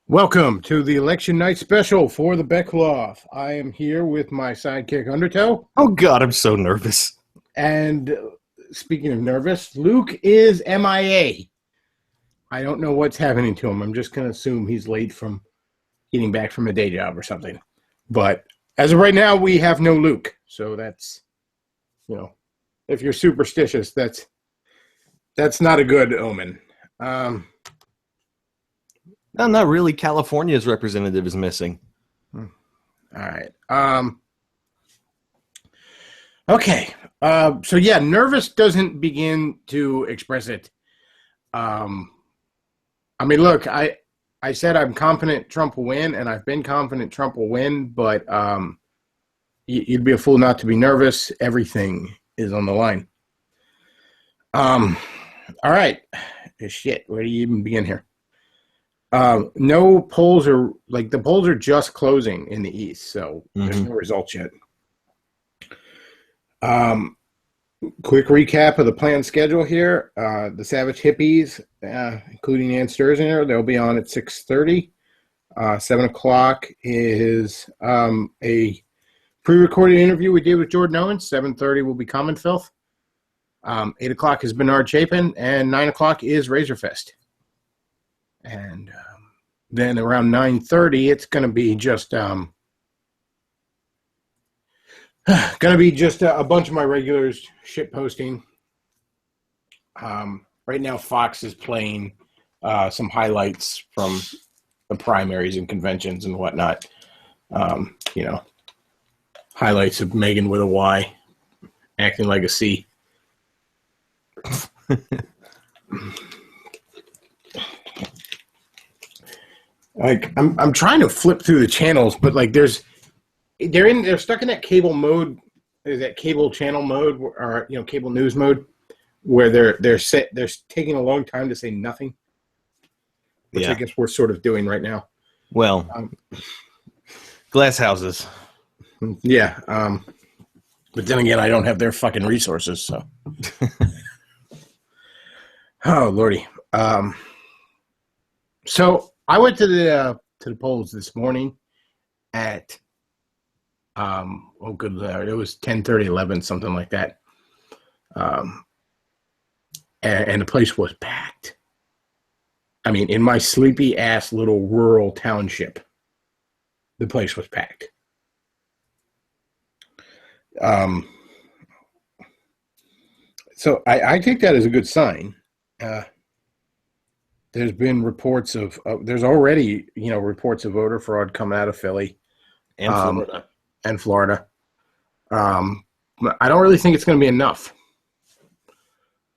Welcome to the election night special for the Bechtloff. I am here with my sidekick Undertow. Oh God, I'm so nervous. And speaking of nervous, Luke is MIA. I don't know what's happening to him. I'm just going to assume he's late from getting back from a day job or something. But as of right now, we have no Luke. So that's, if you're superstitious, that's not a good omen. No, not really. California's representative is missing. All right. Okay. So yeah, nervous doesn't begin to express it. Look, I said I'm confident Trump will win, and I've been confident Trump will win, but you'd be a fool not to be nervous. Everything is on the line. All right. Shit, where do you even begin here? No polls are the polls are just closing in the East, so there's no results yet. Quick recap of the planned schedule here. The Savage Hippies, including Ann Sturgeon, they'll be on at 6:30. 7 o'clock is a pre-recorded interview we did with Jordan Owens. 7:30 will be Common Filth. 8 o'clock is Bernard Chapin, and 9 o'clock is Razorfest. And then around 9:30, it's going to be just a bunch of my regulars shit posting. Right now, Fox is playing some highlights from the primaries and conventions and whatnot. Highlights of Megan with a Y acting like a C. I'm trying to flip through the channels, but they're stuck in that cable mode, that cable channel mode, or cable news mode, where they're taking a long time to say nothing, which I guess we're sort of doing right now. Well, glass houses. Yeah, but then again, I don't have their fucking resources, so. Oh lordy. So I went to the polls this morning at good Lord, it was 10:30, 11, something like that. And the place was packed. I mean, in my sleepy ass little rural township, the place was packed. So I take that as a good sign. There's been reports of there's already reports of voter fraud coming out of Philly and Florida. I don't really think it's going to be enough.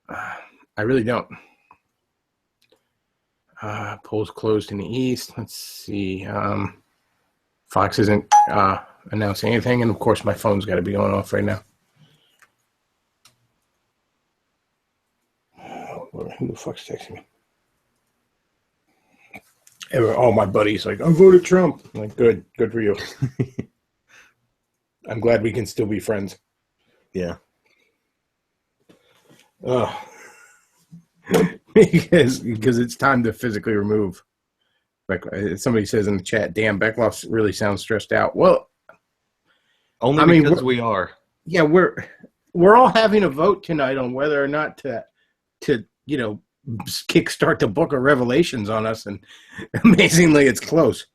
I really don't. Polls closed in the East. Let's see. Fox isn't announcing anything, and of course my phone's got to be going off right now. Who the fuck's texting me? All my buddies I voted Trump. I'm like, good for you. I'm glad we can still be friends. Yeah. Because it's time to physically remove. Like somebody says in the chat, damn, Bechtloff really sounds stressed out. Well, only because we are. Yeah, we're all having a vote tonight on whether or not to kickstart the Book of Revelations on us, and amazingly, it's close.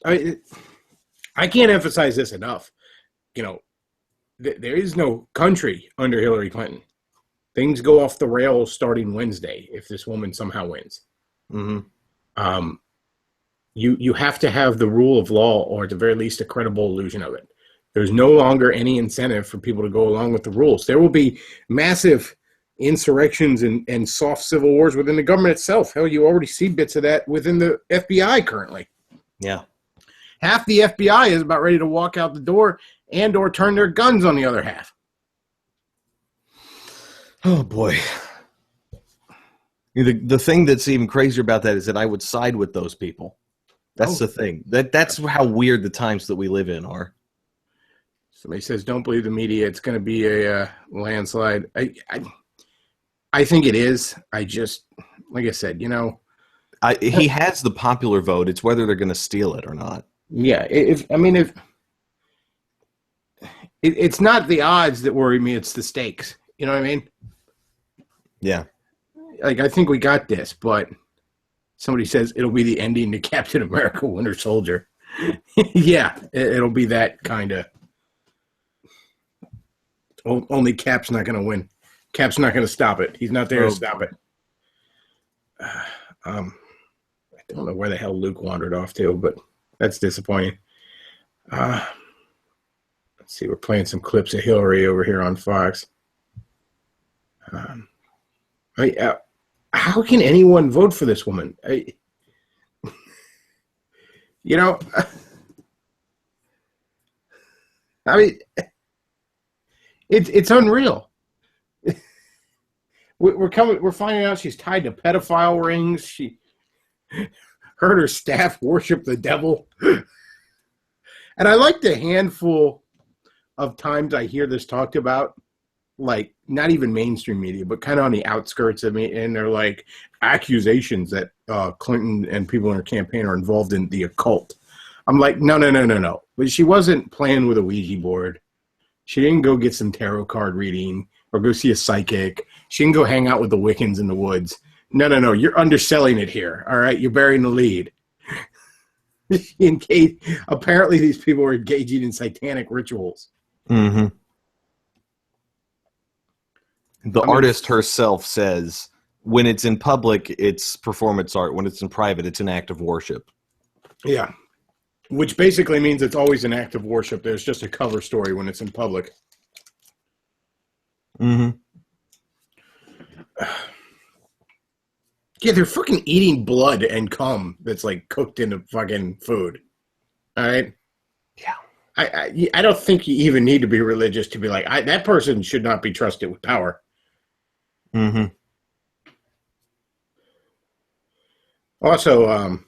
I can't emphasize this enough. There is no country under Hillary Clinton. Things go off the rails starting Wednesday if this woman somehow wins. Mm-hmm. You have to have the rule of law, or at the very least, a credible illusion of it. There's no longer any incentive for people to go along with the rules. There will be massive insurrections and soft civil wars within the government itself. Hell, you already see bits of that within the FBI currently. Yeah. Half the FBI is about ready to walk out the door and or turn their guns on the other half. Oh, boy. The thing that's even crazier about that is that I would side with those people. That's the thing. That's how weird the times that we live in are. Somebody says, don't believe the media. It's going to be a landslide. I think it is. I just, like I said, He has the popular vote. It's whether they're going to steal it or not. yeah. If it's not the odds that worry me, it's the stakes. You know what I mean? Yeah. Like, I think we got this, but somebody says it'll be the ending to Captain America: Winter Soldier. Yeah, it'll be that kind of. Only Cap's not going to win. Cap's not going to stop it. He's not there to stop it. I don't know where the hell Luke wandered off to, but that's disappointing. Let's see. We're playing some clips of Hillary over here on Fox. How can anyone vote for this woman? I mean, it's unreal. We're finding out she's tied to pedophile rings. She heard her staff worship the devil. And I like the handful of times I hear this talked about, like not even mainstream media, but kind of on the outskirts of me, and they're like accusations that Clinton and people in her campaign are involved in the occult. I'm like, no. But she wasn't playing with a Ouija board. She didn't go get some tarot card reading or go see a psychic. She didn't go hang out with the Wiccans in the woods. No. You're underselling it here. All right, you're burying the lead. Apparently these people are engaging in satanic rituals. Mm-hmm. The artist herself says, when it's in public, it's performance art. When it's in private, it's an act of worship. Yeah. Which basically means it's always an act of worship. There's just a cover story when it's in public. Mm-hmm. Yeah, they're fucking eating blood and cum that's like cooked into fucking food. All right? Yeah. I don't think you even need to be religious to be like, that person should not be trusted with power. Mm-hmm. Also,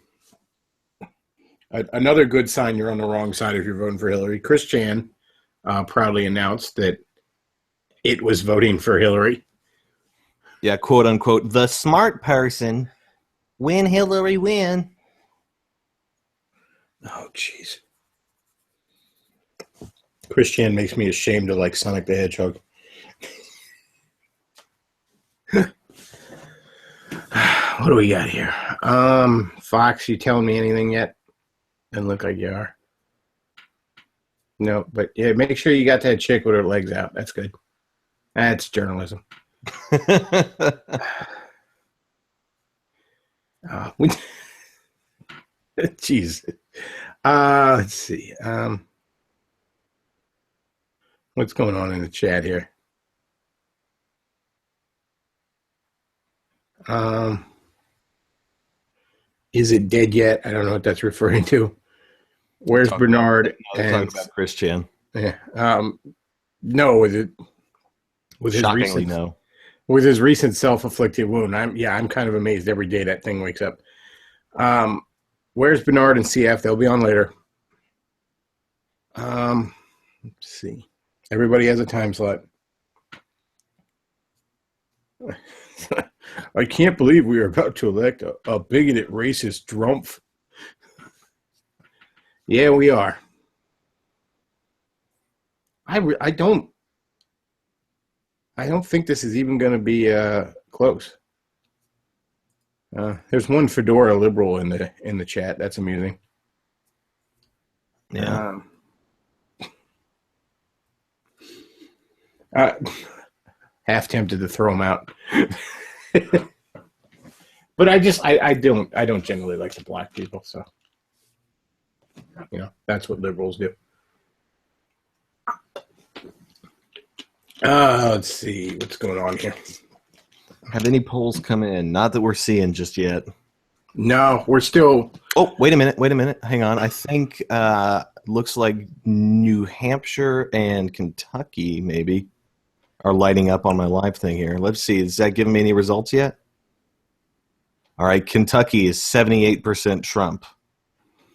another good sign you're on the wrong side if you're voting for Hillary. Chris Chan proudly announced that it was voting for Hillary. Yeah, quote unquote, the smart person. Win, Hillary, win. Oh, jeez. Chris Chan makes me ashamed of like Sonic the Hedgehog. What do we got here? Fox, you telling me anything yet? Doesn't look like you are. No, but yeah, make sure you got that chick with her legs out. That's good. That's journalism. Jeez. Let's see. What's going on in the chat here? Is it dead yet? I don't know what that's referring to. Where's Bernard? Talking about Chris Chan. Yeah. No, with his recent self-afflicted wound. I'm kind of amazed every day that thing wakes up. Where's Bernard and CF? They'll be on later. Let's see. Everybody has a time slot. I can't believe we are about to elect a bigoted, racist drumpf. Yeah, we are. I don't think this is even going to be close. There's one Fedora liberal in the chat. That's amusing. Yeah. Half tempted to throw him out. But I don't generally like the black people, so that's what liberals do. Let's see what's going on here. Have any polls come in? Not that we're seeing just yet. No, we're still. Oh, wait a minute. Hang on. I think looks like New Hampshire and Kentucky maybe are lighting up on my live thing here. Let's see. Is that giving me any results yet? All right. Kentucky is 78% Trump,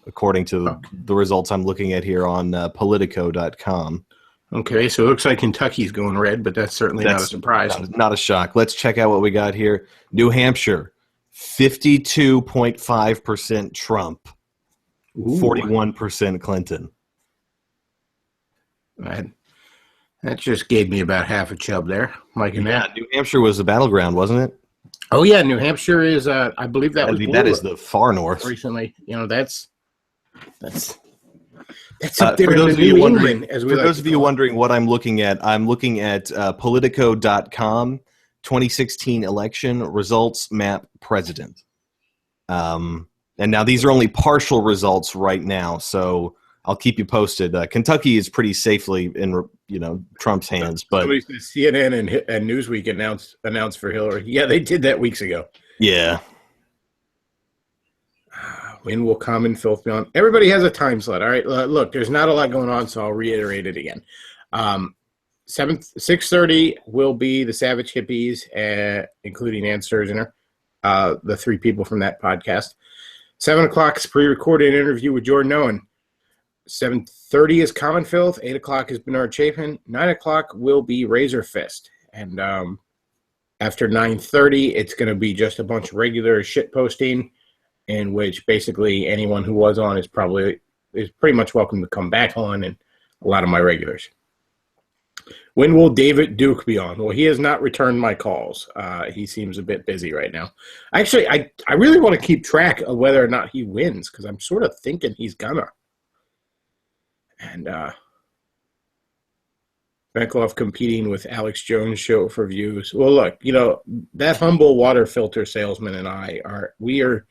according to the results I'm looking at here on Politico.com. Okay, so it looks like Kentucky's going red, but that's certainly not a surprise. Not a shock. Let's check out what we got here. New Hampshire, 52.5% Trump, Ooh, 41% Clinton. that just gave me about half a chub there. Liking that. New Hampshire was the battleground, wasn't it? Oh yeah, New Hampshire is. I believe that was blue That is the far north. recently. That's up there for in those the of you New wondering, England, as we for like those to of you call it. wondering what I'm looking at Politico.com 2016 election results map president. And now these are only partial results right now, so I'll keep you posted. Kentucky is pretty safely in Trump's hands, but Somebody said CNN and Newsweek announced for Hillary. Yeah, they did that weeks ago. yeah. When will common filth be on? Everybody has a time slot. All right. Look, there's not a lot going on, so I'll reiterate it again. 6:30 will be the Savage Hippies, including Ann Sturgeon, the three people from that podcast. 7 o'clock is pre-recorded interview with Jordan Owen. 7:30 is Common Filth. 8 o'clock is Bernard Chapin. 9 o'clock will be Razor Fist. And after 9:30, it's going to be just a bunch of regular shit posting, in which basically anyone who was on is pretty much welcome to come back on, and a lot of my regulars. When will David Duke be on? Well, he has not returned my calls. He seems a bit busy right now. Actually, I really want to keep track of whether or not he wins, because I'm sort of thinking he's gonna. And Bechtloff competing with Alex Jones' show for views. Well, look, that humble water filter salesman and I we're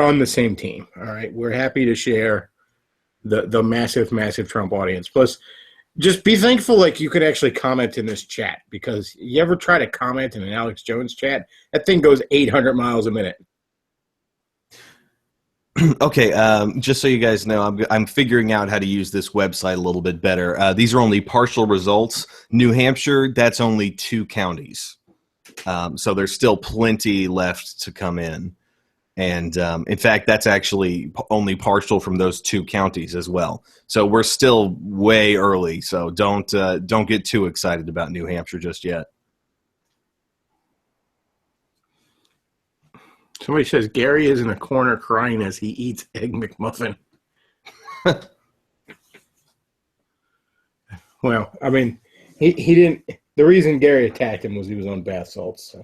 on the same team. All right, we're happy to share the massive Trump audience. Plus, just be thankful like you could actually comment in this chat, because you ever try to comment in an Alex Jones chat, that thing goes 800 miles a minute. Okay, just so you guys know, I'm figuring out how to use this website a little bit better. These are only partial results. New Hampshire, that's only 2 counties. So there's still plenty left to come in. And in fact, that's actually only partial from those 2 counties as well. So we're still way early. So don't get too excited about New Hampshire just yet. Somebody says Gary is in a corner crying as he eats Egg McMuffin. Well, I mean, he didn't. The reason Gary attacked him was he was on bath salts. So.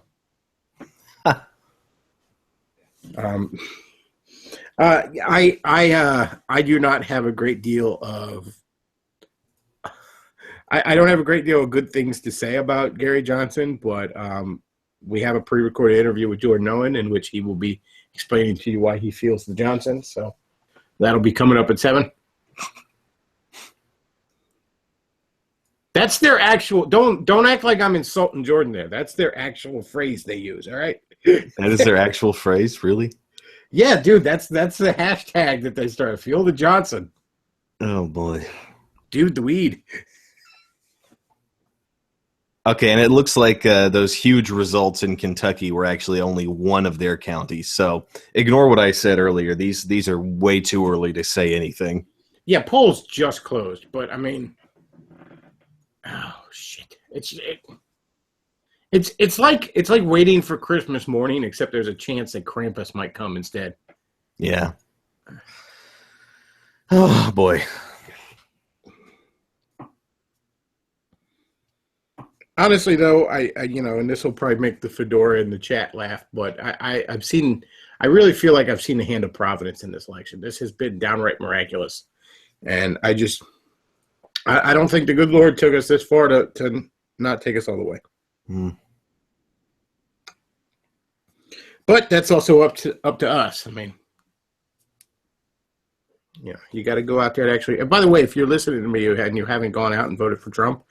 I do not have a great deal of. I don't have a great deal of good things to say about Gary Johnson, but we have a pre-recorded interview with Jordan Owen in which he will be explaining to you why he feels the Johnson. So that'll be coming up at 7. That's their actual. Don't act like I'm insulting Jordan there. That's their actual phrase they use. All right. That is their actual phrase, really? Yeah, dude. That's the hashtag that they started. Feel the Johnson. Oh boy, dude, the weed. Okay, and it looks like those huge results in Kentucky were actually only one of their counties. So ignore what I said earlier. These are way too early to say anything. Yeah, polls just closed, but I mean, oh shit! It's like waiting for Christmas morning, except there's a chance that Krampus might come instead. Yeah. Oh boy. Honestly, though, I and this will probably make the Fedora in the chat laugh, but I really feel like I've seen the hand of Providence in this election. This has been downright miraculous, and I don't think the good Lord took us this far to not take us all the way. But that's also up to us. I mean, you got to go out there and actually. And by the way, if you're listening to me and you haven't gone out and voted for Trump,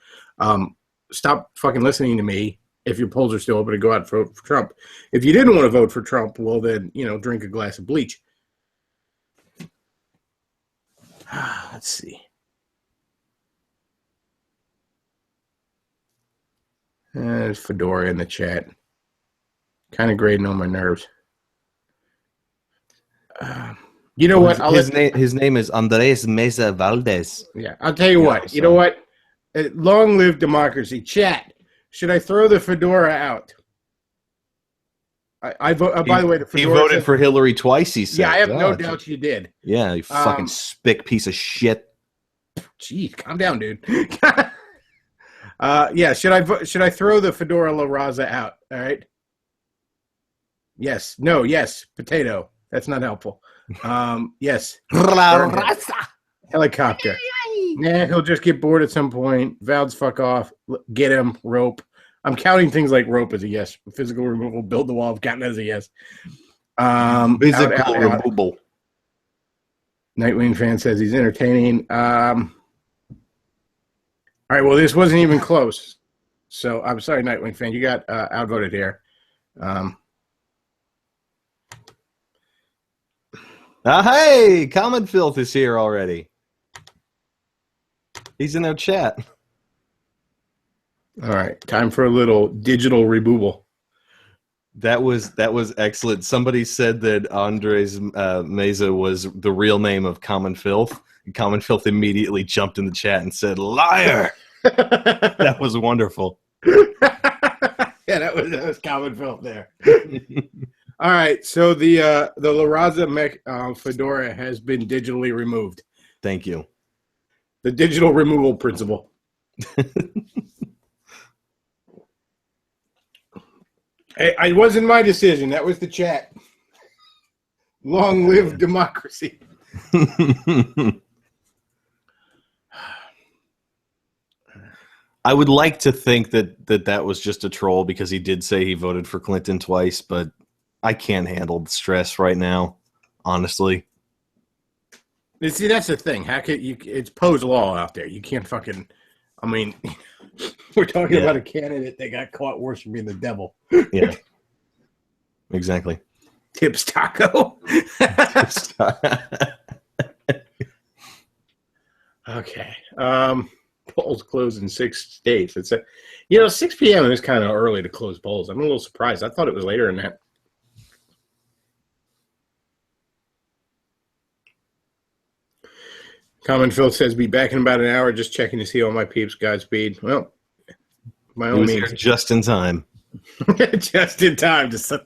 stop fucking listening to me if your polls are still open to go out and vote for Trump. If you didn't want to vote for Trump, well then, drink a glass of bleach. Let's see. There's Fedora in the chat. Kind of grating on my nerves. You know what? His name is Andres Mesa Valdez. Yeah, I'll tell you what. You know what? Long live democracy. Chat, should I throw the Fedora out? I vote. By the way, the He fedora voted said, for Hillary twice, he said. yeah, I have no Oh, doubt you did. yeah, you fucking spick piece of shit. Geez, calm down, dude. Yeah, should I throw the fedora La Raza out? All right. Yes. No. Yes. Potato. That's not helpful. Yes. Helicopter. Nah, he'll just get bored at some point. Valves fuck off. Get him. Rope. I'm counting things like rope as a yes. Physical removal. Build the wall. I'm counting as a yes. Physical removal. Nightwing fan says he's entertaining. All right. Well, this wasn't even close. So I'm sorry, Nightwing fan. You got outvoted here. Hey, Common Filth is here already. He's in our chat. All right, time for a little digital removal. That was excellent. Somebody said that Andres Meza was the real name of Common Filth. And Common Filth immediately jumped in the chat and said, "Liar!" That was wonderful. Yeah, that was Common Filth there. All right, so the La Raza fedora has been digitally removed. Thank you. The digital removal principle. It wasn't my decision. That was the chat. Long live democracy. I would like to think that was just a troll because he did say he voted for Clinton twice, but I can't handle the stress right now, honestly. You see, that's the thing. How could you? It's Poe's law out there. You can't fucking. I mean, we're talking about a candidate that got caught worse than being the devil. Yeah, exactly. Tips Taco. Okay. Polls close in 6 states. It's 6 p.m. is kind of early to close polls. I'm a little surprised. I thought it was later than that. Common Phil says, be back in about an hour, just checking to see all my peeps. Godspeed. Well, by all means. Just in time. Just in time to set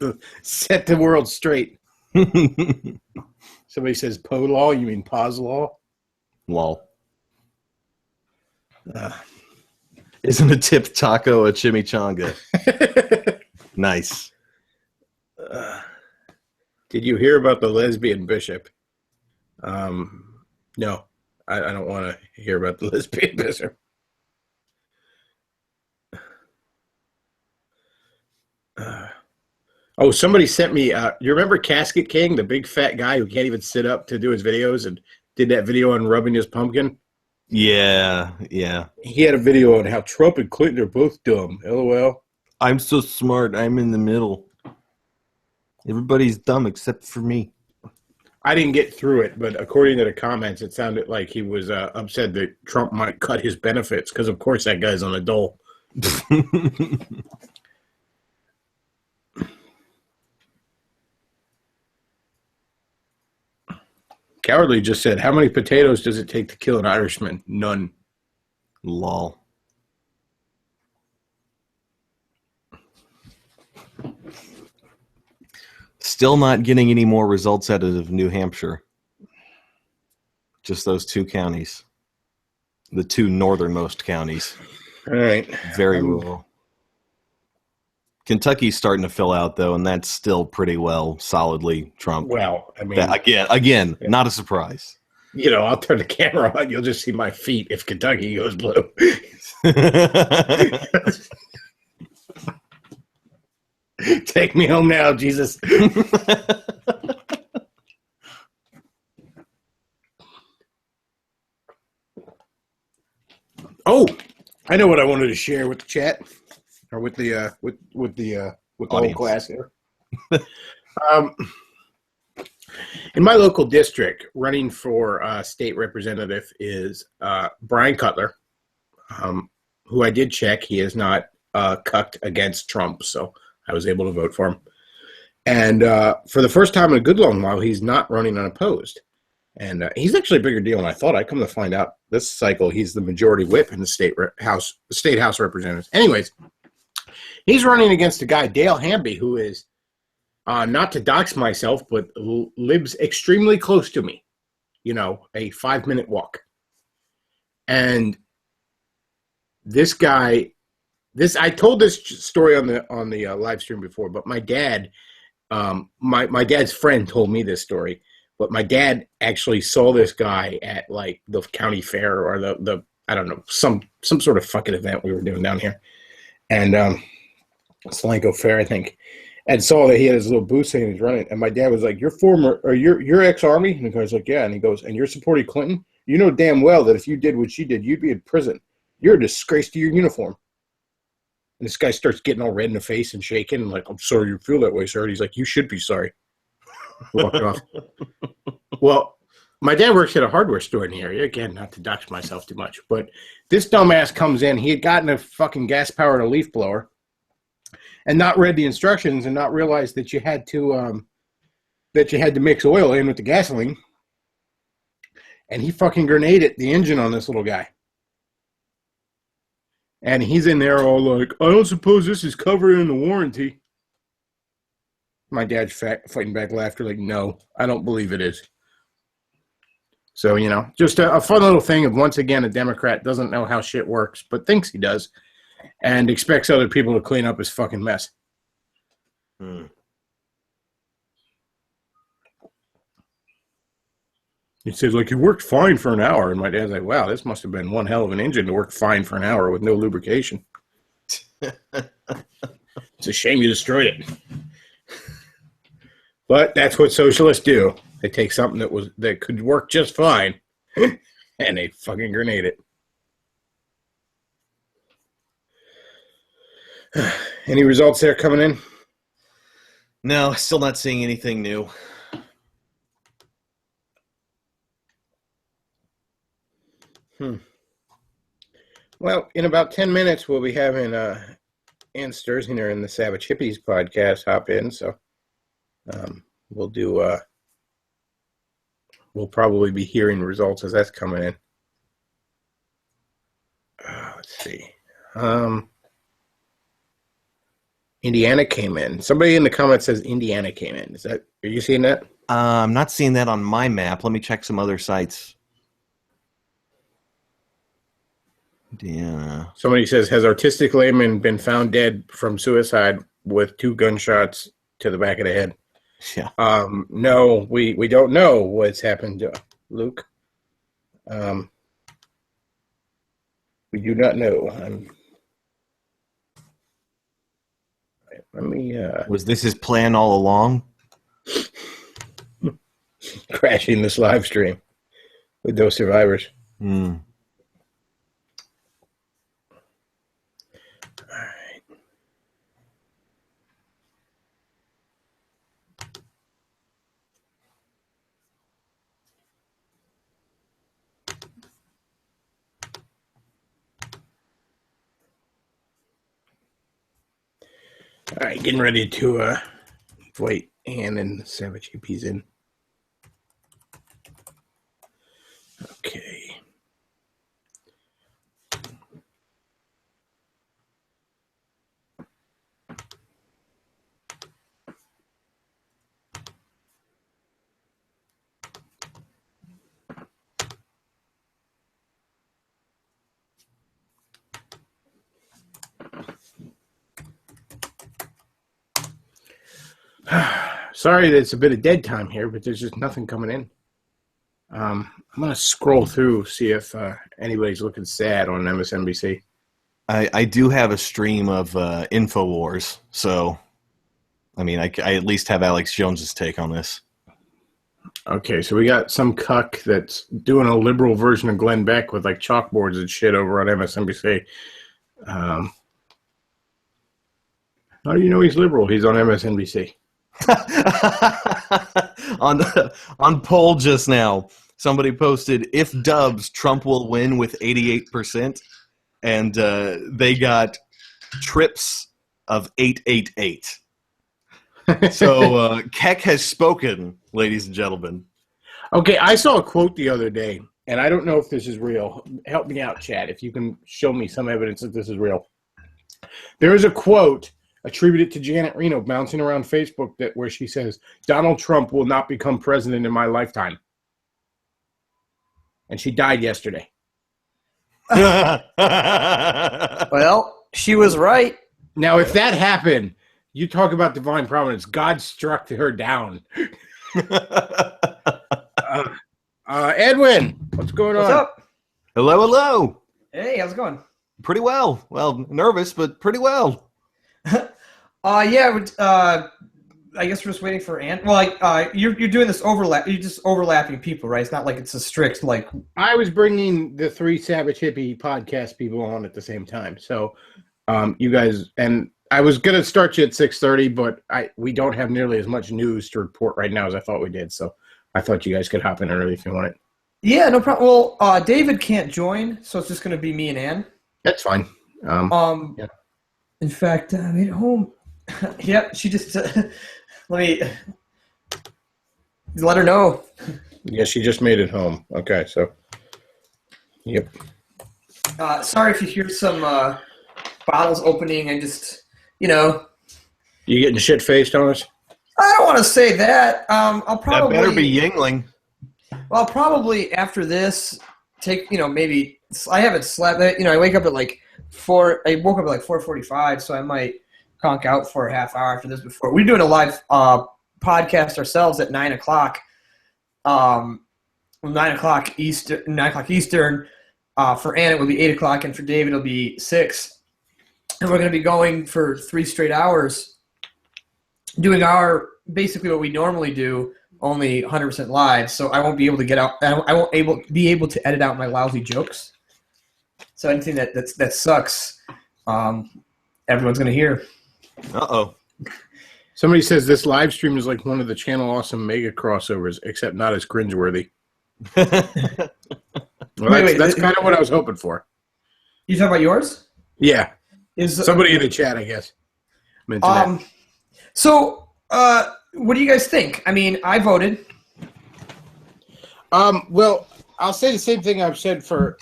the world straight. Somebody says Poe law. You mean Paz law? Lol. Isn't a tip taco a chimichanga? Nice. Did you hear about the lesbian bishop? No. I don't want to hear about the lesbian bishop. Somebody sent me. You remember Casket King, the big fat guy who can't even sit up to do his videos, and did that video on rubbing his pumpkin? Yeah. He had a video on how Trump and Clinton are both dumb. LOL. I'm so smart. I'm in the middle. Everybody's dumb except for me. I didn't get through it, but according to the comments, it sounded like he was upset that Trump might cut his benefits because, of course, that guy's on a dole. Cowardly just said, how many potatoes does it take to kill an Irishman? None. Lol. Still not getting any more results out of New Hampshire. Just those 2 counties. The 2 northernmost counties. All right. Very rural. Kentucky's starting to fill out, though, and that's still pretty well solidly Trump. Well, I mean... Again, not a surprise. I'll turn the camera on. You'll just see my feet if Kentucky goes blue. Take me home now, Jesus. Oh, I know what I wanted to share with the chat, or with the whole class here. In my local district, running for state representative is Brian Cutler, who I did check. He is not cucked against Trump, so I was able to vote for him. And for the first time in a good long while, he's not running unopposed. And he's actually a bigger deal than I thought. I come to find out this cycle he's the majority whip in the state house representatives. Anyways, he's running against a guy, Dale Hamby, who is not to dox myself, but lives extremely close to me. A 5-minute walk. And this guy, I told this story on the live stream before, but my dad, my dad's friend told me this story. But my dad actually saw this guy at like the county fair or the I don't know, some sort of fucking event we were doing down here, and Solanco Fair, I think, and saw that he had his little booth and he was running. And my dad was like, "You're ex-army?" And the guy's like, "Yeah." And he goes, "And you're supporting Clinton? You know damn well that if you did what she did, you'd be in prison. You're a disgrace to your uniform." And this guy starts getting all red in the face and shaking, like, "I'm sorry you feel that way, sir." And he's like, "You should be sorry." Walking off. Well, my dad works at a hardware store in the area. Again, not to dox myself too much, but this dumbass comes in. He had gotten a fucking gas-powered leaf blower and not read the instructions and not realized that you had to mix oil in with the gasoline. And he fucking grenaded the engine on this little guy. And he's in there all like, "I don't suppose this is covered in the warranty." My dad's fighting back laughter like, "No, I don't believe it is." So, just a fun little thing of, once again, a Democrat doesn't know how shit works, but thinks he does, and expects other people to clean up his fucking mess. He says, like, "You worked fine for an hour." And my dad's like, "Wow, this must have been one hell of an engine to work fine for an hour with no lubrication." It's a shame you destroyed it. But that's what socialists do. They take something that could work just fine, and they fucking grenade it. Any results there coming in? No, still not seeing anything new. Well, in about 10 minutes, we'll be having Ann Sturzinger in the Savage Hippies podcast hop in, so we'll probably be hearing results as that's coming in. Let's see. Indiana came in. Somebody in the comments says Indiana came in. Are you seeing that? I'm not seeing that on my map. Let me check some other sites. Indiana. Somebody says, "Has Artistic Layman been found dead from suicide with 2 gunshots to the back of the head?" Yeah. No, we don't know what's happened to Luke. We do not know. Let me. Was this his plan all along? Crashing this live stream with those survivors. All right, getting ready to invite Ann and Savage Hippies in. Okay. Sorry that it's a bit of dead time here, but there's just nothing coming in. I'm going to scroll through, see if anybody's looking sad on MSNBC. I do have a stream of InfoWars, so, I mean, I at least have Alex Jones's take on this. Okay, so we got some cuck that's doing a liberal version of Glenn Beck with like chalkboards and shit over on MSNBC. How do you know he's liberal? He's on MSNBC. on poll just now, somebody posted, "If dubs, Trump will win with 88%," and they got trips of 888. So Keck has spoken, ladies and gentlemen. Okay, I saw a quote the other day, and I don't know if this is real. Help me out, Chad, if you can show me some evidence that this is real. There is a quote attribute it to Janet Reno bouncing around Facebook where she says, Donald Trump will not become president in my lifetime. And she died yesterday. Well, she was right. Now, if that happened, you talk about divine providence. God struck her down. Edwin, what's going on? What's up? Hello, hello. Hey, how's it going? Pretty well. Well, nervous, but pretty well. Yeah. I guess we're just waiting for Ann. Well, you're doing this overlap. You're just overlapping people, right? It's not like it's a strict like. I was bringing the 3 Savage Hippie podcast people on at the same time, so you guys and I was gonna start you at 6:30, but we don't have nearly as much news to report right now as I thought we did. So I thought you guys could hop in early if you wanted. Yeah, no problem. Well, David can't join, so it's just going to be me and Ann. That's fine. Yeah. In fact, I made it home. Yep, she just let her know. Yeah, she just made it home. Okay, so yep. Sorry if you hear some bottles opening. I just, You getting shit faced on us? I don't want to say that. I'll probably. That better be Yingling. Well, I'll probably after this take, maybe I haven't slept. I wake up at like 4. I woke up at like 4:45, so I might conk out for a half hour after this. Before we're doing a live podcast ourselves at 9 o'clock. 9 o'clock Eastern. 9 o'clock Eastern. For Ann, it will be 8 o'clock, and for David, it'll be 6. And we're going to be going for 3 straight hours, doing basically what we normally do, only 100% live. So I won't be able to get out. I won't be able to edit out my lousy jokes. So anything that sucks, everyone's going to hear. Uh-oh. Somebody says this live stream is like one of the Channel Awesome mega crossovers, except not as cringeworthy. That's kind of what I was hoping for. You talking about yours? Yeah. Somebody in the chat, I guess. So, what do you guys think? I mean, I voted. Well, I'll say the same thing I've said for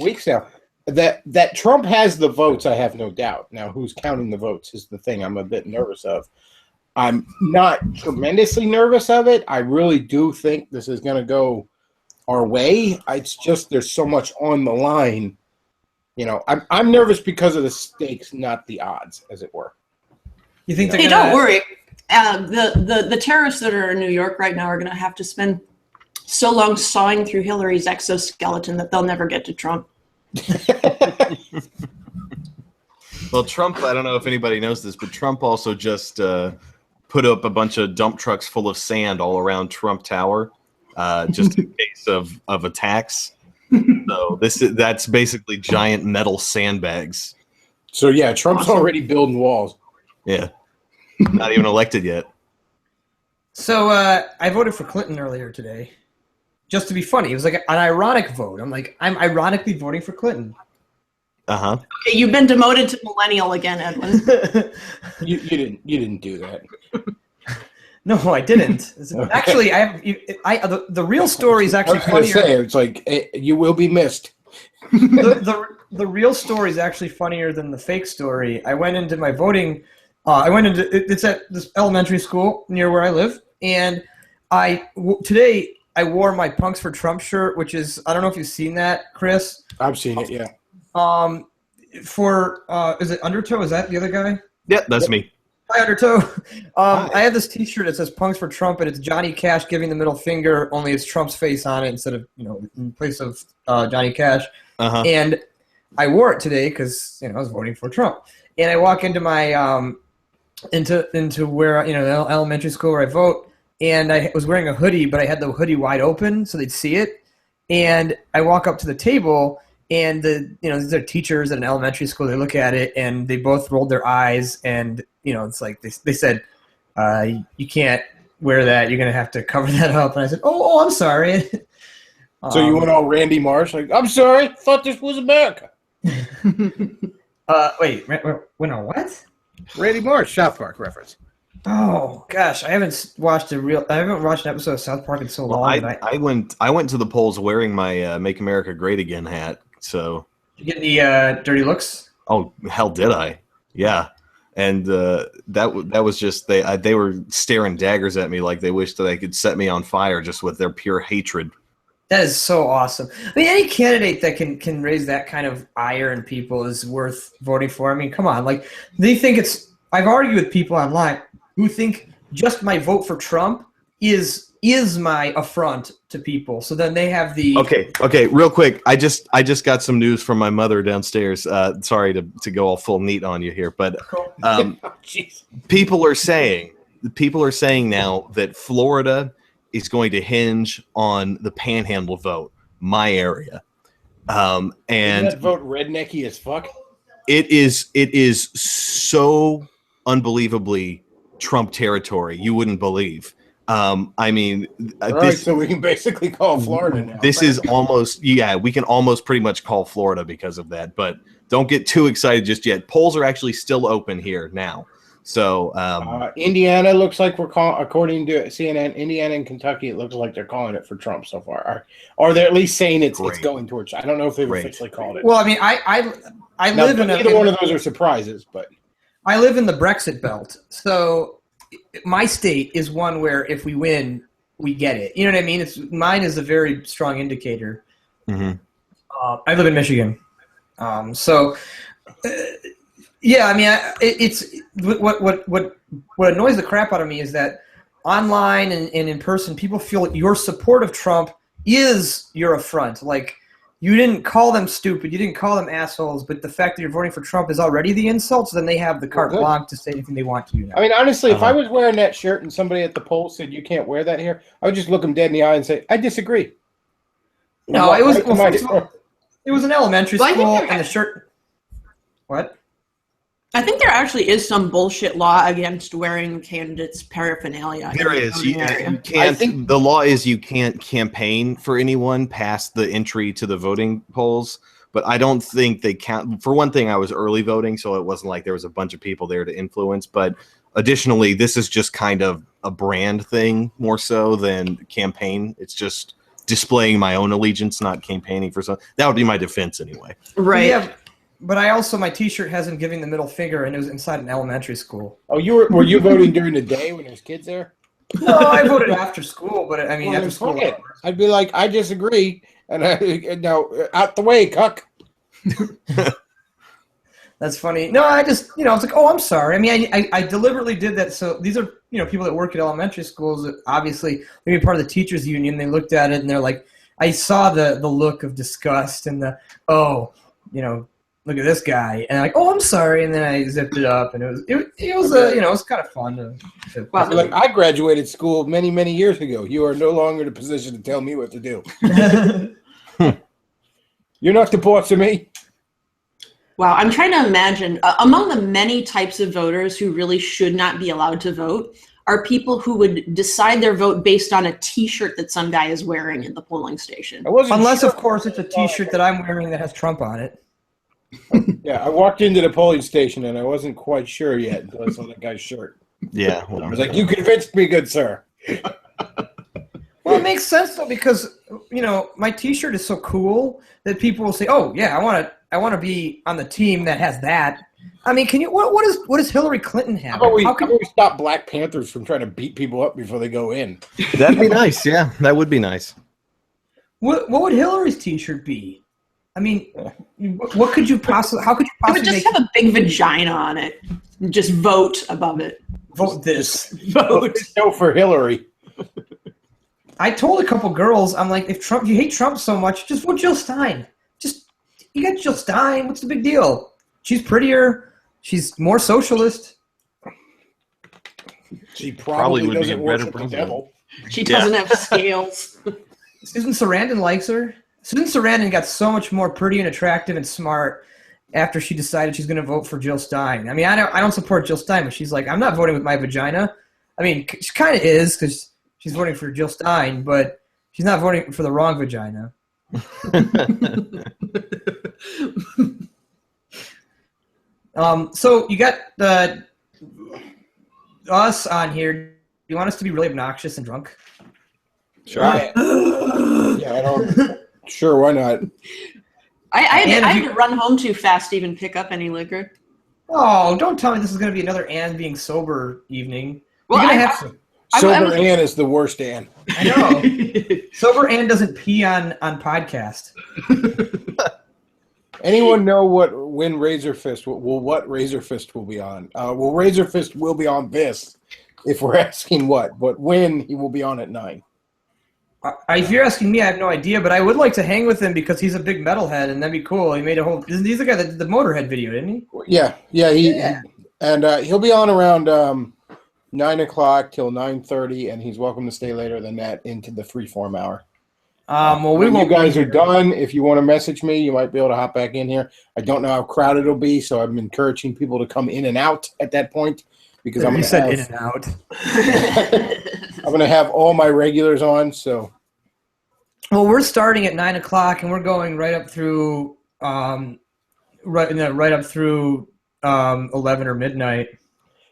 weeks now. That Trump has the votes, I have no doubt. Now, who's counting the votes is the thing I'm a bit nervous of. I'm not tremendously nervous of it. I really do think this is going to go our way. It's just there's so much on the line. I'm nervous because of the stakes, not the odds, as it were. You think? Hey, don't worry. The terrorists that are in New York right now are going to have to spend so long sawing through Hillary's exoskeleton that they'll never get to Trump. Well, Trump, I don't know if anybody knows this, but Trump also just put up a bunch of dump trucks full of sand all around Trump Tower, just in case of attacks. So that's basically giant metal sandbags. So yeah, Trump's already building walls. Yeah, not even elected yet. So I voted for Clinton earlier today, just to be funny. It was like an ironic vote. I'm ironically voting for Clinton. Uh-huh. Okay, you've been demoted to millennial again, Edwin. You didn't do that. No, I didn't. Actually, the real story is actually funnier. It's like you will be missed. The real story is actually funnier than the fake story. I went into my voting. It's at this elementary school near where I live, and today I wore my Punks for Trump shirt, which is, I don't know if you've seen that, Chris. I've seen it, yeah. Is it Undertow? Is that the other guy? Yeah, that's me. Hi, Undertow. I had this T-shirt that says "Punks for Trump," and it's Johnny Cash giving the middle finger, only it's Trump's face on it instead of in place of Johnny Cash. Uh-huh. And I wore it today because I was voting for Trump. And I walk into my into where the elementary school where I vote, and I was wearing a hoodie, but I had the hoodie wide open so they'd see it. And I walk up to the table. And these are teachers at an elementary school. They look at it and they both rolled their eyes. And it's like they said, "You can't wear that. You're gonna have to cover that up." And I said, "Oh, I'm sorry." So you went all Randy Marsh, like, "I'm sorry, thought this was America." Wait, no, what? Randy Marsh, South Park reference. Oh gosh, I haven't watched an episode of South Park in so long. I went to the polls wearing my "Make America Great Again" hat. So did you get any dirty looks? Oh hell, did I? Yeah, And that was just they were staring daggers at me like they wished that they could set me on fire just with their pure hatred. That is so awesome. I mean, any candidate that can raise that kind of ire in people is worth voting for. I mean, come on. Like, they think it's – I've argued with people online who think just my vote for Trump is my affront to people. So then they have the – Okay, real quick. I just got some news from my mother downstairs. Sorry to go all full neat on you here, but people are saying now that Florida – is going to hinge on the Panhandle vote, my area, and that vote rednecky as fuck. It is so unbelievably Trump territory. You wouldn't believe. I mean, all right, so we can basically call Florida now. This is almost we can almost pretty much call Florida because of that. But don't get too excited just yet. Polls are actually still open here now. So Indiana looks like we're calling, according to CNN, Indiana and Kentucky, it looks like they're calling it for Trump so far, or they're at least saying it's going towards. I don't know if they've officially called it. Well, I mean, I live in either one of those are surprises, but I live in the Brexit belt, so my state is one where if we win, we get it. You know what I mean? Mine is a very strong indicator. Mm-hmm. I live in Michigan, so. Yeah, I mean, it's what annoys the crap out of me is that online and in person, people feel like your support of Trump is your affront. Like, you didn't call them stupid, you didn't call them assholes, but the fact that you're voting for Trump is already the insult, so then they have the carte blanche to say anything they want to do now. I mean, honestly, if I was wearing that shirt and somebody at the poll said you can't wear that here, I would just look them dead in the eye and say, I disagree. No, it was an elementary school, and the shirt. What? I think there actually is some bullshit law against wearing candidates' paraphernalia. There is. You can't. The law is you can't campaign for anyone past the entry to the voting polls. But I don't think they count. For one thing, I was early voting, so it wasn't like there was a bunch of people there to influence. But additionally, this is just kind of a brand thing more so than campaign. It's just displaying my own allegiance, not campaigning for something. That would be my defense anyway. Right. Yeah. But my T-shirt has him giving the middle finger, and it was inside an elementary school. Oh, were you voting during the day when there's kids there? No, I voted after school, but I mean after school. I'd be like, I disagree, and now out the way, cuck. That's funny. No, I just I was like, oh, I'm sorry. I mean, I deliberately did that. So these are people that work at elementary schools that obviously they're part of the teachers union. They looked at it and they're like, I saw the look of disgust and look at this guy, and I'm like, oh, I'm sorry, and then I zipped it up, and it was kind of fun to like, I graduated school many, many years ago. You are no longer in a position to tell me what to do. You're not the boss of me. Wow, I'm trying to imagine, among the many types of voters who really should not be allowed to vote are people who would decide their vote based on a T-shirt that some guy is wearing at the polling station. Unless, of course, it's a T-shirt that I'm wearing that has Trump on it. Yeah, I walked into the polling station and I wasn't quite sure yet until I saw that guy's shirt. Yeah. I was like, you convinced me, good sir. Well, it makes sense though because my T-shirt is so cool that people will say, "Oh yeah, I want to be on the team that has that." I mean, can you? What does Hillary Clinton have? How can we stop Black Panthers from trying to beat people up before they go in? That'd be nice. Yeah, that would be nice. What would Hillary's T-shirt be? I mean, what could you possibly? How could you possibly? It would just have a big vagina on it. Just vote above it. Vote this. Vote no for Hillary. I told a couple girls, I'm like, if you hate Trump so much, just vote Jill Stein. You got Jill Stein. What's the big deal? She's prettier. She's more socialist. She probably would be a doesn't better worship the president. devil. She doesn't have scales. Susan Sarandon likes her. Susan Sarandon got so much more pretty and attractive and smart after she decided she's going to vote for Jill Stein. I mean, I don't support Jill Stein, but she's like, I'm not voting with my vagina. I mean, she kind of is because she's voting for Jill Stein, but she's not voting for the wrong vagina. So you got us on here. Do you want us to be really obnoxious and drunk? Sure. Yeah, I don't. Sure, why not? I had to run home too fast to even pick up any liquor. Oh, don't tell me this is going to be another Ann being sober evening. Well, You're gonna have some. Sober Ann is the worst Ann. I know. Sober Ann doesn't pee on podcast. Anyone know when Razor Fist what Razor Fist will be on? Well, Razor Fist will be on this, if we're asking what, but when he will be on at 9. If you're asking me, I have no idea, but I would like to hang with him because he's a big metalhead, and that'd be cool. He made a whole. He's the guy that did the Motorhead video, didn't he? Yeah. He'll be on around 9 o'clock till 9:30, and he's welcome to stay later than that into the freeform hour. Well, when you guys are done, if you want to message me, you might be able to hop back in here. I don't know how crowded it'll be, so I'm encouraging people to come in and out at that point because I'm going to have, in and out. I'm going to have all my regulars on. So, well, we're starting at 9 o'clock, and we're going right up through right up through 11 or midnight.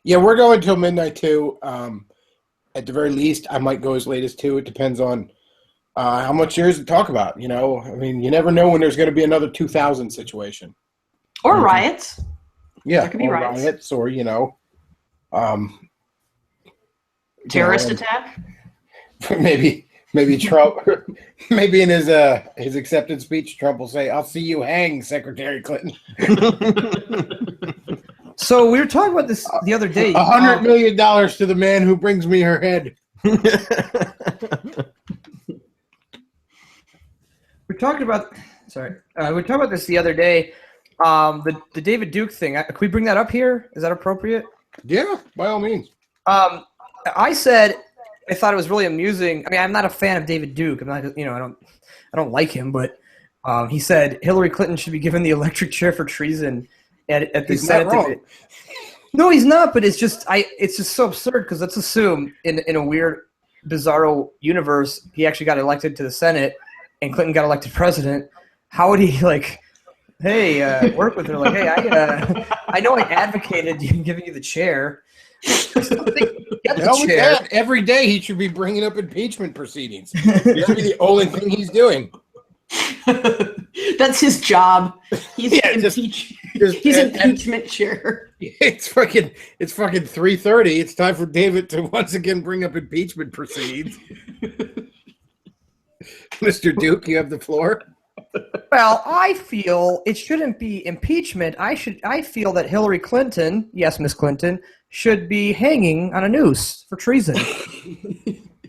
Yeah, we're going till midnight too. At the very least, I might go as late as 2. It depends on how much there is to talk about. You know, I mean, you never know when there's going to be another 2000 situation. Or riots. Yeah, there could be or riots. or terrorist attack. Maybe Trump. Maybe in his acceptance speech, Trump will say, "I'll see you hang, Secretary Clinton." So we were talking about this the other day. $100 million to the man who brings me her head. We're talking about. Sorry, we were talking about this the other day. The David Duke thing. Can we bring that up here? Is that appropriate? Yeah, by all means. I said I thought it was really amusing. I mean, I'm not a fan of David Duke. I'm not. I don't like him. But he said Hillary Clinton should be given the electric chair for treason at the He's Senate not wrong. debate. No, he's not. But it's just so absurd because let's assume in a weird, bizarro universe he actually got elected to the Senate and Clinton got elected president. How would he work with her? Like, hey, I know I advocated giving you the chair. Get the Hell with chair. that. Every day he should be bringing up impeachment proceedings. That should be the only thing he's doing. That's his job. He's He's impeachment chair. It's fucking 3:30. It's time for David to once again bring up impeachment proceedings. Mr. Duke, you have the floor. Well, I feel it shouldn't be impeachment. I feel that Hillary Clinton, yes, Miss Clinton, should be hanging on a noose for treason.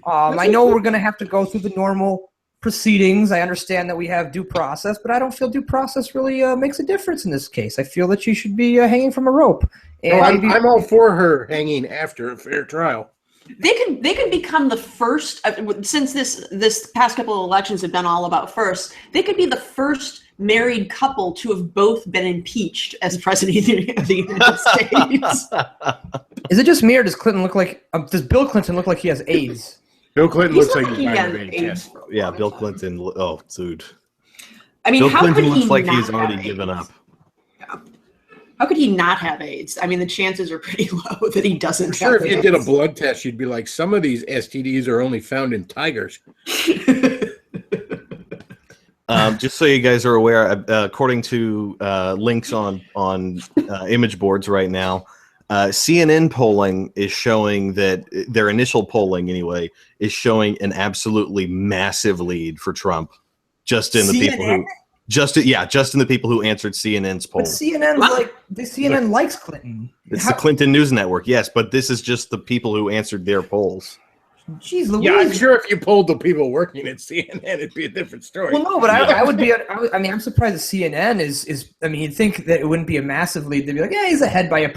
I know we're going to have to go through the normal proceedings. I understand that we have due process, but I don't feel due process really makes a difference in this case. I feel that she should be hanging from a rope. And I'm all for her hanging after a fair trial. They could become the first, since this past couple of elections have been all about first. They could be the first married couple to have both been impeached as president of the United States. Is it just me, or does Clinton look like? Does Bill Clinton look like he has AIDS? Bill Clinton He's looks like not he's looking dying of at AIDS. AIDS. Yeah, Bill Clinton. Oh, dude. I mean, Bill how Clinton could looks he like not he's already have given AIDS? up. How could he not have AIDS? I mean, the chances are pretty low that he doesn't. I'm sure have if you AIDS. did a blood test, you'd be like, some of these STDs are only found in tigers. Just so you guys are aware, according to links on image boards right now, CNN polling is showing that their initial polling, anyway, is showing an absolutely massive lead for Trump. Just in the people who, just in the people who answered CNN's poll. But CNN likes Clinton. It's the Clinton News Network, yes, but this is just the people who answered their polls. Jeez Louise. Yeah, I'm sure if you polled the people working at CNN, it'd be a different story. Well, no, but I would be. I'm surprised that CNN is. I mean, you'd think that it wouldn't be a massive lead. They'd be like, yeah, he's ahead by half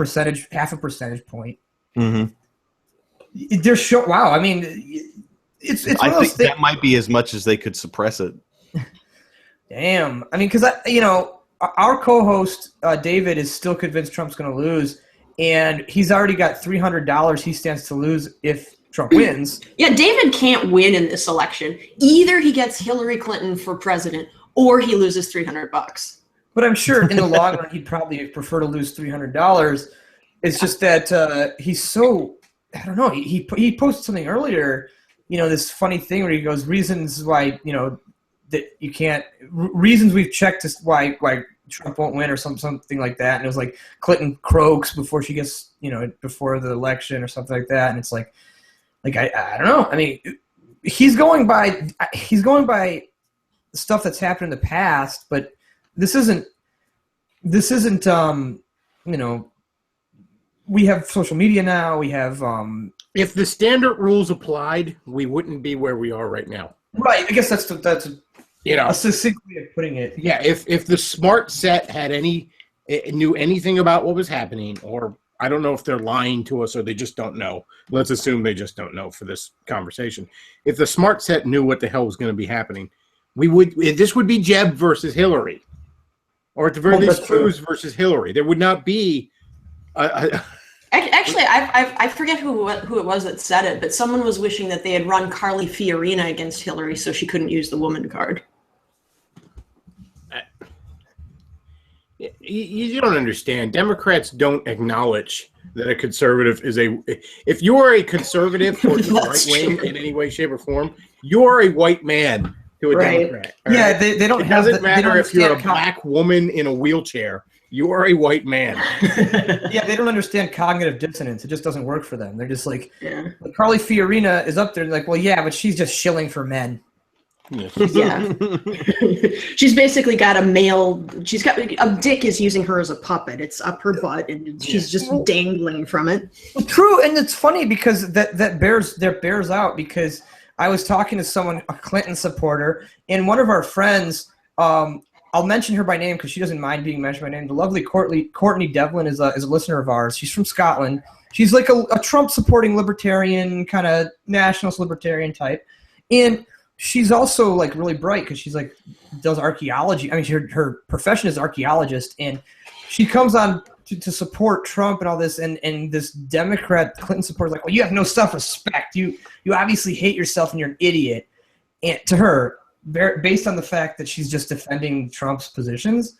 a percentage point. Mm-hmm. They're sure. Wow. I mean, it's. I think that might be as much as they could suppress it. Damn. I mean, because our co-host David is still convinced Trump's going to lose, and he's already got $300 he stands to lose if Trump wins. Yeah, David can't win in this election. Either he gets Hillary Clinton for president, or he loses $300. But I'm sure in the long run he'd probably prefer to lose $300. It's just that he's so. I don't know. He posted something earlier. This funny thing where he goes, reasons why that you can't, reasons we've checked as why Trump won't win or something like that. And it was like Clinton croaks before she gets, before the election or something like that. And it's like I don't know. I mean, he's going by stuff that's happened in the past, but this isn't we have social media now. We have if the standard rules applied, we wouldn't be where we are right now. Right. I guess that's a succinct way of putting it. Yeah. If the smart set knew anything about what was happening, or I don't know if they're lying to us or they just don't know. Let's assume they just don't know for this conversation. If the smart set knew what the hell was going to be happening, this would be Jeb versus Hillary, or at the very least Cruz versus Hillary. There would not be Actually, I forget who it was that said it, but someone was wishing that they had run Carly Fiorina against Hillary so she couldn't use the woman card. You don't understand. Democrats don't acknowledge that a conservative is if you are a conservative or right wing in any way, shape, or form, you're a white man to a Democrat. Yeah, they don't. It doesn't matter if you're a black woman in a wheelchair. You are a white man. Yeah, they don't understand cognitive dissonance. It just doesn't work for them. They're just like Carly Fiorina is up there, like, well, yeah, but she's just shilling for men. Yeah. She's basically got a dick is using her as a puppet. It's up her butt and she's just dangling from it. Well, true, and it's funny because that bears out because I was talking to someone, a Clinton supporter, and one of our friends, I'll mention her by name because she doesn't mind being mentioned by name. The lovely Courtney Devlin is a listener of ours. She's from Scotland. She's like a Trump-supporting libertarian, kind of nationalist libertarian type. And she's also like really bright because she's like does archaeology. I mean, her profession is archaeologist, and she comes on to support Trump and all this. And this Democrat Clinton supporter is like, well, you have no self-respect. You obviously hate yourself and you're an idiot. And to her, based on the fact that she's just defending Trump's positions,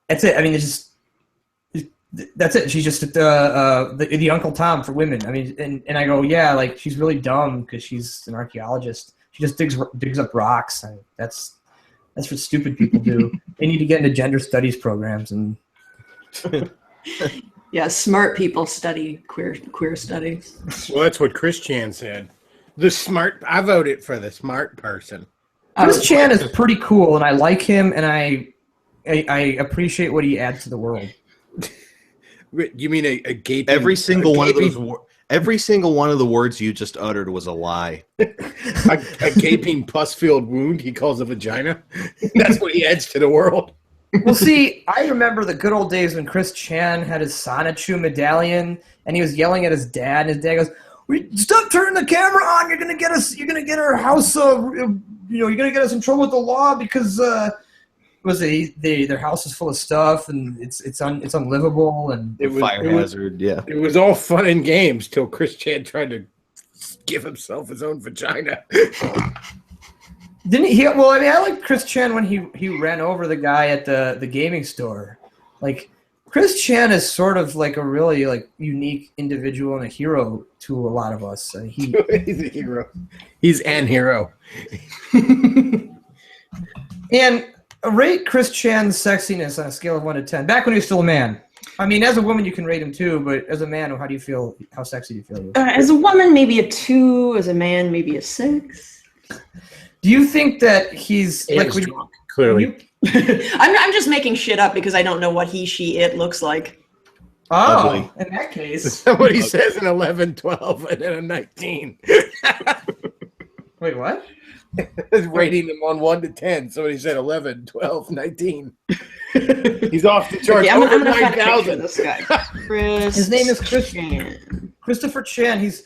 that's it. I mean, that's it. She's just the Uncle Tom for women. I mean, and I go, yeah, like she's really dumb because she's an archaeologist. She just digs up rocks. I mean, that's what stupid people do. They need to get into gender studies programs and. Yeah, smart people study queer studies. Well, that's what Chris Chan said. I voted for the smart person. Chris Chan is pretty cool, and I like him, and I appreciate what he adds to the world. You mean a gaping? Every single one of the words you just uttered was a lie. a gaping pus-filled wound he calls a vagina? That's what he adds to the world. Well, see, I remember the good old days when Chris Chan had his Sonichu medallion, and he was yelling at his dad, and his dad goes, "Stop turning the camera on! You're gonna get our house. You're gonna get us in trouble with the law because their house is full of stuff and it's unlivable and it was fire hazard. Yeah, it was all fun and games till Chris Chan tried to give himself his own vagina. Didn't he? Well, I mean, I like Chris Chan when he ran over the guy at the gaming store. Like Chris Chan is sort of like a really like unique individual and a hero to a lot of us. He's a hero. He's an hero. And rate Chris Chan's sexiness on a scale of 1 to 10. Back when he was still a man. I mean, as a woman, you can rate him too, but as a man, how do you feel? How sexy do you feel? As a woman, maybe a 2. As a man, maybe a 6. Do you think that he's like drunk, clearly? I'm just making shit up because I don't know what he, she, it looks like. Oh, Ugly. in that case. What he says in 11, 12, and then a 19. Wait, what? Rating him on 1 to 10. Somebody said 11, 12, 19. He's off the charts. Okay, I'm over gonna find a picture 9,000. of this guy. His name is Chan. Christopher Chan. He's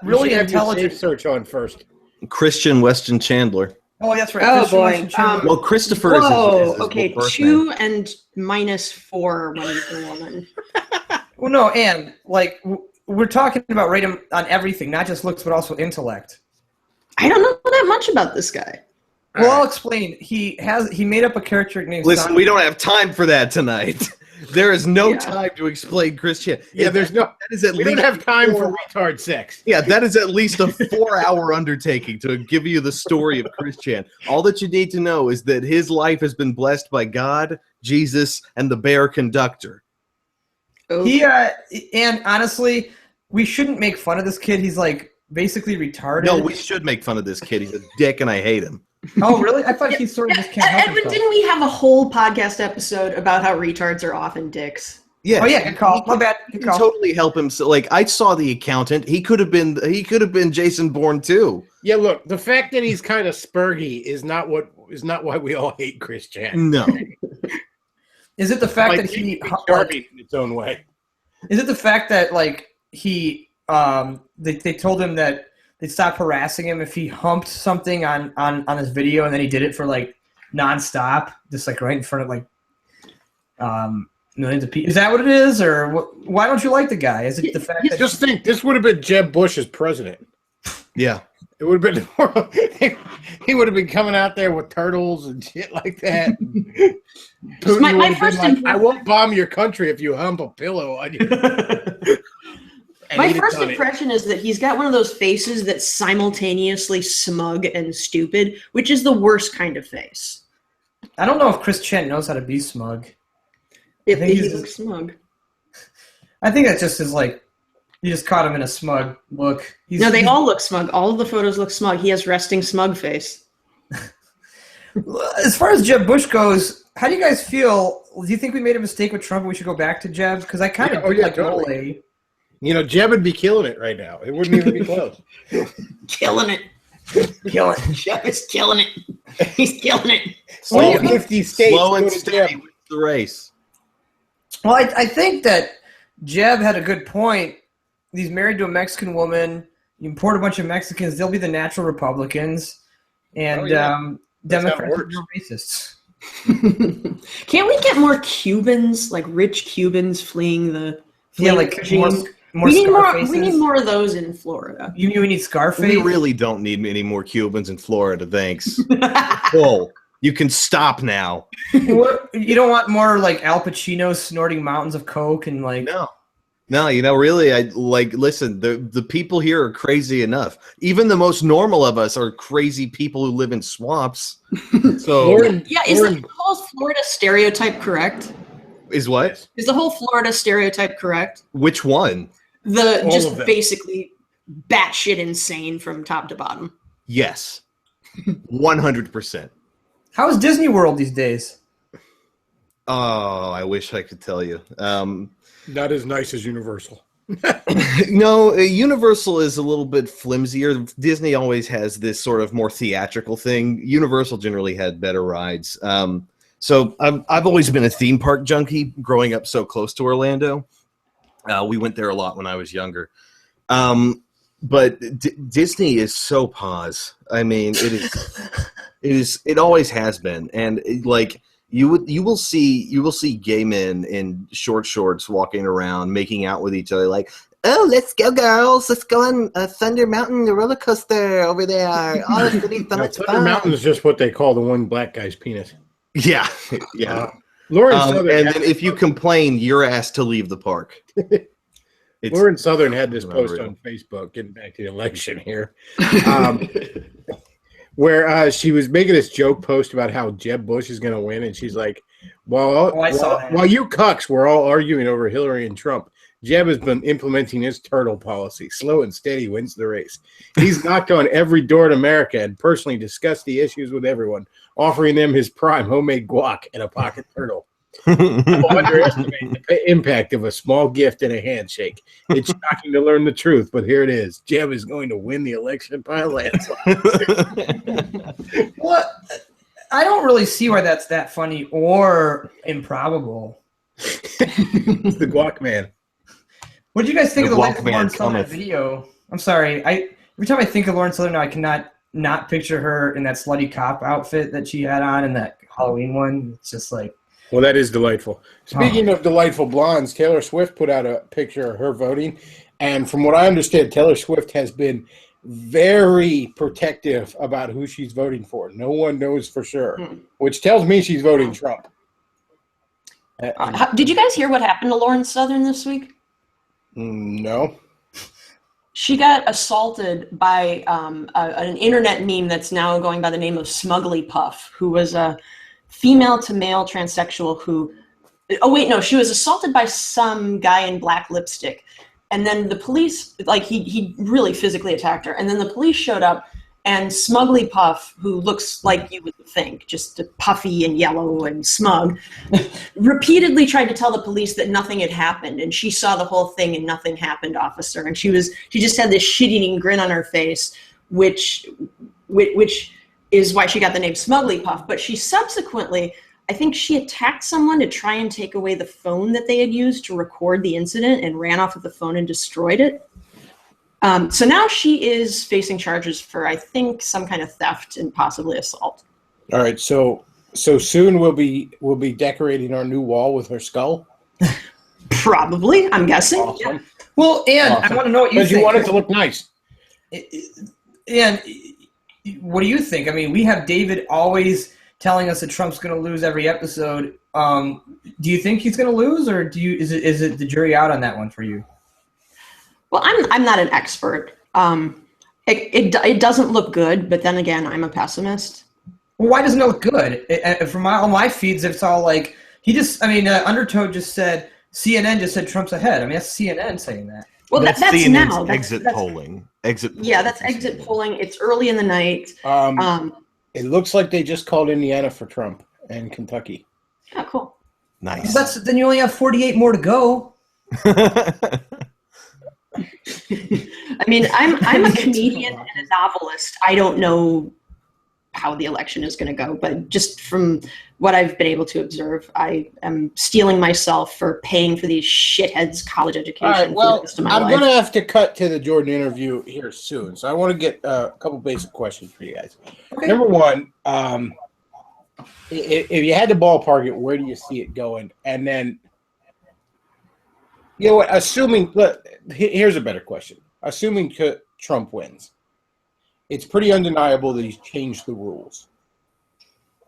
really intelligent. Safe search on first. Christian Weston Chandler. Oh, that's right. Oh, Christian boy. Weston Chandler. Well, Christopher is his Okay, birth 2 name. and -4 when he's a woman. Well, no, and like we're talking about rate him on everything, not just looks, but also intellect. I don't know that much about this guy. Well, I'll explain. He made up a character named. Listen, we don't have time for that tonight. There is no Yeah. time to explain Christian. Yeah, there's no. That is at We don't least have time for retard sex. Yeah, that is at least a 4-hour undertaking to give you the story of Christian. All that you need to know is that his life has been blessed by God, Jesus, and the bear conductor. He and honestly, we shouldn't make fun of this kid. He's like basically retarded. No, we should make fun of this kid. He's a dick, and I hate him. Oh, really? I thought he sort of just can't help Edwin, himself. didn't we have a whole podcast episode about how retards are often dicks? Yeah. Oh yeah, good call. My bad. He Good can call. totally help him. So, like, I saw The Accountant. He could have been Jason Bourne too. Yeah, look, the fact that he's kind of spurgy is not why we all hate Christian. No. Is it the fact Like, that he? it's charming in its own way. Is it the fact that like he? They told him that they'd stop harassing him if he humped something on his video, and then he did it for like nonstop, just like right in front of like millions of people. Is that what it is, or why don't you like the guy? Is it the fact that Just think, this would have been Jeb Bush as president. Yeah. It would have been. He would have been coming out there with turtles and shit like that. Putin My would have first been like, impression- I won't bomb your country if you hump a pillow on you. And My he'd have first done it. impression is that he's got one of those faces that's simultaneously smug and stupid, which is the worst kind of face. I don't know if Chris Chen knows how to be smug. If think he he's- looks smug. I think that just is like you just caught him in a smug look. No, they all look smug. All of the photos look smug. He has resting smug face. As far as Jeb Bush goes, how do you guys feel? Do you think we made a mistake with Trump and we should go back to Jeb? Because I kind of like totally. Ole. You know, Jeb would be killing it right now. It wouldn't even be close. Killing it. Killing. Jeff is killing it. He's killing it. All 50 states Slow go and to steady Jeb. wins the race. Well, I think that Jeb had a good point. He's married to a Mexican woman. You import a bunch of Mexicans, they'll be the natural Republicans. And Oh, yeah. That's how it Democrats are works. racists. Can't we get more Cubans, like rich Cubans fleeing the Yeah, fleeing like regime? more we need more. Scarfaces. We need more of those in Florida. You mean we need Scarface? We really don't need any more Cubans in Florida, thanks. Whoa. You can stop now. What, you don't want more like Al Pacino snorting mountains of coke and like No, you know, really, listen, the people here are crazy enough. Even the most normal of us are crazy people who live in swamps. So, Lauren, Yeah, is Lauren, the whole Florida stereotype correct? is what? Is the whole Florida stereotype correct? Which one? The All just of them. basically batshit insane from top to bottom. Yes. 100%. How is Disney World these days? Oh, I wish I could tell you. not as nice as Universal. No, Universal is a little bit flimsier. Disney always has this sort of more theatrical thing. Universal generally had better rides. So I've always been a theme park junkie growing up so close to Orlando. We went there a lot when I was younger. But Disney is so pause. I mean, it always has been. And you will see gay men in short shorts walking around making out with each other like, oh, let's go, girls, let's go on Thunder Mountain, the roller coaster over there. Oh, it's gonna be so No, much Thunder fun. Mountain is just what they call the one black guy's penis. Yeah, yeah. Lauren Southern, And had, then if you complain, you're asked to leave the park. Lauren Southern had this post unreal. on Facebook, getting back to the election here, where she was making this joke post about how Jeb Bush is going to win, and she's like, I saw that. while you cucks were all arguing over Hillary and Trump, Jeb has been implementing his turtle policy. Slow and steady wins the race. He's knocked on every door in America and personally discussed the issues with everyone, offering them his prime homemade guac and a pocket turtle. People underestimate the impact of a small gift and a handshake. It's shocking to learn the truth, but here it is. Jeb is going to win the election by a landslide. What? I don't really see why that's that funny or improbable. It's the guac man. What did you guys think The of the latest Walkman Lauren Southern cometh. video? I'm sorry. Every time I think of Lauren Southern now, I cannot not picture her in that slutty cop outfit that she had on in that Halloween one. It's just like, Well, that is delightful. Speaking of delightful blondes, Taylor Swift put out a picture of her voting. And from what I understand, Taylor Swift has been very protective about who she's voting for. No one knows for sure, which tells me she's voting Trump. Did you guys hear what happened to Lauren Southern this week? No. She got assaulted by an internet meme that's now going by the name of Smugly Puff, who was a female to male transsexual who, oh wait, no, she was assaulted by some guy in black lipstick. And then the police, like he really physically attacked her. And then the police showed up, and Smugly Puff, who looks like you would think, just puffy and yellow and smug, repeatedly tried to tell the police that nothing had happened, and she saw the whole thing and nothing happened, officer. And she just had this shit-eating grin on her face, which is why she got the name Smugly Puff. But she subsequently, I think she attacked someone to try and take away the phone that they had used to record the incident and ran off with the phone and destroyed it. So now she is facing charges for, I think, some kind of theft and possibly assault. All right, so soon we'll be decorating our new wall with her skull. Probably, I'm guessing. Awesome. Yeah. Well, and I want to know what you think. Because you want it to look nice. And what do you think? I mean, we have David always telling us that Trump's going to lose every episode. Do you think he's going to lose, or is it the jury out on that one for you? Well, I'm not an expert. It doesn't look good, but then again, I'm a pessimist. Well, why doesn't it look good? From all my feeds, it's all like Undertow just said, CNN just said Trump's ahead. I mean, that's CNN saying that. Well, that's CNN's now. Exit polling. Yeah, that's exit polling. It's early in the night. It looks like they just called Indiana for Trump and Kentucky. Oh, cool. Nice. Then you only have 48 more to go. I mean, I'm a comedian and a novelist. I don't know how the election is going to go, but just from what I've been able to observe, I am steeling myself for paying for these shitheads' college education. All right, well, for the rest of my I'm life. going to have to cut to the Jordan interview here soon, so I want to get a couple basic questions for you guys. Okay. Number one, if you had to ballpark it, where do you see it going? And then, you know what, here's a better question. Assuming Trump wins, it's pretty undeniable that he's changed the rules.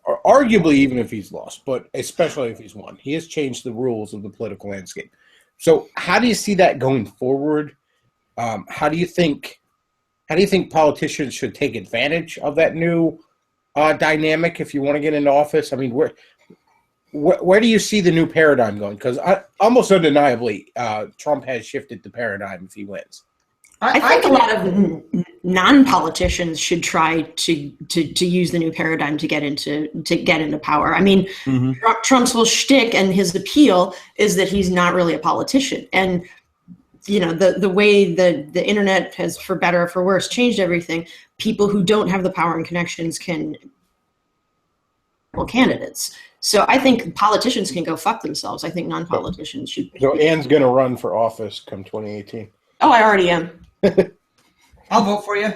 Or arguably, even if he's lost, but especially if he's won, he has changed the rules of the political landscape. So, how do you see that going forward? How do you think politicians should take advantage of that new dynamic if you want to get into office? I mean, where do you see the new paradigm going? Because almost undeniably, Trump has shifted the paradigm if he wins. I think a lot of non-politicians should try to use the new paradigm to get into power. I mean, Trump's whole shtick and his appeal is that he's not really a politician. And you know, the way the internet has, for better or for worse, changed everything. People who don't have the power and connections can candidates. So I think politicians can go fuck themselves. I think non-politicians should. So Ann's going to run for office come 2018. Oh, I already am. I'll vote for you.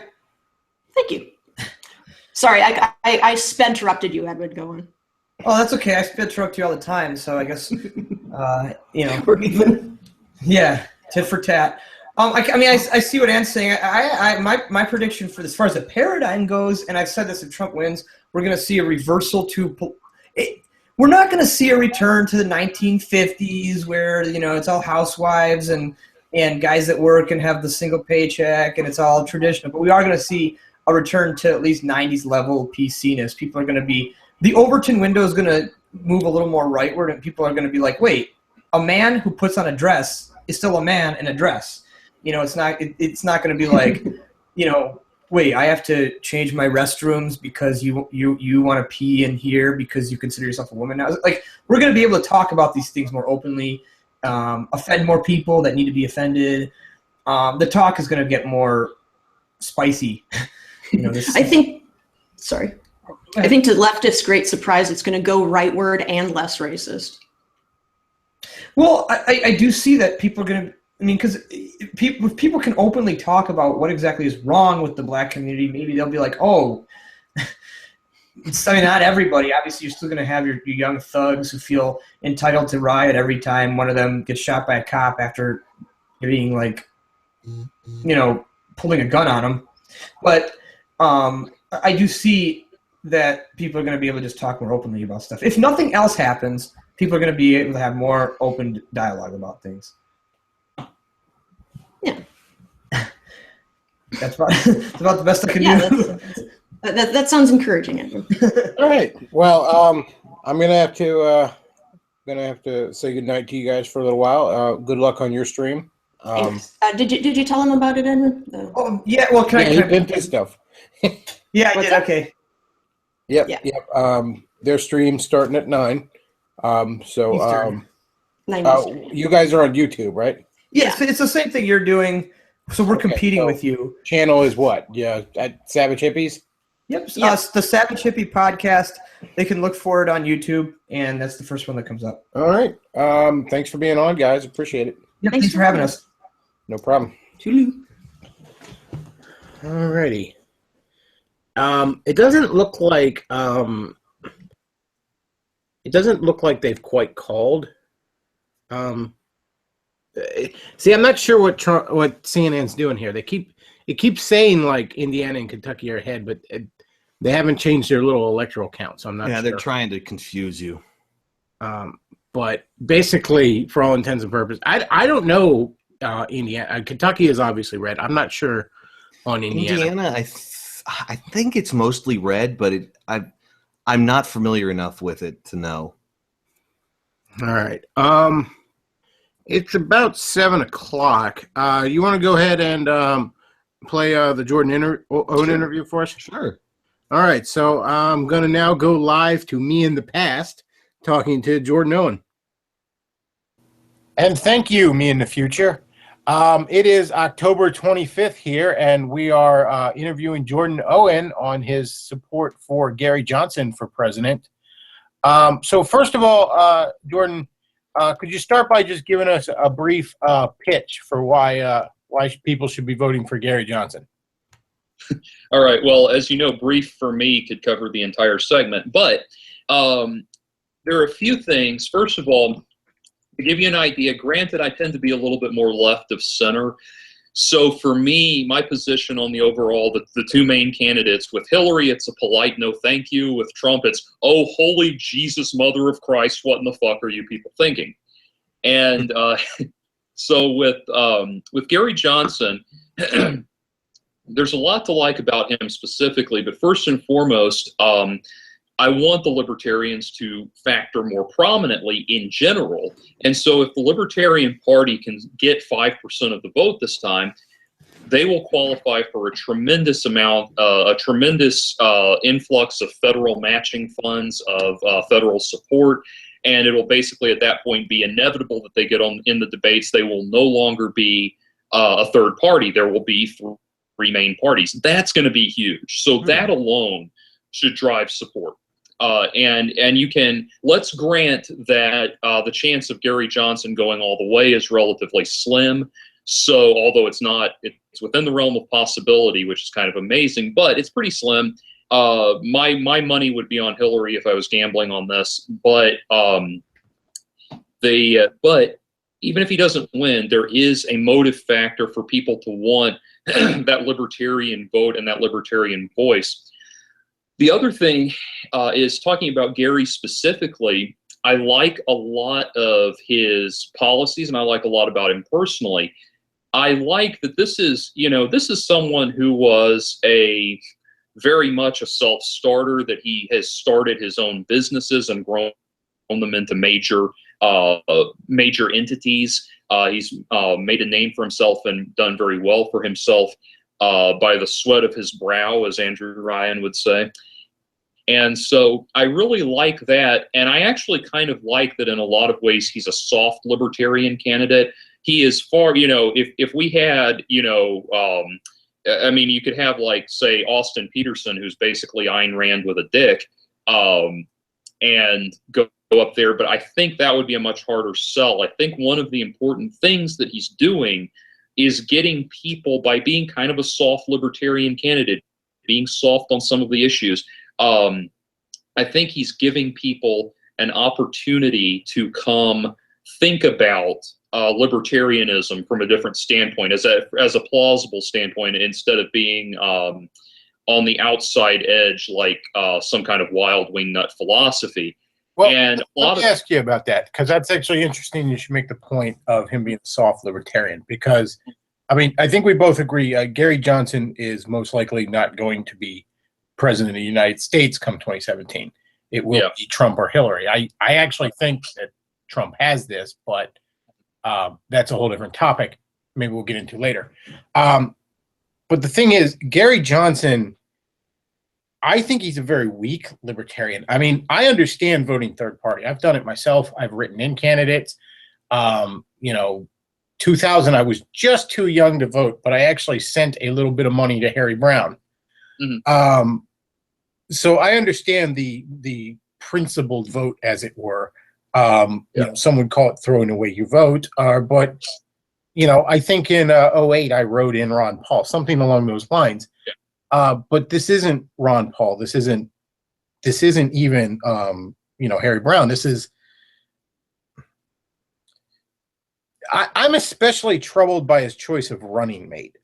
Thank you. Sorry, I interrupted you, Edward. Go on. Oh, that's okay. I interrupt you all the time, so I guess We're even. Yeah, tit for tat. I see what Ann's saying. My prediction for as far as the paradigm goes, and I've said this: if Trump wins, we're going to see a reversal to. We're not going to see a return to the 1950s where it's all housewives and guys that work and have the single paycheck and it's all traditional. But we are going to see a return to at least 90s level PC-ness. People are going to be the Overton window is going to move a little more rightward, and people are going to be like, wait, a man who puts on a dress is still a man in a dress. It's not going to be like, wait, I have to change my restrooms because you want to pee in here because you consider yourself a woman now. Like, we're going to be able to talk about these things more openly, offend more people that need to be offended. The talk is going to get more spicy. I think to leftists' great surprise, it's going to go rightward and less racist. Well, I do see that people are going to. I mean, because if people can openly talk about what exactly is wrong with the black community, maybe they'll be like, oh, not everybody. Obviously, you're still going to have your young thugs who feel entitled to riot every time one of them gets shot by a cop after being pulling a gun on them. But I do see that people are going to be able to just talk more openly about stuff. If nothing else happens, people are going to be able to have more open dialogue about things. Yeah. That's about the best I can Yeah, do. that sounds encouraging, Edwin. All right. Well, I'm gonna have to say goodnight to you guys for a little while. Good luck on your stream. Thanks. Did you tell him about it, Edwin? Oh, yeah. Well, Yeah, he did his stuff. Yeah, I What's did. that? Okay. Yep. Yeah. Yep. Their stream's starting at 9. Eastern. 9 Eastern. You guys are on YouTube, right? Yeah, it's the same thing you're doing. So we're Okay, competing so- with you. Channel is what? Yeah, at Savage Hippies. Yep. Yeah. The Savage Hippie podcast. They can look for it on YouTube, and that's the first one that comes up. All right. Thanks for being on, guys. Appreciate it. Yep, Thanks thanks for having us. No problem. Toodaloo. All righty. It doesn't look like they've quite called. See, I'm not sure what CNN's doing here. It keeps saying like Indiana and Kentucky are ahead, but they haven't changed their little electoral count, so I'm not sure. Yeah, they're trying to confuse you. But basically, for all intents and purposes, I don't know Indiana. Kentucky is obviously red. I'm not sure on Indiana. Indiana, I think it's mostly red, but I'm not familiar enough with it to know. All right. It's about 7:00. You want to go ahead and play the Jordan Owen interview for us? Sure. All right. So I'm going to now go live to me in the past talking to Jordan Owen. And thank you, me in the future. It is October 25th here, and we are interviewing Jordan Owen on his support for Gary Johnson for president. So first of all, Jordan, could you start by just giving us a brief pitch for why people should be voting for Gary Johnson? All right. Well, as you know, brief for me could cover the entire segment, but there are a few things. First of all, to give you an idea, granted, I tend to be a little bit more left of center. So for me, my position on the overall, the two main candidates, with Hillary, it's a polite no thank you. With Trump, it's, oh, holy Jesus, mother of Christ, what in the fuck are you people thinking? And so with Gary Johnson, there's a lot to like about him specifically, but first and foremost, I want the Libertarians to factor more prominently in general. And so if the Libertarian Party can get 5% of the vote this time, they will qualify for a tremendous amount, a tremendous influx of federal matching funds, of federal support. And it'll basically at that point be inevitable that they get on in the debates. They will no longer be a third party. There will be three main parties. That's going to be huge. So that alone should drive support. And you can, let's grant that the chance of Gary Johnson going all the way is relatively slim. So although it's within the realm of possibility, which is kind of amazing, but it's pretty slim. My money would be on Hillary if I was gambling on this, but even if he doesn't win, there is a motive factor for people to want that libertarian vote and that libertarian voice. The other thing is talking about Gary specifically. I like a lot of his policies, and I like a lot about him personally. I like that this is someone who was very much a self-starter, that he has started his own businesses and grown them into major entities. He's made a name for himself and done very well for himself by the sweat of his brow, as Andrew Ryan would say. And so I really like that. And I actually kind of like that in a lot of ways he's a soft libertarian candidate. He is far, if we had, I mean, you could have, like, say, Austin Peterson, who's basically Ayn Rand with a dick, and go up there. But I think that would be a much harder sell. I think one of the important things that he's doing is getting people, by being kind of a soft libertarian candidate, being soft on some of the issues. I think he's giving people an opportunity to come think about libertarianism from a different standpoint, as a plausible standpoint, instead of being on the outside edge like some kind of wild wingnut philosophy. Well, and a lot let me ask you about that, because that's actually interesting. You should make the point of him being a soft libertarian, because, I mean, I think we both agree Gary Johnson is most likely not going to be president of the United States come 2017. It will be Trump or Hillary. I actually think that Trump has this, but that's a whole different topic. Maybe we'll get into later. But the thing is, Gary Johnson, I think he's a very weak libertarian. I mean, I understand voting third party. I've done it myself. I've written in candidates. 2000, I was just too young to vote, but I actually sent a little bit of money to Harry Brown. Mm-hmm. So I understand the principled vote, as it were. Some would call it throwing away your vote, but I think in 08 I wrote in Ron Paul, something along those lines. But this isn't Ron Paul. This isn't even Harry Brown. This is. I'm especially troubled by his choice of running mate.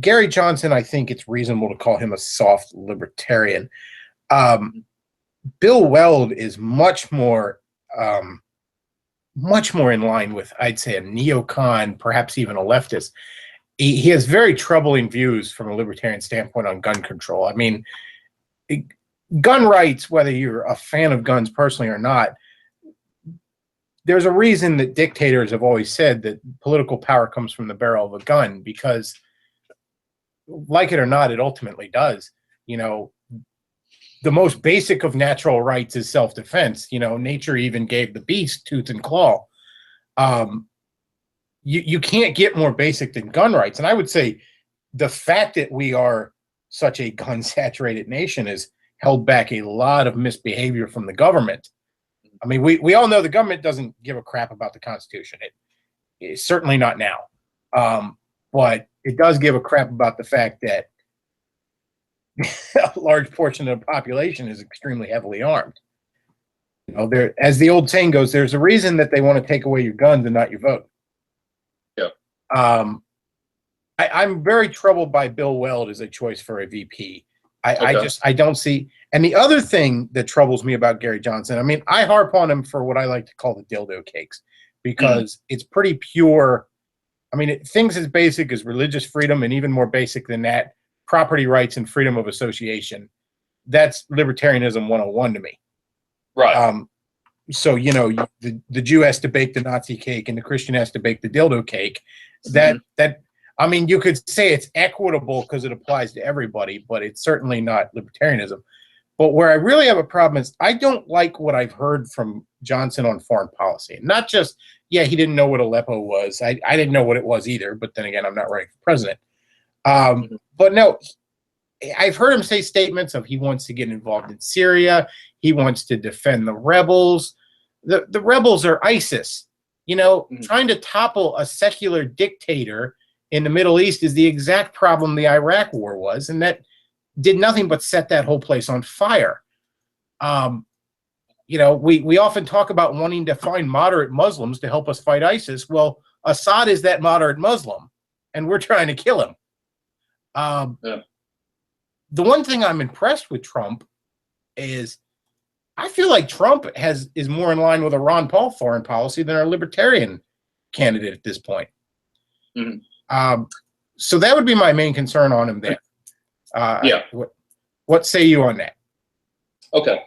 Gary Johnson, I think it's reasonable to call him a soft libertarian. Bill Weld is much more in line with, I'd say, a neocon, perhaps even a leftist. He has very troubling views from a libertarian standpoint on gun control. I mean, gun rights, whether you're a fan of guns personally or not, there's a reason that dictators have always said that political power comes from the barrel of a gun, because, like it or not, it ultimately does. The most basic of natural rights is self-defense. Nature even gave the beast tooth and claw. You can't get more basic than gun rights. And I would say the fact that we are such a gun-saturated nation has held back a lot of misbehavior from the government. I mean, we all know the government doesn't give a crap about the Constitution. It's certainly not now. But it does give a crap about the fact that a large portion of the population is extremely heavily armed. As the old saying goes, there's a reason that they want to take away your guns and not your vote. Yeah. I'm very troubled by Bill Weld as a choice for a VP. I don't see. And the other thing that troubles me about Gary Johnson, I mean, I harp on him for what I like to call the dildo cakes, because it's pretty pure. I mean, things as basic as religious freedom, and even more basic than that, property rights and freedom of association. That's libertarianism 101 to me. Right. So, the Jew has to bake the Nazi cake and the Christian has to bake the dildo cake. I mean, you could say it's equitable because it applies to everybody, but it's certainly not libertarianism. But where I really have a problem is I don't like what I've heard from Johnson on foreign policy. Not just, he didn't know what Aleppo was. I didn't know what it was either, but then again, I'm not running for president. But no, I've heard him say statements of he wants to get involved in Syria. He wants to defend the rebels. The rebels are ISIS. Trying to topple a secular dictator in the Middle East is the exact problem the Iraq War was, and that did nothing but set that whole place on fire. We often talk about wanting to find moderate Muslims to help us fight ISIS. Well, Assad is that moderate Muslim, and we're trying to kill him. The one thing I'm impressed with Trump is I feel like Trump is more in line with a Ron Paul foreign policy than our libertarian candidate at this point. So that would be my main concern on him there. What say you on that? Okay.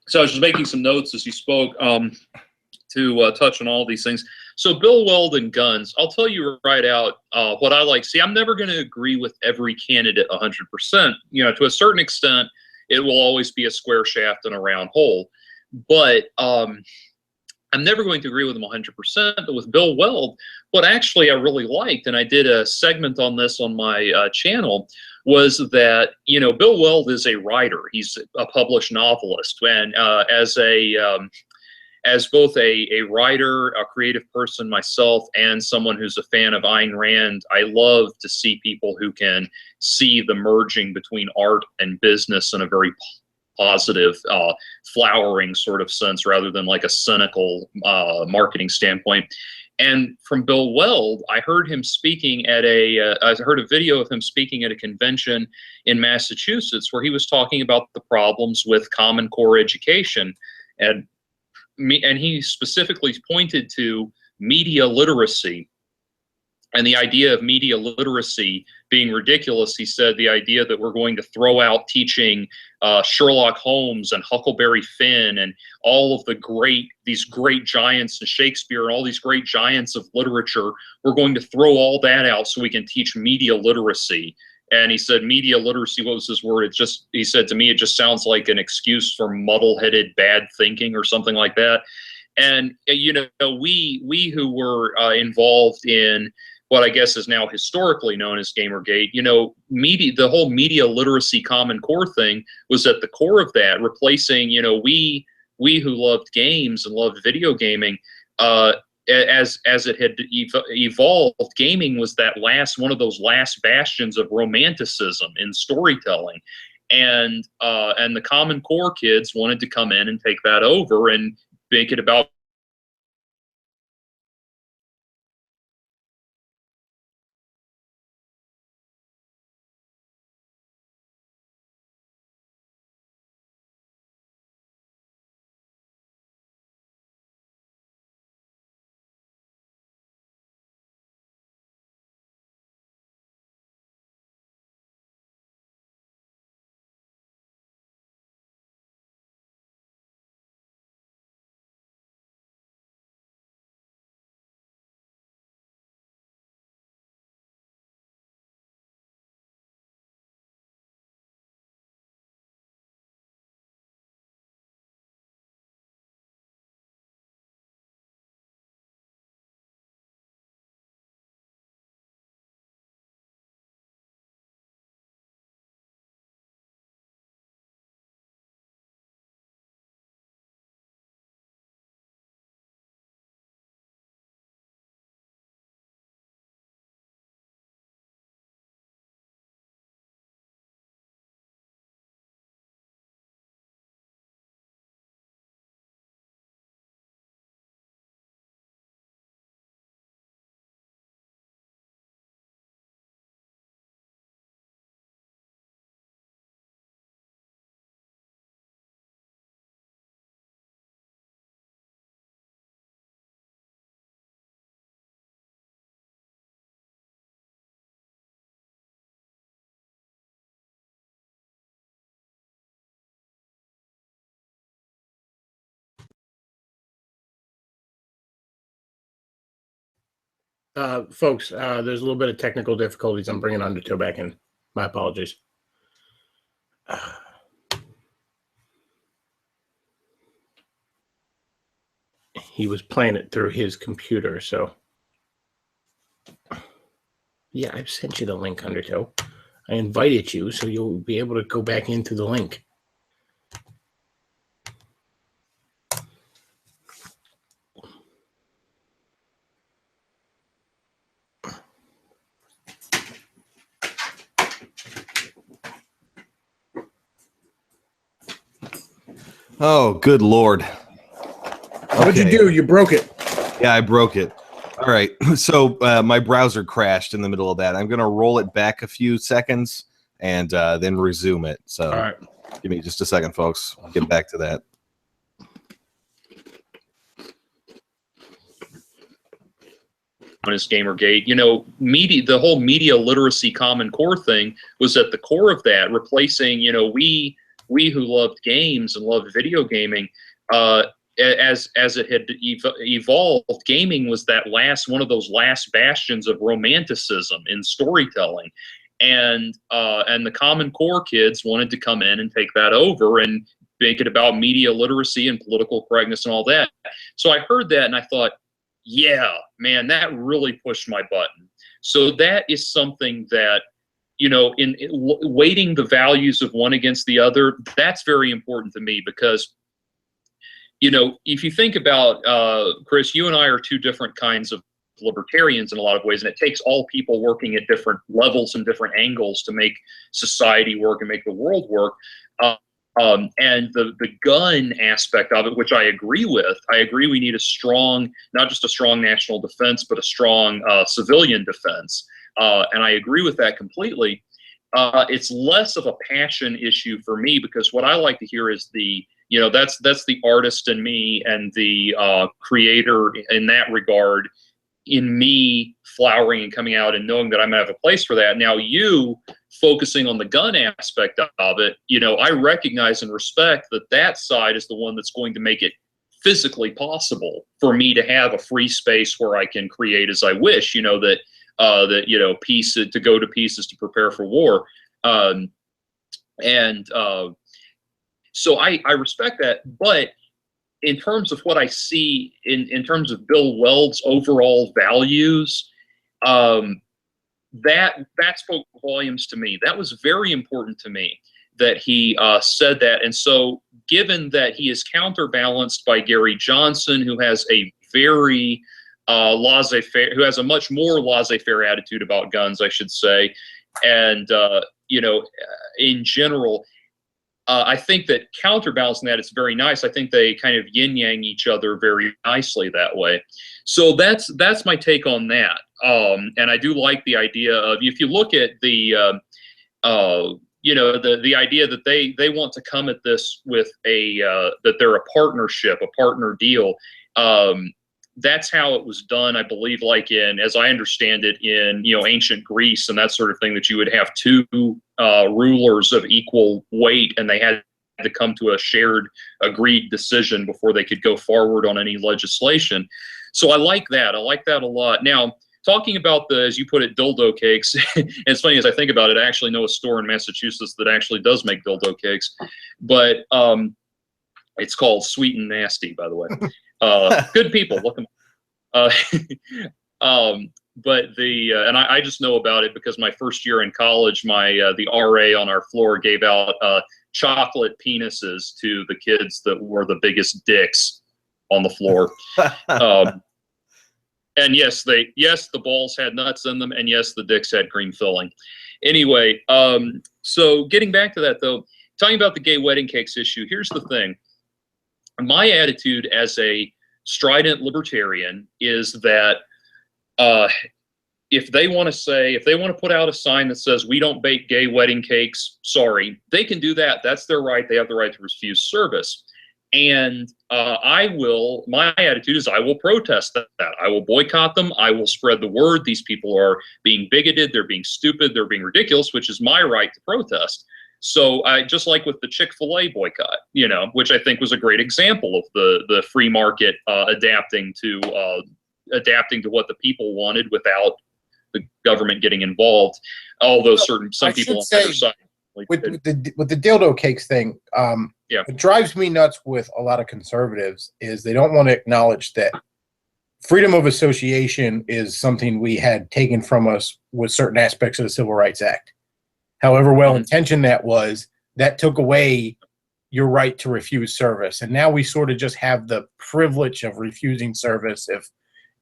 So I was just making some notes as you spoke to touch on all these things. So Bill Weld and guns, I'll tell you right out what I like. See, I'm never going to agree with every candidate 100%. To a certain extent, it will always be a square shaft and a round hole. But I'm never going to agree with him 100%. But with Bill Weld, what actually I really liked, and I did a segment on this on my channel, was that, Bill Weld is a writer. He's a published novelist. And as both a writer, a creative person myself, and someone who's a fan of Ayn Rand, I love to see people who can see the merging between art and business in a very positive, flowering sort of sense, rather than like a cynical marketing standpoint. And from Bill Weld, I heard him speaking at I heard a video of him speaking at a convention in Massachusetts where he was talking about the problems with Common Core education. And he specifically pointed to media literacy and the idea of media literacy being ridiculous. He said the idea that we're going to throw out teaching Sherlock Holmes and Huckleberry Finn and all of these great giants of Shakespeare and all these great giants of literature, we're going to throw all that out so we can teach media literacy. And he said, media literacy, what was his word? He said to me, it just sounds like an excuse for muddle-headed bad thinking or something like that. And, we who were involved in what I guess is now historically known as Gamergate, the whole media literacy Common Core thing was at the core of that, replacing, we who loved games and loved video gaming, as it had evolved, gaming was one of those last bastions of romanticism in storytelling. And the Common Core kids wanted to come in and take that over and make it about folks, there's a little bit of technical difficulties. I'm bringing Undertow back in. My apologies. He was playing it through his computer, so yeah, I've sent you the link, Undertow. I invited you, so you'll be able to go back into the link. Oh, good Lord. What'd you do? You broke it. Yeah, I broke it. All right. So my browser crashed in the middle of that. I'm going to roll it back a few seconds and then resume it. So all right. Give me just a second, folks. I'll get back to that. As Gamergate, the whole media literacy Common Core thing was at the core of that, replacing, we who loved games and loved video gaming, as it had evolved, gaming was one of those last bastions of romanticism in storytelling. And the Common Core kids wanted to come in and take that over and make it about media literacy and political correctness and all that. So I heard that and I thought, yeah, man, that really pushed my button. So that is something that, in weighting the values of one against the other, that's very important to me because, if you think about, Chris, you and I are two different kinds of libertarians in a lot of ways, and it takes all people working at different levels and different angles to make society work and make the world work. And the gun aspect of it, which I agree with, I agree we need a strong, not just a strong national defense, but a strong civilian defense. And I agree with that completely. It's less of a passion issue for me, because what I like to hear is that's the artist in me and the creator in that regard, in me flowering and coming out and knowing that I'm gonna have a place for that. Now, you focusing on the gun aspect of it, I recognize and respect that side is the one that's going to make it physically possible for me to have a free space where I can create as I wish, peace to go to pieces to prepare for war. So I respect that, but in terms of what I see in terms of Bill Weld's overall values, that spoke volumes to me. That was very important to me that he said that. And so given that he is counterbalanced by Gary Johnson, who has a very laissez-faire, who has a much more laissez-faire attitude about guns, I should say, and in general, I think that counterbalancing that is very nice. I think they kind of yin-yang each other very nicely that way. So that's my take on that. And I do like the idea of, if you look at the idea that they want to come at this with that they're a partnership, a partner deal. That's how it was done, I believe, like as I understand it, in ancient Greece and that sort of thing, that you would have two rulers of equal weight, and they had to come to a shared agreed decision before they could go forward on any legislation. So I like that. I like that a lot. Now, talking about as you put it, dildo cakes, and it's funny as I think about it, I actually know a store in Massachusetts that actually does make dildo cakes, but it's called Sweet and Nasty, by the way. Good people, look them up. But and I just know about it because my first year in college, the RA on our floor gave out chocolate penises to the kids that were the biggest dicks on the floor. And yes, the balls had nuts in them, and yes, the dicks had cream filling. Anyway, so getting back to that though, talking about the gay wedding cakes issue, here's the thing. My attitude as a strident libertarian is that if they want to put out a sign that says we don't bake gay wedding cakes, sorry, they can do that. That's their right. They have the right to refuse service. And my attitude is I will protest that. I will boycott them. I will spread the word. These people are being bigoted. They're being stupid. They're being ridiculous, which is my right to protest. So just like with the Chick-fil-A boycott, which I think was a great example of the free market adapting to what the people wanted without the government getting involved. Although some people on the other side. With the dildo cakes thing, what drives me nuts with a lot of conservatives is they don't want to acknowledge that freedom of association is something we had taken from us with certain aspects of the Civil Rights Act. However well-intentioned that took away your right to refuse service. And now we sort of just have the privilege of refusing service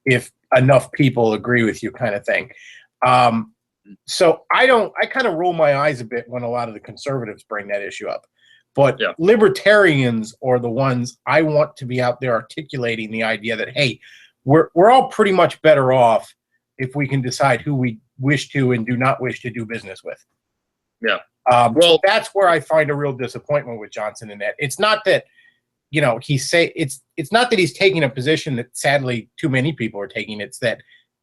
if enough people agree with you, kind of thing. So I kind of roll my eyes a bit when a lot of the conservatives bring that issue up. But libertarians are the ones I want to be out there articulating the idea that, hey, we're all pretty much better off if we can decide who we wish to and do not wish to do business with. Yeah. Well, that's where I find a real disappointment with Johnson in that. It's not that, it's not that he's taking a position that sadly too many people are taking. It's that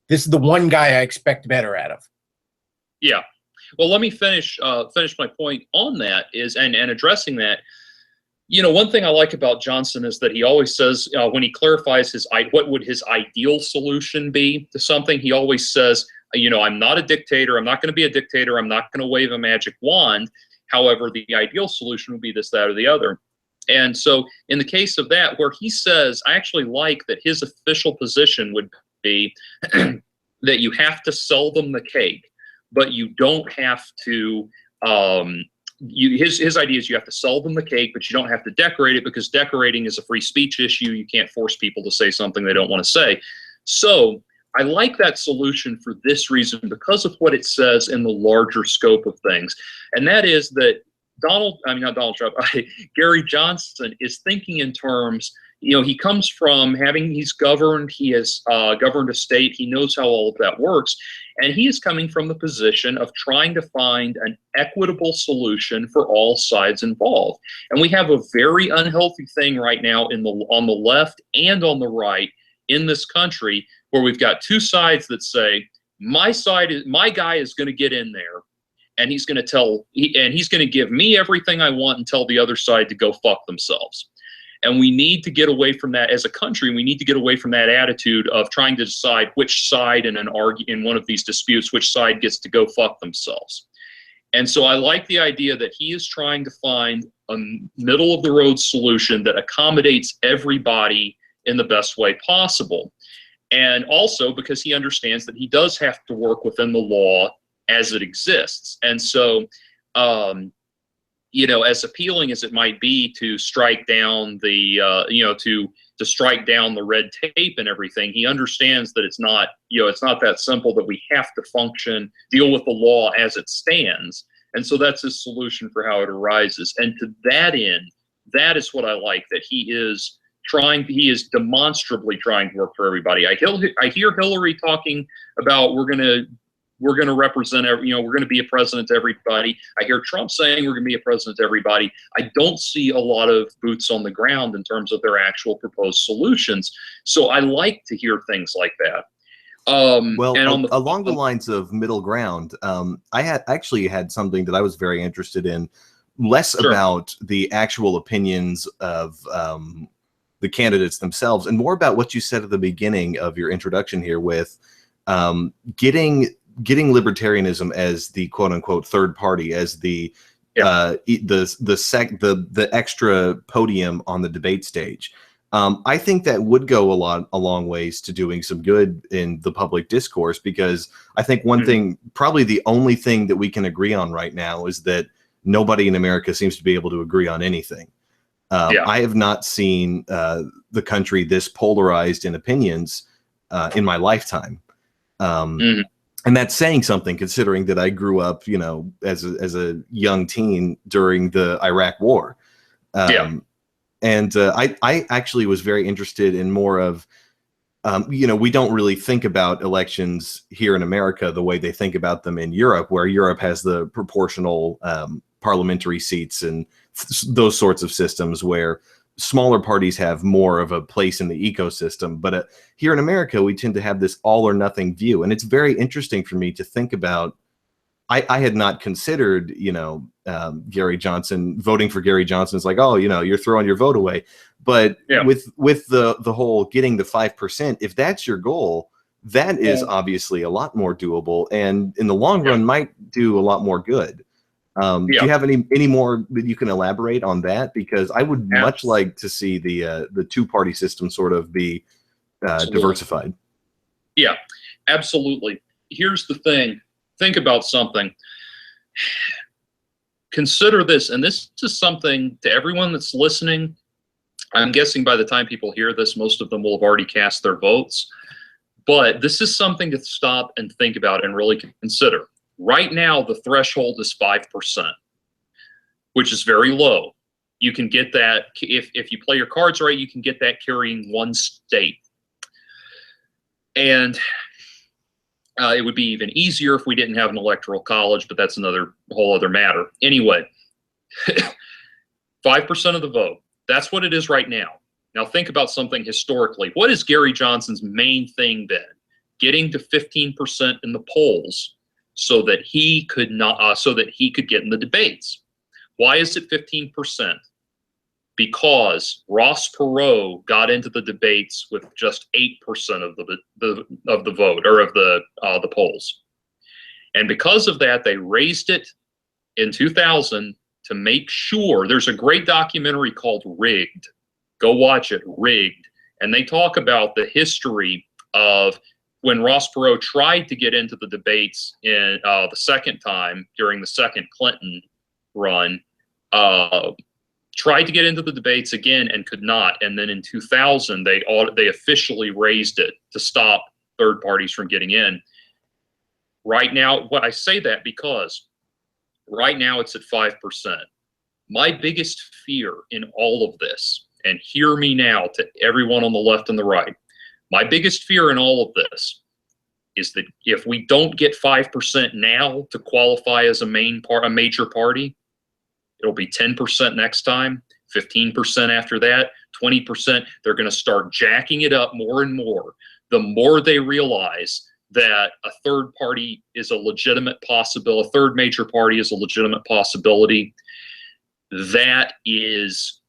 this is the one guy I expect better out of. Yeah. Well, let me finish my point on that and addressing that. One thing I like about Johnson is that he always says, when he clarifies what would his ideal solution be to something, he always says, I'm not a dictator. I'm not going to be a dictator. I'm not going to wave a magic wand. However, the ideal solution would be this, that, or the other. And so in the case of that, where he says, I actually like that his official position would be that you have to sell them the cake, but you don't have to, his idea is you have to sell them the cake, but you don't have to decorate it because decorating is a free speech issue. You can't force people to say something they don't want to say. So I like that solution for this reason, because of what it says in the larger scope of things. And that is that not Donald Trump, Gary Johnson is thinking in terms, he comes from he's governed, he has governed a state, he knows how all of that works, and he is coming from the position of trying to find an equitable solution for all sides involved. And we have a very unhealthy thing right now on the left and on the right in this country, where we've got two sides that say, my guy is going to get in there, and he's going to give me everything I want and tell the other side to go fuck themselves. And we need to get away from that as a country. We need to get away from that attitude of trying to decide which side in one of these disputes, which side gets to go fuck themselves. And so I like the idea that he is trying to find a middle of the road solution that accommodates everybody in the best way possible. And also because he understands that he does have to work within the law as it exists. And so, as appealing as it might be to strike down the, to strike down the red tape and everything, he understands that it's not that simple, that we have to deal with the law as it stands. And so that's his solution for how it arises. And to that end, that is what I like, that he is demonstrably trying to work for everybody. I hear Hillary talking about we're going to represent we're going to be a president to everybody. I hear Trump saying we're going to be a president to everybody. I don't see a lot of boots on the ground in terms of their actual proposed solutions. So I like to hear things like that. Along the lines of middle ground, I had something that I was very interested in, less about the actual opinions of the candidates themselves, and more about what you said at the beginning of your introduction here with getting libertarianism as the quote unquote third party, as the extra podium on the debate stage. I think that would go a long ways to doing some good in the public discourse, because I think one thing, probably the only thing that we can agree on right now, is that nobody in America seems to be able to agree on anything. I have not seen the country this polarized in opinions in my lifetime. And that's saying something, considering that I grew up, as a young teen during the Iraq War. And I actually was very interested in more of, we don't really think about elections here in America the way they think about them in Europe, where Europe has the proportional parliamentary seats and those sorts of systems where smaller parties have more of a place in the ecosystem. But here in America, we tend to have this all or nothing view. And it's very interesting for me to think about. I had not considered, Gary Johnson, voting for Gary Johnson is like, oh, you're throwing your vote away. But with the whole getting the 5%, if that's your goal, that is obviously a lot more doable, and in the long run might do a lot more good. Do you have any more that you can elaborate on that? Because I would much like to see the two-party system sort of be diversified. Yeah, absolutely. Here's the thing. Think about something. Consider this, and this is something to everyone that's listening. I'm guessing by the time people hear this, most of them will have already cast their votes. But this is something to stop and think about and really consider. Right now, the threshold is 5%, which is very low. You can get that, if you play your cards right, you can get that carrying one state. And it would be even easier if we didn't have an electoral college, but that's whole other matter. Anyway, 5% of the vote. That's what it is right now. Now think about something historically. What has Gary Johnson's main thing been? Getting to 15% in the polls so that he could get in the debates. Why is it 15%? Because Ross Perot got into the debates with just 8% of the vote, or of the polls, and because of that, they raised it in 2000 to make sure. There's a great documentary called Rigged. Go watch it, Rigged, and they talk about the history of when Ross Perot tried to get into the debates in the second time during the second Clinton run. Tried to get into the debates again and could not. And then in 2000, they officially raised it to stop third parties from getting in. Right now, I say that because right now it's at 5%. My biggest fear in all of this, and hear me now to everyone on the left and the right, my biggest fear in all of this is that if we don't get 5% now to qualify as a major party, it'll be 10% next time, 15% after that, 20%. They're going to start jacking it up more and more. The more they realize that a third party is a legitimate possibility, a third major party is a legitimate possibility, that is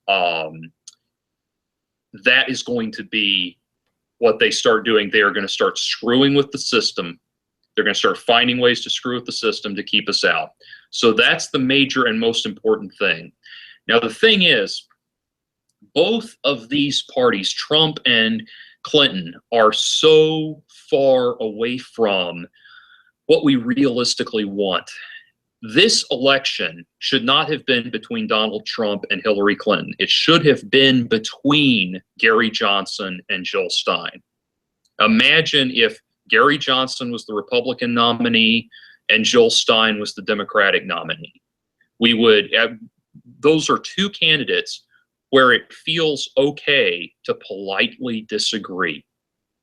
going to be what they start doing. They are going to start screwing with the system. They're going to start finding ways to screw with the system to keep us out. So that's the major and most important thing. Now, the thing is, both of these parties, Trump and Clinton, are so far away from what we realistically want. This election should not have been between Donald Trump and Hillary Clinton. It should have been between Gary Johnson and Jill Stein. Imagine if Gary Johnson was the Republican nominee and Jill Stein was the Democratic nominee. We would have, those are two candidates where it feels okay to politely disagree.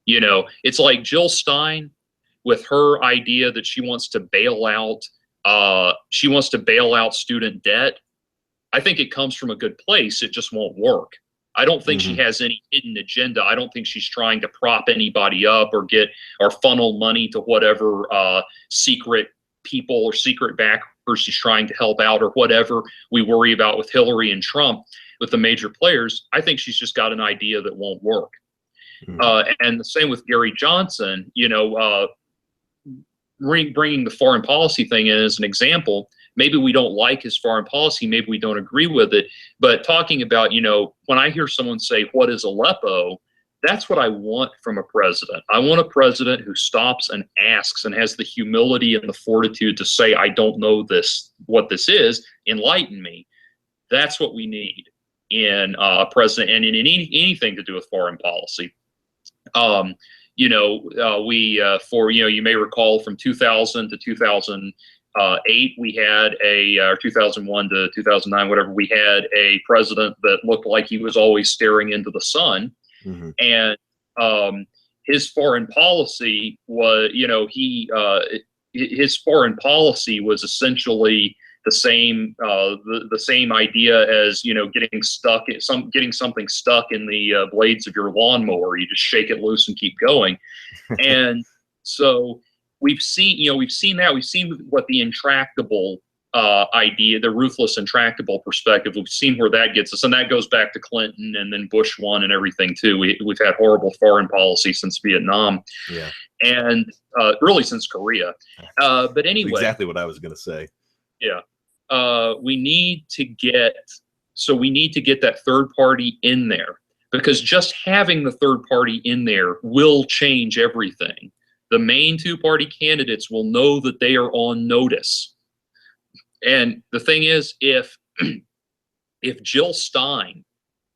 You know, it's like Jill Stein with her idea that she wants to bail out student debt. I think it comes from a good place. It just won't work. I don't think she has any hidden agenda. I don't think she's trying to prop anybody up or get or funnel money to whatever secret people or secret backers she's trying to help out or whatever we worry about with Hillary and Trump with the major players. I think she's just got an idea that won't work. And the same with Gary Johnson, you know, bringing the foreign policy thing in as an example. Maybe we don't like his foreign policy, maybe we don't agree with it, but talking about, you know, when I hear someone say, what is Aleppo? That's what I want from a president. I want a president who stops and asks and has the humility and the fortitude to say, I don't know what this is, enlighten me. That's what we need in a president and in anything to do with foreign policy. You know, you may recall from 2000 to 2008, we had or 2001 to 2009, whatever, we had a president that looked like he was always staring into the sun. And his foreign policy was, you know, his foreign policy was essentially the same idea as, you know, getting something stuck in the blades of your lawnmower. You just shake it loose and keep going. And so we've seen what the intractable idea, the ruthless, intractable perspective, we've seen where that gets us. And that goes back to Clinton and then Bush 1 and everything too. We've had horrible foreign policy since Vietnam. Yeah. And really since Korea. But anyway. That's exactly what I was going to say. Yeah. We need to get that third party in there, because just having the third party in there will change everything. The main two-party candidates will know that they are on notice. And the thing is, if Jill Stein,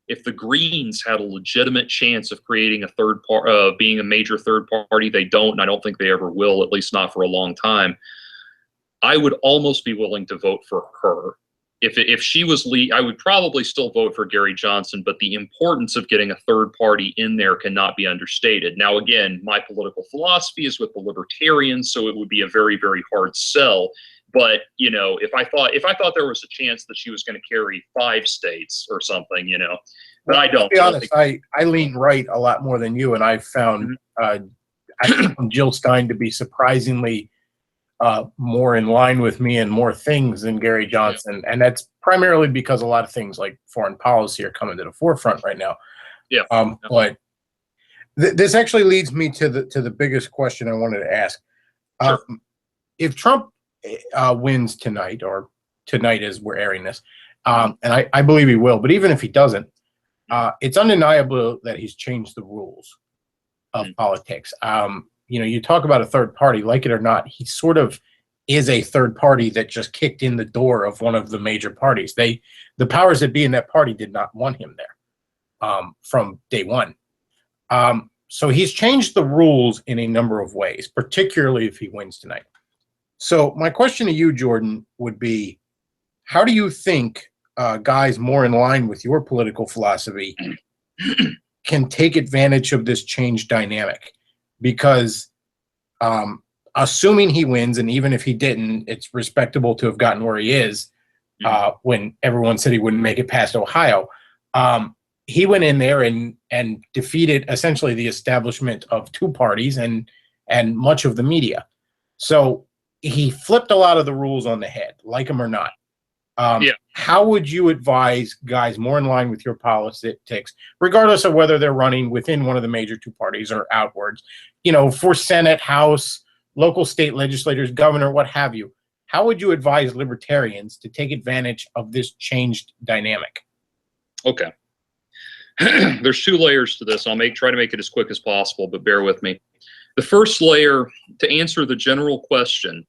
if the Greens had a legitimate chance of creating a third part, being a major third party, they don't, and I don't think they ever will, at least not for a long time. I would almost be willing to vote for her. If she was lead, I would probably still vote for Gary Johnson, but the importance of getting a third party in there cannot be understated. Now, again, my political philosophy is with the libertarians, so it would be a very, very hard sell. But, you know, if I thought there was a chance that she was going to carry 5 states or something, you know, but I don't. To be honest, I lean right a lot more than you, and I've found I found Jill Stein to be surprisingly more in line with me and more things than Gary Johnson, and that's primarily because a lot of things like foreign policy are coming to the forefront right now. Yeah. But this actually leads me to the biggest question I wanted to ask. Sure. If Trump wins tonight, or tonight as we're airing this, and I believe he will, but even if he doesn't, it's undeniable that he's changed the rules of politics. You know, you talk about a third party, like it or not, he sort of is a third party that just kicked in the door of one of the major parties. The powers that be in that party did not want him there from day one. So he's changed the rules in a number of ways, particularly if he wins tonight. So my question to you, Jordan, would be, how do you think guys more in line with your political philosophy can take advantage of this change dynamic, because assuming he wins, and even if he didn't, it's respectable to have gotten where he is when everyone said he wouldn't make it past Ohio. He went in there and defeated essentially the establishment of two parties and much of the media. So he flipped a lot of the rules on the head, like him or not. How would you advise guys more in line with your politics, regardless of whether they're running within one of the major two parties or outwards, for Senate, House, local state legislators, governor, what have you? How would you advise libertarians to take advantage of this changed dynamic? Okay. There's two layers to this. I'll try to make it as quick as possible, but bear with me. The first layer, to answer the general question,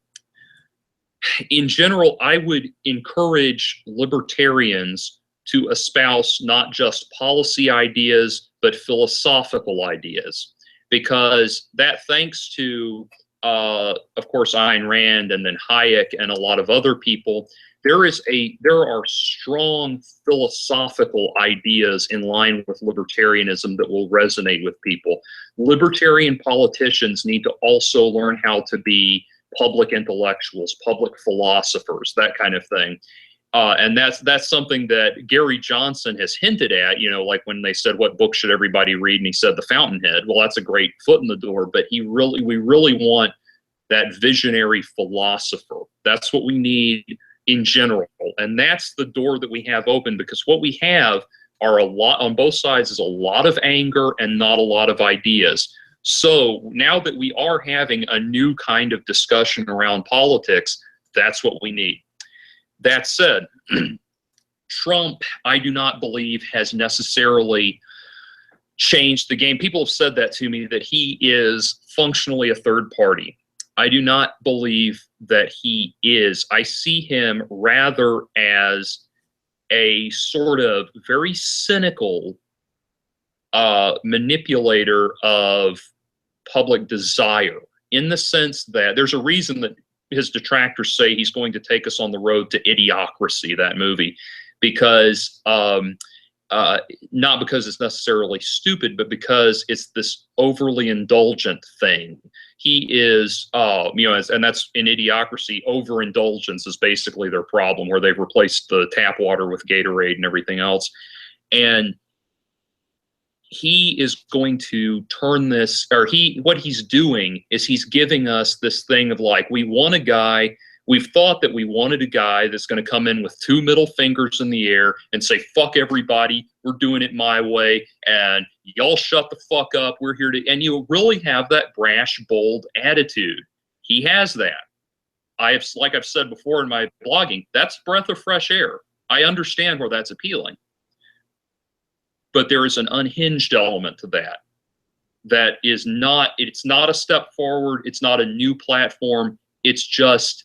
in general, I would encourage libertarians to espouse not just policy ideas, but philosophical ideas, because that, thanks to, of course, Ayn Rand and then Hayek and a lot of other people, there are strong philosophical ideas in line with libertarianism that will resonate with people. Libertarian politicians need to also learn how to be public intellectuals, public philosophers, that kind of thing. And that's something that Gary Johnson has hinted at, like when they said, what book should everybody read? And he said The Fountainhead. Well, that's a great foot in the door, but we really want that visionary philosopher. That's what we need in general. And that's the door that we have open, because what we have are on both sides is a lot of anger and not a lot of ideas. So now that we are having a new kind of discussion around politics, that's what we need. That said, Trump, I do not believe, has necessarily changed the game. People have said that to me, that he is functionally a third party. I do not believe that he is. I see him rather as a sort of very cynical manipulator of public desire, in the sense that there's a reason that his detractors say he's going to take us on the road to idiocracy, that movie, because not because it's necessarily stupid, but because it's this overly indulgent thing. He is, and that's in Idiocracy, overindulgence is basically their problem, where they've replaced the tap water with Gatorade and everything else. And he is going to turn this, what he's doing is he's giving us this thing of like, we've thought that we wanted a guy that's going to come in with two middle fingers in the air and say, fuck everybody, we're doing it my way, and y'all shut the fuck up, we're here to, and you really have that brash, bold attitude. He has that. Like I've said before in my blogging, that's breath of fresh air. I understand where that's appealing. But there is an unhinged element to that. It's not a step forward. It's not a new platform. It's just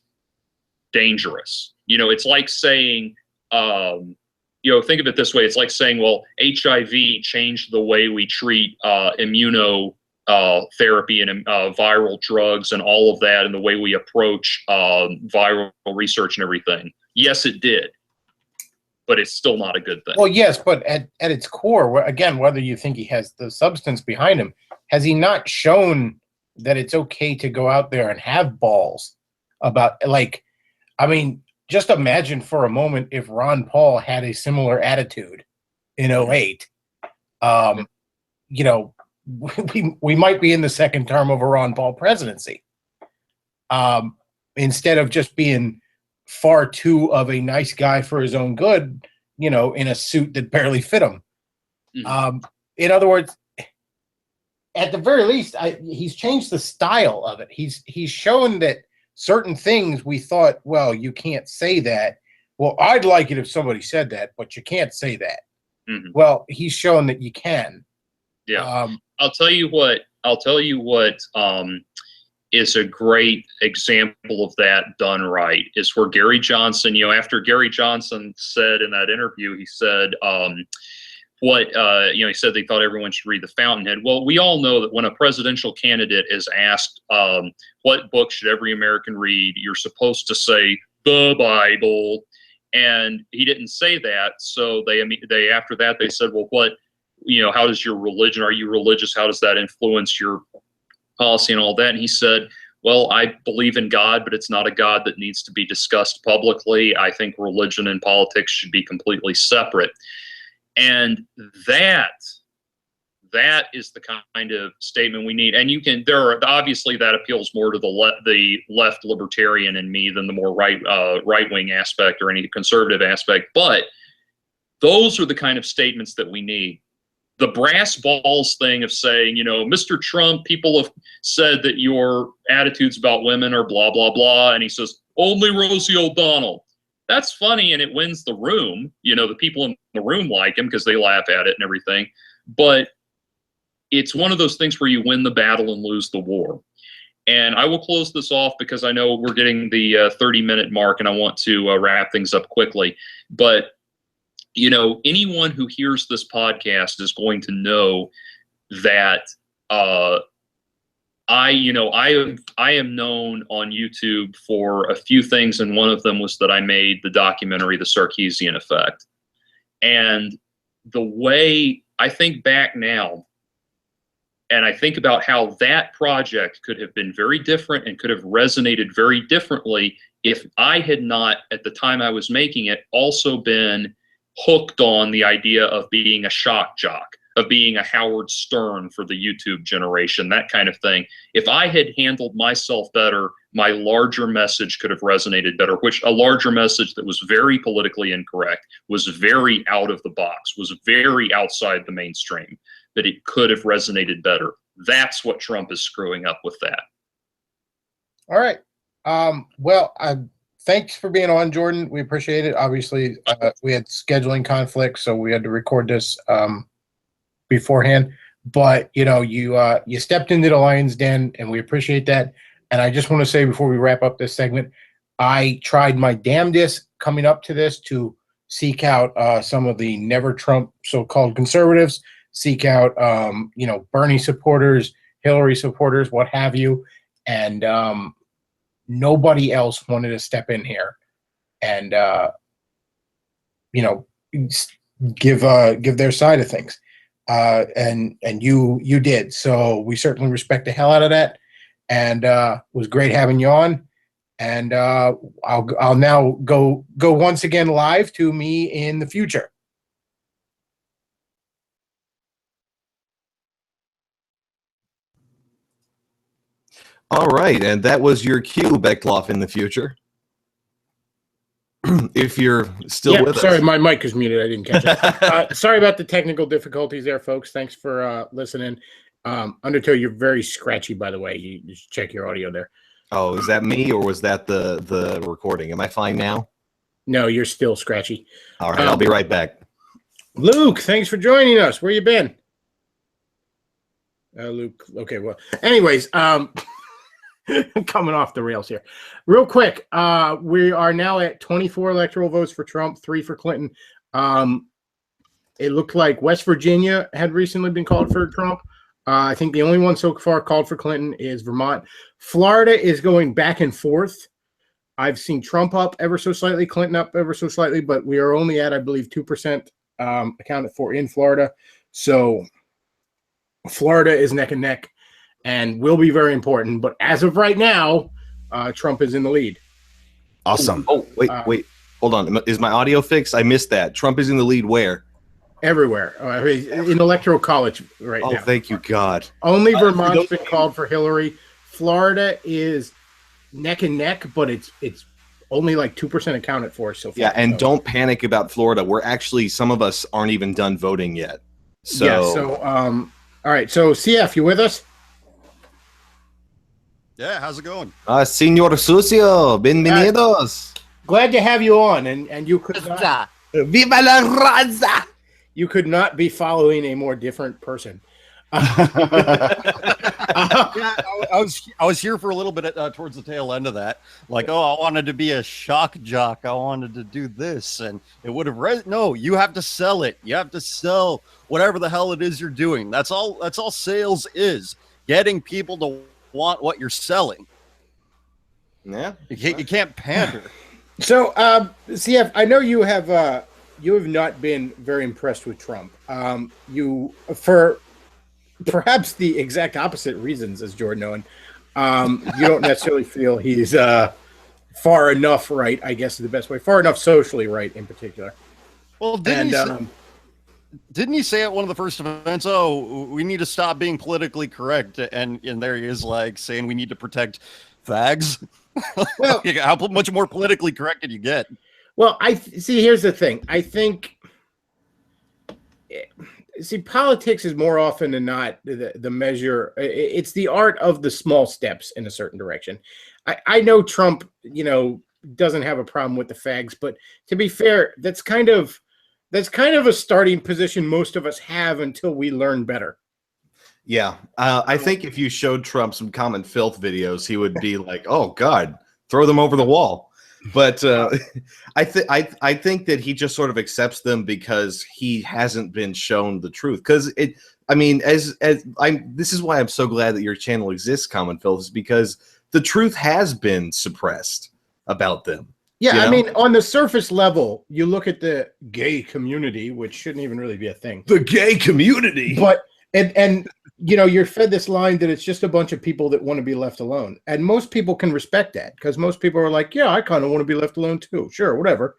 dangerous. It's like saying, think of it this way. It's like saying, well, HIV changed the way we treat immunotherapy and viral drugs and all of that, and the way we approach viral research and everything. Yes, it did. But it's still not a good thing. Well, yes, but at its core, again, whether you think he has the substance behind him, has he not shown that it's okay to go out there and have balls about, just imagine for a moment if Ron Paul had a similar attitude in 2008. We might be in the second term of a Ron Paul presidency. Instead of just being far too of a nice guy for his own good, in a suit that barely fit him. Mm-hmm. In other words, at the very least, he's changed the style of it. He's shown that certain things we thought, well, you can't say that. Well, I'd like it if somebody said that, but you can't say that. Mm-hmm. Well, he's shown that you can. Yeah. I'll tell you what is a great example of that done right, is where Gary Johnson, after Gary Johnson said in that interview, he said, he said they thought everyone should read The Fountainhead. Well, we all know that when a presidential candidate is asked, what book should every American read, you're supposed to say the Bible. And he didn't say that. So they after that, they said, well, what, how does your religion, are you religious? How does that influence your policy and all that? And he said, well, I believe in God, but it's not a God that needs to be discussed publicly. I think religion and politics should be completely separate. And that is the kind of statement we need. And obviously that appeals more to the left libertarian in me than the more right-wing aspect or any conservative aspect. But those are the kind of statements that we need. The brass balls thing of saying, Mr. Trump, people have said that your attitudes about women are blah, blah, blah. And he says, only Rosie O'Donnell. That's funny, and it wins the room. The people in the room like him because they laugh at it and everything. But it's one of those things where you win the battle and lose the war. And I will close this off because I know we're getting the 30-minute mark, and I want to wrap things up quickly. But anyone who hears this podcast is going to know that I am known on YouTube for a few things, and one of them was that I made the documentary The Sarkeesian Effect. And the way I think back now, and I think about how that project could have been very different and could have resonated very differently if I had not, at the time I was making it, also been hooked on the idea of being a shock jock, of being a Howard Stern for the YouTube generation, that kind of thing. If I had handled myself better, my larger message could have resonated better, which a larger message that was very politically incorrect, was very out of the box, was very outside the mainstream, that it could have resonated better. That's what Trump is screwing up with that. All right. Thanks for being on, Jordan. We appreciate it. Obviously, we had scheduling conflicts, so we had to record this beforehand. But you stepped into the lion's den, and we appreciate that. And I just want to say before we wrap up this segment, I tried my damnedest coming up to this to seek out some of the never Trump so-called conservatives, seek out Bernie supporters, Hillary supporters, what have you, and nobody else wanted to step in here and give their side of things, and you did. So we certainly respect the hell out of that, and it was great having you on. And I'll now go once again live to me in the future. All right, and that was your cue, Bechtloff, in the future. If you're still with us. Sorry, my mic is muted. I didn't catch it. Sorry about the technical difficulties there, folks. Thanks for listening. Undertow, you're very scratchy, by the way. You just check your audio there. Oh, is that me, or was that the recording? Am I fine now? No, you're still scratchy. All right, I'll be right back. Luke, thanks for joining us. Where you been? Luke. Okay, well, anyways, coming off the rails here. Real quick, we are now at 24 electoral votes for Trump, 3 for Clinton. It looked like West Virginia had recently been called for Trump. I think the only one so far called for Clinton is Vermont. Florida is going back and forth. I've seen Trump up ever so slightly, Clinton up ever so slightly, but we are only at, I believe, 2% accounted for in Florida. So Florida is neck and neck and will be very important. But as of right now, Trump is in the lead. Awesome. Oh, wait. Hold on. Is my audio fixed? I missed that. Trump is in the lead where? Everywhere. In Electoral College right now. Oh, thank you, God. Only Vermont's been called for Hillary. Florida is neck and neck, but it's only like 2% accounted for so far. Yeah, and don't panic about Florida. We're actually, some of us aren't even done voting yet. So, yeah, all right. So, CF, you with us? Yeah, how's it going? Señor Sucio, bienvenidos. Glad to have you on, and you could not, Viva la raza! You could not be following a more different person. I was here for a little bit towards the tail end of that. Like, I wanted to be a shock jock. I wanted to do this, and it would have no. You have to sell it. You have to sell whatever the hell it is you're doing. That's all. That's all sales is. Getting people to want what you're selling. Yeah, you can't pander. So, CF, I know you have not been very impressed with Trump. You for perhaps the exact opposite reasons as Jordan Owen. You don't necessarily feel he's far enough right. I guess is the best way. Far enough socially right, in particular. Well, And didn't he say at one of the first events, "Oh, we need to stop being politically correct," and there he is, like saying we need to protect fags. well, How much more politically correct did you get? well, I see. Here's the thing. I think. See, politics is more often than not the measure. It's the art of the small steps in a certain direction. I know Trump, doesn't have a problem with the fags, but to be fair, that's kind of a starting position most of us have until we learn better. Yeah, I think if you showed Trump some common filth videos, he would be like, "Oh God, throw them over the wall." But I think that he just sort of accepts them because he hasn't been shown the truth. Because I mean, this is why I'm so glad that your channel exists, Common Filth, is because the truth has been suppressed about them. Yeah, You I know? mean, on the surface level, you look at the gay community, which shouldn't even really be a thing. The gay community. But and you're fed this line that it's just a bunch of people that want to be left alone, and most people can respect that because most people are like, yeah, I kind of want to be left alone too. Sure, whatever,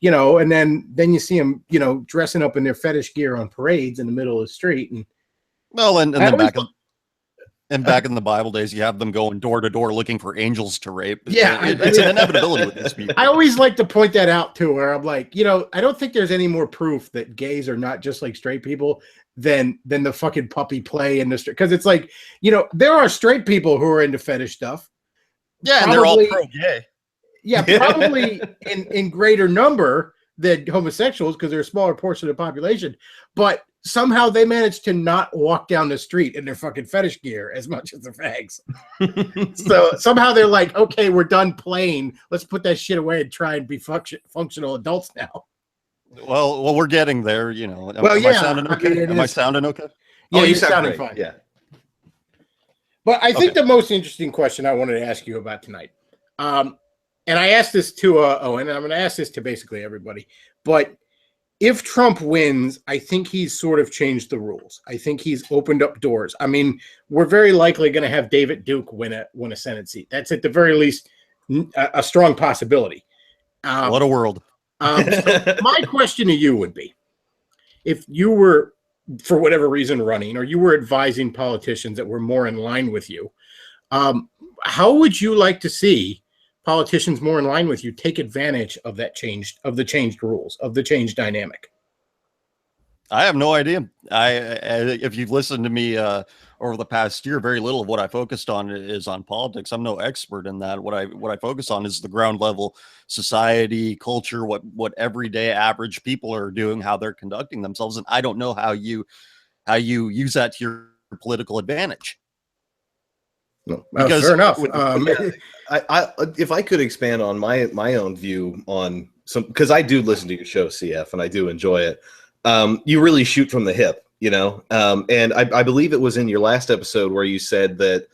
And then you see them, dressing up in their fetish gear on parades in the middle of the street, and Well, and I then always back in the Bible days, you have them going door to door looking for angels to rape. Yeah, It's an inevitability with these people. I always like to point that out too, where I'm like, I don't think there's any more proof that gays are not just like straight people than the fucking puppy play in the street. Because it's like, there are straight people who are into fetish stuff. Yeah, and they're all Probably- pro-gay. Yeah, probably in greater number than homosexuals because they're a smaller portion of the population. But somehow they manage to not walk down the street in their fucking fetish gear as much as the fags. So somehow they're like, okay, we're done playing. Let's put that shit away and try and be functional adults now. Well, we're getting there, Am I sounding okay? Am I sounding okay? Yeah, Oh, you you're sound sounding great. fine. Yeah. But I think the most interesting question I wanted to ask you about tonight, and I asked this to Owen, and I'm going to ask this to basically everybody, but if Trump wins, I think he's sort of changed the rules. I think he's opened up doors. I mean, we're very likely going to have David Duke win a Senate seat. That's at the very least a strong possibility. What a world. So my question to you would be, if you were, for whatever reason, running, or you were advising politicians that were more in line with you, how would you like to see politicians more in line with you take advantage of the changed rules, of the changed dynamic? I have no idea. If you've listened to me over the past year, very little of what I focused on is on politics. I'm no expert in that. What I focus on is the ground level society, culture, what everyday average people are doing, how they're conducting themselves, and I don't know how you use that to your political advantage. Well, fair enough. If I could expand on my own view on some, because I do listen to your show, CF, and I do enjoy it. You really shoot from the hip, and I believe it was in your last episode where you said that,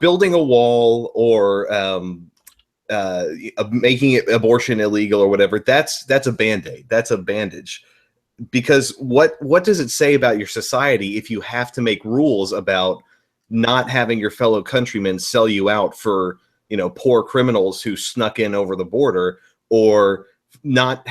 building a wall or making abortion illegal or whatever, that's a Band-Aid. That's a bandage. Because what does it say about your society if you have to make rules about not having your fellow countrymen sell you out for, poor criminals who snuck in over the border, or not,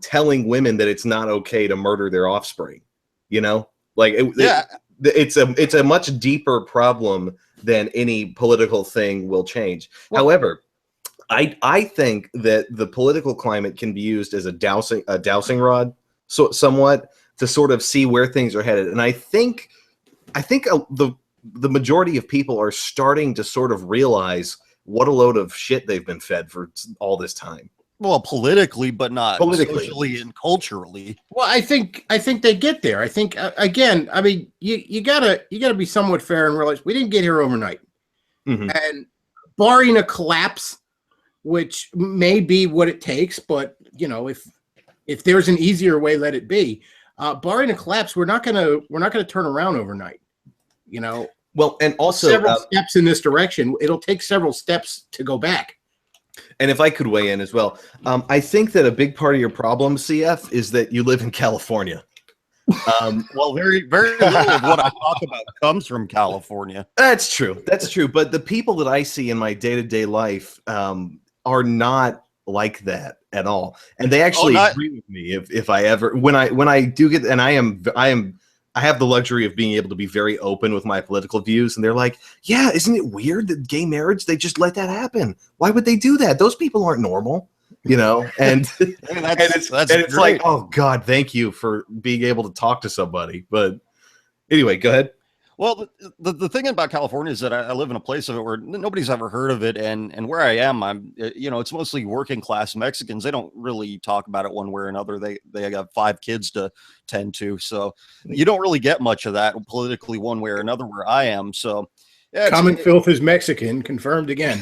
telling women that it's not okay to murder their offspring, it's a much deeper problem than any political thing will change. Well, however, I think that the political climate can be used as a dowsing rod, so somewhat, to sort of see where things are headed. And I think the majority of people are starting to sort of realize what a load of shit they've been fed for all this time. Well, politically, but not Politically. socially and culturally. Well, I think they get there. I think again, I mean, you gotta be somewhat fair and realize we didn't get here overnight. Mm-hmm. And barring a collapse, which may be what it takes, but if there's an easier way, let it be. Barring a collapse, we're not gonna turn around overnight. Well, and also several steps in this direction. It'll take several steps to go back. And if I could weigh in as well, I think that a big part of your problem, CF, is that you live in California. Well, very, very little of what I talk about comes from California. That's true. That's true. But the people that I see in my day-to-day life are not like that at all, and they actually agree with me. If I ever, when I do get, and I have the luxury of being able to be very open with my political views, and they're like, "Yeah, isn't it weird that gay marriage, they just let that happen? Why would they do that? Those people aren't normal." You know, and it's like, oh God, thank you for being able to talk to somebody. But anyway, go ahead. Well, the thing about California is that I live in a place of it where nobody's ever heard of it, and where I am, it's mostly working class Mexicans. They don't really talk about it one way or another. They got 5 kids to tend to, so you don't really get much of that politically one way or another where I am. So, yeah, common filth is Mexican, confirmed again.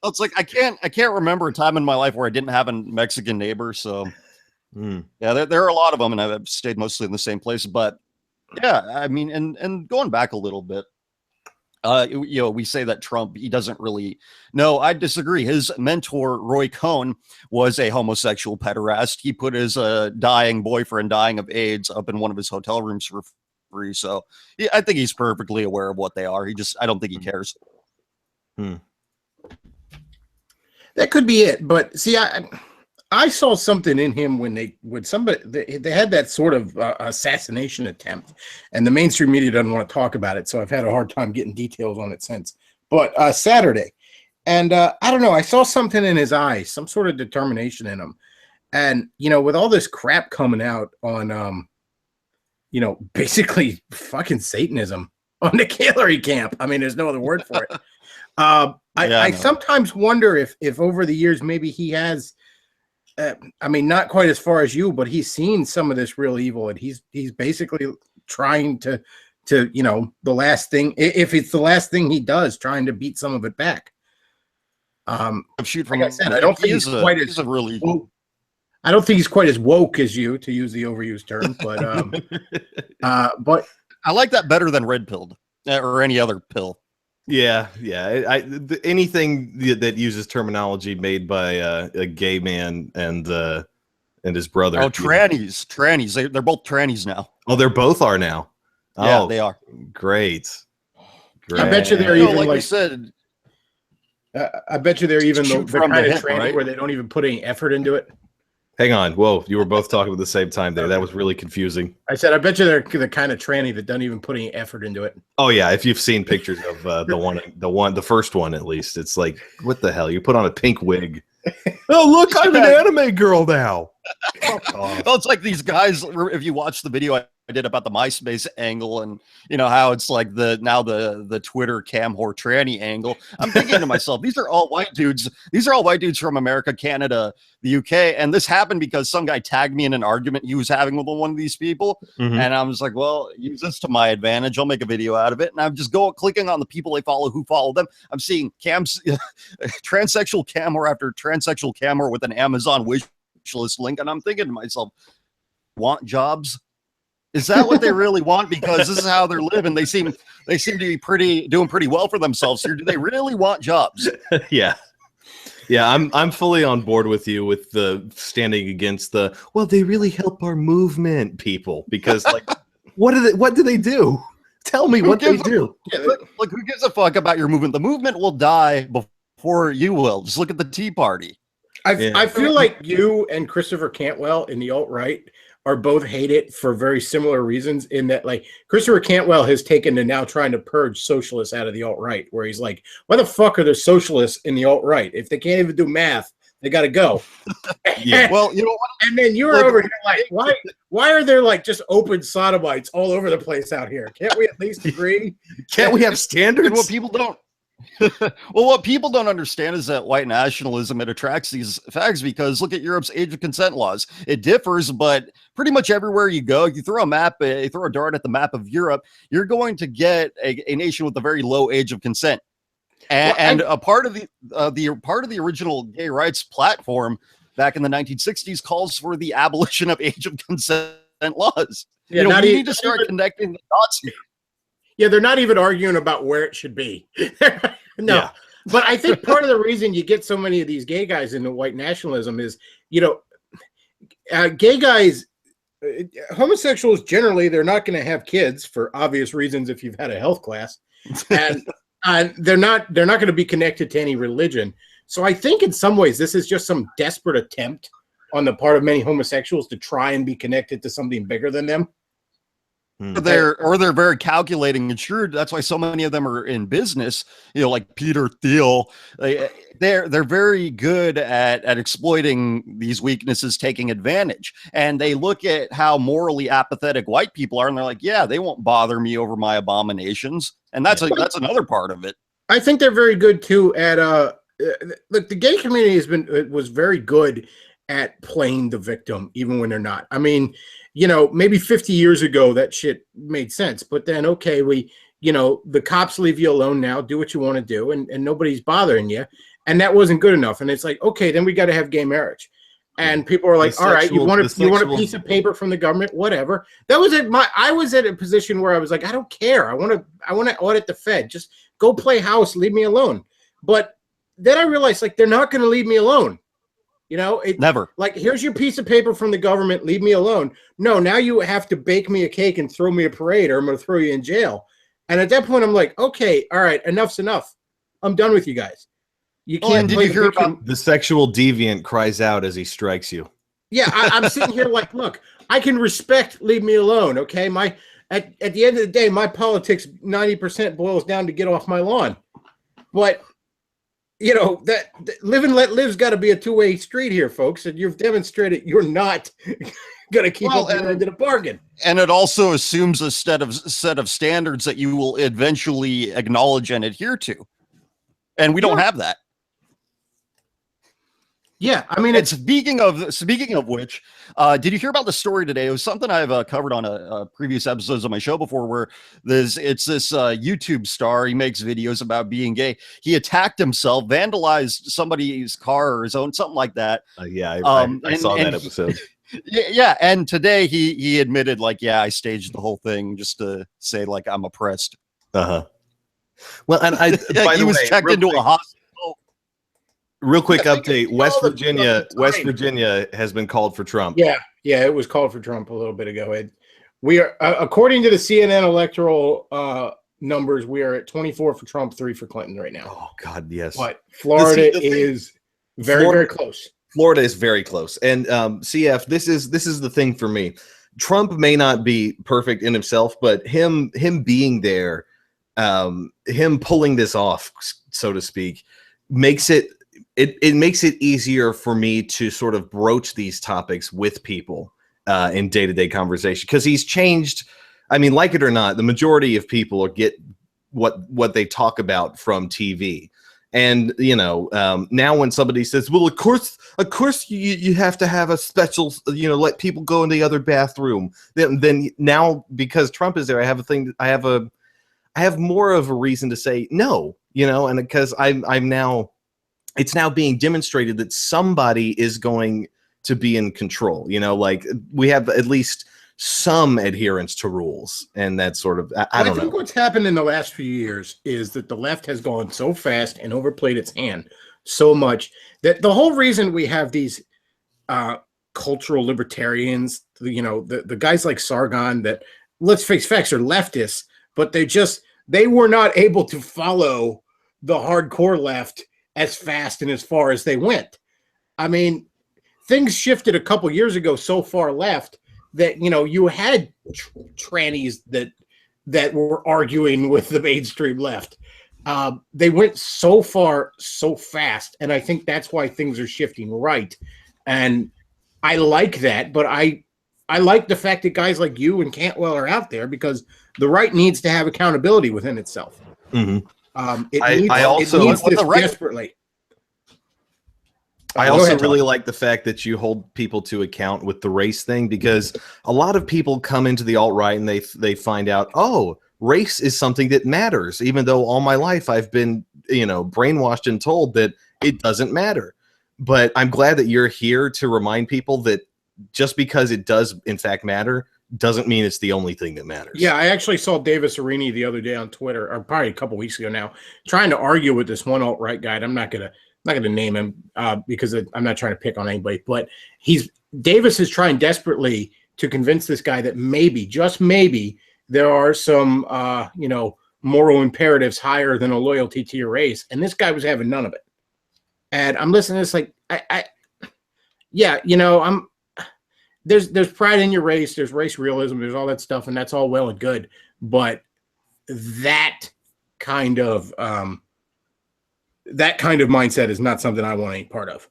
It's like I can't remember a time in my life where I didn't have a Mexican neighbor. So yeah, there are a lot of them, and I've stayed mostly in the same place. But yeah, I mean, and going back a little bit, we say that Trump, he doesn't really. No, I disagree. His mentor Roy Cohn was a homosexual pederast. He put his dying boyfriend dying of AIDS up in one of his hotel rooms for free. So yeah, I think he's perfectly aware of what they are. I don't think he cares. That could be it, but see, I saw something in him when they had that sort of assassination attempt, and the mainstream media doesn't want to talk about it, so I've had a hard time getting details on it since. But Saturday, and I don't know, I saw something in his eyes, some sort of determination in him, and with all this crap coming out on, basically fucking Satanism on the Hillary camp. I mean, there's no other word for it. I sometimes wonder if over the years maybe he has, I mean, not quite as far as you, but he's seen some of this real evil, and he's basically trying to the last thing, if it's the last thing he does, trying to beat some of it back. Shoot, like I said, I don't think he's quite as really. I don't think he's quite as woke as you, to use the overused term, but I like that better than red pilled or any other pill. Yeah. Anything that uses terminology made by a gay man and his brother. Oh, trannies. They're both trannies now. Oh, they're both are now. Yeah, oh, they are. Great. I bet you they're even like you said. I bet you they're even the kind of tranny right? where they don't even put any effort into it. Hang on. Whoa, you were both talking at the same time there. That was really confusing. I said, I bet you they're the kind of tranny that doesn't even put any effort into it. Oh yeah, if you've seen pictures of the first one at least, it's like, what the hell? You put on a pink wig. Oh look, I'm an anime girl now. Well, it's like these guys. If you watch the video I did about the MySpace angle, and how it's like the Twitter cam whore tranny angle, I'm thinking to myself, these are all white dudes. These are all white dudes from America, Canada, the UK, and this happened because some guy tagged me in an argument he was having with one of these people, and I was like, well, use this to my advantage. I'll make a video out of it, and I'm just clicking on the people they follow who follow them. I'm seeing transsexual cam whore after transsexual cam whore with an Amazon wish list link, and I'm thinking to myself, want jobs? Is that what they really want? Because this is how they're living. They seem to be doing pretty well for themselves here. Do they really want jobs? Yeah, I'm fully on board with you with the standing against the, well, they really help our movement people, because like what do they do? Tell me what they do. Look, who gives a fuck about your movement? The movement will die before you will. Just look at the Tea Party. I feel like you and Christopher Cantwell in the alt-right are both hated for very similar reasons, in that, like, Christopher Cantwell has taken to now trying to purge socialists out of the alt-right, where he's like, why the fuck are there socialists in the alt-right? If they can't even do math, they got to go. Yeah. Well, you know what? And then you're over here like, why are there like just open sodomites all over the place out here? Can't we at least agree? Can't we have standards? And what people don't what people don't understand is that white nationalism, it attracts these fags because look at Europe's age of consent laws. It differs, but pretty much everywhere you go, you throw a dart at the map of Europe, you're going to get a nation with a very low age of consent. And a part of the original gay rights platform back in the 1960s calls for the abolition of age of consent laws. Yeah, we need to start connecting the dots here. Yeah, they're not even arguing about where it should be. No, Yeah. but I think part of the reason you get so many of these gay guys into white nationalism is, gay guys, homosexuals generally, they're not going to have kids for obvious reasons if you've had a health class, and they're not going to be connected to any religion. So I think in some ways this is just some desperate attempt on the part of many homosexuals to try and be connected to something bigger than them. They're very calculating and shrewd. That's why so many of them are in business. Like Peter Thiel. They're very good at exploiting these weaknesses, taking advantage. And they look at how morally apathetic white people are, and they're like, "Yeah, they won't bother me over my abominations." And that's another part of it. I think they're very good too at look, the gay community was very good at playing the victim, even when they're not. I mean, maybe 50 years ago that shit made sense, but then okay, the cops leave you alone now, do what you want to do, and nobody's bothering you, and that wasn't good enough. And it's like, okay, then we got to have gay marriage, and people are like, all right, you want a piece of paper from the government, whatever. That was I was at a position where I was like, I don't care, I want to audit the Fed, just go play house, leave me alone. But then I realized, like, they're not going to leave me alone. Never. Like, here's your piece of paper from the government, leave me alone. No, now you have to bake me a cake and throw me a parade, or I'm going to throw you in jail. And at that point, I'm like, okay, all right, enough's enough. I'm done with you guys. You can't. Did you hear about the sexual deviant cries out as he strikes you? Yeah, I'm sitting here like, look, I can respect, leave me alone, okay? At the end of the day, my politics 90% boils down to get off my lawn. But that live and let live's got to be a two-way street here, folks, and you've demonstrated you're not going to keep up your end of the bargain. And it also assumes a set of standards that you will eventually acknowledge and adhere to, and we don't have that. Yeah, I mean, speaking of which, did you hear about the story today? It was something I've covered on a previous episodes of my show before, where it's this YouTube star. He makes videos about being gay. He attacked himself, vandalized somebody's car or his own, something like that. I saw that episode. Yeah, and today he admitted, like, yeah, I staged the whole thing just to say, like, I'm oppressed. Well, and he was checked into a hospital. Real quick update: West Virginia has been called for Trump. Yeah, it was called for Trump a little bit ago. We are, according to the CNN electoral numbers, we are at 24 for Trump, 3 for Clinton right now. Oh God, yes. But Florida is very close. Florida is very close, and CF, this is the thing for me. Trump may not be perfect in himself, but him being there, him pulling this off, so to speak, makes it makes it easier for me to sort of broach these topics with people in day-to-day conversation, because he's changed. I mean, like it or not, the majority of people get what they talk about from TV. And, now when somebody says, well, of course you have to have a special, let people go in the other bathroom. Then now, because Trump is there, I have more of a reason to say no, and because it's now being demonstrated that somebody is going to be in control, like we have at least some adherence to rules, and that's sort of, I don't know. I think what's happened in the last few years is that the left has gone so fast and overplayed its hand so much that the whole reason we have these cultural libertarians, the guys like Sargon, that, let's face facts, are leftists, but they were not able to follow the hardcore left as fast and as far as they went. I mean, things shifted a couple years ago so far left that, you had trannies that were arguing with the mainstream left. They went so far so fast, and I think that's why things are shifting right. And I like that, but I like the fact that guys like you and Cantwell are out there, because the right needs to have accountability within itself. Mm-hmm. It needs this desperately. I also really like the fact that you hold people to account with the race thing, because a lot of people come into the alt-right and they find out, oh, race is something that matters, even though all my life I've been, brainwashed and told that it doesn't matter. But I'm glad that you're here to remind people that just because it does in fact matter doesn't mean it's the only thing that matters. Yeah, I actually saw Davis Arini the other day on Twitter, or probably a couple weeks ago now, trying to argue with this one alt-right guy. I'm not gonna name him because I'm not trying to pick on anybody, but Davis is trying desperately to convince this guy that maybe, just maybe, there are some moral imperatives higher than a loyalty to your race, and this guy was having none of it. And I'm listening to this like, there's pride in your race, there's race realism, there's all that stuff, and that's all well and good. But that kind of mindset is not something I want any part of.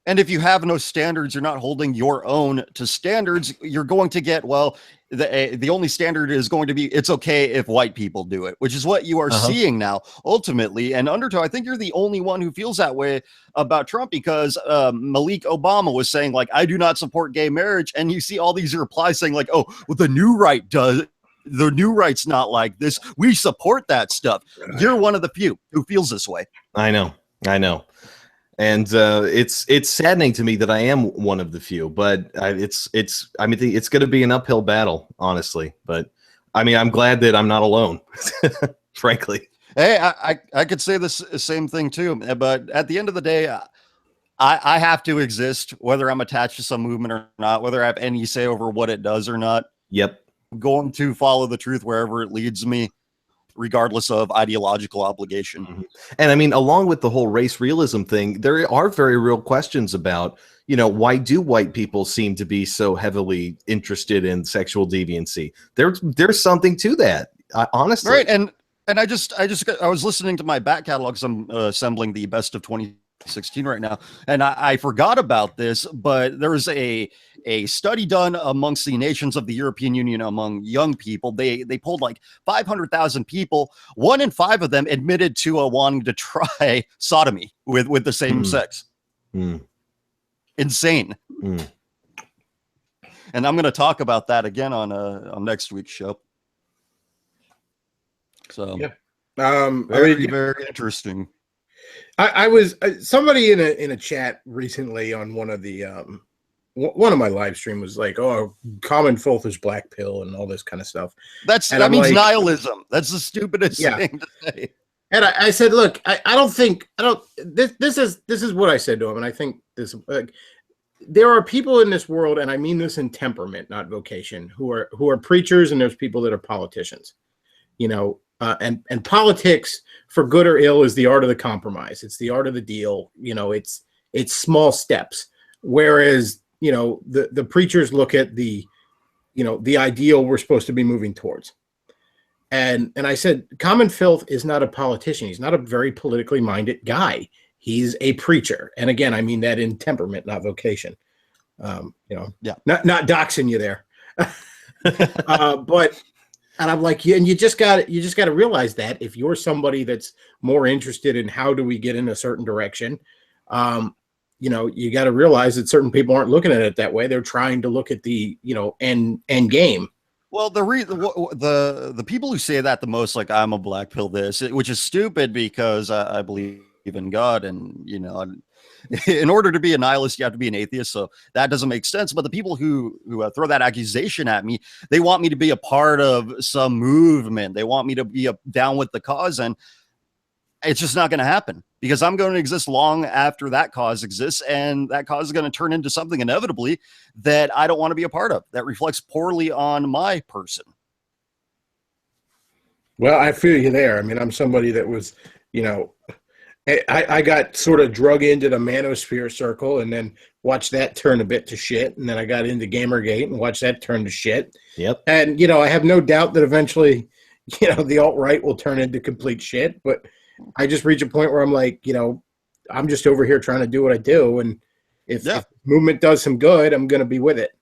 And if you have no standards, you're not holding your own to standards, you're going to get, the only standard is going to be, it's okay if white people do it, which is what you are seeing now, ultimately. And Undertow, I think you're the only one who feels that way about Trump, because Malik Obama was saying, like, I do not support gay marriage. And you see all these replies saying, like, oh, well, the new right does. The new right's not like this. We support that stuff. You're one of the few who feels this way. I know. And it's saddening to me that I am one of the few, but it's going to be an uphill battle, honestly. But I mean, I'm glad that I'm not alone, frankly. Hey, I could say the same thing too, but at the end of the day, I have to exist, whether I'm attached to some movement or not, whether I have any say over what it does or not. Yep. I'm going to follow the truth wherever it leads me, regardless of ideological obligation. Mm-hmm. And I mean, along with the whole race realism thing, there are very real questions about, why do white people seem to be so heavily interested in sexual deviancy? There's something to that, honestly. Right. And I was listening to my back catalog, because I'm assembling the best of 2016 right now, and I forgot about this, but there was a study done amongst the nations of the European Union among young people. They polled like 500,000 people. 1 in 5 of them admitted to wanting to try sodomy with the same sex. Insane. And I'm going to talk about that again on next week's show. So yeah. Very interesting. I was somebody in a chat recently on one of the one of my live stream was like, oh, common filth is black pill and all this kind of stuff. That means nihilism. That's the stupidest thing to say. And I said, look, this is what I said to him. And I think there are people in this world, and I mean this in temperament, not vocation, who are preachers, and there's people that are politicians, and politics, for good or ill, is the art of the compromise. It's the art of the deal. It's small steps. Whereas, the preachers look at the ideal we're supposed to be moving towards. And I said, common filth is not a politician. He's not a very politically minded guy. He's a preacher. And again, I mean that in temperament, not vocation. Not doxing you there. But and I'm like, and you just got to realize that if you're somebody that's more interested in how do we get in a certain direction, you got to realize that certain people aren't looking at it that way. They're trying to look at the end game. Well, the people who say that the most, like, I'm a black pill this, which is stupid, because I believe in God, and in order to be a nihilist, you have to be an atheist. So that doesn't make sense. But the people who throw that accusation at me, they want me to be a part of some movement. They want me to be down with the cause. And it's just not going to happen, because I'm going to exist long after that cause exists. And that cause is going to turn into something inevitably that I don't want to be a part of, that reflects poorly on my person. Well, I feel you there. I mean, I'm somebody that was, I got sort of drug into the manosphere circle, and then watched that turn a bit to shit. And then I got into Gamergate and watched that turn to shit. Yep. And, I have no doubt that eventually, the alt-right will turn into complete shit. But I just reach a point where I'm like, I'm just over here trying to do what I do. And if movement does some good, I'm going to be with it.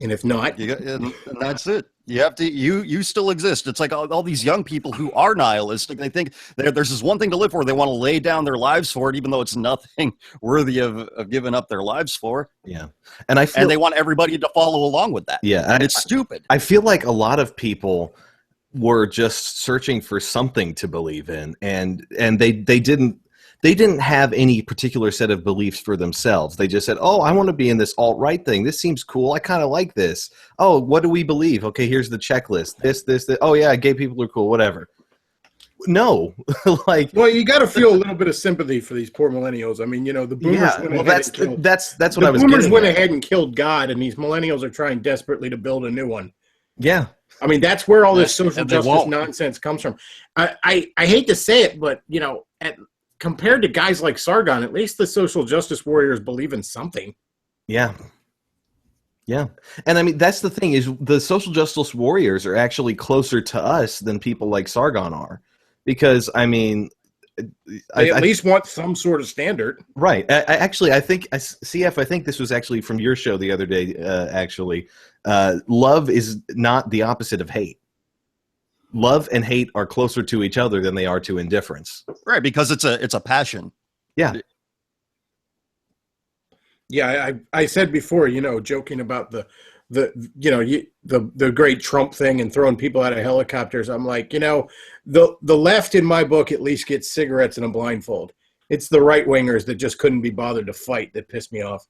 And if not, and that's it. You have to, you still exist. It's like all these young people who are nihilistic. They think there's this one thing to live for. They want to lay down their lives for it, even though it's nothing worthy of giving up their lives for. Yeah. And they want everybody to follow along with that. Yeah. And it's stupid. I feel like a lot of people were just searching for something to believe in, and they didn't they didn't have any particular set of beliefs for themselves. They just said, oh, I want to be in this alt-right thing. This seems cool. I kind of like this. Oh, what do we believe? Okay, here's the checklist. This. Oh, yeah, gay people are cool, whatever. No. Like, well, you got to feel a little bit of sympathy for these poor millennials. I mean, you know, the boomers went ahead that's and killed, that's what the I was boomers getting went at. ahead and killed God, and these millennials are trying desperately to build a new one. Yeah. I mean, that's where all this social and they justice won't. nonsense comes from. I hate to say it, but, you know, compared to guys like Sargon, at least the social justice warriors believe in something. Yeah. Yeah. And I mean, that's the thing is the social justice warriors are actually closer to us than people like Sargon are. Because, I mean, They at least want some sort of standard. right. I think, CF, I think this was actually from your show the other day, actually. Love is not the opposite of hate. Love and hate are closer to each other than they are to indifference. Right, because it's a passion. Yeah. Yeah, I said before, you know, joking about the great Trump thing and throwing people out of helicopters. I'm like, you know, the left in my book at least gets cigarettes and a blindfold. It's the right wingers that just couldn't be bothered to fight that pissed me off.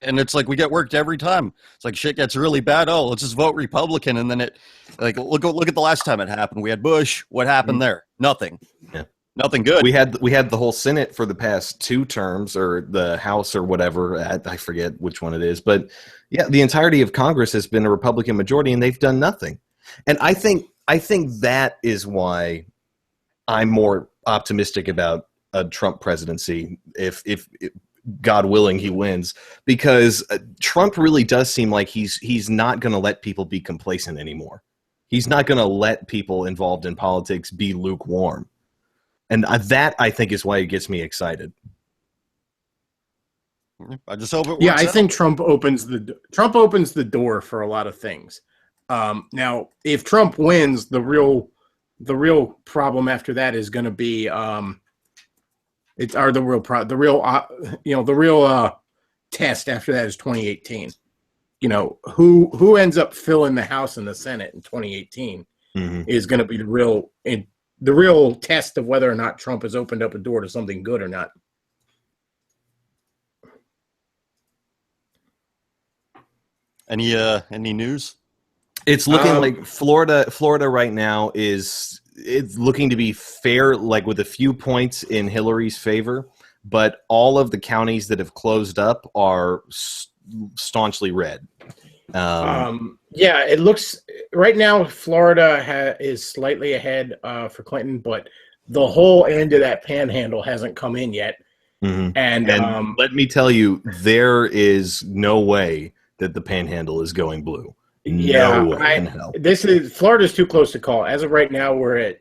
And it's like we get worked every time. It's like shit gets really bad. Oh, let's just vote Republican, and then it like look at the last time it happened. We had Bush. What happened there? Nothing. Yeah. Nothing good. We had the whole Senate for the past 2 terms, or the House or whatever. I forget which one it is, but yeah, the entirety of Congress has been a Republican majority, and they've done nothing. And I think that is why I'm more optimistic about a Trump presidency if God willing he wins, because Trump really does seem like he's not going to let people be complacent anymore. He's not going to let people involved in politics be lukewarm. And that, I think, is why it gets me excited. I just hope it works. Yeah, I out. think Trump opens the door for a lot of things. Now, if Trump wins, the real problem after that is going to be the real test after that is 2018. You know, who ends up filling the House and the Senate in 2018 is going to be the real test of whether or not Trump has opened up a door to something good or not. Any news? It's looking like Florida right now it's looking to be fair, like with a few points in Hillary's favor, but all of the counties that have closed up are staunchly red. Yeah, it looks right now Florida is slightly ahead for Clinton, but the whole end of that panhandle hasn't come in yet. Mm-hmm. And let me tell you, there is no way that the panhandle is going blue. Yeah, no way in hell. Florida's too close to call. As of right now, we're at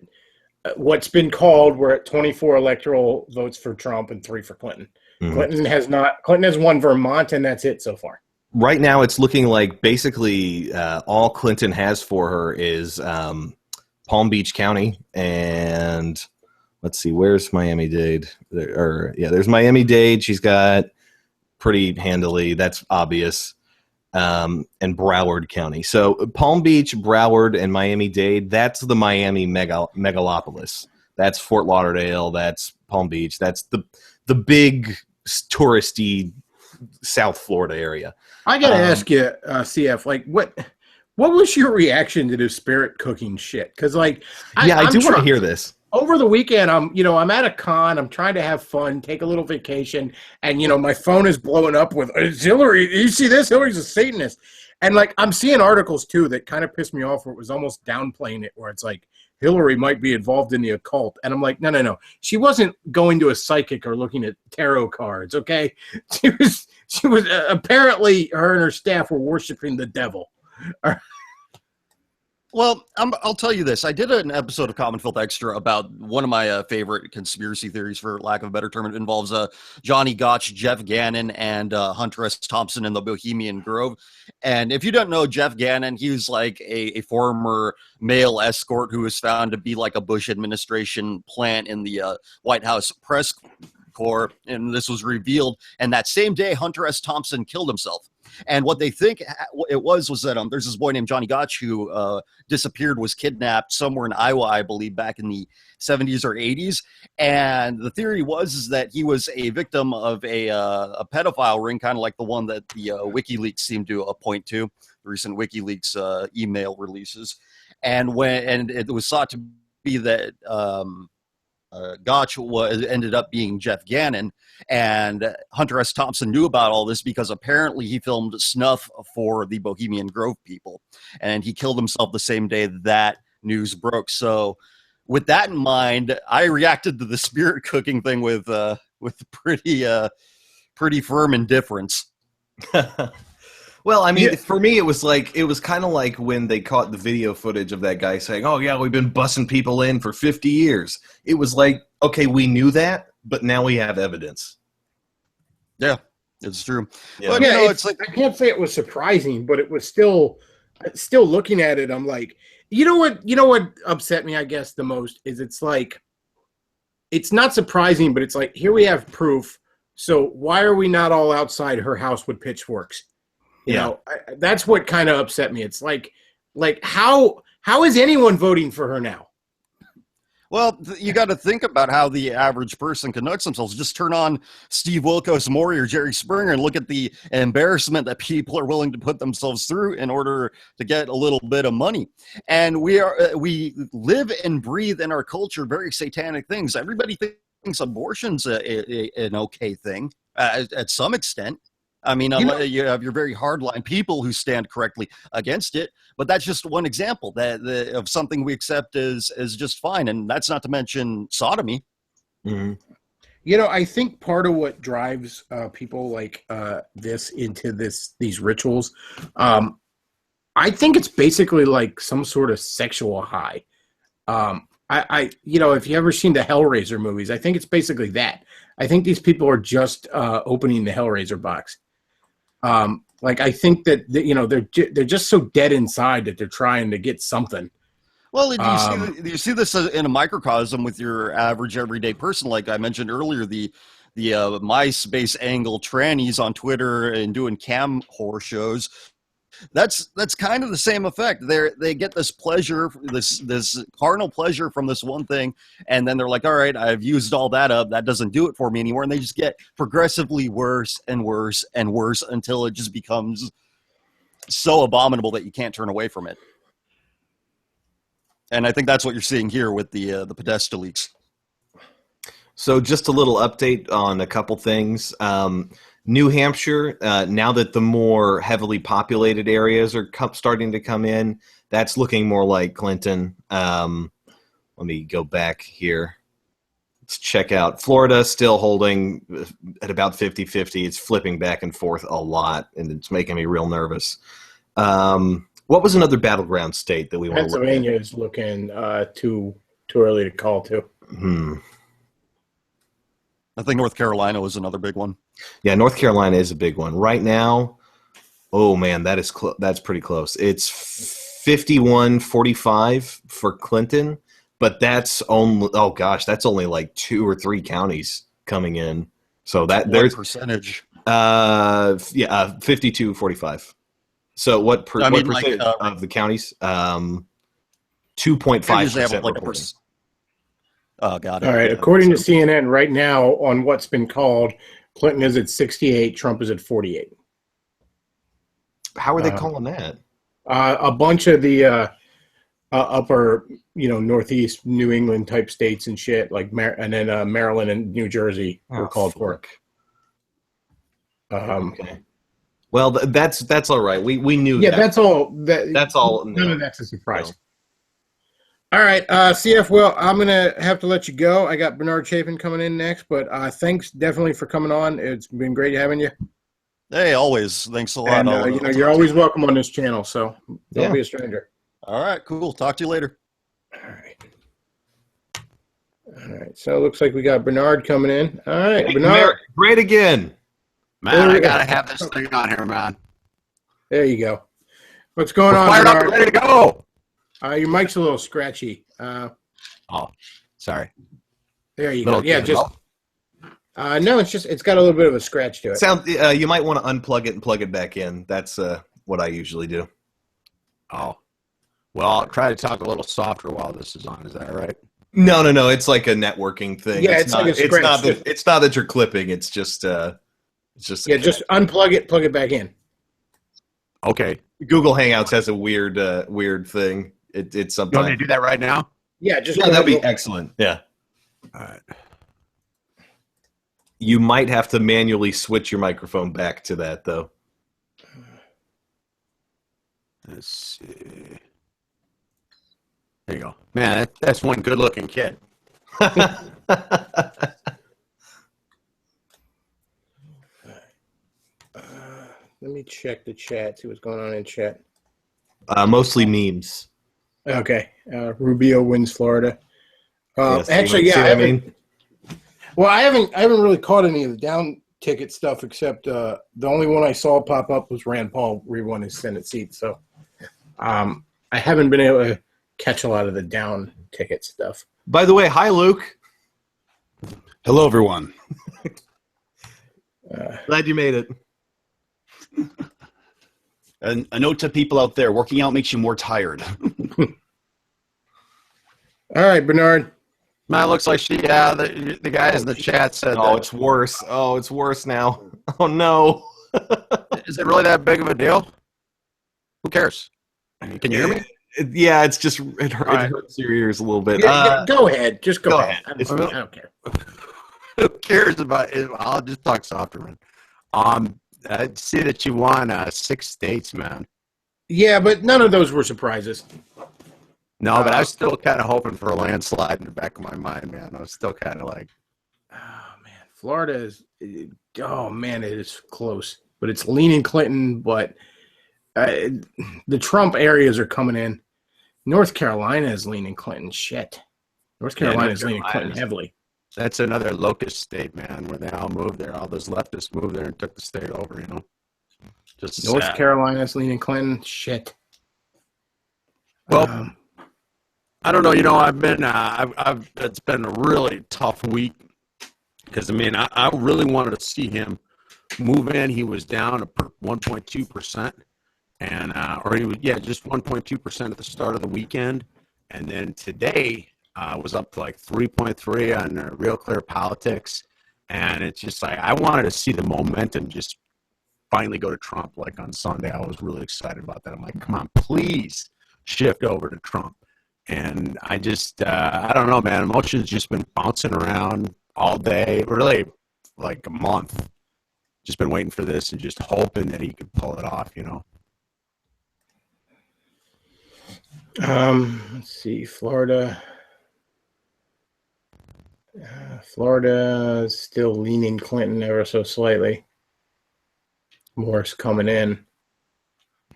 what's been called. We're at 24 electoral votes for Trump and 3 for Clinton. Mm-hmm. Clinton has won Vermont, and that's it so far. Right now, it's looking like basically all Clinton has for her is Palm Beach County, and let's see, where's Miami-Dade? There's Miami-Dade. She's got pretty handily. That's obvious. And Broward County. So Palm Beach, Broward, and Miami-Dade, that's the Miami megalopolis. That's Fort Lauderdale. That's Palm Beach. That's the big touristy South Florida area. I got to ask you, CF, like what was your reaction to this spirit cooking shit? Because like, I do want to hear this. Over the weekend, I'm at a con. I'm trying to have fun, take a little vacation, and my phone is blowing up with Hillary. You see this? Hillary's a Satanist, and like I'm seeing articles too that kind of pissed me off, where it was almost downplaying it, where it's like Hillary might be involved in the occult, and I'm like, no, she wasn't going to a psychic or looking at tarot cards. Okay, she was apparently her and her staff were worshiping the devil. Well, I'll tell you this. I did an episode of Common Filth Extra about one of my favorite conspiracy theories, for lack of a better term. It involves Johnny Gotch, Jeff Gannon, and Hunter S. Thompson in the Bohemian Grove. And if you don't know Jeff Gannon, he was like a former male escort who was found to be like a Bush administration plant in the White House press Corps, and this was revealed. And that same day, Hunter S. Thompson killed himself. And what they think it was that there's this boy named Johnny Gotch who disappeared, was kidnapped somewhere in Iowa, I believe, back in the 70s or 80s. And the theory was that he was a victim of a pedophile ring, kind of like the one that the WikiLeaks seemed to point to, the recent WikiLeaks email releases. And it was thought to be that Gotch ended up being Jeff Gannon, and Hunter S. Thompson knew about all this because apparently he filmed snuff for the Bohemian Grove people, and he killed himself the same day that news broke. So with that in mind, I reacted to the spirit cooking thing with pretty firm indifference. Well, I mean, for me, it was kind of like when they caught the video footage of that guy saying, "Oh yeah, we've been bussing people in for 50 years." It was like, okay, we knew that, but now we have evidence. Yeah, it's true. Yeah. But, Yeah, it's like, I can't say it was surprising, but it was still looking at it. I'm like, you know what upset me, I guess, the most is it's like, it's not surprising, but it's like, here we have proof. So why are we not all outside her house with pitchforks? You know, that's what kind of upset me. It's like how is anyone voting for her now? well, you got to think about how the average person conducts themselves. Just turn on Steve Wilkos Maury or Jerry Springer and look at the embarrassment that people are willing to put themselves through in order to get a little bit of money. And we live and breathe in our culture very satanic things. Everybody thinks abortion's an okay thing at some extent. I mean, you have your very hardline people who stand correctly against it, but that's just one example of something we accept as just fine, and that's not to mention sodomy. Mm-hmm. You know, I think part of what drives people like this into these rituals, I think it's basically like some sort of sexual high. I if you ever seen the Hellraiser movies, I think it's basically that. I think these people are just opening the Hellraiser box. I think that they're just so dead inside that they're trying to get something. Well, do you see this in a microcosm with your average everyday person? Like I mentioned earlier, the MySpace angle trannies on Twitter and doing cam horror shows. That's kind of the same effect. They get this pleasure, this carnal pleasure from this one thing, and then they're like, all right, I've used all that up. That doesn't do it for me anymore. And they just get progressively worse and worse and worse until it just becomes so abominable that you can't turn away from it. And I think that's what you're seeing here with the Podesta leaks. So just a little update on a couple things. New Hampshire, now that the more heavily populated areas are starting to come in, that's looking more like Clinton. Let me go back here. Let's check out Florida, still holding at about 50-50. It's flipping back and forth a lot, and it's making me real nervous. What was another battleground state that we want to look at? Pennsylvania is looking too early to call to. I think North Carolina was another big one. Yeah, North Carolina is a big one. Right now, oh man, that's pretty close. It's 51-45 for Clinton, but that's only that's only like 2 or 3 counties coming in. So there's percentage. 52-45. So what percentage of the counties? 2.5%. Oh, got it. All right. According to CNN, right now on what's been called, Clinton is at 68, Trump is at 48. How are they calling that? A bunch of the upper, northeast New England type states and shit, like and then Maryland and New Jersey were called for it. Okay. Well, that's all right. We knew. Yeah, that. that's all. That's all. None of that's a surprise. No. All right, CF. Well, I'm gonna have to let you go. I got Bernard Chapin coming in next, but thanks definitely for coming on. It's been great having you. Hey, always. Thanks a lot. And you're always welcome on this channel, so don't be a stranger. All right, cool. Talk to you later. All right. So it looks like we got Bernard coming in. All right, Bernard. Great again. Man, I gotta have this thing on here, man. There you go. What's going on, Fired Bernard? up, ready to go. Your mic's a little scratchy. Oh, sorry. There you go. Yeah, just No, it's got a little bit of a scratch to it. You might want to unplug it and plug it back in. That's what I usually do. Oh, well, I'll try to talk a little softer while this is on. Is that right? No. It's like a networking thing. Yeah, it's like a scratch. It's not that you're clipping. It's just just unplug it, plug it back in. Okay. Google Hangouts has a weird thing. It's You want sometimes. me to do that right now? Yeah, just Yeah, go that'd be ahead. excellent. Yeah. All right. You might have to manually switch your microphone back to that, though. Let's see. There you go. Man, that's one good-looking kid. Let me check the chat, see what's going on in chat. Mostly memes. Okay. Rubio wins Florida. Yes, Actually, see yeah, what I mean? Well, I haven't really caught any of the down ticket stuff except the only one I saw pop up was Rand Paul re-won his Senate seat. So I haven't been able to catch a lot of the down ticket stuff. By the way, hi, Luke. Hello, everyone. Glad you made it. And a note to people out there: working out makes you more tired. All right, Bernard. Man, looks like the guys in the chat said Oh, that. it's worse. Oh, it's worse now. Oh, no. Is it really that big of a deal? Who cares? Can you hear me? Yeah, it's just it right. hurts your ears a little bit. Yeah, go ahead. Just go go ahead. ahead. I don't care. Who cares about it? I'll just talk softer, man. I see that you won 6 states, man. Yeah, but none of those were surprises. No, but I was still kind of hoping for a landslide in the back of my mind, man. I was still kind of like, Oh, man. Florida is, oh, man, it is close. But it's leaning Clinton, but the Trump areas are coming in. North Carolina is leaning Clinton. Shit. North Carolina is leaning Clinton heavily. that's another locust state, man, where they all moved there. All those leftists moved there and took the state over, you know. Just North sad. Carolina is leaning Clinton. Shit. Well, I don't know. You know, I've been, it's been a really tough week because, I mean, I really wanted to see him move in. He was down to 1.2%, and or he was, yeah, just 1.2% at the start of the weekend, and then today was up to like 3.3 on Real Clear Politics, and it's just like I wanted to see the momentum just finally go to Trump. Like on Sunday, I was really excited about that. I'm like, come on, please shift over to Trump. And I just, I don't know, man. Emotions just been bouncing around all day, really like a month. Just been waiting for this and just hoping that he could pull it off, you know. Let's see, Florida. Florida is still leaning Clinton ever so slightly. Moore's coming in.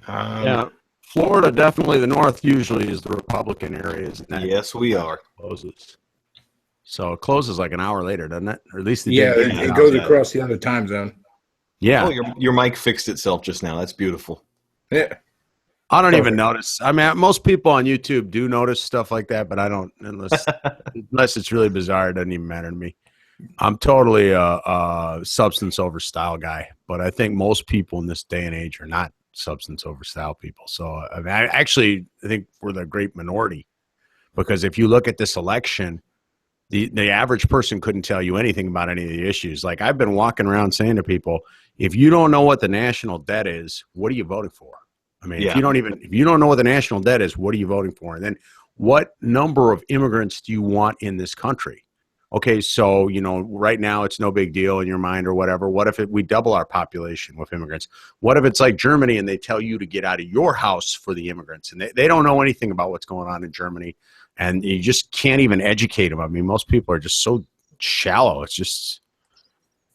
Yeah, Florida, definitely the north usually is the Republican areas. And that Yes, we are. closes. So it closes like an hour later, doesn't it? Or at least Yeah, did get it out. goes across the other time zone. Yeah. Oh, your mic fixed itself just now. That's beautiful. Yeah. I don't even notice. I mean, most people on YouTube do notice stuff like that, but I don't unless it's really bizarre. It doesn't even matter to me. I'm totally a substance over style guy, but I think most people in this day and age are not substance over style people. So I mean, I think we're the great minority, because if you look at this election, the average person couldn't tell you anything about any of the issues. Like I've been walking around saying to people, if you don't know what the national debt is, what are you voting for? I mean, if you don't know what the national debt is, what are you voting for? And then what number of immigrants do you want in this country? Okay, so, you know, right now it's no big deal in your mind or whatever. What if we double our population with immigrants? What if it's like Germany and they tell you to get out of your house for the immigrants? And they don't know anything about what's going on in Germany. And you just can't even educate them. I mean, most people are just so shallow. It's just,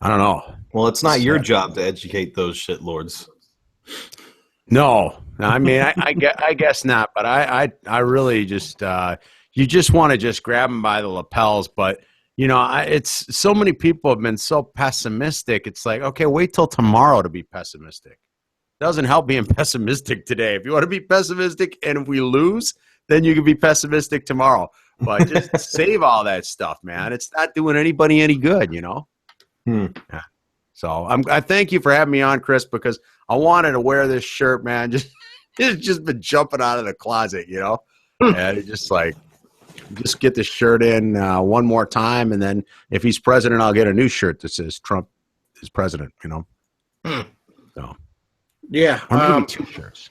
I don't know. Well, it's not your job to educate those shitlords. No, I mean, I guess not. But I really just, you just want to just grab them by the lapels. But, you know, it's so many people have been so pessimistic. It's like, okay, wait till tomorrow to be pessimistic. Doesn't help being pessimistic today. If you want to be pessimistic and if we lose, then you can be pessimistic tomorrow. But just save all that stuff, man. It's not doing anybody any good, you know? Hmm. So I thank you for having me on, Chris, because I wanted to wear this shirt, man. It's just been jumping out of the closet, and it's just like, just get this shirt in one more time, and then if he's president, I'll get a new shirt that says Trump is president. So Yeah. or maybe two shirts.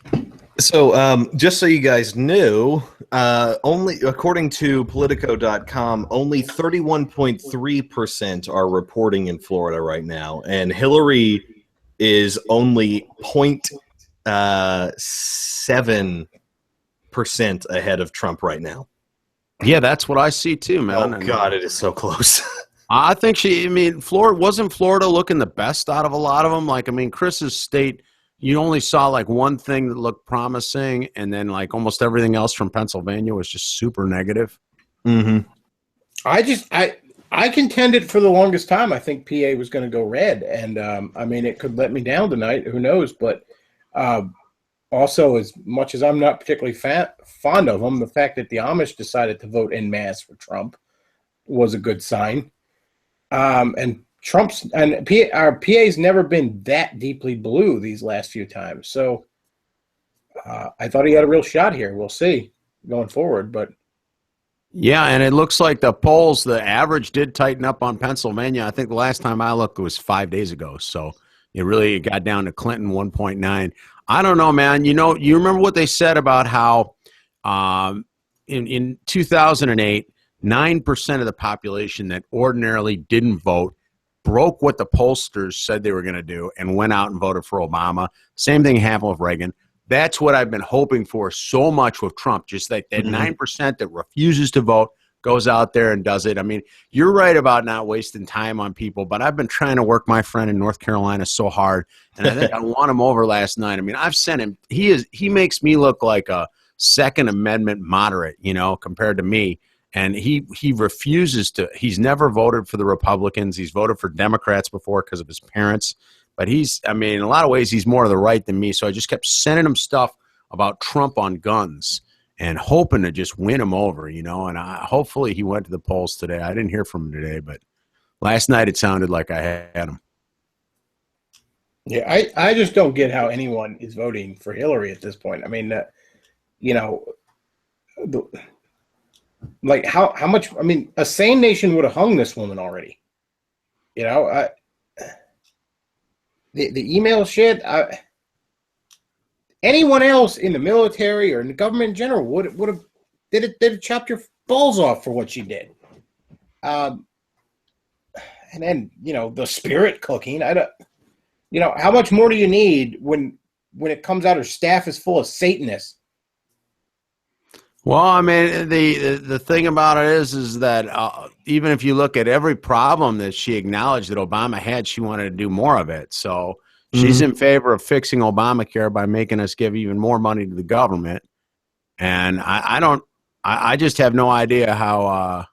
So, just so you guys knew, only according to Politico.com, only 31.3% are reporting in Florida right now, and Hillary is only 0.7% ahead of Trump right now. Yeah, that's what I see too, man. Oh God, it is so close. I think Florida looking the best out of a lot of them. Like, I mean, Chris's state, you only saw like one thing that looked promising, and then like almost everything else from Pennsylvania was just super negative. Mm-hmm. I contended for the longest time. I think PA was going to go red, and I mean, it could let me down tonight. Who knows? But also, as much as I'm not particularly fond of them, the fact that the Amish decided to vote en masse for Trump was a good sign. And our PA's never been that deeply blue these last few times. So I thought he had a real shot here. We'll see going forward, but. Yeah, and it looks like the polls, the average did tighten up on Pennsylvania. I think the last time I looked, it was 5 days ago. So it really got down to Clinton 1.9. I don't know, man. You remember what they said about how in 2008, 9% of the population that ordinarily didn't vote broke what the pollsters said they were going to do and went out and voted for Obama. Same thing happened with Reagan. That's what I've been hoping for so much with Trump, just like that 9% that refuses to vote goes out there and does it. I mean, you're right about not wasting time on people, but I've been trying to work my friend in North Carolina so hard, and I think I won him over last night. I mean, I've sent him. He makes me look like a Second Amendment moderate, compared to me. And he refuses to. He's never voted for the Republicans. He's voted for Democrats before because of his parents. But in a lot of ways, he's more to the right than me. So I just kept sending him stuff about Trump on guns and hoping to just win him over, And hopefully he went to the polls today. I didn't hear from him today, but last night it sounded like I had him. Yeah, I just don't get how anyone is voting for Hillary at this point. I mean, like how much? I mean, a sane nation would have hung this woman already. The email shit. Anyone else in the military or in the government in general would have did it chopped your balls off for what she did. And then the spirit cooking. I don't. How much more do you need when it comes out her staff is full of Satanists? Well, I mean, the thing about it is that even if you look at every problem that she acknowledged that Obama had, she wanted to do more of it. So she's in favor of fixing Obamacare by making us give even more money to the government. And I just have no idea how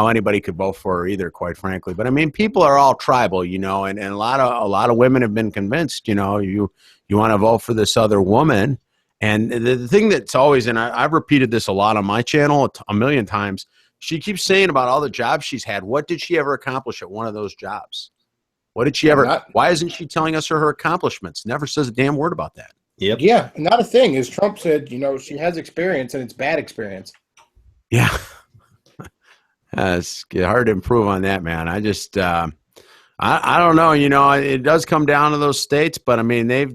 anybody could vote for her either, quite frankly. But I mean, people are all tribal, and a lot of women have been convinced, you want to vote for this other woman. And the thing that's always, and I've repeated this a lot on my channel a million times, she keeps saying about all the jobs she's had. What did she ever accomplish at one of those jobs? What did she ever? Why isn't she telling us her accomplishments? Never says a damn word about that. Yep. Yeah, not a thing. As Trump said, she has experience and it's bad experience. Yeah. It's hard to improve on that, man. I just, I don't know. It does come down to those states, but I mean, they've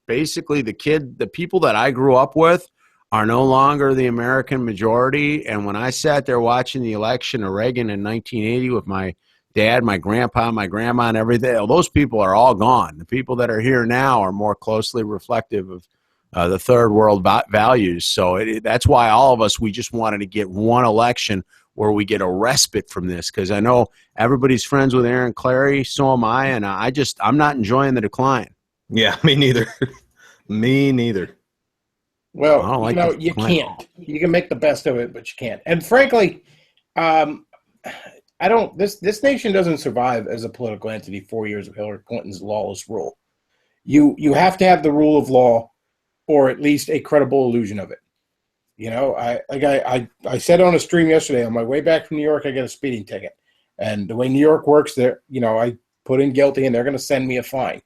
basically the people that I grew up with are no longer the American majority. And when I sat there watching the election of Reagan in 1980 with my dad, my grandpa, my grandma, and everything, those people are all gone. The people that are here now are more closely reflective of the third world values. So that's why all of us, we just wanted to get one election where we get a respite from this, because I know everybody's friends with Aaron Clary, so am I, and I'm not enjoying the decline. Yeah, me neither. Me neither. Well, you can't. You can make the best of it, but you can't. And frankly, this nation doesn't survive as a political entity 4 years of Hillary Clinton's lawless rule. You have to have the rule of law, or at least a credible illusion of it. I said on a stream yesterday, on my way back from New York, I got a speeding ticket. And the way New York works, I put in guilty, and they're going to send me a fine.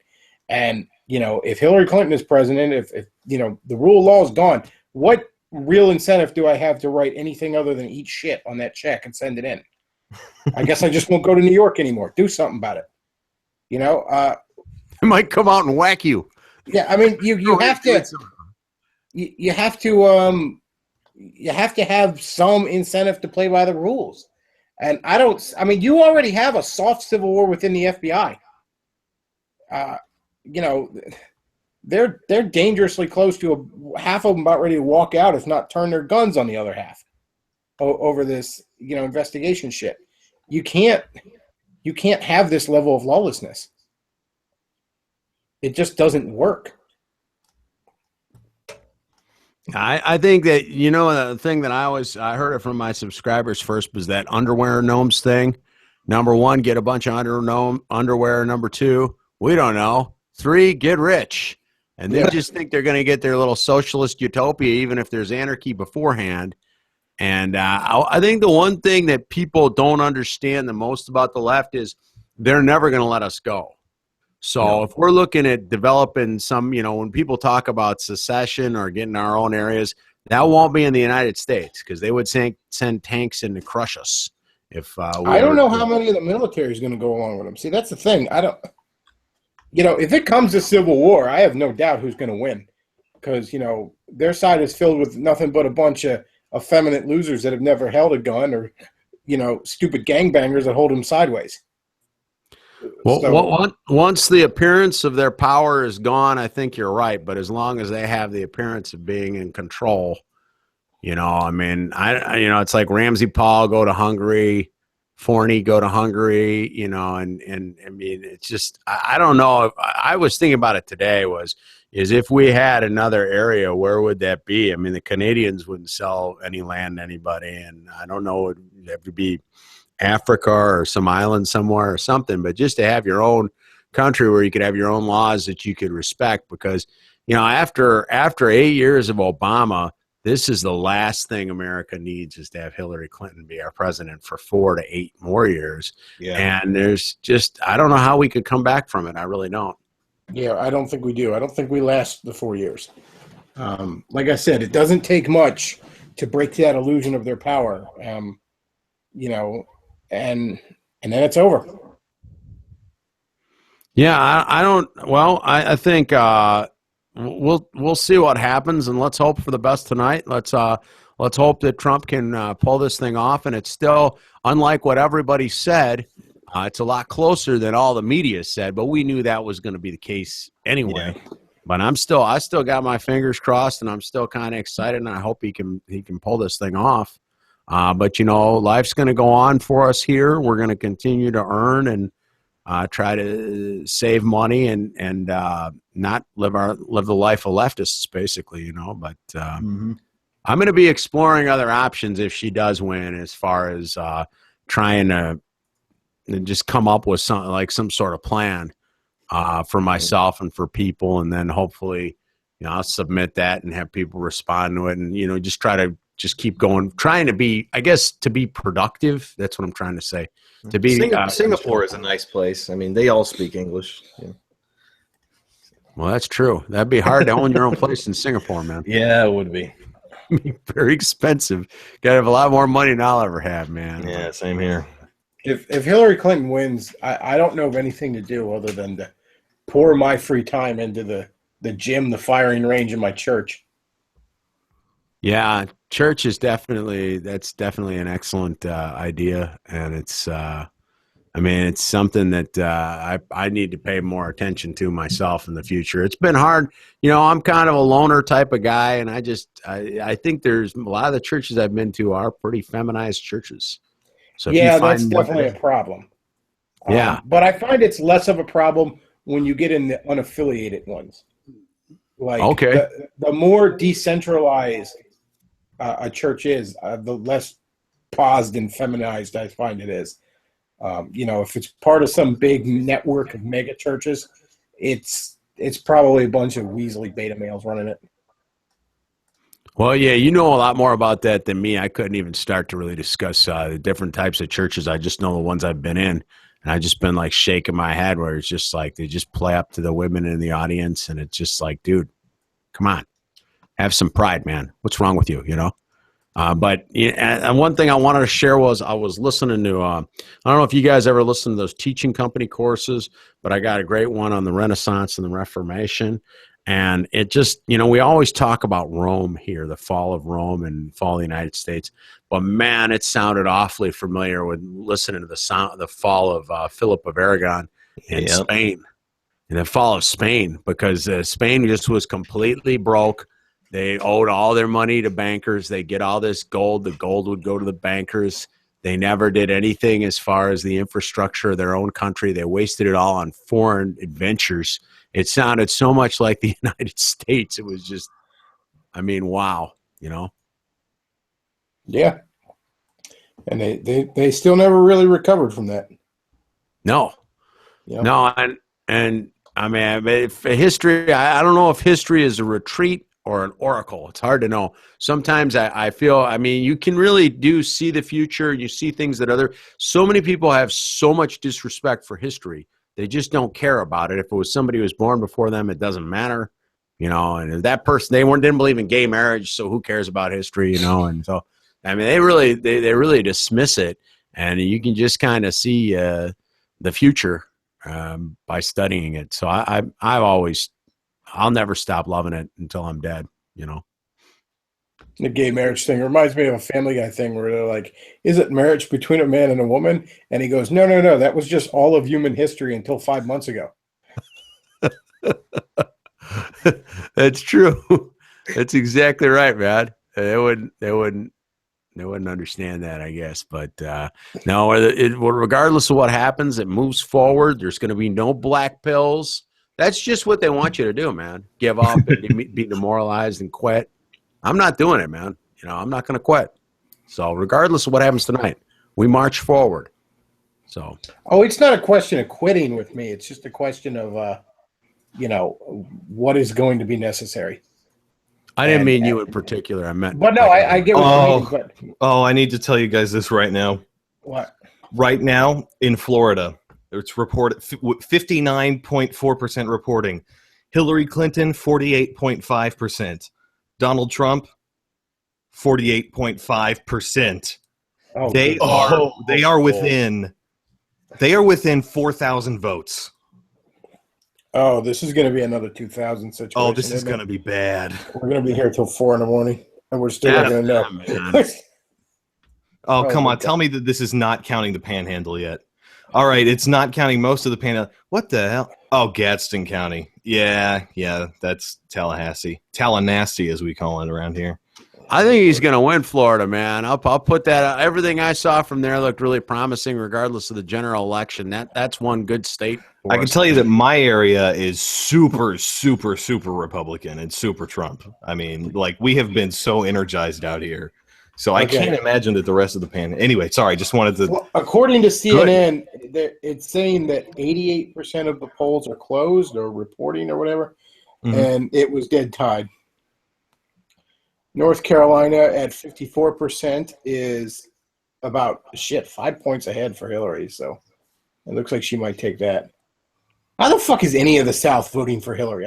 And if Hillary Clinton is president, if the rule of law is gone, what real incentive do I have to write anything other than eat shit on that check and send it in? I guess I just won't go to New York anymore. Do something about it. It might come out and whack you. Yeah, I mean, you have to. You have to have some incentive to play by the rules. And you already have a soft civil war within the FBI. They're dangerously close to half of them about ready to walk out, if not turn their guns on the other half over this, investigation shit. You can't have this level of lawlessness. It just doesn't work. I think that, the thing that I heard it from my subscribers first was that underwear gnomes thing. Number one, get a bunch of underwear. Number two, we don't know. 3, get rich. And they just think they're going to get their little socialist utopia, even if there's anarchy beforehand. And I think the one thing that people don't understand the most about the left is they're never going to let us go. So if we're looking at developing some, when people talk about secession or getting our own areas, that won't be in the United States because they would send tanks in to crush us. I don't know how many of the military is going to go along with them. See, that's the thing. If it comes to civil war, I have no doubt who's going to win because, their side is filled with nothing but a bunch of effeminate losers that have never held a gun or, stupid gangbangers that hold them sideways. Well, once the appearance of their power is gone, I think you're right. But as long as they have the appearance of being in control, it's like Ramsey Paul go to Hungary, Forney go to Hungary, and I mean, it's just, I don't know. I was thinking about it today is if we had another area, where would that be? I mean, the Canadians wouldn't sell any land to anybody. And I don't know, it would have to be Africa or some island somewhere or something, but just to have your own country where you could have your own laws that you could respect, because after 8 years of Obama, this is the last thing America needs, is to have Hillary Clinton be our president for 4 to 8 more years. And there's just, I don't know how we could come back from it. I really don't. I don't think we do. I don't think we last the 4 years. Like I said, it doesn't take much to break that illusion of their power. And then it's over. Yeah, I don't. Well, I think we'll see what happens, and let's hope for the best tonight. Let's hope that Trump can pull this thing off. And it's still, unlike what everybody said, it's a lot closer than all the media said. But we knew that was going to be the case anyway. Yeah. But I still got my fingers crossed, and I'm still kind of excited, and I hope he can pull this thing off. But life's going to go on for us here. We're going to continue to earn and try to save money and not live the life of leftists, basically. But I'm going to be exploring other options if she does win, as far as trying to just come up with some sort of plan for myself and for people, and then hopefully I'll submit that and have people respond to it, and just try to. Just keep going, trying to be, I guess, to be productive. That's what I'm trying to say. To be Singapore is a nice place. I mean, they all speak English. Yeah. Well, that's true. That'd be hard to own your own place in Singapore, man. Yeah, it would be. Very expensive. Got to have a lot more money than I'll ever have, man. Yeah, same here. If Hillary Clinton wins, I don't know of anything to do other than to pour my free time into the gym, the firing range in my church. Yeah, church is definitely an excellent idea, and it's something that I need to pay more attention to myself in the future. It's been hard, I'm kind of a loner type of guy, and I think there's a lot of the churches I've been to are pretty feminized churches. So that's definitely a problem. Yeah, but I find it's less of a problem when you get in the unaffiliated ones. Like the more decentralized a church is, the less paused and feminized I find it is. If it's part of some big network of mega churches, it's probably a bunch of Weasley beta males running it. Well, yeah, you know a lot more about that than me. I couldn't even start to really discuss the different types of churches. I just know the ones I've been in, and I just been like shaking my head where it's just like they just play up to the women in the audience, and it's just like, dude, come on, have some pride, man. What's wrong with you? You know. But and one thing I wanted to share was I was listening to I don't know if you guys ever listen to those teaching company courses, but I got a great one on the Renaissance and the Reformation. And it just, we always talk about Rome here, the fall of Rome and fall of the United States. But man, it sounded awfully familiar with listening to the fall of Philip of Aragon in Spain, and the fall of Spain, because Spain just was completely broke. They owed all their money to bankers. They get all this gold. The gold would go to the bankers. They never did anything as far as the infrastructure of their own country. They wasted it all on foreign adventures. It sounded so much like the United States. It was just, wow, Yeah. And they still never really recovered from that. No. Yep. No, and if history, I don't know if history is a retreat or an oracle. It's hard to know. Sometimes I feel, you can really see the future. You see things that so many people have so much disrespect for history. They just don't care about it. If it was somebody who was born before them, it doesn't matter, and if that person, didn't believe in gay marriage, so who cares about history, and so, they really dismiss it, and you can just kind of see the future by studying it. So I'll never stop loving it until I'm dead, The gay marriage thing reminds me of a Family Guy thing where they're like, is it marriage between a man and a woman? And he goes, no, that was just all of human history until 5 months ago. That's true. That's exactly right, man. They wouldn't understand that, I guess. But no, regardless of what happens, it moves forward. There's going to be no black pills. That's just what they want you to do, man. Give up and be demoralized and quit. I'm not doing it, man. I'm not going to quit. So regardless of what happens tonight, we march forward. So. Oh, it's not a question of quitting with me. It's just a question of, what is going to be necessary. I didn't mean you in particular. I meant. But no, I get what you mean. Oh, I need to tell you guys this right now. What? Right now in Florida, it's reported 59.4% reporting. Hillary Clinton, 48.5%. Donald Trump, 48.5%. Oh, they are within 4,000 votes. Oh, this is going to be another 2,000 situation. Oh, this is going to be bad. We're going to be here till 4 a.m, and we're still not going to know. Oh, come on. Tell me that this is not counting the Panhandle yet. All right, it's not counting most of the Panhandle. What the hell? Oh, Gadsden County. Yeah, that's Tallahassee. Tallahassee, as we call it around here. I think he's going to win Florida, man. I'll put that out. Everything I saw from there looked really promising, regardless of the general election. That's one good state. I can tell you that my area is super, super, super Republican and super Trump. We have been so energized out here. So I can't imagine that the rest of the Anyway, sorry, just wanted to. Well, according to CNN, it's saying that 88% of the polls are closed or reporting or whatever, and it was dead tied. North Carolina at 54% is about 5 points ahead for Hillary. So it looks like she might take that. How the fuck is any of the South voting for Hillary?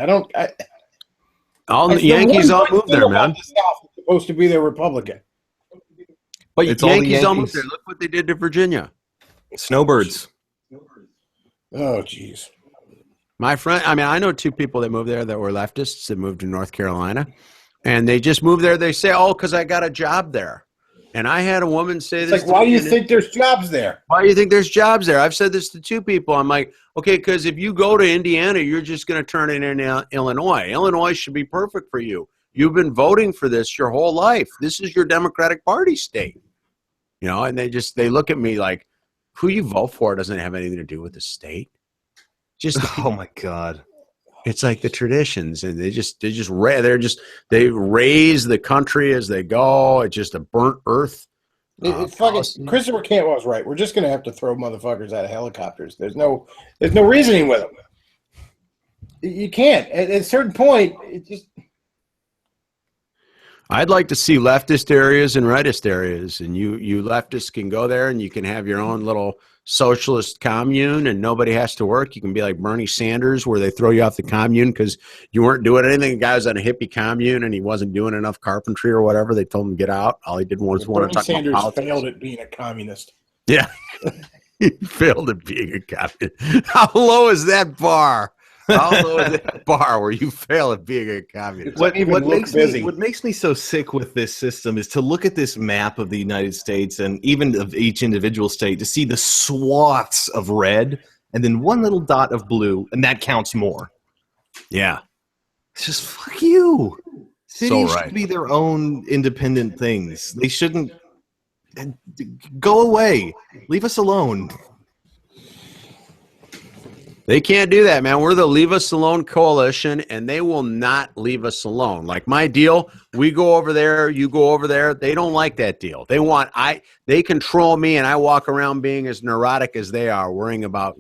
All the Yankees all moved there, man. The South is supposed to be their Republican. But it's Yankees all moved there. Look what they did to Virginia. Snowbirds. Oh, jeez. My friend, I know two people that moved there that were leftists that moved to North Carolina. And they just moved there. They say, because I got a job there. And I had a woman say this. Why do you think there's jobs there? Why do you think there's jobs there? I've said this to two people. I'm like, okay, because if you go to Indiana, you're just going to turn it into Illinois. Illinois should be perfect for you. You've been voting for this your whole life. This is your Democratic Party state. And they look at me like, who you vote for doesn't have anything to do with the state. Oh my God. It's like the traditions, and they raise the country as they go. It's just a burnt earth. Christopher Cantwell's right. We're just going to have to throw motherfuckers out of helicopters. There's no reasoning with them. You can't. At a certain point, it just. I'd like to see leftist areas and rightist areas, and you leftists can go there and you can have your own little socialist commune, and nobody has to work. You can be like Bernie Sanders, where they throw you off the commune because you weren't doing anything. The guy was on a hippie commune and he wasn't doing enough carpentry or whatever. They told him to get out. All he did was want to Bernie talk Sanders about politics. failed at being a communist. Yeah, he failed at being a communist. How low is that bar? How low is that bar where you fail at being a communist? What Makes me so sick with this system is to look at this map of the United States and even of each individual state to see the swaths of red and then one little dot of blue, and that counts more. Yeah. It's just fuck you. Cities right. should be their own independent things. They shouldn't go away. Leave us alone. They can't do that, man. We're the Leave Us Alone coalition, and they will not leave us alone. Like my deal, we go over there, you go over there. They don't like that deal. They control me, and I walk around being as neurotic as they are, worrying about,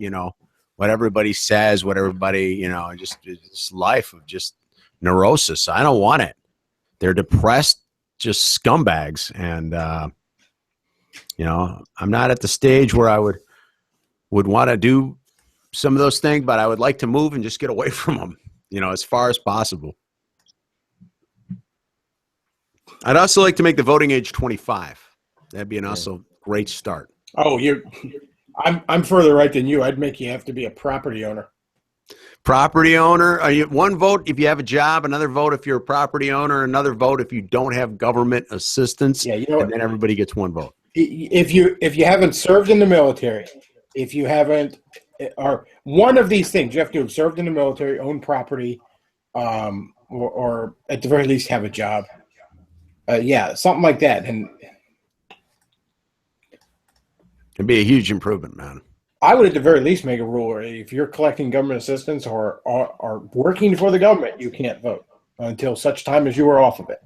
what everybody says, what everybody, just this life of just neurosis. I don't want it. They're depressed, just scumbags. And, I'm not at the stage where I would want to do some of those things, but I would like to move and just get away from them, as far as possible. I'd also like to make the voting age 25. That'd be an also great start. Oh, I'm further right than you. I'd make you have to be a property owner. Property owner, one vote if you have a job, another vote if you're a property owner, another vote if you don't have government assistance, and then everybody gets one vote. If you haven't served in the military, if you haven't, or one of these things, you have to have served in the military, own property, or at the very least have a job. Something like that. And it'd be a huge improvement, man. I would at the very least make a rule where if you're collecting government assistance or working for the government, you can't vote until such time as you are off of it.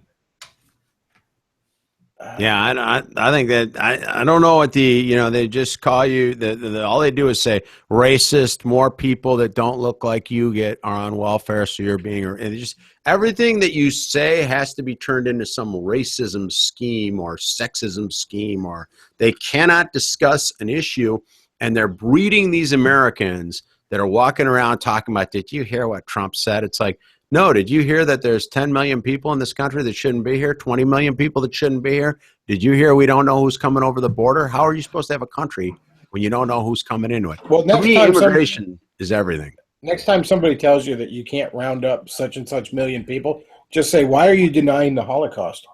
Yeah, I think that I don't know what they just call you all they do is say racist. More people that don't look like you are on welfare, so you're being, and just everything that you say has to be turned into some racism scheme or sexism scheme, or they cannot discuss an issue, and they're breeding these Americans that are walking around talking about, did you hear what Trump said? It's like, no, did you hear that there's 10 million people in this country that shouldn't be here, 20 million people that shouldn't be here? Did you hear we don't know who's coming over the border? How are you supposed to have a country when you don't know who's coming into it? Well, to me, immigration is everything. Next time somebody tells you that you can't round up such and such million people, just say, why are you denying the Holocaust?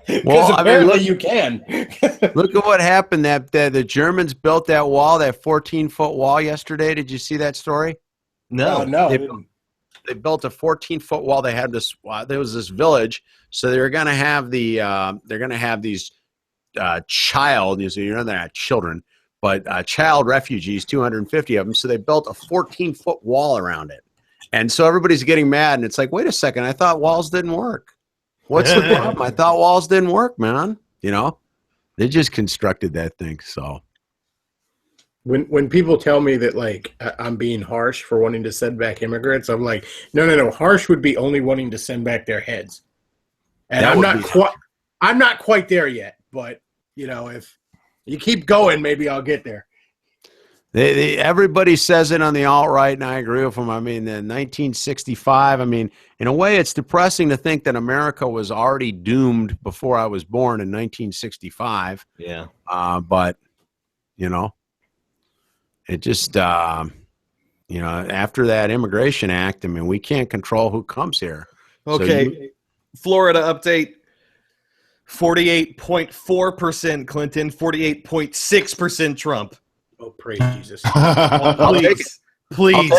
Because apparently you can. Look at what happened. That the Germans built that wall, that 14-foot wall yesterday. Did you see that story? No. They built a 14-foot wall. They had this. There was this village, so they're going to have these child. They're not children, but child refugees. 250 of them. So they built a 14-foot wall around it, and so everybody's getting mad. And it's like, wait a second, I thought walls didn't work. What's the problem? I thought walls didn't work, man. They just constructed that thing. So when people tell me that like I'm being harsh for wanting to send back immigrants, I'm like, no. Harsh would be only wanting to send back their heads, and I'm not quite there yet. But if you keep going, maybe I'll get there. Everybody says it on the alt-right, and I agree with them. I mean, in 1965, in a way, it's depressing to think that America was already doomed before I was born in 1965. Yeah. But, it just, after that Immigration Act, we can't control who comes here. Okay. Florida update. 48.4% Clinton, 48.6% Trump. Oh, praise Jesus! Please.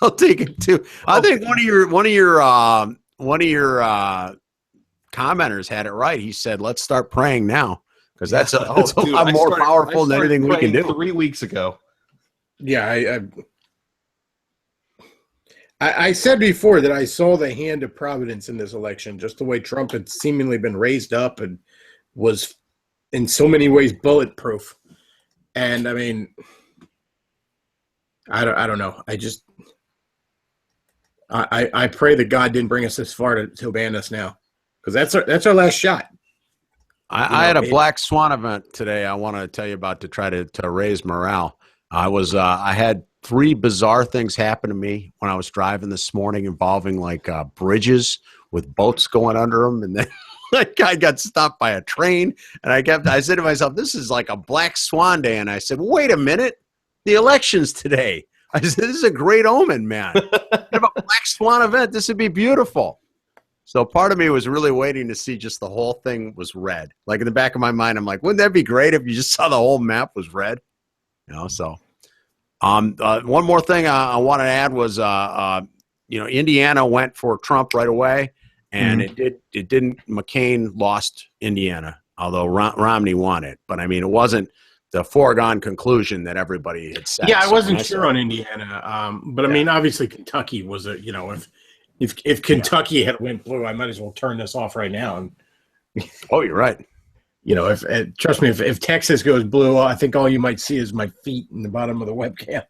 I'll take it too. I think one of your commenters had it right. He said, "Let's start praying now," because that's a lot more powerful than anything we can do. 3 weeks ago. Yeah, I said before that I saw the hand of providence in this election, just the way Trump had seemingly been raised up and was in so many ways bulletproof. And I don't know. I pray that God didn't bring us this far to ban us now, because that's our last shot. I had a black swan event today. I want to tell you about to try to raise morale. I had 3 bizarre things happen to me when I was driving this morning involving like bridges with boats going under them, and then that guy got stopped by a train. And I said to myself, "This is like a black swan day." And I said, "Wait a minute, the election's today." I said, "This is a great omen, man. Have a black swan event. This would be beautiful." So part of me was really waiting to see just the whole thing was red. Like in the back of my mind, I'm like, wouldn't that be great if you just saw the whole map was red? So one more thing I wanted to add was, Indiana went for Trump right away, and it didn't. McCain lost Indiana, although Romney won it. But I mean, it wasn't the foregone conclusion that everybody had said. Yeah, I wasn't sure on Indiana, but I mean, obviously Kentucky was if Kentucky had went blue, I might as well turn this off right now. Oh, you're right. If trust me, if Texas goes blue, I think all you might see is my feet in the bottom of the webcam.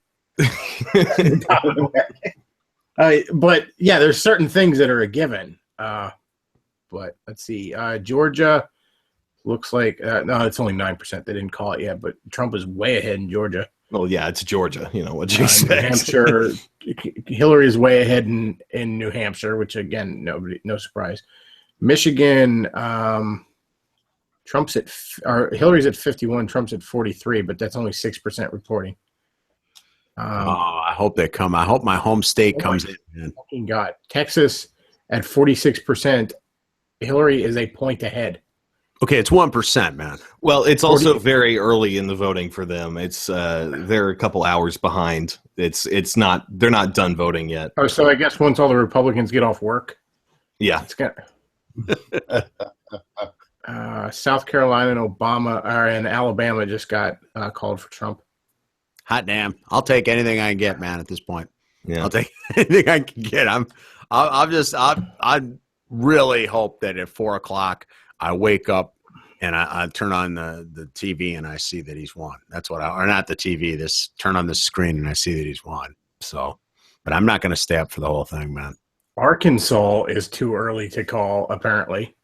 But yeah, there's certain things that are a given. But let's see, Georgia looks like no, it's only 9%. They didn't call it yet, but Trump is way ahead in Georgia. Well, yeah, it's Georgia. You know what you expect. New Hampshire, Hillary is way ahead in New Hampshire, which again, no surprise. Michigan, Hillary's at 51, Trump's at 43, but that's only 6% reporting. I hope they come. I hope my home state comes in. Man. Fucking God, Texas at 46%. Hillary is a point ahead. Okay, it's 1%, man. Well, it's also very early in the voting for them. It's they're a couple hours behind. It's not. They're not done voting yet. Oh, so I guess once all the Republicans get off work, yeah, it's got. South Carolina and and Alabama just got called for Trump. Hot damn! I'll take anything I can get, man. At this point, yeah, I'll take anything I can get. I really hope that at 4:00 I wake up and I turn on the TV and I see that he's won. That's what or not the TV. Turn on the screen and I see that he's won. So, but I'm not going to stay up for the whole thing, man. Arkansas is too early to call, apparently.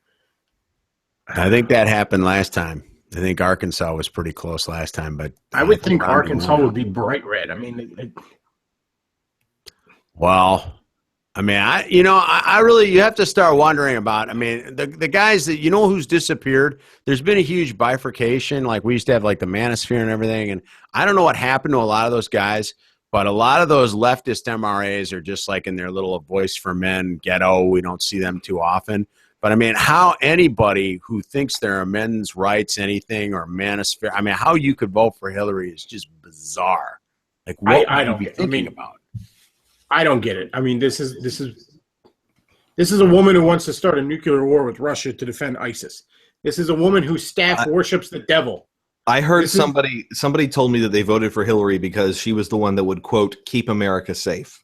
I think that happened last time. I think Arkansas was pretty close last time, but I would think Arkansas would be bright red. I mean, well, I mean, I really, you have to start wondering about, I mean, the guys that, who's disappeared, there's been a huge bifurcation. Like we used to have like the manosphere and everything. And I don't know what happened to a lot of those guys, but a lot of those leftist MRAs are just like in their little voice for men ghetto. We don't see them too often. But I mean, how anybody who thinks they're a men's rights anything or manosphere, I mean, how you could vote for Hillary is just bizarre. Like what I don't be thinking about. I don't get it. I mean, this is a woman who wants to start a nuclear war with Russia to defend ISIS. This is a woman whose staff worships the devil. I heard somebody told me that they voted for Hillary because she was the one that would, quote, keep America safe.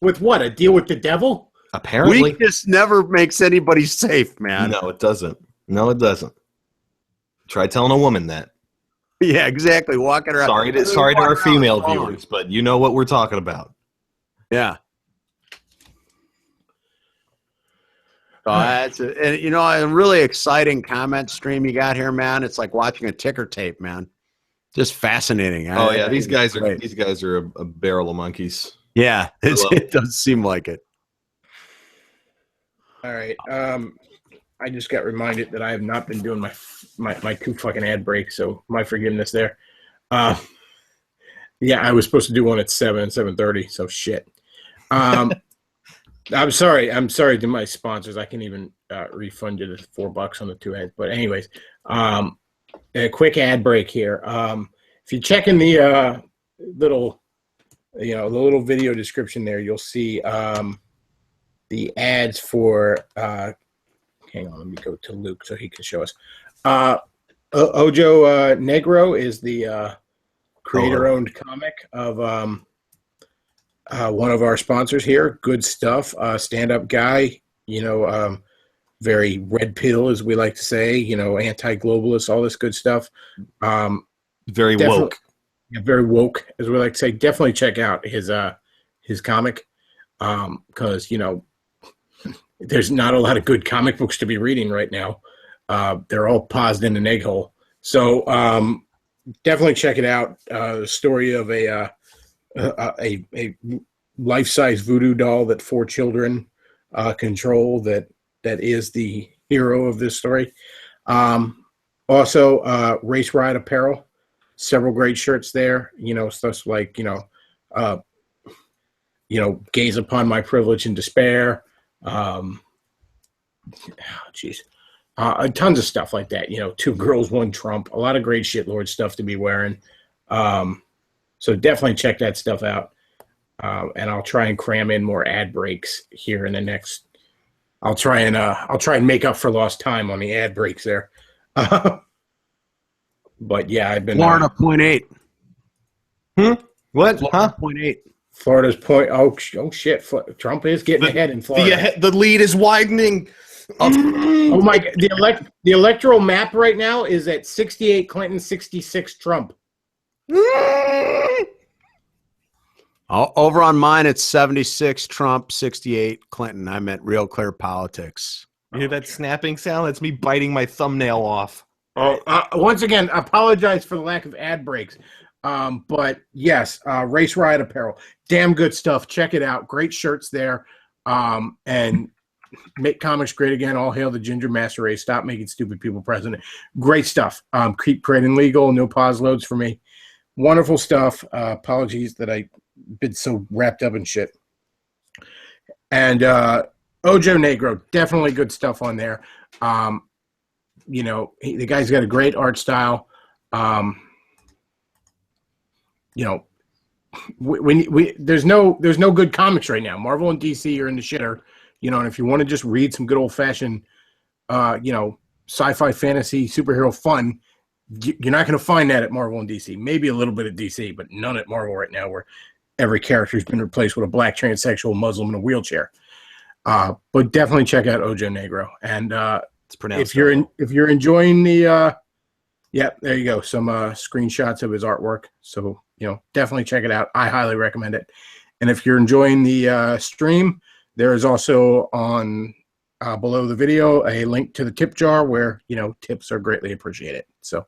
With what? A deal with the devil? Apparently. Weakness never makes anybody safe, man. No, it doesn't. No, it doesn't. Try telling a woman that. Yeah, exactly. Walking around. Sorry to our female viewers, but you know what we're talking about. Yeah. That's a really exciting comment stream you got here, man. It's like watching a ticker tape, man. Just fascinating. Oh yeah, these guys are a barrel of monkeys. Yeah, it does seem like it. All right. I just got reminded that I have not been doing my 2 fucking ad breaks, so my forgiveness there. Yeah, I was supposed to do one at 7:30, so shit. I'm sorry to my sponsors. I can even refund you the $4 on the 2 ads. But anyways, a quick ad break here. If you check in the little video description there, you'll see the ads for. Hang on, let me go to Luke so he can show us. Ojo Negro is the creator-owned comic of one of our sponsors here. Good stuff. Stand-up guy, very red pill, as we like to say, anti-globalist, all this good stuff. Very woke. Yeah, very woke, as we like to say. Definitely check out his his comic, because there's not a lot of good comic books to be reading right now. They're all paused in an egg hole. So definitely check it out. The story of a life-size voodoo doll that 4 children control that is the hero of this story. Also, Race Ride Apparel, several great shirts there. Stuff like gaze upon my privilege and despair. Tons of stuff like that. 2 girls, 1 Trump. A lot of great shitlord stuff to be wearing. So definitely check that stuff out. And I'll try and cram in more ad breaks here in the next. I'll try and make up for lost time on the ad breaks there. But yeah, I've been Florida 0.8. What? Florida Huh? 0.8. Florida's point. Oh shit! Trump is getting ahead in Florida. The lead is widening. Oh my God! The electoral map right now is at 68 Clinton, 66 Trump. Over on mine, it's 76 Trump, 68 Clinton. I meant Real Clear Politics. You hear that snapping sound? That's me biting my thumbnail off. Once again, I apologize for the lack of ad breaks. But yes, Race Riot Apparel, damn good stuff. Check it out. Great shirts there. And make comics great again. All hail the Ginger Master Race. Stop making stupid people president. Great stuff. Keep creating legal. No pause loads for me. Wonderful stuff. Apologies that I been so wrapped up in shit. And Ojo Negro, definitely good stuff on there. The guy's got a great art style. There's no good comics right now. Marvel and DC are in the shitter. And if you want to just read some good old fashioned, sci-fi, fantasy, superhero fun, you're not going to find that at Marvel and DC. Maybe a little bit at DC, but none at Marvel right now, where every character's been replaced with a black transsexual Muslim in a wheelchair. But definitely check out Ojo Negro. And It's pronounced. if you're enjoying the, there you go, some screenshots of his artwork. So definitely check it out. I highly recommend it. And if you're enjoying the stream, there is also on below the video a link to the tip jar where tips are greatly appreciated. So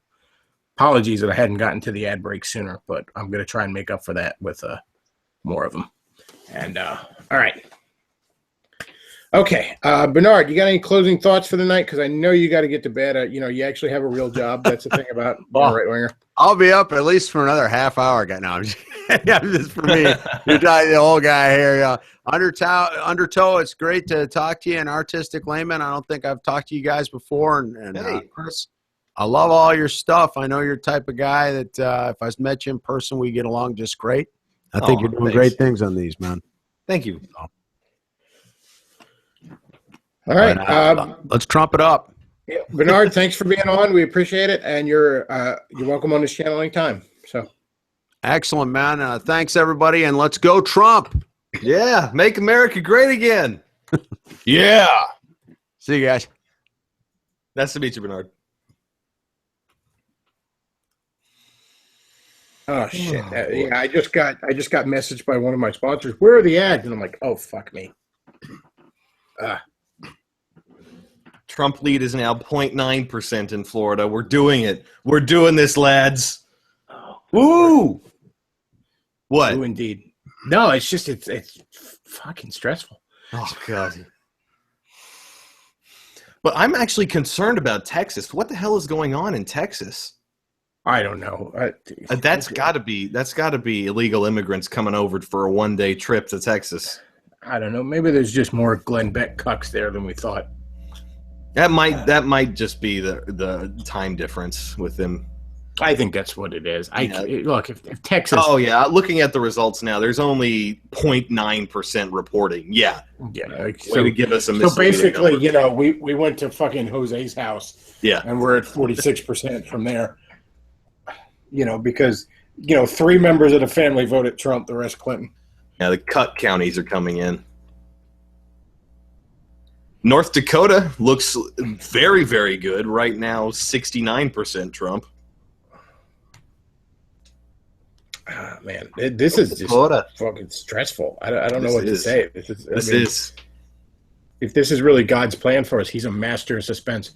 apologies that I hadn't gotten to the ad break sooner, but I'm going to try and make up for that with more of them. And all right. Okay, Bernard, you got any closing thoughts for the night? Because I know you got to get to bed. You actually have a real job. That's the thing about being a right winger. I'll be up at least for another half hour. No, just for me. You're the old guy here. Undertow, it's great to talk to you in artistic layman. I don't think I've talked to you guys before. And Hey. Chris, I love all your stuff. I know you're the type of guy that if I met you in person, we get along just great. I think you're doing thanks. great things on these, man. Thank you. All right. Let's trump it up. Bernard, thanks for being on. We appreciate it. And you're welcome on this channel anytime. So Excellent, man. Thanks, everybody. And let's go, Trump. Yeah, make America great again. Yeah. See you guys. Nice to meet you, Bernard. Oh shit! I just got messaged by one of my sponsors. Where are the ads? And I'm like, oh fuck me. Trump lead is now 0.9% in Florida. We're doing it. We're doing this, lads. Woo! What? Oh, indeed. No, it's just it's fucking stressful. Oh god. But I'm actually concerned about Texas. What the hell is going on in Texas? I don't know. That's got to be illegal immigrants coming over for a one-day trip to Texas. I don't know. Maybe there's just more Glenn Beck cucks there than we thought. That might just be the time difference with them. I think that's what it is. Yeah. Look, if Texas. Oh yeah, looking at the results now, there's only 0.9% reporting. Yeah, Yeah. way to give us a So basically, number. we went to fucking Jose's house. Yeah, And we're at 46% from there. Because 3 members of the family voted Trump, the rest Clinton. yeah, the cut counties are coming in. North Dakota looks very, very good right now. 69% Trump. Man, this is just Florida. fucking stressful. I don't know This what to is. say. This is. If this is really God's plan for us, he's a master of suspense.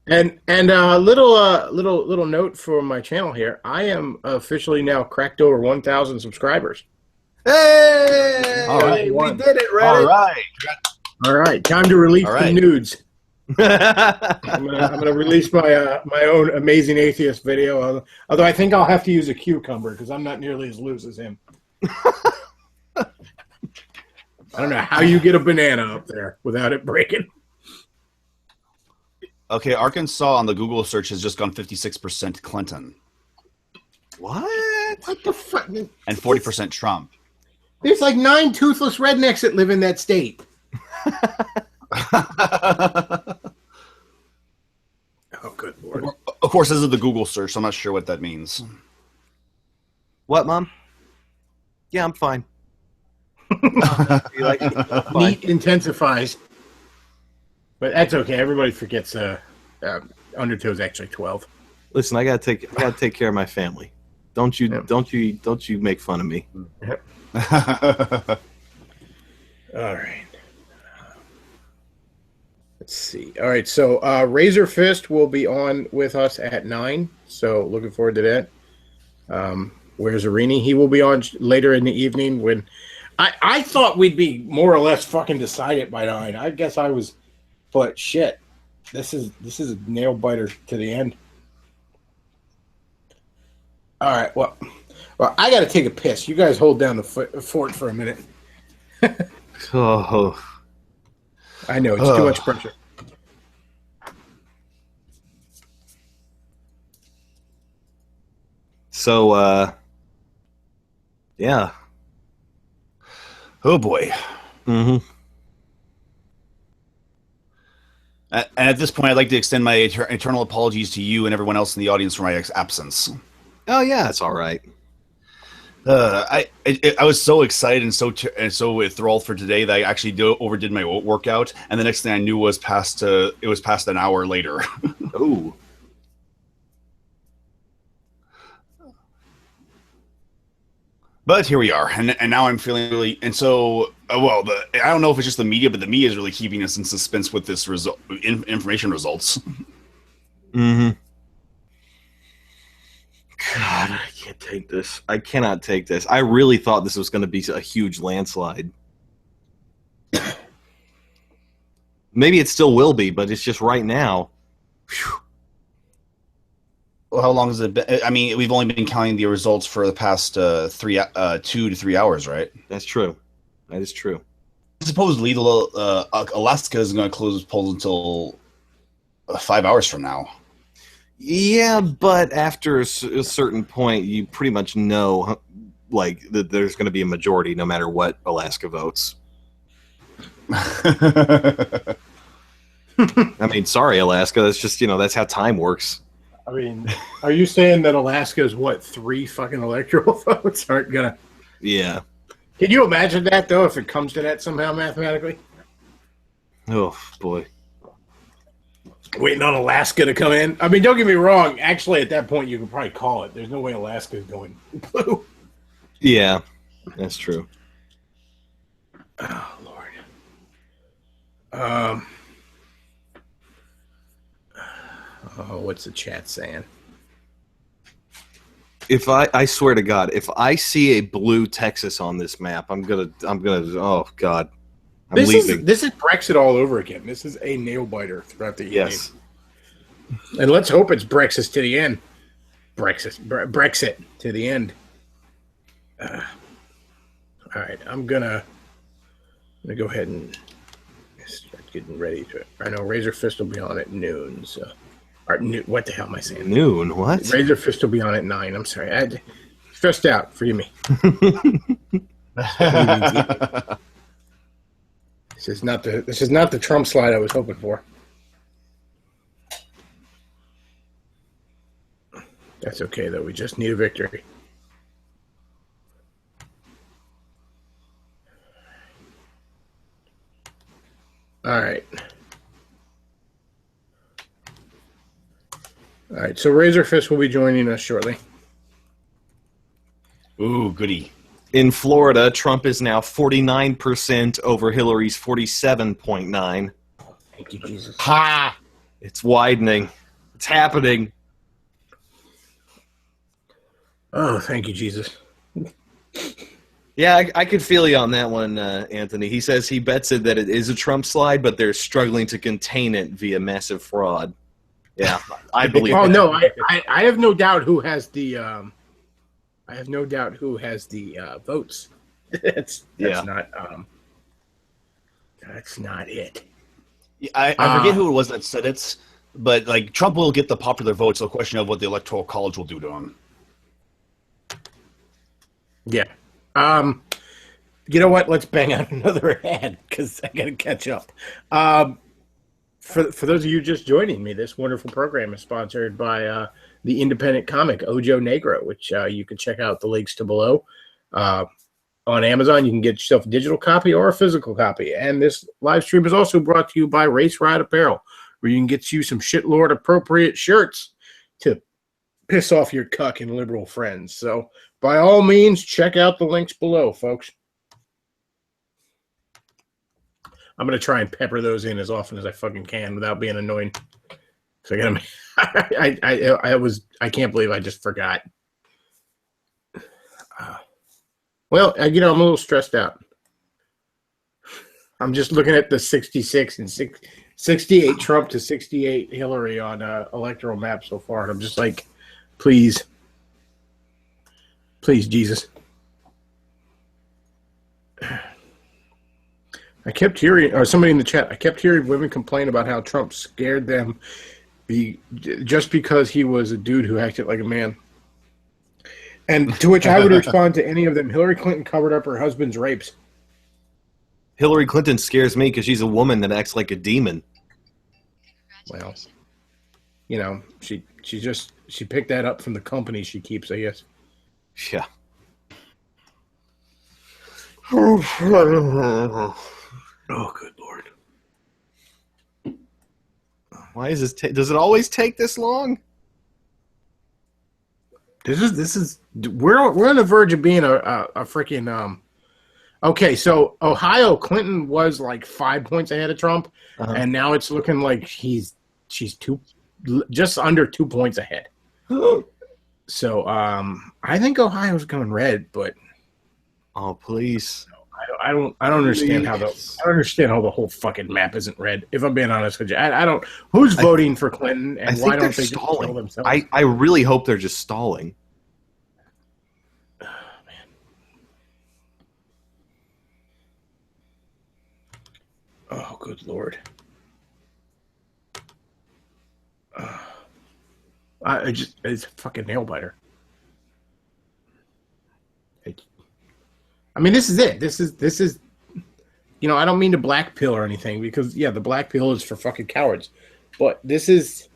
And little note for my channel here. I am officially now cracked over 1,000 subscribers. Hey! All right. We did it, Reddit. All right. All right, time to release All the right. nudes. I'm gonna release my my own amazing atheist video. Although I think I'll have to use a cucumber because I'm not nearly as loose as him. I don't know how you get a banana up there without it breaking. Okay, Arkansas on the Google search has just gone 56% Clinton What? What the fuck? and 40% Trump. There's like 9 toothless rednecks that live in that state. Oh, good lord! Of course, this is the Google search, so I'm not sure what that means. What, Mom? Yeah, I'm fine. You like it? I'm fine. Meat intensifies, but that's okay. Everybody forgets. Undertow's actually 12. Listen, I gotta take care of my family. Don't you make fun of me. All right. Let's see. All right, so Razor Fist will be on with us at 9. So looking forward to that. Where's Arini? He will be on later in the evening. When I thought we'd be more or less fucking decided by 9. I guess I was, but shit, this is a nail biter to the end. All right, well, I got to take a piss. You guys hold down the fort for a minute. Oh, I know it's too much pressure. so yeah. Oh boy. Mm-hmm. And at this point, I'd like to extend my eternal apologies to you and everyone else in the audience for my absence. Oh yeah, it's all right. I was so excited and so enthralled for today that I actually overdid my workout, and the next thing I knew was past an hour later. Ooh. But here we are, and now I'm feeling really. And so, I don't know if it's just the media, but the media is really keeping us in suspense with this information results. Mm-hmm. God, I can't take this. I cannot take this. I really thought this was going to be a huge landslide. Maybe it still will be, but it's just right now. Whew. Well, how long has it been? I mean, we've only been counting the results for the past 2 to 3 hours, right? That's true. That is true. Supposedly, Alaska isn't going to close its polls until 5 hours from now. Yeah, but after a certain point, you pretty much know, like, that there's going to be a majority no matter what Alaska votes. I mean, sorry, Alaska. That's just, that's how time works. I mean, are you saying that Alaska's 3 fucking electoral votes aren't gonna? Yeah. Can you imagine that though? If it comes to that somehow mathematically, Oh boy. waiting on Alaska to come in. I mean, don't get me wrong. Actually, at that point, you could probably call it. There's no way Alaska's going blue. Yeah, that's true. Oh Lord. What's the chat saying? If I swear to God, if I see a blue Texas on this map, I'm gonna. Oh God, I'm leaving. This is Brexit all over again. This is a nail biter throughout the evening. Yes. And let's hope it's Brexit to the end. Brexit to the end. All right, I'm gonna go ahead and start getting ready to. I know Razor Fist will be on at noon. So, or what the hell am I saying? Noon? What? Razor Fist will be on at 9. I'm sorry. I stressed out. Forgive me. This is not the Trump slide I was hoping for. That's okay though. We just need a victory. All right. All right, so Razorfist will be joining us shortly. Ooh, goody. In Florida, Trump is now 49% over Hillary's 47.9. Thank you, Jesus. Ha! It's widening. It's happening. Oh, thank you, Jesus. Yeah, I could feel you on that one, Anthony. He says he bets it that it is a Trump slide, but they're struggling to contain it via massive fraud. Yeah, I believe Oh that. no, I have no doubt who has the votes. That's Yeah. not that's not it. I forget who it was that said it, but like Trump will get the popular votes. So the question of what the electoral college will do to him. Yeah. You know what? Let's bang out another ad because I got to catch up. For those of you just joining me, this wonderful program is sponsored by the independent comic Ojo Negro, which you can check out the links to below. On Amazon, you can get yourself a digital copy or a physical copy. And this live stream is also brought to you by Race Ride Apparel, where you can get you some shitlord appropriate shirts to piss off your cuck and liberal friends. So by all means, check out the links below, folks. I'm going to try and pepper those in as often as I fucking can without being annoying. So I can't believe I just forgot. Well, I'm a little stressed out. I'm just looking at the 66 and 68 Trump to 68 Hillary on electoral map so far. And I'm just like, please, Jesus. I kept hearing, or somebody in the chat, I kept hearing women complain about how Trump scared them just because he was a dude who acted like a man. And to which I would respond to any of them, Hillary Clinton covered up her husband's rapes. Hillary Clinton scares me because she's a woman that acts like a demon. Well, she picked that up from the company she keeps, I guess. Yeah. Oh, good Lord. Why is this? Does it always take this long? We're on the verge of being a freaking okay, so Ohio, Clinton was like 5 points ahead of Trump, and now it's looking like she's just under 2 points ahead. So I think Ohio's going red, but oh please, I don't understand how the whole fucking map isn't red. If I'm being honest with you, I don't. Who's voting for Clinton, and why don't they just kill themselves? I really hope they're just stalling. Oh, man. Oh, good Lord. It's a fucking nail biter. I mean, this is it. This is. I don't mean to black pill or anything because the black pill is for fucking cowards, but it's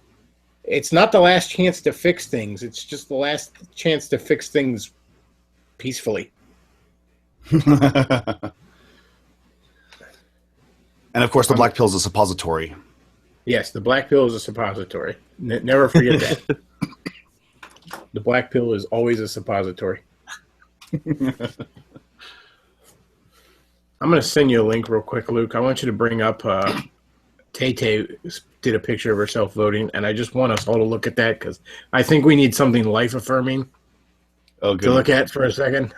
not the last chance to fix things. It's just the last chance to fix things peacefully. And of course, the black pill is a suppository. Yes, the black pill is a suppository. Never forget that. The black pill is always a suppository. I'm going to send you a link real quick, Luke. I want you to bring up Tay-Tay did a picture of herself voting, and I just want us all to look at that because I think we need something life-affirming to look at for a second.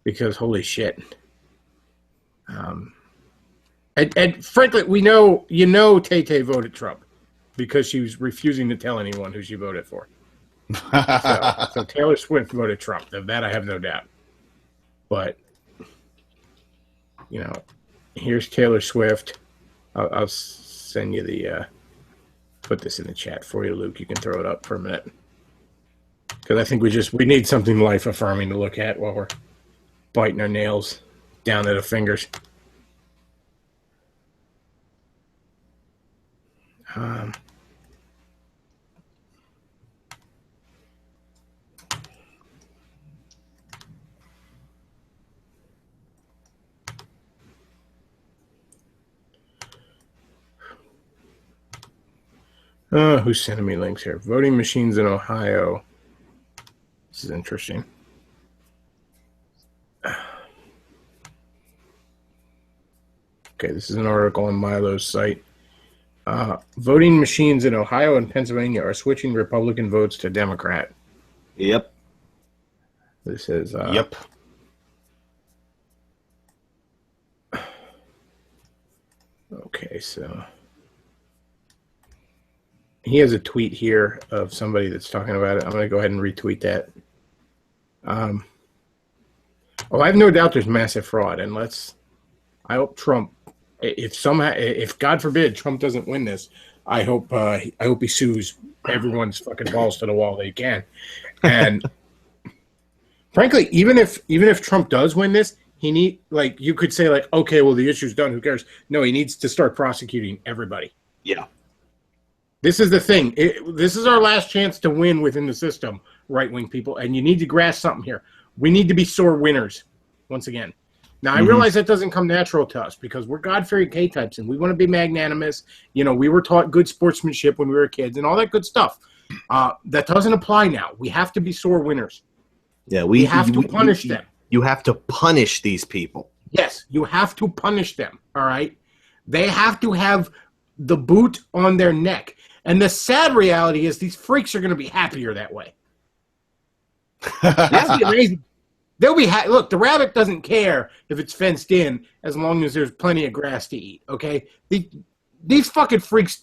Because holy shit. And frankly, we know Tay-Tay voted Trump because she was refusing to tell anyone who she voted for. So Taylor Swift voted Trump. That I have no doubt. But here's Taylor Swift. I'll send you the put this in the chat for you, Luke. You can throw it up for a minute because I think we need something life affirming to look at while we're biting our nails down to the fingers. Who's sending me links here? Voting machines in Ohio. This is interesting. Okay, this is an article on Milo's site. Voting machines in Ohio and Pennsylvania are switching Republican votes to Democrat. Yep. This is Yep. Okay, so he has a tweet here of somebody that's talking about it. I'm going to go ahead and retweet that. I have no doubt there's massive fraud, and I hope Trump, if God forbid Trump doesn't win this, I hope he sues everyone's fucking balls to the wall that he can. And frankly, even if Trump does win this, you could say okay, well, the issue's done. Who cares? No, he needs to start prosecuting everybody. Yeah. This is the thing. This is our last chance to win within the system, right-wing people, and you need to grasp something here. We need to be sore winners once again. Now, I realize that doesn't come natural to us because we're God-fearing K-types, and we want to be magnanimous. We were taught good sportsmanship when we were kids and all that good stuff. That doesn't apply now. We have to be sore winners. Yeah, we have to punish them. You have to punish these people. Yes, you have to punish them, all right? They have to have the boot on their neck. And the sad reality is these freaks are going to be happier that way. That's amazing. They'll be look, the rabbit doesn't care if it's fenced in as long as there's plenty of grass to eat, okay? These fucking freaks,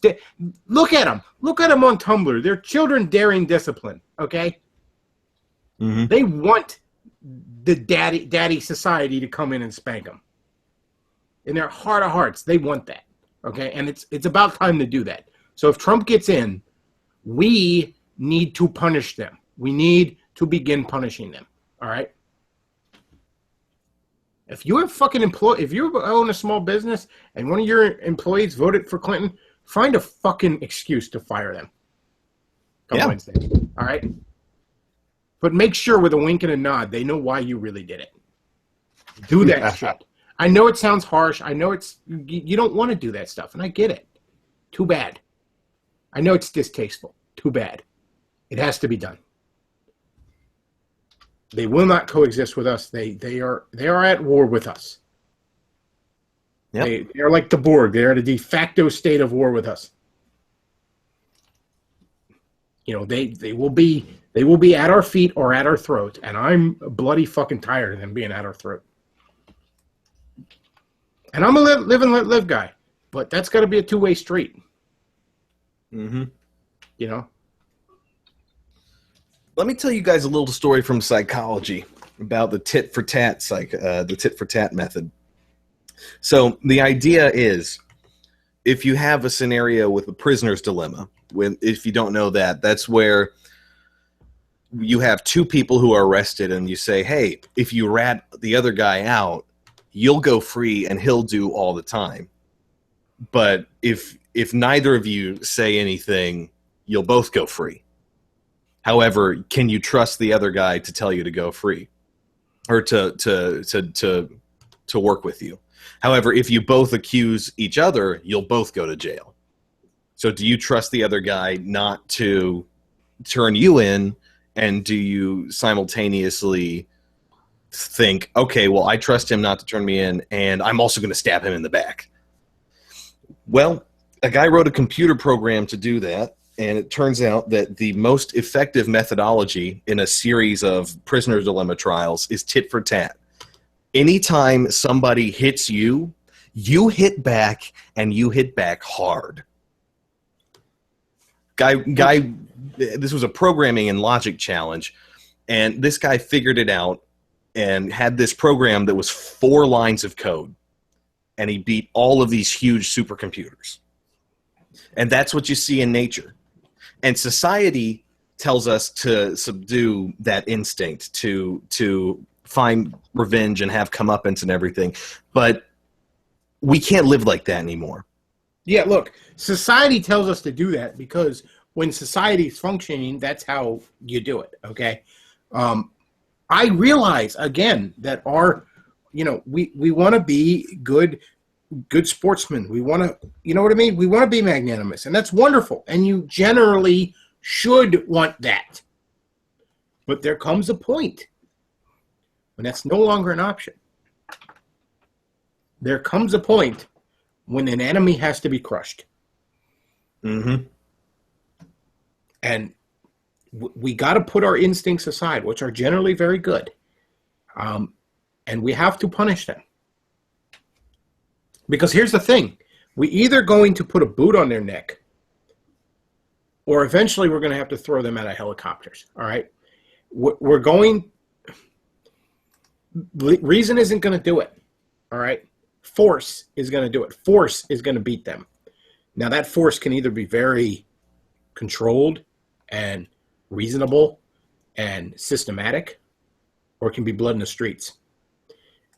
look at them. Look at them on Tumblr. They're children daring discipline, okay? Mm-hmm. They want the daddy society to come in and spank them. In their heart of hearts, they want that, okay? And it's about time to do that. So if Trump gets in, we need to punish them. We need to begin punishing them, all right? If you're a fucking if you own a small business and one of your employees voted for Clinton, find a fucking excuse to fire them. Come Wednesday, all right? But make sure with a wink and a nod, they know why you really did it. Do that shit. I know it sounds harsh. I know you don't want to do that stuff, and I get it. Too bad. I know it's distasteful. Too bad. It has to be done. They will not coexist with us. They are at war with us. Yep. They are like the Borg. They are the de facto state of war with us. They will be at our feet or at our throat, and I'm bloody fucking tired of them being at our throat. And I'm a live and let live guy, but that's got to be a two-way street. Mm-hmm. Let me tell you guys a little story from psychology about the tit for tat method. So the idea is, if you have a scenario with a prisoner's dilemma, if you don't know that's where you have two people who are arrested and you say, hey, if you rat the other guy out, you'll go free and he'll do all the time. But if neither of you say anything, you'll both go free. However, can you trust the other guy to tell you to go free or to work with you? However, if you both accuse each other, you'll both go to jail. So do you trust the other guy not to turn you in, and do you simultaneously think, okay, well, I trust him not to turn me in, and I'm also going to stab him in the back? Well, a guy wrote a computer program to do that, and it turns out that the most effective methodology in a series of prisoner's dilemma trials is tit for tat. Anytime somebody hits you, you hit back, and you hit back hard. Guy, this was a programming and logic challenge, and this guy figured it out and had this program that was 4 lines of code, and he beat all of these huge supercomputers. And that's what you see in nature. And society tells us to subdue that instinct, to find revenge and have comeuppance and everything. But we can't live like that anymore. Yeah, look, society tells us to do that because when society is functioning, that's how you do it, okay? I realize, again, that we want to be good good sportsmen. We want to, you know what I mean? We want to be magnanimous, and that's wonderful. And you generally should want that. But there comes a point when that's no longer an option. There comes a point when an enemy has to be crushed. Mm-hmm. And we got to put our instincts aside, which are generally very good. And we have to punish them. Because here's the thing. We either going to put a boot on their neck, or eventually we're going to have to throw them out of helicopters. All right? We're going... Reason isn't going to do it. All right? Force is going to do it. Force is going to beat them. Now, that force can either be very controlled and reasonable and systematic, or it can be blood in the streets.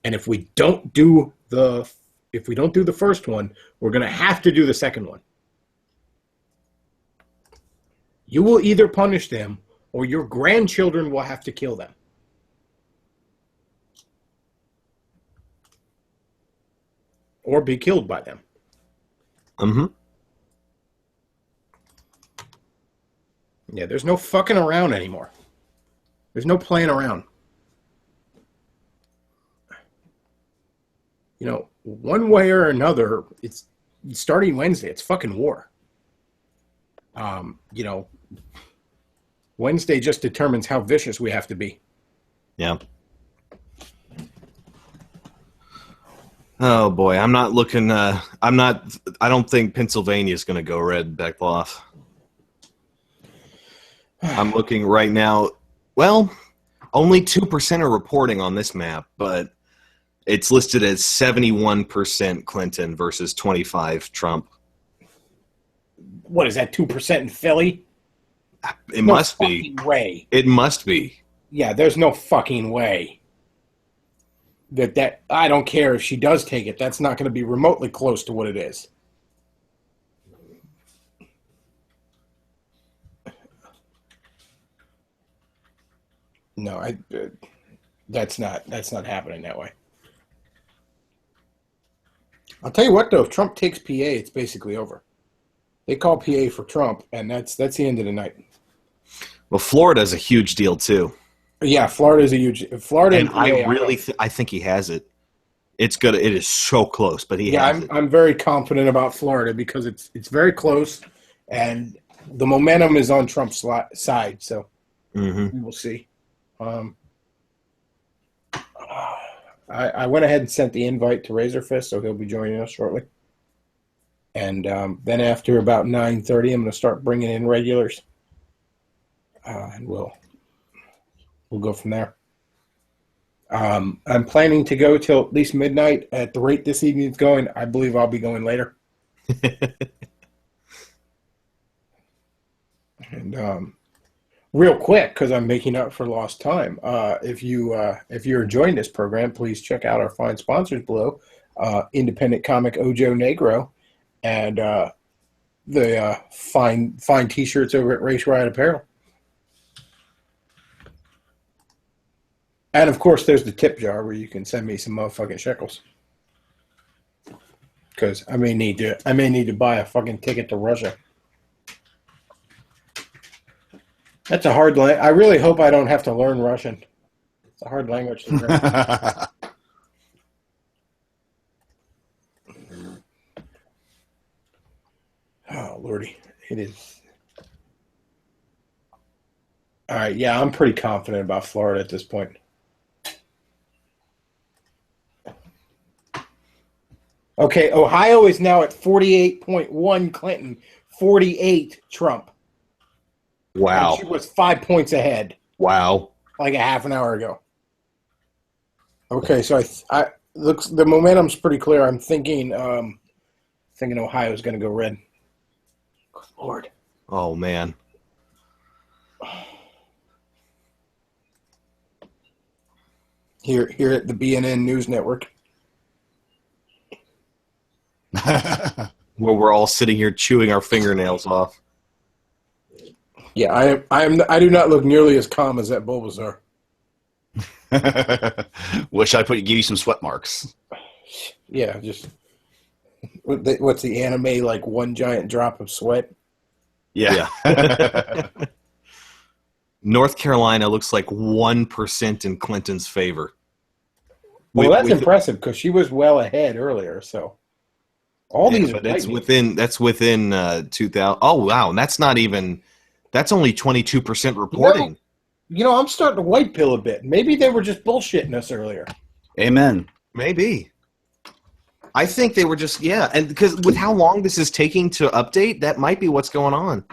And if we don't do the first one, we're going to have to do the second one. You will either punish them, or your grandchildren will have to kill them. Or be killed by them. Mm-hmm. Yeah, there's no fucking around anymore. There's no playing around. You know, one way or another, it's starting Wednesday. It's fucking war. You know, Wednesday just determines how vicious we have to be. Yeah. Oh boy, I'm not looking. I don't think Pennsylvania is going to go red, Bechtloff. I'm looking right now. Well, only 2% are reporting on this map, but it's listed as 71% Clinton versus 25 Trump. What is that, 2% in Philly? It must be. Way. It must be. Yeah, there's no fucking way. That I don't care if she does take it. That's not going to be remotely close to what it is. No, that's not happening that way. I'll tell you what, though, if Trump takes PA, it's basically over. They call PA for Trump, and that's the end of the night. Well, Florida's a huge deal too. Yeah, Florida's a huge Florida, and I really I think he has it. It's good. It is so close, but he has it. I'm very confident about Florida because it's very close, and the momentum is on Trump's side. So we will see. I went ahead and sent the invite to Razorfist, so he'll be joining us shortly. And then after about 9:30, I'm going to start bringing in regulars, and we'll go from there. I'm planning to go till at least midnight. At the rate this evening's going, I believe I'll be going later. And real quick, because I'm making up for lost time, if you're enjoying this program, please check out our fine sponsors below: Independent Comic Ojo Negro, and the fine T-shirts over at Race Riot Apparel. And of course, there's the tip jar where you can send me some motherfucking shekels. Because I may need to buy a fucking ticket to Russia. That's a hard language. I really hope I don't have to learn Russian. It's a hard language to learn. Oh, Lordy. It is. All right, yeah, I'm pretty confident about Florida at this point. Okay, Ohio is now at 48.1 Clinton, 48 Trump. Wow. And she was 5 points ahead. Wow. Like a half an hour ago. Okay, so I looks the momentum's pretty clear. I'm thinking Ohio's going to go red. Good Lord. Oh man. Here at the BNN News Network. Where we're all sitting here chewing our fingernails off. Yeah, I do not look nearly as calm as that Bulbasaur. Wish I gave you some sweat marks. Yeah, just What's the anime like? One giant drop of sweat. Yeah. North Carolina looks like 1% in Clinton's favor. Well, that's impressive because she was well ahead earlier. So all these, but that's within 2000. Oh wow, and that's not even. That's only 22% reporting. I'm starting to white pill a bit. Maybe they were just bullshitting us earlier. Amen. Maybe. I think they were just and because with how long this is taking to update, that might be what's going on.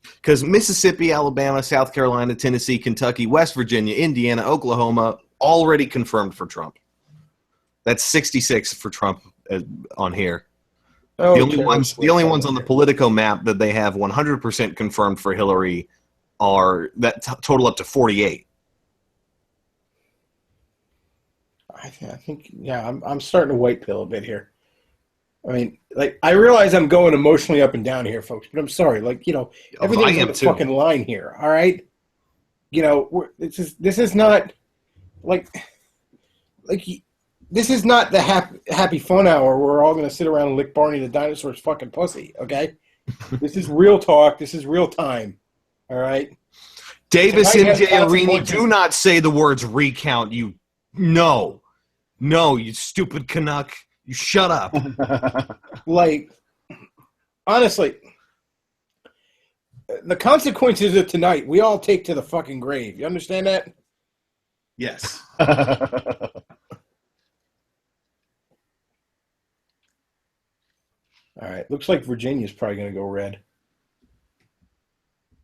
Because Mississippi, Alabama, South Carolina, Tennessee, Kentucky, West Virginia, Indiana, Oklahoma, already confirmed for Trump. That's 66 for Trump on here. Oh, the only ones on the Politico map that they have 100% confirmed for Hillary are that total up to 48. I think I'm starting to white pill a bit here. I mean, like, I realize I'm going emotionally up and down here, folks, but I'm sorry. Like, everything's on the fucking line here. All right, this is not like this is not the happy fun hour where we're all going to sit around and lick Barney the dinosaur's fucking pussy. Okay, this is real talk. This is real time. All right, Davis and Jayarini, do not say the words recount. You you stupid Canuck. You shut up. Like, honestly, the consequences of tonight, we all take to the fucking grave. You understand that? Yes. All right. Looks like Virginia's probably going to go red.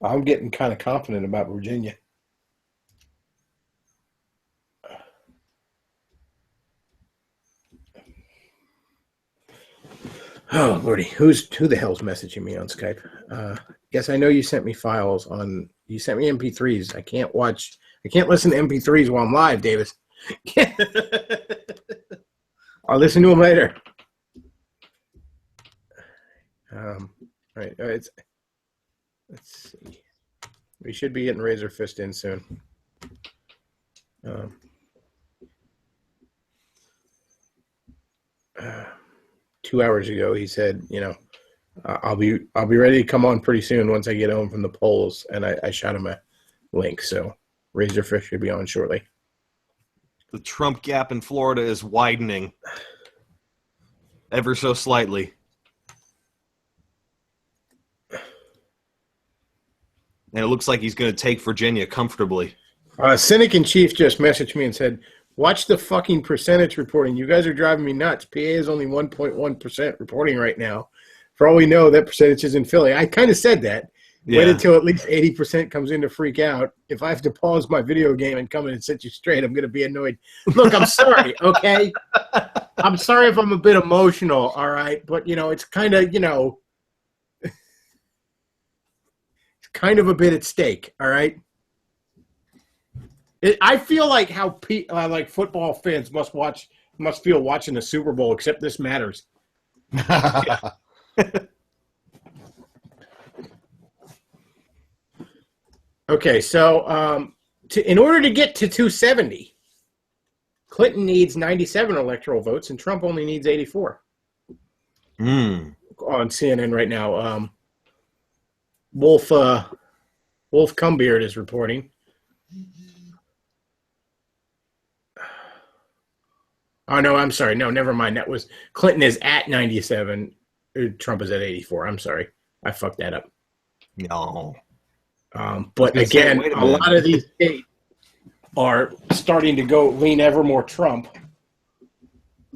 I'm getting kind of confident about Virginia. Oh, Lordy. Who the hell's messaging me on Skype? Yes, I know you sent me files you sent me MP3s. I can't listen to MP3s while I'm live, Davis. I'll listen to them later. All right. Let's see. We should be getting Razor Fist in soon. 2 hours ago, he said, I'll be ready to come on pretty soon once I get home from the polls, and I shot him a link. So Razorfish should be on shortly. The Trump gap in Florida is widening ever so slightly. And it looks like he's going to take Virginia comfortably. Cynic in Chief just messaged me and said, watch the fucking percentage reporting. You guys are driving me nuts. PA is only 1.1% reporting right now. For all we know, that percentage is in Philly. I kind of said that. Yeah. Wait until at least 80% comes in to freak out. If I have to pause my video game and come in and set you straight, I'm going to be annoyed. Look, I'm sorry, okay? I'm sorry if I'm a bit emotional, all right? But, it's kind of, it's kind of a bit at stake, all right? I feel like how like football fans must feel watching the Super Bowl, except this matters. Okay, so in order to get to 270, Clinton needs 97 electoral votes, and Trump only needs 84. On CNN right now, Wolf Cumbeard is reporting. Oh, no, I'm sorry. No, never mind. That was Clinton is at 97. Trump is at 84. I'm sorry. I fucked that up. No. But again, a lot of these states are starting to lean ever more Trump.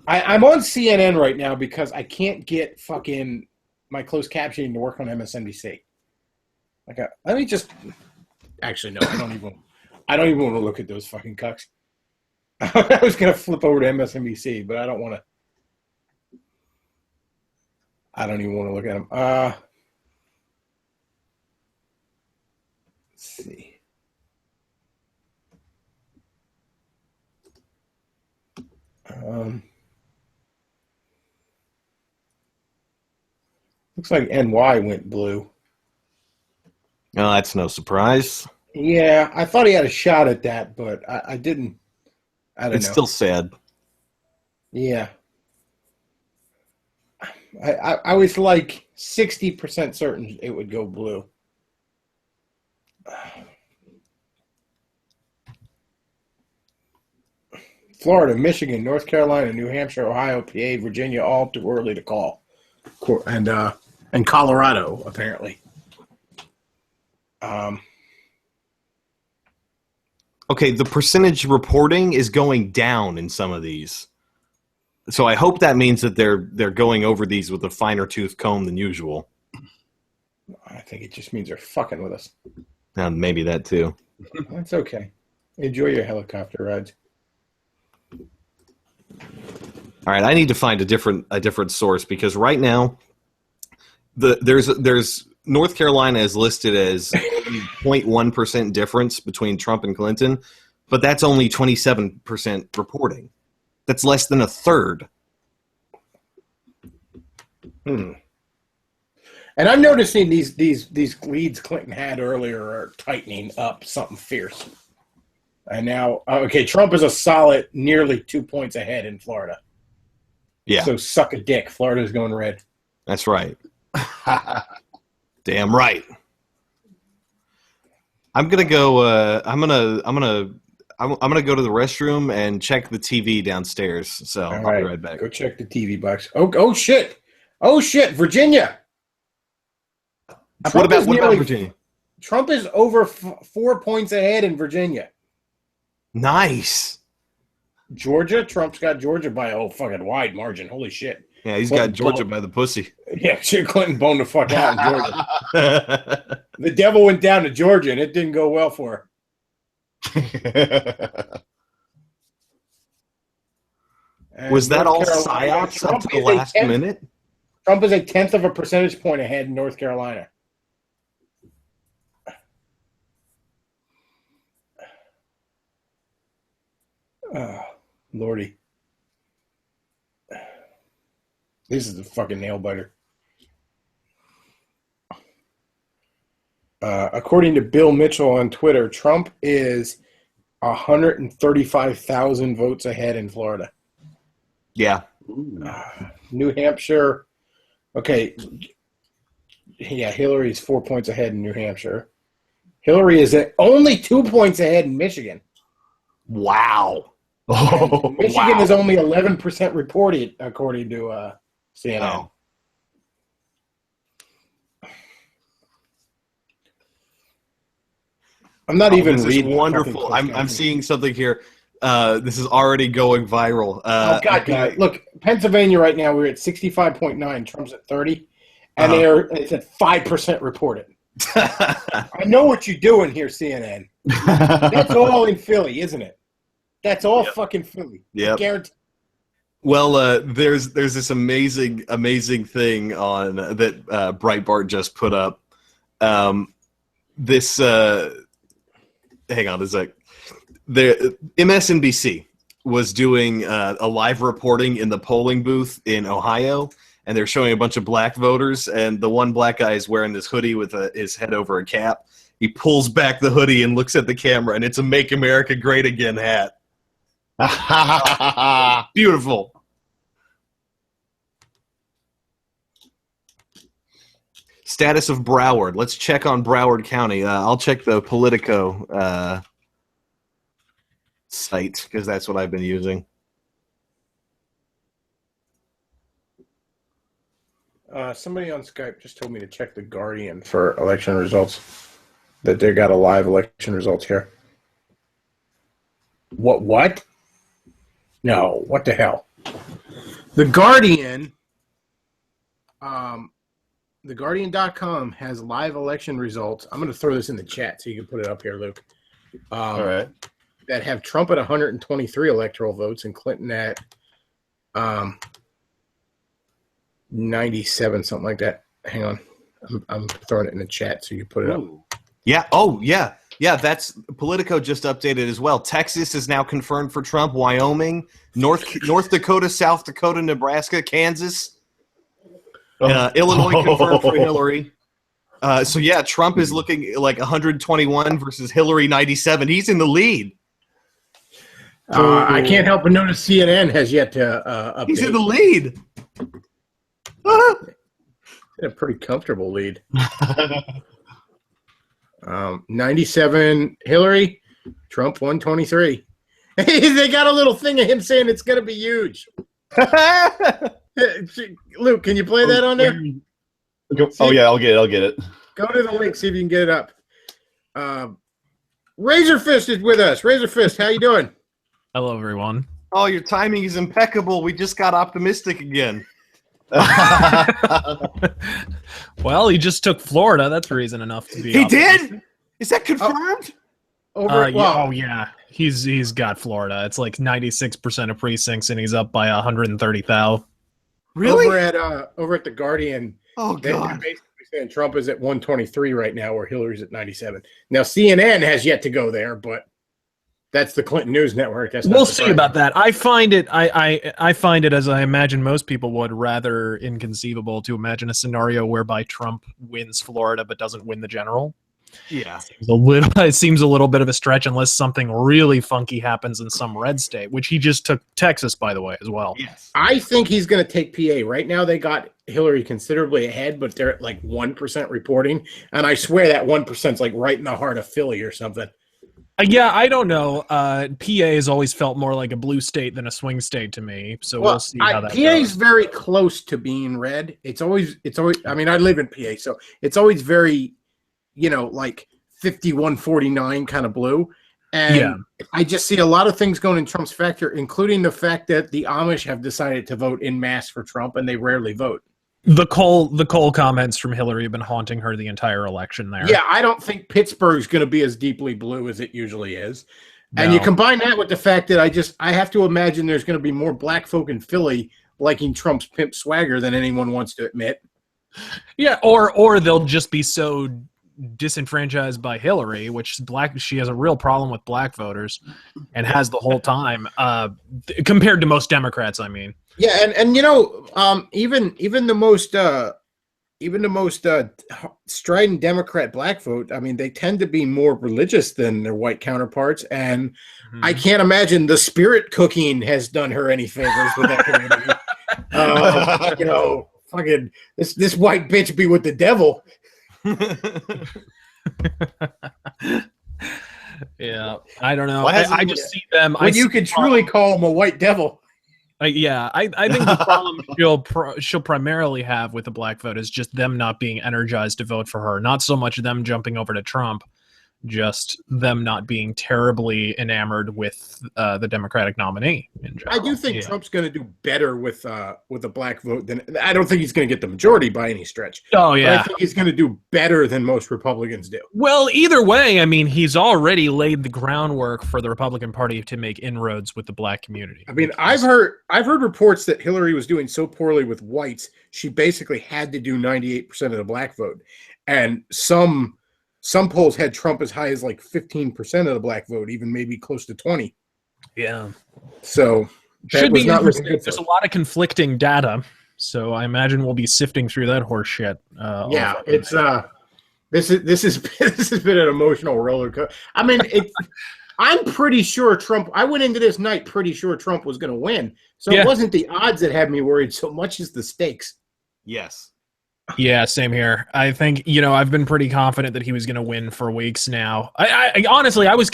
I'm on CNN right now because I can't get fucking my closed captioning to work on MSNBC. Let me just. Actually, no, I don't even want to look at those fucking cucks. I was going to flip over to MSNBC, but I don't want to. I don't even want to look at them. Let's see. Looks like NY went blue. No, that's no surprise. Yeah, I thought he had a shot at that, but I didn't. I don't know. It's still sad. Yeah. I was like 60% certain it would go blue. Florida, Michigan, North Carolina, New Hampshire, Ohio, PA, Virginia, all too early to call. And Colorado, apparently. Okay, the percentage reporting is going down in some of these. So I hope that means that they're going over these with a finer tooth comb than usual. I think it just means they're fucking with us. Maybe that too. That's okay. Enjoy your helicopter rides. All right, I need to find a different source because right now there's North Carolina is listed as 0.1% difference between Trump and Clinton, but that's only 27% reporting. That's less than a third. And I'm noticing these leads Clinton had earlier are tightening up something fierce. And now, Trump is a solid nearly 2 points ahead in Florida. Yeah. So suck a dick. Florida's going red. That's right. Damn right. I'm gonna go. I'm gonna go to the restroom and check the TV downstairs. So I'll be right back. Go check the TV box. Oh shit! Oh shit! Virginia. What about Virginia? Trump is over 4 points ahead in Virginia. Nice. Georgia. Trump's got Georgia by a whole fucking wide margin. Holy shit. Yeah, he's got Georgia by the pussy. Yeah, shit, Clinton boned the fuck out in Georgia. The devil went down to Georgia, and it didn't go well for her. Was that all psyops up to the last minute? Trump is 1/10 of a percentage point ahead in North Carolina. Lordy. This is a fucking nail biter. According to Bill Mitchell on Twitter, Trump is 135,000 votes ahead in Florida. Yeah. New Hampshire. Okay. Yeah, Hillary's 4 points ahead in New Hampshire. Hillary is only 2 points ahead in Michigan. Wow. Michigan is only 11% reported, according to CNN. I'm not even this reading. Is wonderful. I'm seeing something here. This is already going viral. Oh God, God! Look, Pennsylvania right now we're at 65.9. Trump's at 30, and it's at 5% reported. I know what you're doing here, CNN. That's all in Philly, isn't it? That's all fucking Philly. Yeah. Guaranteed. Well, there's this amazing thing on that Breitbart just put up. This hang on a sec. The MSNBC was doing a live reporting in the polling booth in Ohio, and they're showing a bunch of black voters, and the one black guy is wearing this hoodie with his head over a cap. He pulls back the hoodie and looks at the camera, and it's a "Make America Great Again" hat. Beautiful. Status of Broward. Let's check on Broward County. I'll check the Politico site because that's what I've been using. Somebody on Skype just told me to check the Guardian for election results. That they got a live election results here. What? No, what the hell? The Guardian, theguardian.com has live election results. I'm going to throw this in the chat so you can put it up here, Luke. All right. That have Trump at 123 electoral votes and Clinton at 97, something like that. Hang on. I'm throwing it in the chat so you put it up. Yeah. Oh, yeah. Yeah, that's Politico just updated as well. Texas is now confirmed for Trump. Wyoming, North Dakota, South Dakota, Nebraska, Kansas, Illinois confirmed for Hillary. So yeah, Trump is looking like 121 versus Hillary 97. He's in the lead. I can't help but notice CNN has yet to update. He's in the lead. A pretty comfortable lead. 97 Hillary, Trump 123. They got a little thing of him saying it's going to be huge. Luke, can you play that on there? Oh yeah, I'll get it. Go to the link, see if you can get it up. Razor Fist is with us. Razor Fist, how you doing? Hello, everyone. Oh, your timing is impeccable. We just got optimistic again. Well, he just took Florida. That's reason enough to be. He optimistic. did? Is that confirmed? Yeah. He's got Florida. It's like 96% of precincts, and he's up by 130,000. Really? Over at the Guardian. Oh, They're God. basically saying Trump is at 123 right now, where Hillary's at 97. Now CNN has yet to go there, but that's the Clinton News Network. That's not We'll see surprising. about that. I find it, I find it, as I imagine most people would, rather inconceivable to imagine a scenario whereby Trump wins Florida but doesn't win the general. Yeah. It seems a little bit of a stretch unless something really funky happens in some red state, which he just took Texas, by the way, as well. Yes. I think he's going to take PA. Right now, they got Hillary considerably ahead, but they're at like 1% reporting. And I swear that 1% is like right in the heart of Philly or something. Yeah, I don't know. PA has always felt more like a blue state than a swing state to me, so we'll see how that PA's goes. very close to being red. It's always. I mean, I live in PA, so it's always very, like 51-49 kind of blue. And Yeah. I just see a lot of things going in Trump's favor, including the fact that the Amish have decided to vote en masse for Trump, and they rarely vote. The Cole comments from Hillary have been haunting her the entire election there. Yeah, I don't think Pittsburgh's going to be as deeply blue as it usually is. And No. you combine that with the fact that I have to imagine there's going to be more black folk in Philly liking Trump's pimp swagger than anyone wants to admit. Yeah, or they'll just be so disenfranchised by Hillary, which she has a real problem with black voters and has the whole time, compared to most Democrats, I mean. Yeah, and even the most strident Democrat black vote, I mean, they tend to be more religious than their white counterparts, and I can't imagine the spirit cooking has done her any favors with that community. Fucking this white bitch be with the devil. Yeah, I don't know. Why hasn't I just see them. When you could truly call him a white devil. Yeah, I think the problem she'll primarily have with the black vote is just them not being energized to vote for her. Not so much them jumping over to Trump, just them not being terribly enamored with the Democratic nominee. In general. I do think Trump's going to do better with a black vote than I don't think he's going to get the majority by any stretch. Oh yeah, But I think he's going to do better than most Republicans do. well, either way, I mean, he's already laid the groundwork for the Republican Party to make inroads with the black community. I mean, I've heard reports that Hillary was doing so poorly with whites, she basically had to do 98% of the black vote, and some polls had Trump as high as like 15% of the black vote, even maybe close to 20. Yeah, So that should was be not interesting. looking good. There's a lot of conflicting data, so I imagine we'll be sifting through that horse shit. Yeah, it's this has been an emotional roller coaster. I mean, I'm pretty sure Trump. I went into this night pretty sure Trump was going to win. So Yeah. It wasn't the odds that had me worried so much as the stakes. Yes. Yeah, same here. I think I've been pretty confident that he was going to win for weeks now. I honestly, I was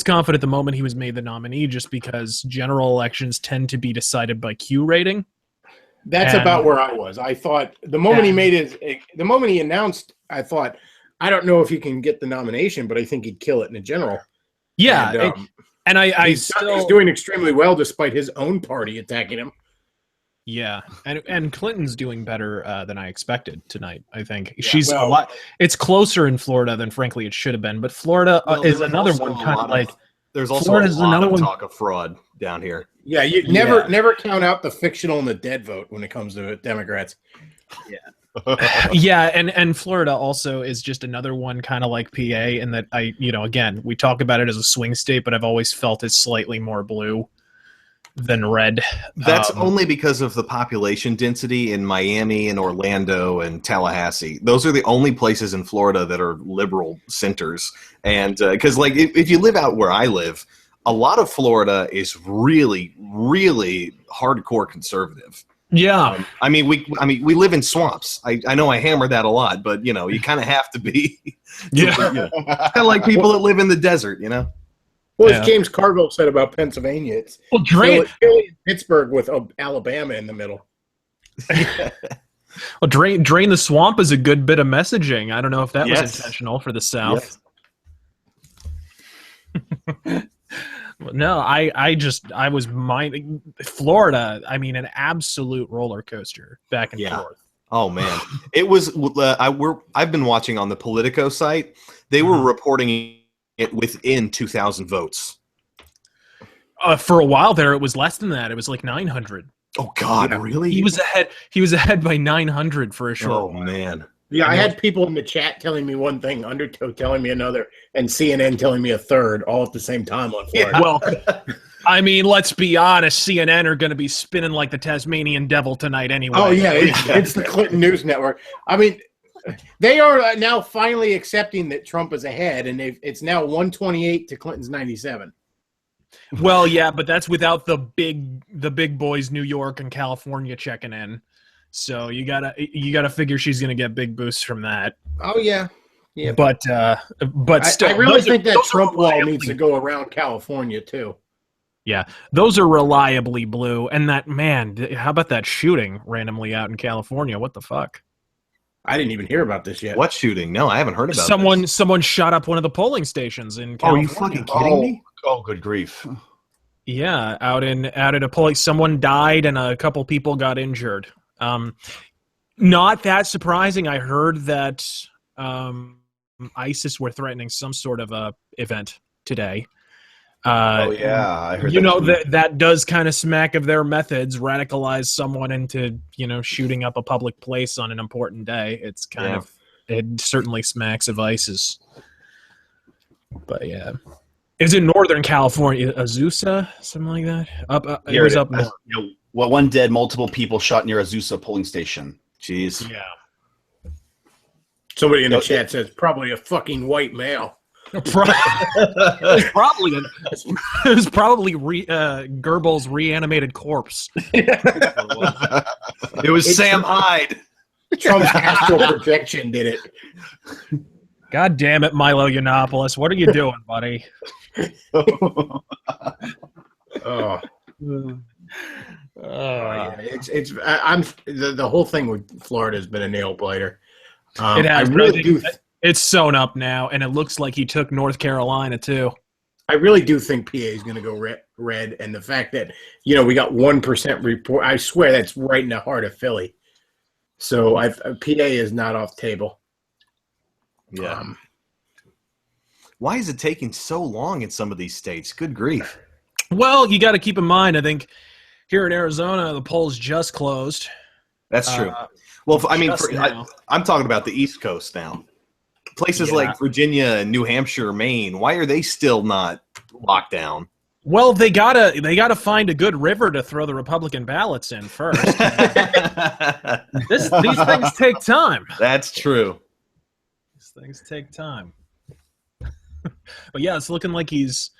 confident the moment he was made the nominee, just because general elections tend to be decided by Q rating. That's And- about where I was. I thought the moment the moment he announced, I thought, I don't know if he can get the nomination, but I think he'd kill it in the general. Yeah, and I he's still doing extremely well despite his own party attacking him. Yeah, and Clinton's doing better than I expected tonight. I think Yeah, she's a lot. It's closer in Florida than frankly it should have been, but Florida Well, is there was another also one a kind lot of like. There's also Florida's a lot another of one- talk of fraud down here. Yeah, you never count out the fictional and the dead vote when it comes to Democrats. Yeah, and Florida also is just another one kind of like PA in that again, we talk about it as a swing state, but I've always felt it's slightly more blue than red. That's only because of the population density in Miami and Orlando and Tallahassee. Those are the only places in Florida that are liberal centers. And because if you live out where I live, a lot of Florida is really, really hardcore conservative. Yeah. I mean, we live in swamps. I know I hammer that a lot, but you know, you kind of have to be. Yeah. It's kind of like people that live in the desert, you know. Well, Yeah. as James Carville said about Pennsylvania, it's Well, drain Philly and Pittsburgh with Alabama in the middle. drain the swamp is a good bit of messaging. I don't know if that was Yes. intentional for the South. No, I was minding Florida. I mean, an absolute roller coaster back and Yeah. forth. Oh man, it was. I've been watching on the Politico site. They were reporting it within 2,000 votes. For a while there, it was less than that. It was like 900. Oh God, Yeah. really? He was ahead. He was ahead by 900 for a short Oh while. man. Yeah, I had people in the chat telling me one thing, Undertow telling me another, and CNN telling me a third, all at the same time on Florida. Well, I mean, let's be honest. CNN are going to be spinning like the Tasmanian devil tonight anyway. Oh yeah, it's the Clinton News Network. I mean, they are now finally accepting that Trump is ahead, and it's now 128 to Clinton's 97. Well, yeah, but that's without the big boys, New York and California checking in. So you gotta figure she's gonna get big boosts from that. Oh yeah, yeah. But still, I really those are- think that those are Trump wall reliably- needs to go around California too. Yeah, those are reliably blue. And that man, how about that shooting randomly out in California? What the fuck? I didn't even hear about this yet. What shooting? No, I haven't heard about Someone shot up one of the polling stations in Oh, are you California. fucking kidding me? Oh, good grief. Yeah, out at a polling, someone died and a couple people got injured. Not that surprising. I heard that ISIS were threatening some sort of a event today. Oh yeah, I heard. You know too. that does kind of smack of their methods. Radicalize someone into shooting up a public place on an important day. It's kind of it certainly smacks of ISIS. But yeah, is it Northern California, Azusa, something like that? It Here was it up is. north. Well, one dead, multiple people shot near Azusa polling station. Jeez. Yeah. Somebody in the chat says probably a fucking white male. It was probably Goebbels' reanimated corpse. It was Sam Hyde. Trump's astral projection did it. God damn it, Milo Yiannopoulos. What are you doing, buddy? Oh. Uh, I'm the whole thing with Florida has been a nail biter. It has. I really do. It's sewn up now, and it looks like he took North Carolina too. I really do think PA is going to go red, and the fact that we got 1% report. I swear that's right in the heart of Philly. So PA is not off the table. Yeah. Why is it taking so long in some of these states? Good grief. Well, you got to keep in mind, I think here in Arizona, the polls just closed. That's true. Well, I mean, just now. I'm talking about the East Coast now. Places like Virginia, New Hampshire, Maine. Why are they still not locked down? Well, they gotta find a good river to throw the Republican ballots in first. These things take time. That's true. These things take time. But yeah, it's looking like he's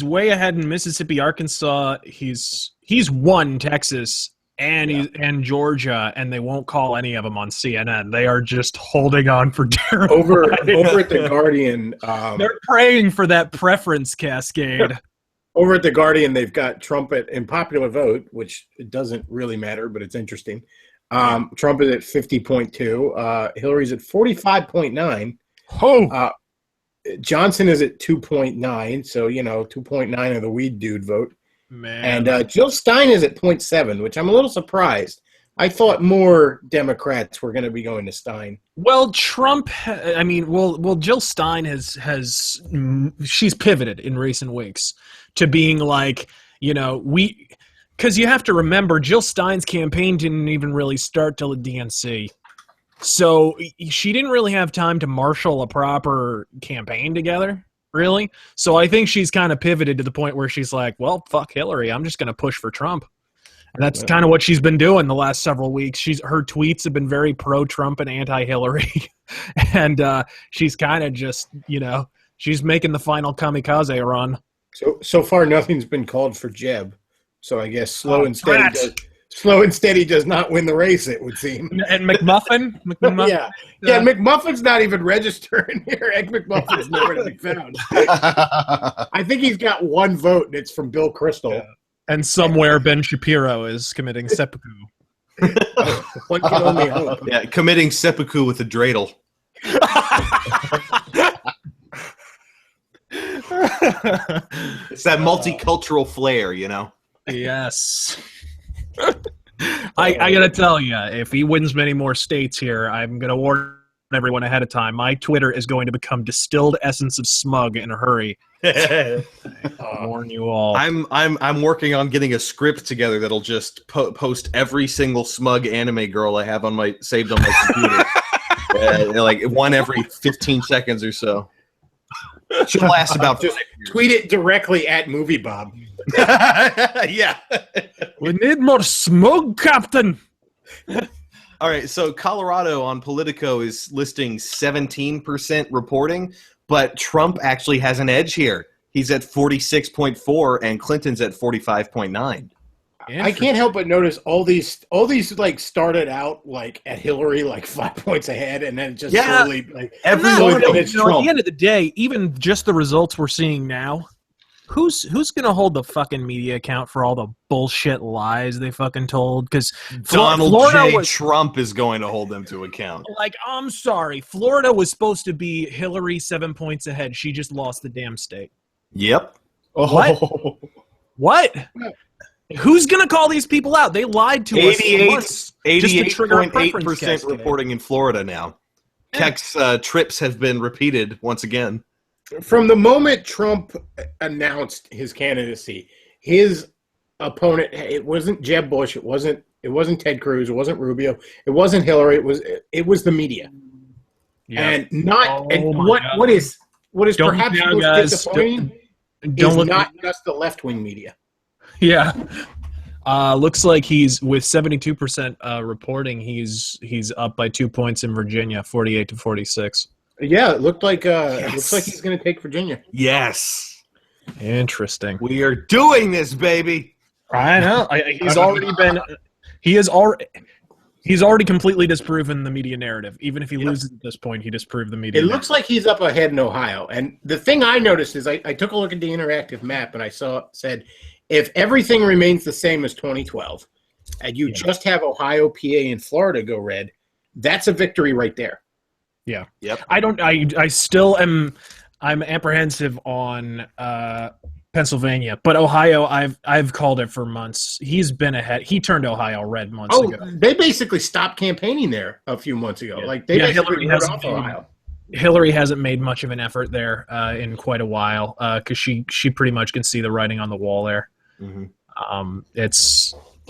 way ahead in Mississippi, Arkansas. He's won Texas and Georgia, and they won't call any of them on CNN. They are just holding on for dear over life. over at the Guardian. They're praying for that preference cascade. Over at the Guardian, they've got Trump in popular vote, which it doesn't really matter, but it's interesting. Trump is at 50.2. Hillary's at 45.9. Oh, Johnson is at 2.9. So 2.9 of the weed dude vote. man. And Jill Stein is at 0.7, which I'm a little surprised. I thought more Democrats were going to be going to Stein. Well, Trump. I mean, Jill Stein has she's pivoted in recent weeks to being like, because you have to remember Jill Stein's campaign didn't even really start till the DNC, so she didn't really have time to marshal a proper campaign together. Really, so I think she's kind of pivoted to the point where she's like, well, fuck Hillary, I'm just going to push for Trump. And that's kind of what she's been doing the last several weeks. Her tweets have been very pro-Trump and anti-Hillary. And she's kind of just, she's making the final kamikaze run. So far, nothing's been called for Jeb. So I guess slow and steady does not win the race. It would seem. And McMuffin. Yeah. McMuffin's not even registering here. Egg McMuffin's nowhere to be found. I think he's got one vote, and it's from Bill Crystal. Yeah. And somewhere Ben Shapiro is committing seppuku. One can only hope. Yeah, committing seppuku with a dreidel. It's that multicultural flair, you know. Yes. I gotta tell you, if he wins many more states here, I'm gonna warn everyone ahead of time. My Twitter is going to become distilled essence of smug in a hurry. I'll warn you all. I'm working on getting a script together that'll just post every single smug anime girl I have on my saved on my computer, like one every 15 seconds or so. Should last about just tweet it directly at Movie Bob. Yeah. We need more smug, Captain. All right, so Colorado on Politico is listing 17% reporting, but Trump actually has an edge here. He's at 46.4 and Clinton's at 45.9. I can't help but notice all these like started out like at Hillary like 5 points ahead, and then just slowly like everyone. At the end of the day, even just the results we're seeing now, who's going to hold the fucking media account for all the bullshit lies they fucking told? Because Donald J. Trump is going to hold them to account. Like, I'm sorry, Florida was supposed to be Hillary 7 points ahead. She just lost the damn state. Yep. Oh. What? Who's going to call these people out? They lied to us. 88.8% reporting in Florida now. Keck's trips have been repeated once again. From the moment Trump announced his candidacy, his opponent, it wasn't Jeb Bush, it wasn't Ted Cruz, it wasn't Rubio, it wasn't Hillary, it was the media. Yeah. And not what is perhaps most disappointing is not just the left-wing media. Yeah. Looks like he's with 72% reporting. He's up by 2 points in Virginia, 48-46. Yeah, it looked like looks like he's going to take Virginia. Yes. Interesting. We are doing this, baby. I know. He's already been. He's already completely disproven the media narrative. Even if he loses at this point, he disproved the media. It looks like he's up ahead in Ohio. And the thing I noticed is I took a look at the interactive map and I said, if everything remains the same as 2012, and you just have Ohio, PA, and Florida go red, that's a victory right there. Yeah. Yep. I still am. I'm apprehensive on Pennsylvania, but Ohio, I've called it for months. He's been ahead. He turned Ohio red months ago. They basically stopped campaigning there a few months ago. Yeah. Like Hillary off Ohio. Hillary hasn't made much of an effort there in quite a while because she pretty much can see the writing on the wall there. Mm-hmm.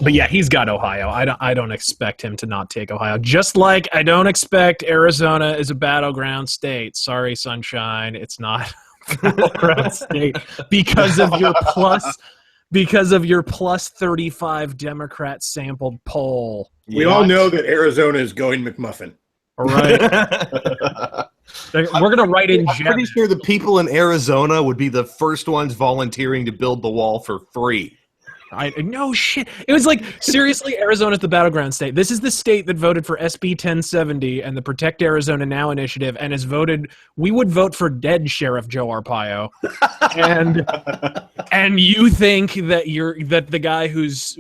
But yeah, he's got Ohio. I don't expect him to not take Ohio. Just like I don't expect Arizona is a battleground state. Sorry, sunshine, it's not a battleground state because of your plus 35 Democrat sampled poll. We all know that Arizona is going McMuffin. All right. We're gonna write in. I'm pretty sure the people in Arizona would be the first ones volunteering to build the wall for free. No shit. It was like, seriously, Arizona's the battleground state. This is the state that voted for SB 1070 and the Protect Arizona Now initiative and has voted, we would vote for dead Sheriff Joe Arpaio. and you think that the guy who's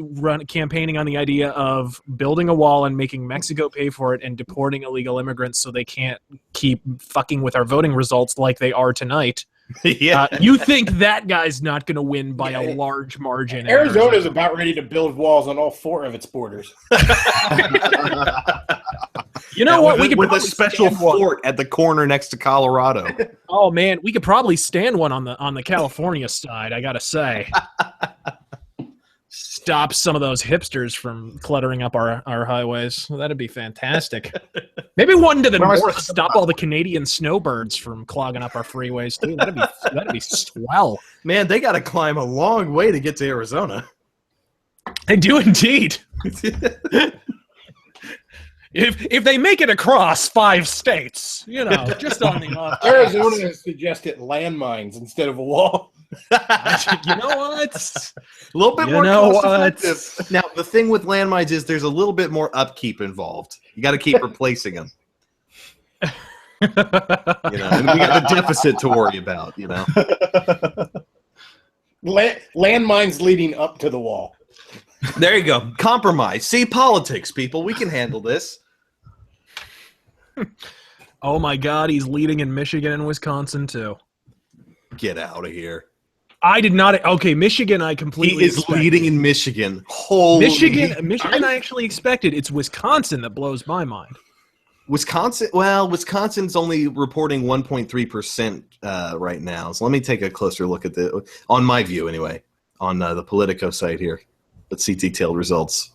campaigning on the idea of building a wall and making Mexico pay for it and deporting illegal immigrants so they can't keep fucking with our voting results like they are tonight. Yeah, you think that guy's not going to win by a large margin? Arizona's about ready to build walls on all 4 of its borders. You know what? We could with a special fort at the corner next to Colorado. Oh man, we could probably stand one on the California side. I gotta say, stop some of those hipsters from cluttering up our highways. Well, that'd be fantastic. Maybe one to the north, stop all the Canadian snowbirds from clogging up our freeways too. That'd be swell. Man, they got to climb a long way to get to Arizona. They do indeed. If they make it across 5 states, just on the off. Arizona has suggested landmines instead of a wall. You know what? A little bit You more know cost what? effective. Now, the thing with landmines is there's a little bit more upkeep involved. You got to keep replacing them. You know, and we got a deficit to worry about. You know, Landmines leading up to the wall. there you go. Compromise. See, politics, people. We can handle this. Oh my God, he's leading in Michigan and Wisconsin too. Get out of here. I did not. Okay, Michigan, I He completely. is expected. leading in Michigan. Holy Michigan, I actually expected. It's Wisconsin that blows my mind. Wisconsin. Well, Wisconsin's only reporting 1.3% right now. So let me take a closer look at on my view anyway, on the Politico site here. Let's see detailed results.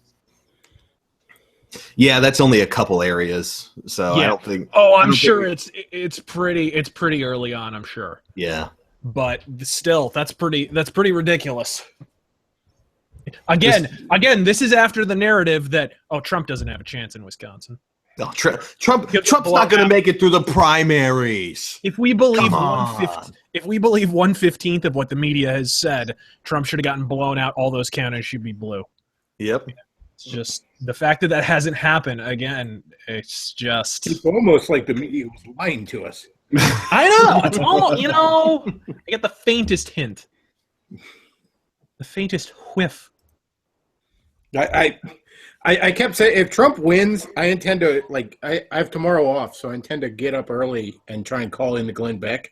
Yeah, that's only a couple areas, so I don't think. Oh, I I'm don't sure think it's pretty early on. I'm sure, yeah. but still, that's pretty ridiculous. Again, this is after the narrative that Trump doesn't have a chance in Wisconsin. No, Trump's not going to make it through the primaries. If we believe Come on. if we believe 1/15 of what the media has said, Trump should have gotten blown out. All those counties should be blue. Yep. It's just the fact that hasn't happened again. It's just It's almost like the media was lying to us. I know. It's almost I get the faintest hint, the faintest whiff. I kept saying if Trump wins, I intend to I have tomorrow off, so I intend to get up early and try and call into Glenn Beck.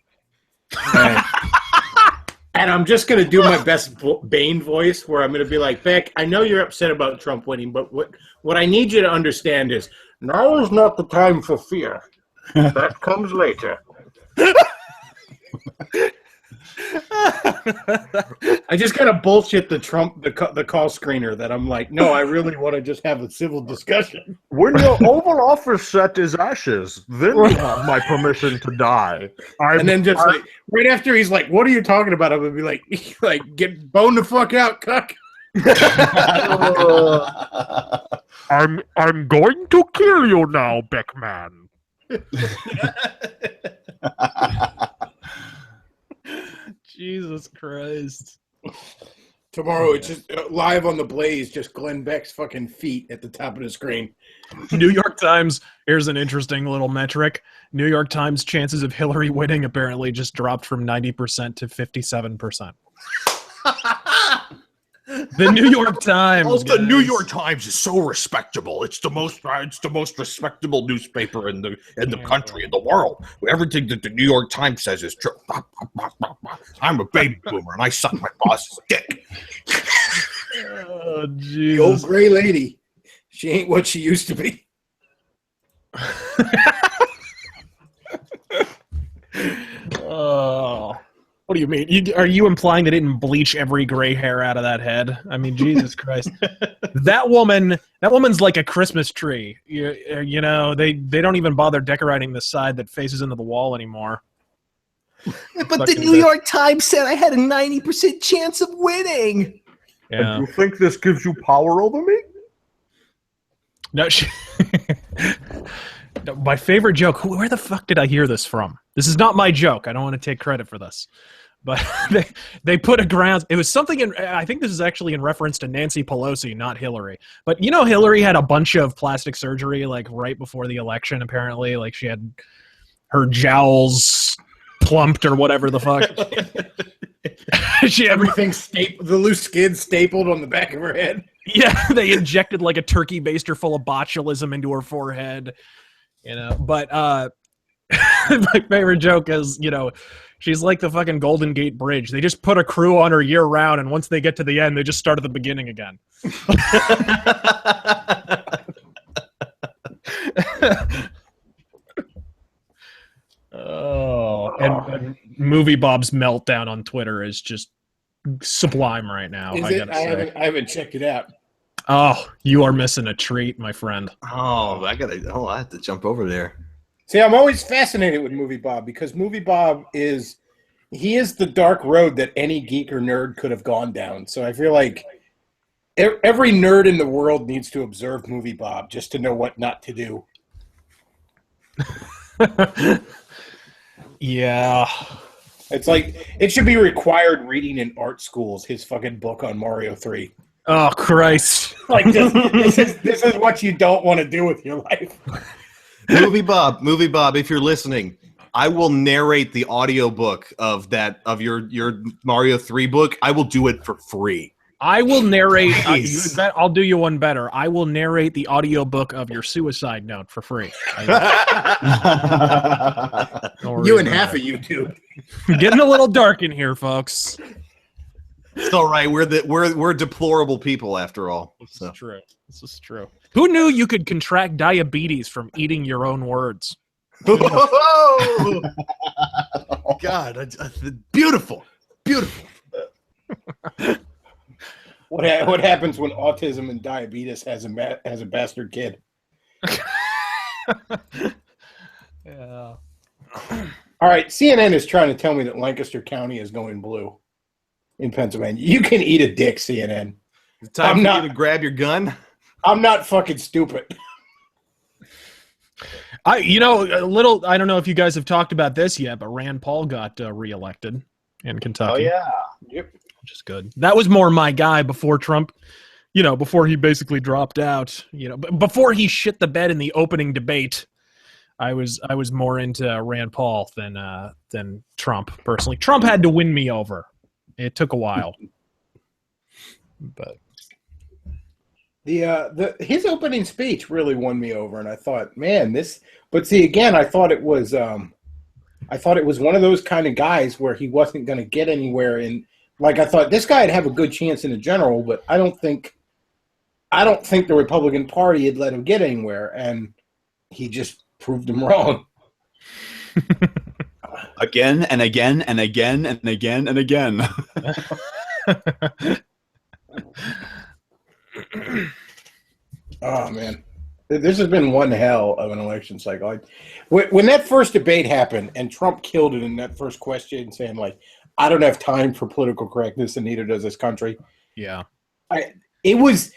And I'm just going to do my best Bane voice where I'm going to be like, Beck, I know you're upset about Trump winning, but what I need you to understand is now is not the time for fear. That comes later. I just got to bullshit the call screener that I'm like, no, I really want to just have a civil discussion. When your Oval Office set is ashes, then you have my permission to die. And then just like right after he's like, "What are you talking about?" I'm gonna be like, "Get boned the fuck out, cuck." I'm going to kill you now, Beckman. Jesus Christ. Tomorrow it's just live on the Blaze, just Glenn Beck's fucking feet at the top of the screen. New York Times, here's an interesting little metric. New York Times chances of Hillary winning apparently just dropped from 90% to 57%. The New York Times. The New York Times is so respectable. It's the most respectable newspaper in the country, in the world. Everything that the New York Times says is true. I'm a baby boomer and I suck my boss's dick. Oh, The Jesus. old gray lady. She ain't what she used to be. Oh. What do you mean? Are you implying they didn't bleach every gray hair out of that head? I mean, Jesus Christ. That woman's like a Christmas tree. You know, they don't even bother decorating the side that faces into the wall anymore. But the New York Times said I had a 90% chance of winning. Yeah. And you think this gives you power over me? No, my favorite joke. Where the fuck did I hear this from? This is not my joke. I don't want to take credit for this. But they put a ground. It was something in. I think this is actually in reference to Nancy Pelosi, not Hillary. But you know, Hillary had a bunch of plastic surgery like right before the election. Apparently, like she had her jowls plumped or whatever the fuck. She had Everything the loose skin stapled on the back of her head. Yeah, they injected like a turkey baster full of botulism into her forehead. You know, but my favorite joke is, you know, she's like the fucking Golden Gate Bridge. They just put a crew on her year round, and once they get to the end, they just start at the beginning again. Oh, and Movie Bob's meltdown on Twitter is just sublime right now. Is I it? gotta say. I haven't checked it out. Oh, you are missing a treat, my friend. Oh, I have to jump over there. See, I'm always fascinated with Movie Bob because Movie Bob is the dark road that any geek or nerd could have gone down. So I feel like every nerd in the world needs to observe Movie Bob just to know what not to do. Yeah. It's like it should be required reading in art schools. His fucking book on Mario 3. Oh Christ! Like this is what you don't want to do with your life. Movie Bob, if you're listening, I will narrate the audiobook of your Mario 3 book. I will do it for free. I will narrate. Nice. I'll do you one better. I will narrate the audiobook of your suicide note for free. You and half of YouTube. Getting a little dark in here, folks. It's all right. We're deplorable people after all. So. This is true. This is true. Who knew you could contract diabetes from eating your own words? Whoa! God, beautiful. What happens when autism and diabetes has a bastard kid? Yeah. All right, CNN is trying to tell me that Lancaster County is going blue in Pennsylvania. You can eat a dick, CNN. It's time for you to grab your gun. I'm not fucking stupid. I don't know if you guys have talked about this yet, but Rand Paul got reelected in Kentucky. Oh yeah. Yep. Which is good. That was more my guy before Trump, before he basically dropped out, before he shit the bed in the opening debate. I was more into Rand Paul than Trump personally. Trump had to win me over. It took a while. But his opening speech really won me over, and I thought, man, this. But see, again, I thought it was one of those kind of guys where he wasn't going to get anywhere. And like I thought, this guy would have a good chance in the general, but I don't think the Republican Party had let him get anywhere, and he just proved him wrong. Again and again and again and again and again. Oh man, this has been one hell of an election cycle. When that first debate happened and Trump killed it in that first question, saying like, "I don't have time for political correctness, and neither does this country." Yeah, it was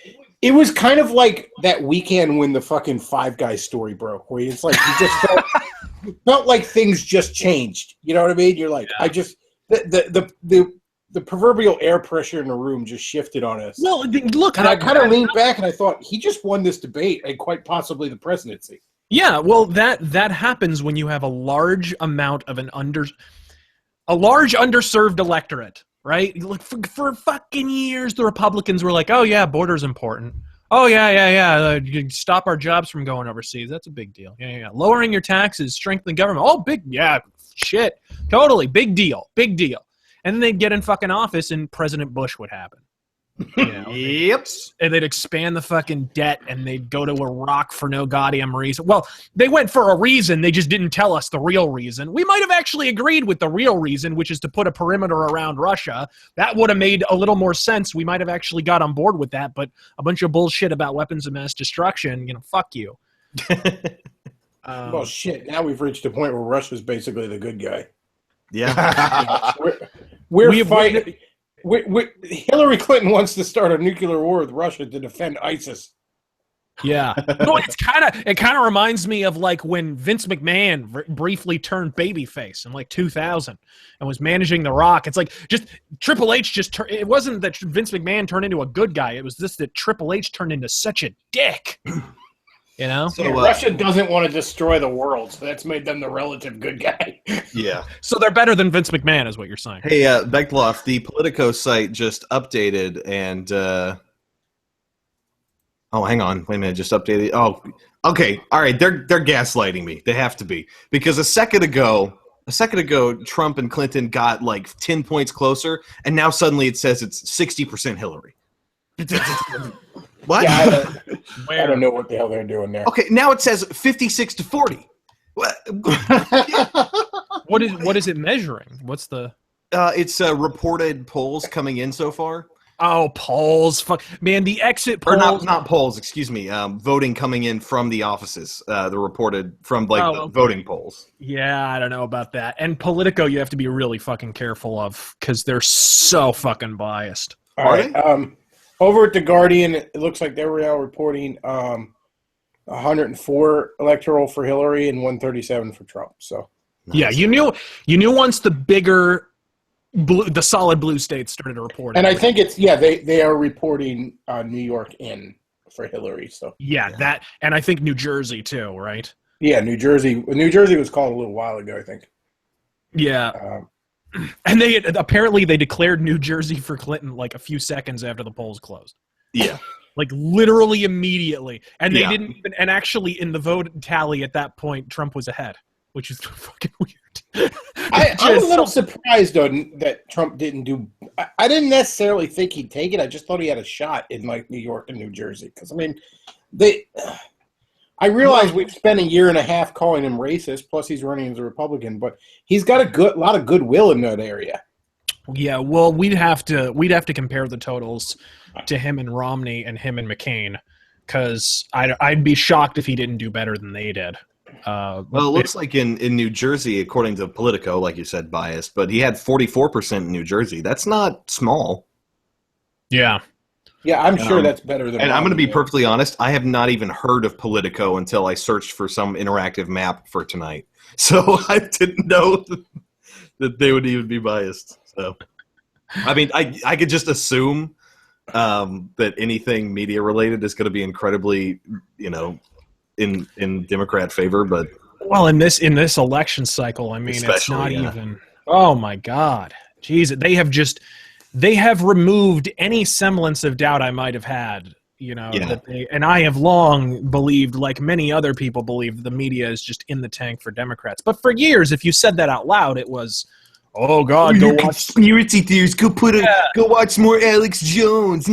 kind of like that weekend when the fucking Five Guys story broke, where it's like you just felt like things just changed. You know what I mean? You're like, yeah. The proverbial air pressure in the room just shifted on us. Well, look, and I kind of leaned back and I thought he just won this debate and quite possibly the presidency. Yeah, well, that happens when you have a large amount of a large underserved electorate, right? Look, for fucking years, the Republicans were like, "Oh yeah, border's important. Oh yeah. You stop our jobs from going overseas. That's a big deal. Yeah. Lowering your taxes, strengthen the government. Oh, shit, totally, big deal. And then they'd get in fucking office and President Bush would happen. Yep. And they'd expand the fucking debt and they'd go to Iraq for no goddamn reason. Well, they went for a reason. They just didn't tell us the real reason. We might have actually agreed with the real reason, which is to put a perimeter around Russia. That would have made a little more sense. We might have actually got on board with that, but a bunch of bullshit about weapons of mass destruction, fuck you. Well, shit. Now we've reached a point where Russia's basically the good guy. Yeah. We're fighting. Hillary Clinton wants to start a nuclear war with Russia to defend ISIS. Yeah. No, it kind of reminds me of like when Vince McMahon briefly turned babyface in like 2000 and was managing The Rock. It's like just Triple H it wasn't that Vince McMahon turned into a good guy. It was just that Triple H turned into such a dick. So Russia doesn't want to destroy the world, so that's made them the relative good guy. Yeah. So they're better than Vince McMahon, is what you're saying. Hey, Bechtloff, the Politico site just updated, and hang on, wait a minute, just updated. Oh, okay, all right, they're gaslighting me. They have to be, because a second ago, Trump and Clinton got like 10 points closer, and now suddenly it says it's 60% Hillary. What? Yeah, I don't know what the hell they're doing there. Okay, now it says 56-40. What? What is it measuring? What's the? It's reported polls coming in so far. Oh, polls! Fuck, man, the exit polls. Or not polls. Excuse me. Voting coming in from the offices. The reported from the voting polls. Yeah, I don't know about that. And Politico, you have to be really fucking careful of because they're so fucking biased. All right. Over at The Guardian, it looks like they were now reporting 104 electoral for Hillary and 137 for Trump. So Yeah, you knew once the bigger the solid blue states started to report. And I think they are reporting New York in for Hillary. So that, and I think New Jersey too, right? Yeah, New Jersey. New Jersey was called a little while ago, I think. Yeah. And they apparently declared New Jersey for Clinton like a few seconds after the polls closed. Yeah. Like literally immediately. And they didn't even, and actually in the vote tally at that point, Trump was ahead, which is fucking weird. I'm a little surprised that Trump didn't do. I didn't necessarily think he'd take it. I just thought he had a shot in like New York and New Jersey. Because I mean, I realize we've spent a year and a half calling him racist. Plus, he's running as a Republican, but he's got a lot of goodwill in that area. Yeah, well, we'd have to compare the totals to him and Romney and him and McCain, because I'd be shocked if he didn't do better than they did. Well, it looks like in New Jersey, according to Politico, like you said, biased, but he had 44% in New Jersey. That's not small. Yeah. Yeah, I'm sure that's better than. And I'm going to be perfectly honest. I have not even heard of Politico until I searched for some interactive map for tonight. So I didn't know that they would even be biased. So, I mean, I could just assume that anything media related is going to be incredibly, in Democrat favor. But well, in this election cycle, I mean, it's not even. Oh my God, jeez, they have removed any semblance of doubt I might have had. And I have long believed, like many other people believe, the media is just in the tank for Democrats. But for years, if you said that out loud, it was, oh God, go watch conspiracy theories. Go watch more Alex Jones.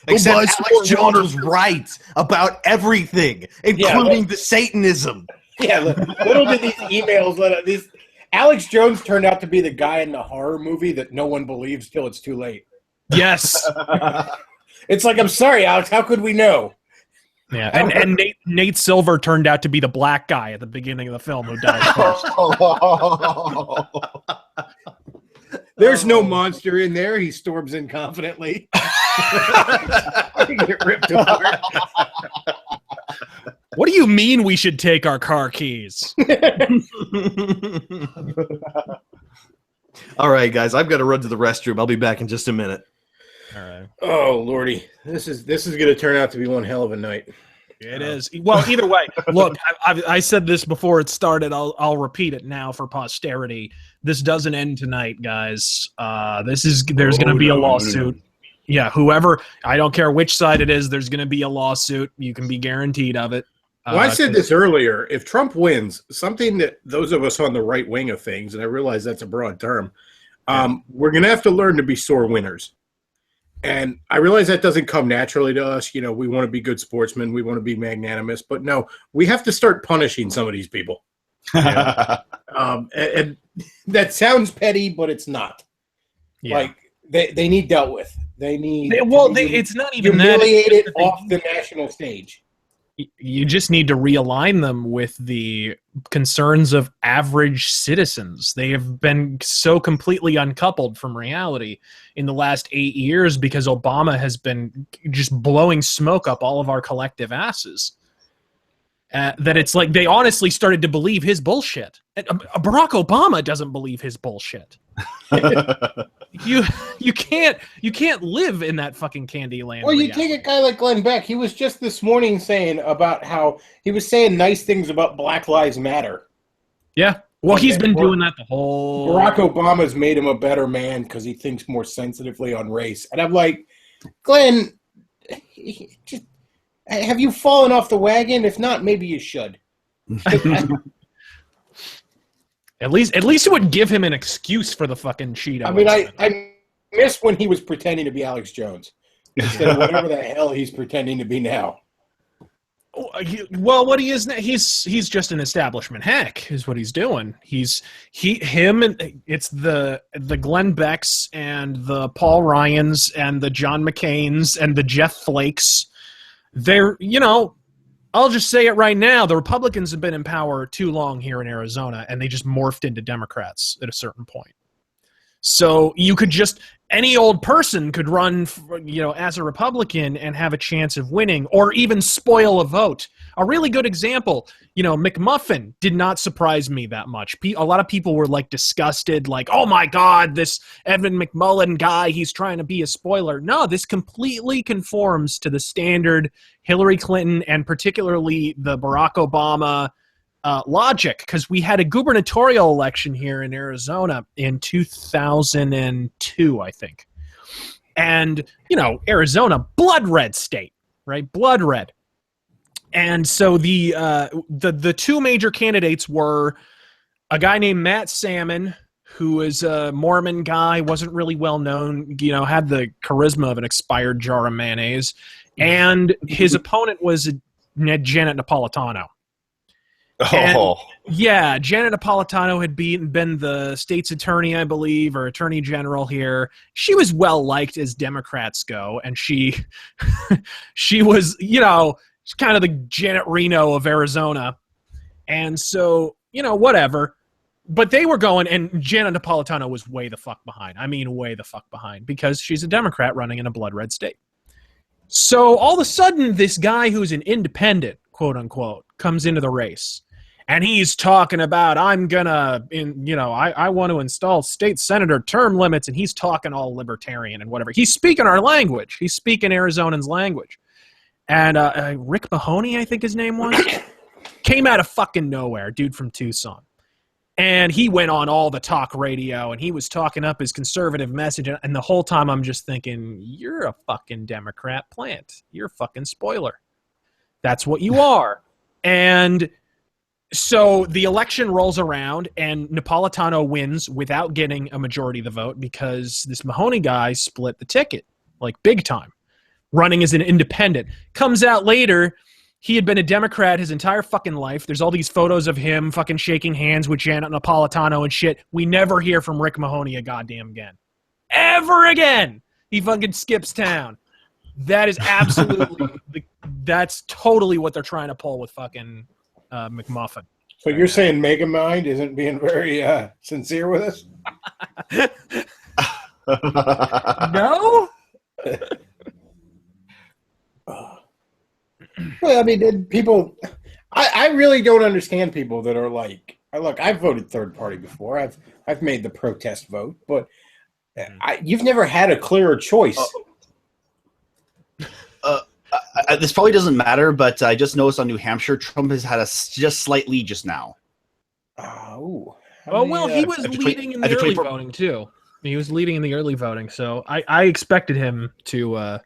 Except Alex Jones was right about everything, including the Satanism. Yeah, little did these emails Alex Jones turned out to be the guy in the horror movie that no one believes till it's too late. Yes. It's like, I'm sorry, Alex, how could we know? Yeah, and Nate Silver turned out to be the black guy at the beginning of the film who died first. There's no monster in there. He storms in confidently. Get ripped apart. What do you mean we should take our car keys? All right, guys, I've got to run to the restroom. I'll be back in just a minute. All right. Oh, Lordy. This is going to turn out to be one hell of a night. It is. Well, either way, look, I said this before it started. I'll repeat it now for posterity. This doesn't end tonight, guys. There's going to be a lawsuit. No. Yeah, whoever, I don't care which side it is, there's going to be a lawsuit. You can be guaranteed of it. Well, I said this earlier. If Trump wins, something that those of us on the right wing of things, and I realize that's a broad term, we're going to have to learn to be sore winners. And I realize that doesn't come naturally to us. We want to be good sportsmen. We want to be magnanimous. But no, we have to start punishing some of these people. And that sounds petty, but it's not. Yeah. Like, they need dealt with. They need it's not even humiliated off the national stage. You just need to realign them with the concerns of average citizens. They have been so completely uncoupled from reality in the last 8 years because Obama has been just blowing smoke up all of our collective asses. That it's like they honestly started to believe his bullshit. Barack Obama doesn't believe his bullshit. You can't live in that fucking candy land. Well, you take a guy like Glenn Beck. He was just this morning saying about how he was saying nice things about Black Lives Matter. Yeah. Well, he's been doing that the whole. Barack Obama's made him a better man because he thinks more sensitively on race. And I'm like, Glenn, just. Have you fallen off the wagon? If not, maybe you should. At least it would give him an excuse for the fucking Cheeto. I mean, I miss when he was pretending to be Alex Jones instead of whatever the hell he's pretending to be now. Well, what he is now, he's just an establishment hack, is what he's doing. It's the Glenn Becks and the Paul Ryans and the John McCains and the Jeff Flakes. They're, I'll just say it right now. The Republicans have been in power too long here in Arizona, and they just morphed into Democrats at a certain point. So you could any old person could run, as a Republican and have a chance of winning, or even spoil a vote. A really good example, McMuffin did not surprise me that much. A lot of people were like disgusted, like, oh my God, this Evan McMullen guy, he's trying to be a spoiler. No, this completely conforms to the standard Hillary Clinton and particularly the Barack Obama logic, because we had a gubernatorial election here in Arizona in 2002, I think. And, Arizona, blood red state, right? Blood red. And so the two major candidates were a guy named Matt Salmon, who is a Mormon guy, wasn't really well known, had the charisma of an expired jar of mayonnaise. And his opponent was Janet Napolitano. And, yeah, Janet Napolitano had been the state's attorney, I believe, or attorney general here. She was well liked as Democrats go, and she was, kind of the Janet Reno of Arizona. And so, whatever. But they were going, and Janet Napolitano was way the fuck behind. I mean, way the fuck behind, because she's a Democrat running in a blood red state. So all of a sudden, this guy who's an independent, quote unquote, comes into the race. And he's talking about, I want to install state senator term limits, and he's talking all libertarian and whatever. He's speaking our language. He's speaking Arizonans' language. And Rick Mahoney, I think his name was, came out of fucking nowhere, dude from Tucson. And he went on all the talk radio, and he was talking up his conservative message. And the whole time I'm just thinking, you're a fucking Democrat plant. You're a fucking spoiler. That's what you are. And so the election rolls around, and Napolitano wins without getting a majority of the vote because this Mahoney guy split the ticket, like big time, running as an independent. Comes out later, he had been a Democrat his entire fucking life. There's all these photos of him fucking shaking hands with Janet Napolitano and shit. We never hear from Rick Mahoney a goddamn again. Ever again! He fucking skips town. That is absolutely, that's totally what they're trying to pull with fucking McMuffin. So you're saying Megamind isn't being very sincere with us? No? Well, I mean, people, I really don't understand people that are like, look, I've voted third party before. I've made the protest vote, but you've never had a clearer choice. This probably doesn't matter, but I just noticed on New Hampshire, Trump has had us just slight lead just now. Oh. Well, he was leading in the early voting, too. He was leading in the early voting, so I expected him to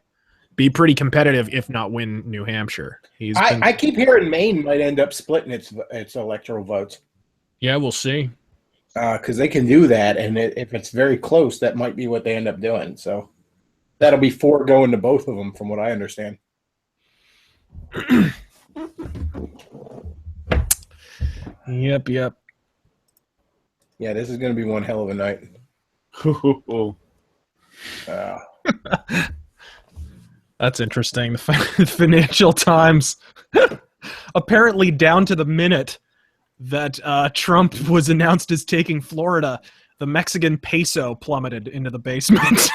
be pretty competitive, if not win New Hampshire. I keep hearing Maine might end up splitting its electoral votes. Yeah, we'll see. Because they can do that, and if it's very close, that might be what they end up doing. So that'll be 4 going to both of them, from what I understand. Yep. Yeah, this is going to be one hell of a night. That's interesting. The Financial Times, apparently down to the minute that Trump was announced as taking Florida, the Mexican peso plummeted into the basement.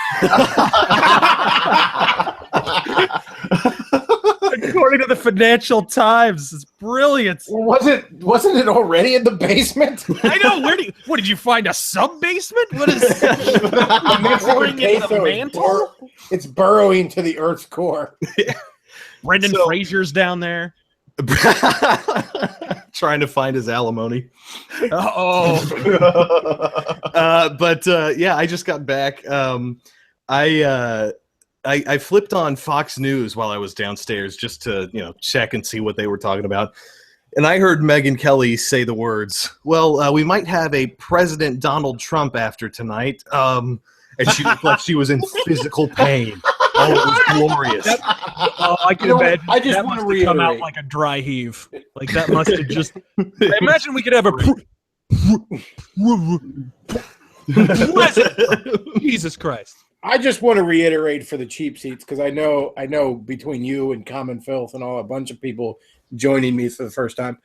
According to the Financial Times, it's brilliant. Wasn't it already in the basement? I know. What did you find, a sub basement? What is pouring into the mantle? It's burrowing to the Earth's core. Brendan Fraser's down there. Trying to find his alimony. Uh-oh. Yeah, I just got back. I flipped on Fox News while I was downstairs just to, check and see what they were talking about. And I heard Megyn Kelly say the words, well, we might have a President Donald Trump after tonight. And she looked like she was in physical pain. Oh, it was glorious. I can imagine. I just want to come out like a dry heave. Like that must have just. I imagine we could have a. Jesus Christ. I just want to reiterate for the cheap seats, because I know between you and Common Filth and a bunch of people joining me for the first time,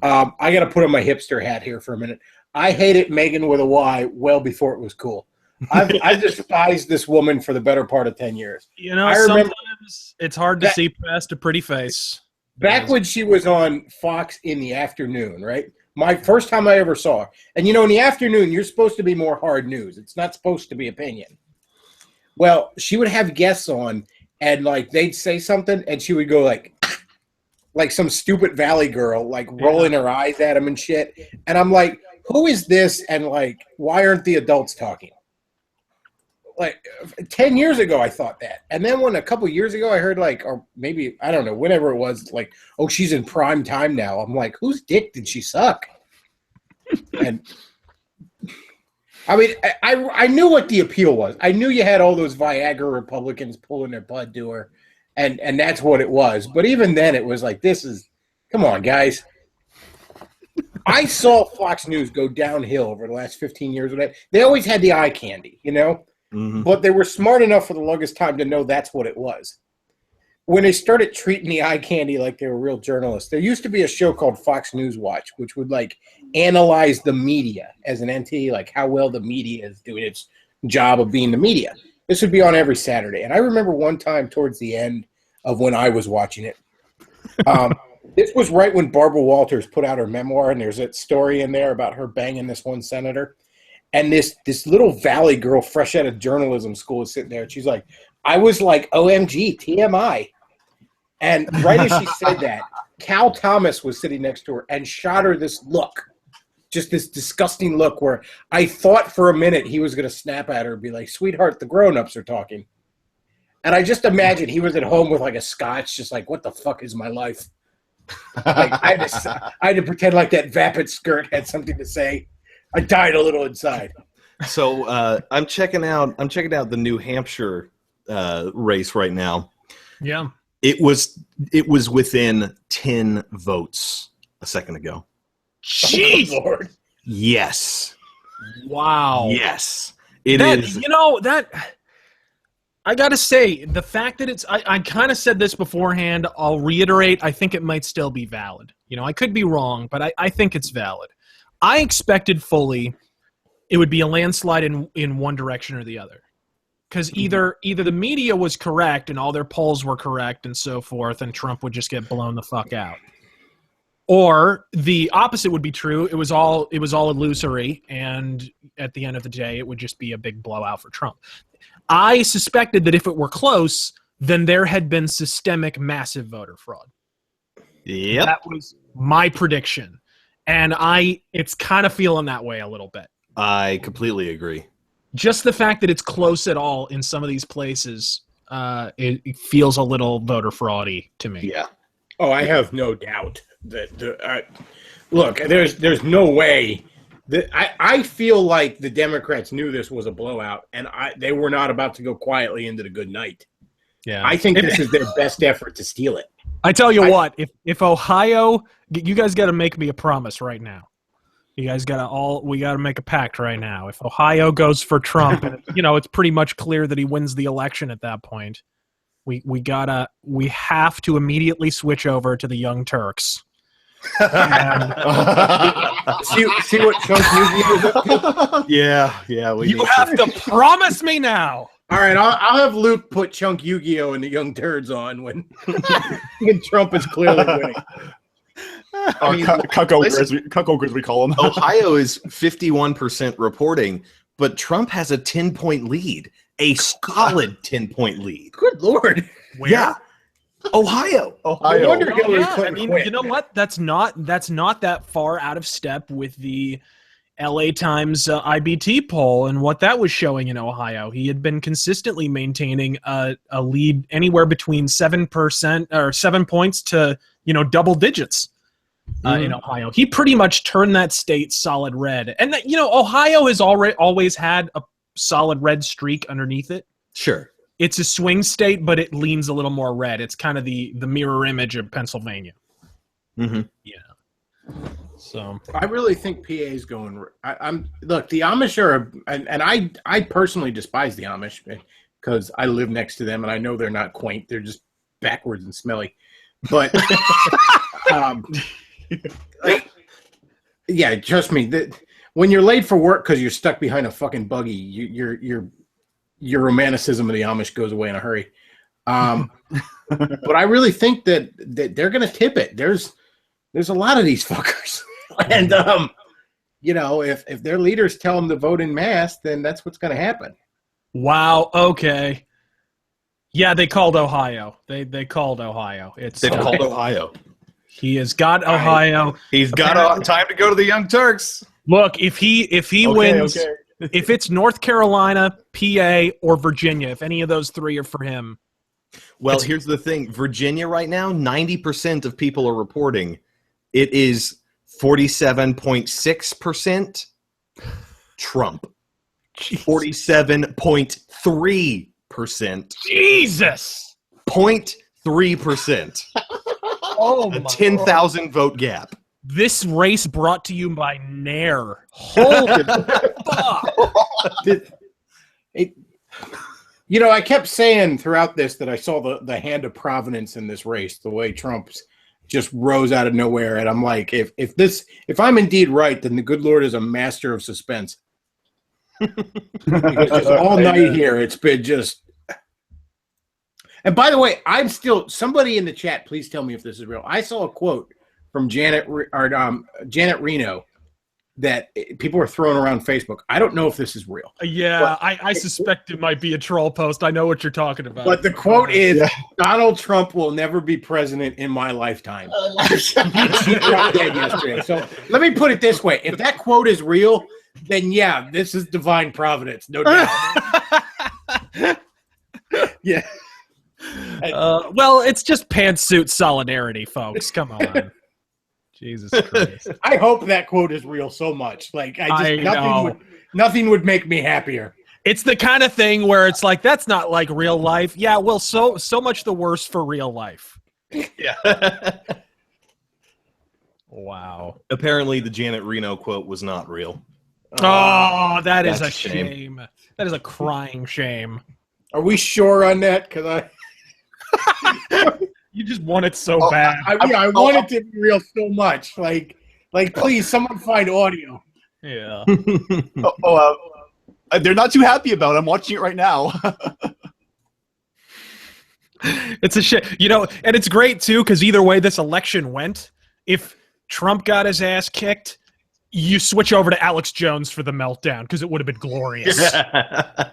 I got to put on my hipster hat here for a minute. I hated Megan with a Y well before it was cool. I've despised this woman for the better part of 10 years. Sometimes it's hard to see past a pretty face. Back when she was on Fox in the afternoon, right? My first time I ever saw her. And in the afternoon, you're supposed to be more hard news. It's not supposed to be opinion. Well, she would have guests on, and like they'd say something, and she would go like some stupid valley girl, like rolling her eyes at him and shit. And I'm like, who is this? And like, why aren't the adults talking? Like 10 years ago, I thought that. And then when a couple years ago, I heard like, or maybe, I don't know, whenever it was, like, oh, she's in prime time now. I'm like, whose dick did she suck? And I mean, I knew what the appeal was. I knew you had all those Viagra Republicans pulling their bud to her. And that's what it was. But even then, it was like, come on, guys. I saw Fox News go downhill over the last 15 years. They always had the eye candy, Mm-hmm. But they were smart enough for the longest time to know that's what it was. When they started treating the eye candy like they were real journalists, there used to be a show called Fox News Watch, which would like analyze the media as an entity, like how well the media is doing its job of being the media. This would be on every Saturday. And I remember one time towards the end of when I was watching it, this was right when Barbara Walters put out her memoir, and there's that story in there about her banging this one senator. And this little valley girl fresh out of journalism school is sitting there, and she's like, I was like, OMG, TMI. And right as she said that, Cal Thomas was sitting next to her and shot her this look, just this disgusting look where I thought for a minute he was going to snap at her and be like, sweetheart, the grown-ups are talking. And I just imagined he was at home with like a scotch, just like, what the fuck is my life? Like, I had to pretend like that vapid skirt had something to say. I died a little inside. So I'm checking out the New Hampshire race right now. Yeah. It was within 10 votes a second ago. Jeez. Oh, Lord. Yes. Wow. Yes. It is. I got to say, the fact that I kind of said this beforehand, I'll reiterate, I think it might still be valid. I could be wrong, but I think it's valid. I expected fully it would be a landslide in one direction or the other. Because either the media was correct and all their polls were correct and so forth, and Trump would just get blown the fuck out. Or the opposite would be true. It was all illusory, and at the end of the day, it would just be a big blowout for Trump. I suspected that if it were close, then there had been systemic massive voter fraud. Yep. That was my prediction. And it's kind of feeling that way a little bit. I completely agree. Just the fact that it's close at all in some of these places, it feels a little voter fraudy to me. Yeah. Oh, I have no doubt that look, there's no way that I feel like the Democrats knew this was a blowout, and they were not about to go quietly into the good night. Yeah. I think this is their best effort to steal it. I tell you what, if Ohio, you guys got to make me a promise right now. You guys we got to make a pact right now. If Ohio goes for Trump, and it's pretty much clear that he wins the election at that point, we have to immediately switch over to the Young Turks. See what Chunk Yu-Gi-Oh is up to? Yeah. You have to promise me now. All right, I'll have Luke put Chunk Yu-Gi-Oh and the Young Turds on when Trump is clearly winning. Cuckolders, we call them. Ohio is 51% reporting, but Trump has a 10-point lead, a solid 10-point lead. Good Lord. Where? Yeah. Ohio. No wonder Hillary Clinton quit. You know what? That's not that far out of step with the LA Times IBT poll and what that was showing in Ohio. He had been consistently maintaining a lead anywhere between 7% or 7 points to double digits in Ohio. He pretty much turned that state solid red, and that Ohio has always had a solid red streak underneath it. Sure. It's a swing state, but it leans a little more red. It's kind of the mirror image of Pennsylvania. Mm-hmm. Yeah. So I really think PA is going. Look. The Amish are, and I personally despise the Amish because I live next to them and I know they're not quaint. They're just backwards and smelly. But yeah, trust me. When you're late for work because you're stuck behind a fucking buggy, your romanticism of the Amish goes away in a hurry. But I really think that they're going to tip it. There's a lot of these fuckers, and if their leaders tell them to vote in mass, then that's what's going to happen. Wow. Okay. Yeah, they called Ohio. They called Ohio. They've called Ohio. He has got Ohio. He's got time to go to the Young Turks. Look, if he wins, if it's North Carolina, PA, or Virginia, if any of those three are for him. Well, here's the thing. Virginia right now, 90% of people are reporting. It is 47.6% Trump. 47.3%. Jesus! 0.3%. Oh, a 10,000 vote gap. This race brought to you by Nair. Holy fuck! I kept saying throughout this that I saw the hand of providence in this race, the way Trump's just rose out of nowhere, and I'm like, if I'm indeed right, then the good Lord is a master of suspense. Because just all night here, it's been just. And by the way, somebody in the chat, please tell me if this is real. I saw a quote from Janet Reno that people are throwing around Facebook. I don't know if this is real. Yeah, I suspect it might be a troll post. I know what you're talking about. But the quote is, Donald Trump will never be president in my lifetime. Yesterday. So let me put it this way. If that quote is real, then yeah, this is divine providence, no doubt. Yeah. Well, it's just pantsuit solidarity, folks. Come on. Jesus Christ. I hope that quote is real so much. Like nothing would make me happier. It's the kind of thing where it's like, that's not like real life. Yeah, well, so much the worse for real life. Yeah. Wow. Apparently the Janet Reno quote was not real. Oh, that is a shame. That is a crying shame. Are we sure on that? Because you just want it so bad. I want it to be real so much. Like, please, someone find audio. Yeah. They're not too happy about it. I'm watching it right now. It's a shit. And it's great, too, because either way this election went, if Trump got his ass kicked, you switch over to Alex Jones for the meltdown because it would have been glorious.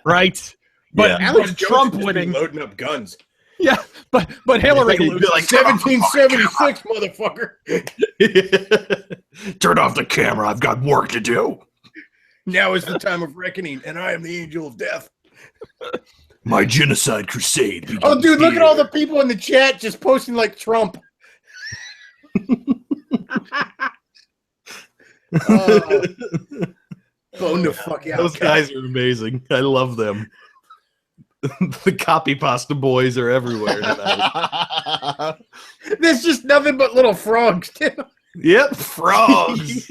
Right? But Alex Trump Jones winning. Loading up guns. Yeah, but Hillary loses. Like 1776, motherfucker. Turn off the camera. I've got work to do. Now is the time of reckoning, and I am the angel of death. My genocide crusade begins. Oh, dude, look at all the people in the chat just posting like Trump. Bone the fuck out. Those guys are amazing. I love them. The copy pasta boys are everywhere tonight. There's just nothing but little frogs, too. Yep, frogs.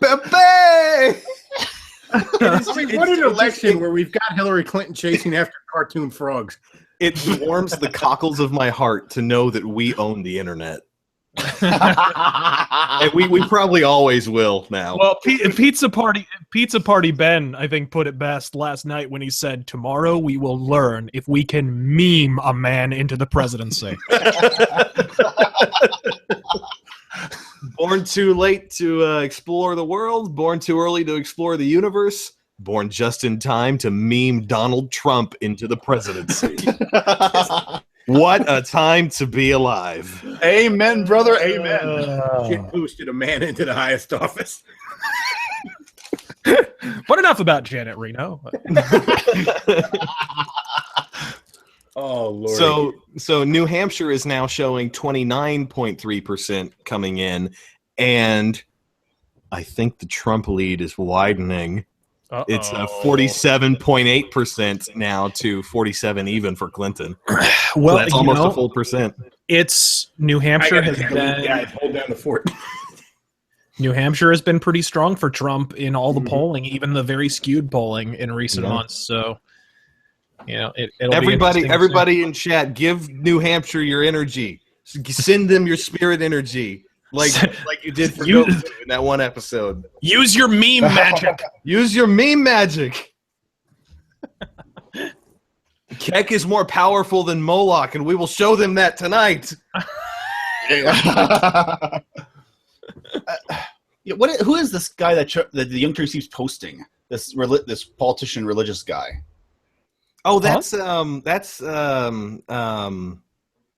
Pepe! What an election where we've got Hillary Clinton chasing after cartoon frogs. It warms the cockles of my heart to know that we own the internet. And we probably always will now. Well, Pizza Party Ben, I think, put it best last night when he said, "Tomorrow we will learn if we can meme a man into the presidency." Born too late to explore the world, born too early to explore the universe, born just in time to meme Donald Trump into the presidency. What a time to be alive. Amen, brother. Amen. Shit boosted a man into the highest office. But enough about Janet Reno. Oh, Lord. So New Hampshire is now showing 29.3% coming in, and I think the Trump lead is widening. Uh-oh. It's 47.8% now to 47 even for Clinton. Well, so that's almost a full percent. It's New Hampshire has hold down the fort. New Hampshire has been pretty strong for Trump in all the polling, even the very skewed polling in recent months. So, everybody in chat, give New Hampshire your energy. Send them your spirit energy. Like you did for Goku in that one episode. Use your meme magic. Use your meme magic. Kek is more powerful than Moloch, and we will show them that tonight. Who is this guy that the Young Turks keeps posting? This politician, religious guy. Oh, that's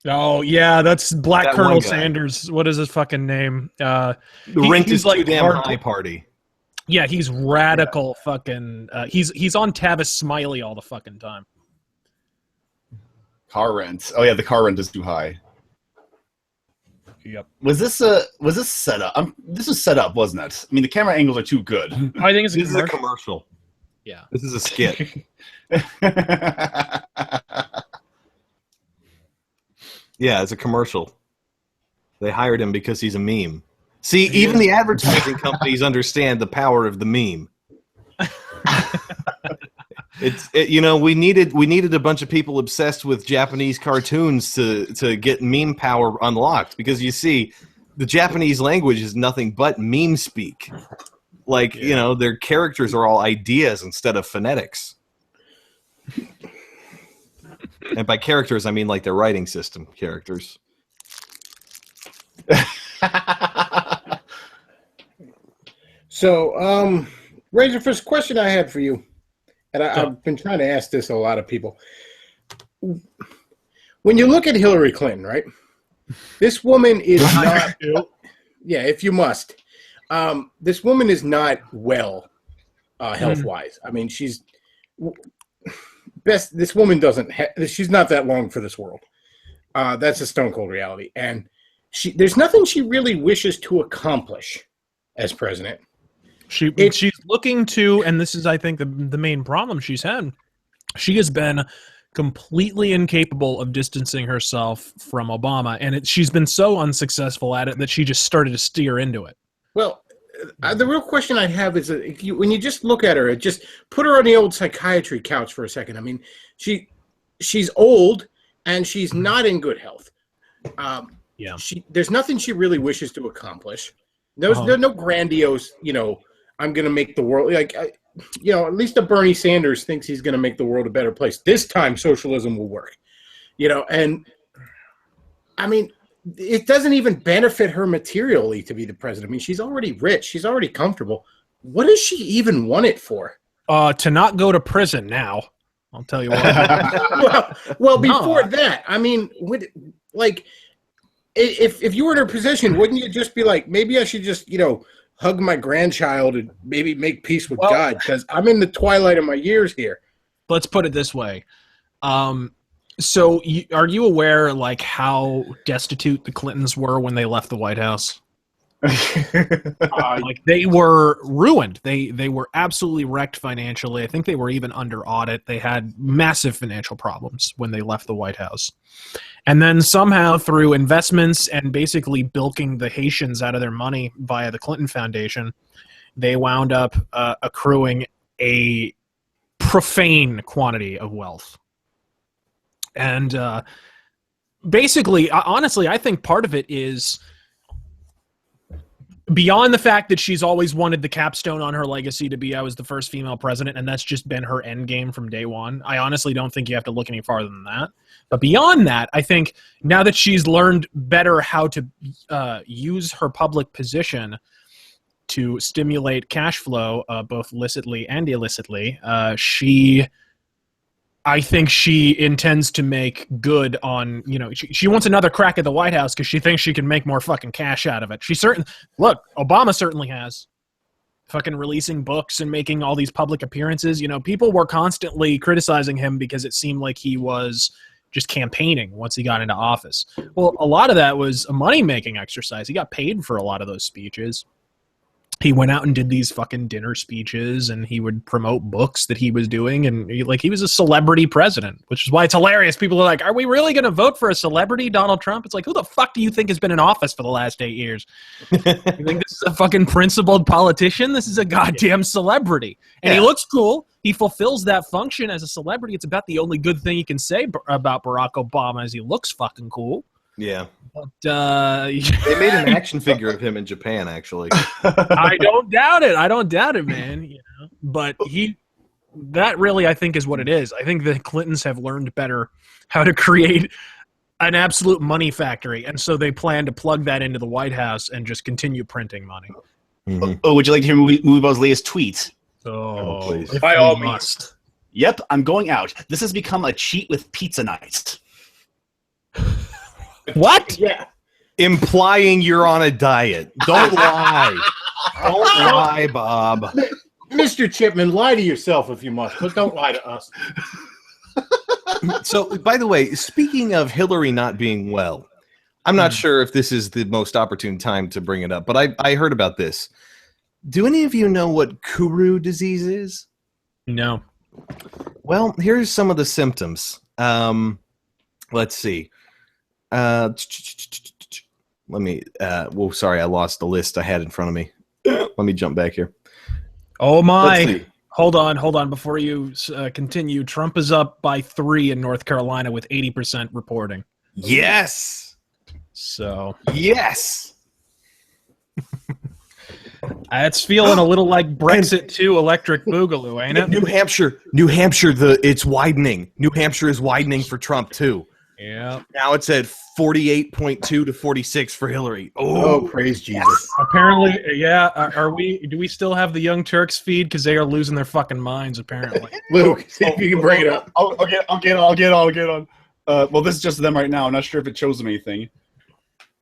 Oh yeah, that's Black That Colonel one guy. Sanders. What is his fucking name? the rent he's is like too damn hard- high party. Yeah, he's radical. Fucking. He's on Tavis Smiley all the fucking time. Car rent. Oh yeah, the car rent is too high. Yep. Was this set up? This was set up, wasn't it? I mean, the camera angles are too good. I think it's This is a commercial. Yeah. This is a skit. Yeah, it's a commercial. They hired him because he's a meme. See, even the advertising companies understand the power of the meme. We needed a bunch of people obsessed with Japanese cartoons to get meme power unlocked, because you see, the Japanese language is nothing but meme speak. Like, their characters are all ideas instead of phonetics. And by characters, I mean like their writing system characters. So, Razor, first question I had for you, and I've been trying to ask this to a lot of people. When you look at Hillary Clinton, right? This woman is not. Yeah, if you must. This woman is not well, health-wise. I mean, she's best. This woman doesn't. She's not that long for this world. That's a stone cold reality, and there's nothing she really wishes to accomplish as president. She's looking to, and this is, I think, the main problem she's had. She has been completely incapable of distancing herself from Obama, and she's been so unsuccessful at it that she just started to steer into it. Well, the real question I have is when you just look at her, just put her on the old psychiatry couch for a second. I mean, she's old and she's not in good health. Yeah. There's nothing she really wishes to accomplish. There's no grandiose, I'm going to make the world at least a Bernie Sanders thinks he's going to make the world a better place. This time socialism will work, and I mean, it doesn't even benefit her materially to be the president. I mean, she's already rich. She's already comfortable. What does she even want it for? To not go to prison now. I'll tell you what. well, before that, I mean, if you were in her position, wouldn't you just be like, maybe I should just, hug my grandchild and maybe make peace with God, because I'm in the twilight of my years here. Let's put it this way. So are you aware, how destitute the Clintons were when they left the White House? They were ruined. They were absolutely wrecked financially. I think they were even under audit. They had massive financial problems when they left the White House. And then somehow through investments and basically bilking the Haitians out of their money via the Clinton Foundation, they wound up accruing a profane quantity of wealth. And basically, honestly, I think part of it is beyond the fact that she's always wanted the capstone on her legacy to be I was the first female president, and that's just been her end game from day one. I honestly don't think you have to look any farther than that. But beyond that, I think now that she's learned better how to use her public position to stimulate cash flow, both licitly and illicitly, I think she intends to make good on, she wants another crack at the White House because she thinks she can make more fucking cash out of it. Look, Obama certainly has. Fucking releasing books and making all these public appearances. People were constantly criticizing him because it seemed like he was just campaigning once he got into office. Well, a lot of that was a money-making exercise. He got paid for a lot of those speeches. He went out and did these fucking dinner speeches, and he would promote books that he was doing, and he was a celebrity president, which is why it's hilarious. People are like, are we really going to vote for a celebrity, Donald Trump? It's like, who the fuck do you think has been in office for the last 8 years? You think this is a fucking principled politician? This is a goddamn celebrity. And he looks cool. He fulfills that function as a celebrity. It's about the only good thing you can say about Barack Obama is he looks fucking cool. Yeah. But, they made an action figure of him in Japan, actually. I don't doubt it. I don't doubt it, man. But that really, I think, is what it is. I think the Clintons have learned better how to create an absolute money factory, and so they plan to plug that into the White House and just continue printing money. Mhm. Oh, would you like to hear Moviebal's latest tweet? Oh, please. if By we all must. Yep, I'm going out. This has become a cheat with pizza night. What? Yeah. Implying you're on a diet. Don't lie. Don't lie, Bob. Mr. Chipman, lie to yourself if you must, but don't lie to us. So, by the way, speaking of Hillary not being well, I'm not sure if this is the most opportune time to bring it up, but I heard about this. Do any of you know what Kuru disease is? No. Well, here's some of the symptoms. Let's see. Let me. Well, sorry, I lost the list I had in front of me. Let me jump back here. Oh Let's my! see. Hold on. Before you continue, Trump is up by 3 in North Carolina with 80% reporting. Yes. So Yes. it's feeling a little like Brexit 2 Electric Boogaloo, ain't it? New Hampshire. It's widening. New Hampshire is widening for Trump too. Yeah. Now it's at 48.2 to 46 for Hillary. Oh, praise Jesus. Apparently, yeah. Are we? Do we still have the Young Turks feed? Because they are losing their fucking minds. Apparently. Luke, see if you can bring it up. I'll get on. Well, this is just them right now. I'm not sure if it shows them anything.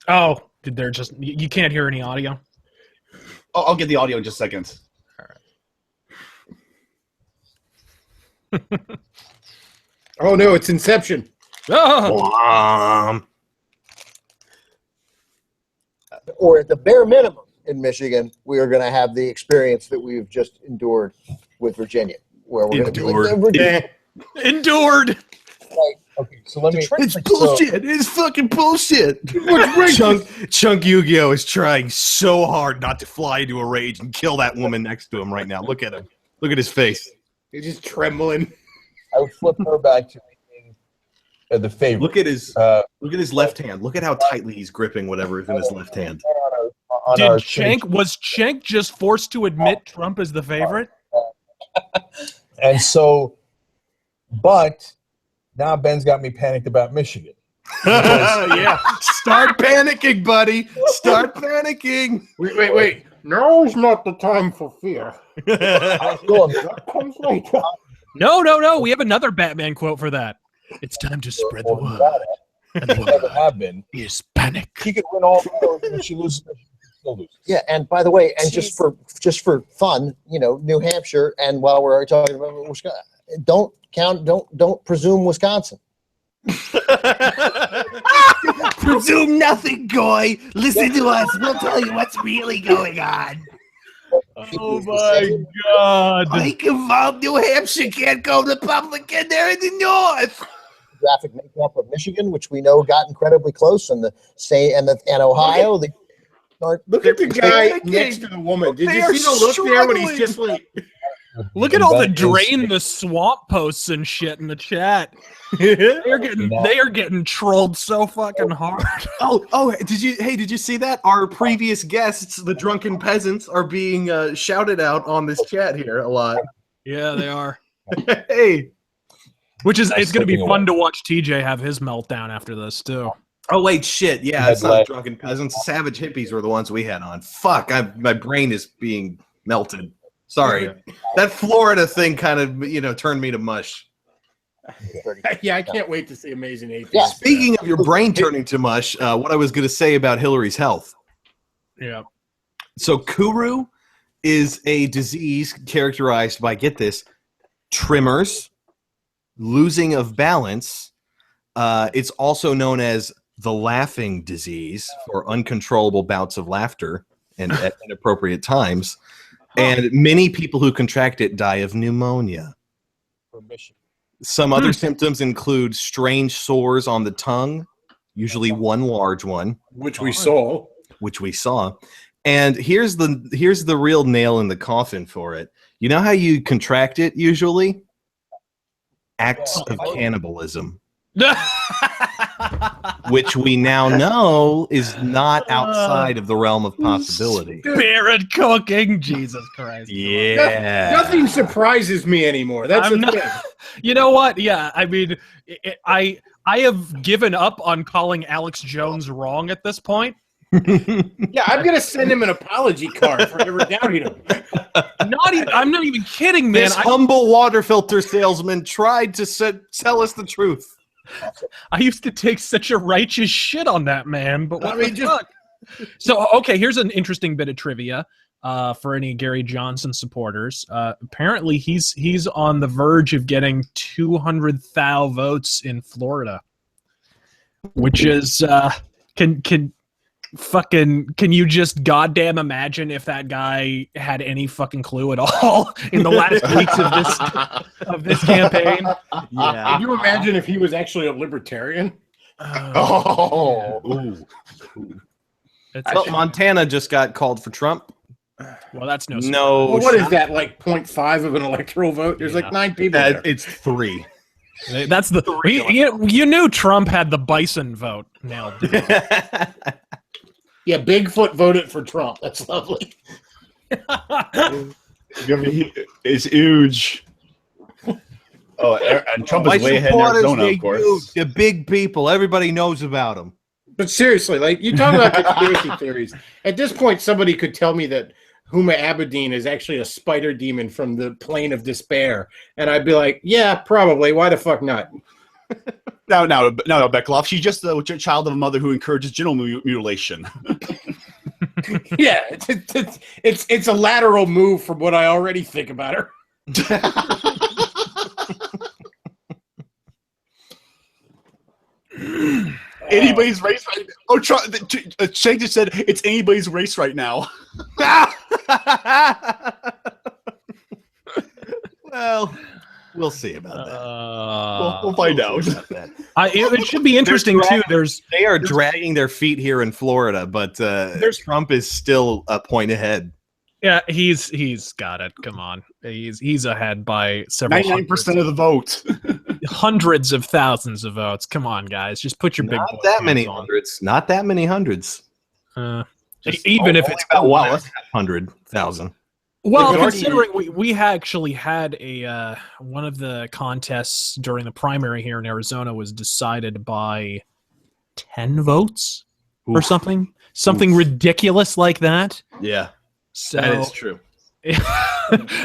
Oh, they're just. You can't hear any audio. I'll get the audio in just a second. Oh, no, it's Inception. Oh! Or at the bare minimum in Michigan, we are going to have the experience that we've just endured with Virginia, where we're going to be like, Virginia. Endured. Right. Okay, so let me. It's bullshit. It's fucking bullshit. Chunk Yu-Gi-Oh is trying so hard not to fly into a rage and kill that woman next to him right now. Look at him. Look at his face. He's just trembling. I would flip her back to the favorite. Look at his left hand. Look at how tightly he's gripping whatever is in his left hand. Was Cenk just forced to admit Trump is the favorite? And so, but now Ben's got me panicked about Michigan. Yeah. Start panicking, buddy. Start panicking. Wait. Now's not the time for fear. That comes later. No. We have another Batman quote for that. It's time to spread the word. Never have been. Is panic. She could win all the votes and she loses. Still loses. Yeah, and by the way, and just for fun, New Hampshire, and while we're talking about Wisconsin, don't presume Wisconsin. Presume nothing, Goy. Listen to us. We'll tell you what's really going on. Oh my God! Like involved, New Hampshire can't go Republican. They're in the North. Graphic makeup of Michigan, which we know got incredibly close, and Ohio. Look at the guy next to the woman. Did you see the look there when he's just like? Look at all the drain the swamp posts and shit in the chat. They are getting trolled so fucking hard. Oh, did you see that? Our previous guests, the drunken peasants, are being shouted out on this chat here a lot. Yeah, they are. Hey. It's going to be fun to watch TJ have his meltdown after this too. Oh wait, shit. Yeah, it's not drunken peasants. Savage hippies were the ones we had on. Fuck, my brain is being melted. Sorry. That Florida thing kind of, turned me to mush. Yeah, I can't wait to see Amazing Atheist. Yeah. Speaking of your brain turning to mush, what I was going to say about Hillary's health. Yeah. So Kuru is a disease characterized by, get this, tremors, losing of balance. It's also known as the laughing disease for uncontrollable bouts of laughter and at inappropriate times. And many people who contract it die of pneumonia. Some other symptoms include strange sores on the tongue, usually one large one, which we saw. And here's the real nail in the coffin for it. You know how you contract it usually? Acts of cannibalism. which we now know is not outside of the realm of possibility. Spirit cooking, Jesus Christ! Yeah, Nothing surprises me anymore. That's I'm the not- thing. You know what? Yeah, I mean, I have given up on calling Alex Jones wrong at this point. Yeah, I'm gonna send him an apology card for ever doubting him. I'm not even kidding, man. this humble water filter salesman tried to tell us the truth. I used to take such a righteous shit on that man, but what I mean, the fuck? So, okay, here's an interesting bit of trivia for any Gary Johnson supporters. Apparently, he's on the verge of getting 200,000 votes in Florida, which is can you just goddamn imagine if that guy had any fucking clue at all in the last weeks of this campaign? Yeah. Can you imagine if he was actually a libertarian? Well, Montana just got called for Trump. Well, that's no. Well, what is that, like 0.5 of an electoral vote? There's like 9 people there. It's 3. That's the you knew Trump had the bison vote nailed. Yeah, Bigfoot voted for Trump. That's lovely. It's huge. Oh, and Trump is way ahead in Arizona, of course. The big people, everybody knows about them. But seriously, like, you talk about conspiracy theories. At this point, somebody could tell me that Huma Abedin is actually a spider demon from the plane of despair, and I'd be like, yeah, probably. Why the fuck not? No, Bechtloff. She's just the child of a mother who encourages genital mutilation. Yeah, it's a lateral move from what I already think about her. Anybody's race right now. Oh, Shank just said it's anybody's race right now. Well, we'll see about that. We'll find out. It should be interesting too. They are dragging their feet here in Florida, but Trump is still a point ahead. Yeah, he's got it. Come on, he's ahead by several. 99% of the vote. Hundreds of thousands of votes. Come on, guys, just put your big. Not that many hundreds. Not that many hundreds. Even if it's about 100,000. Well, considering we actually had a one of the contests during the primary here in Arizona was decided by 10 votes or something ridiculous like that. Yeah, so that is true.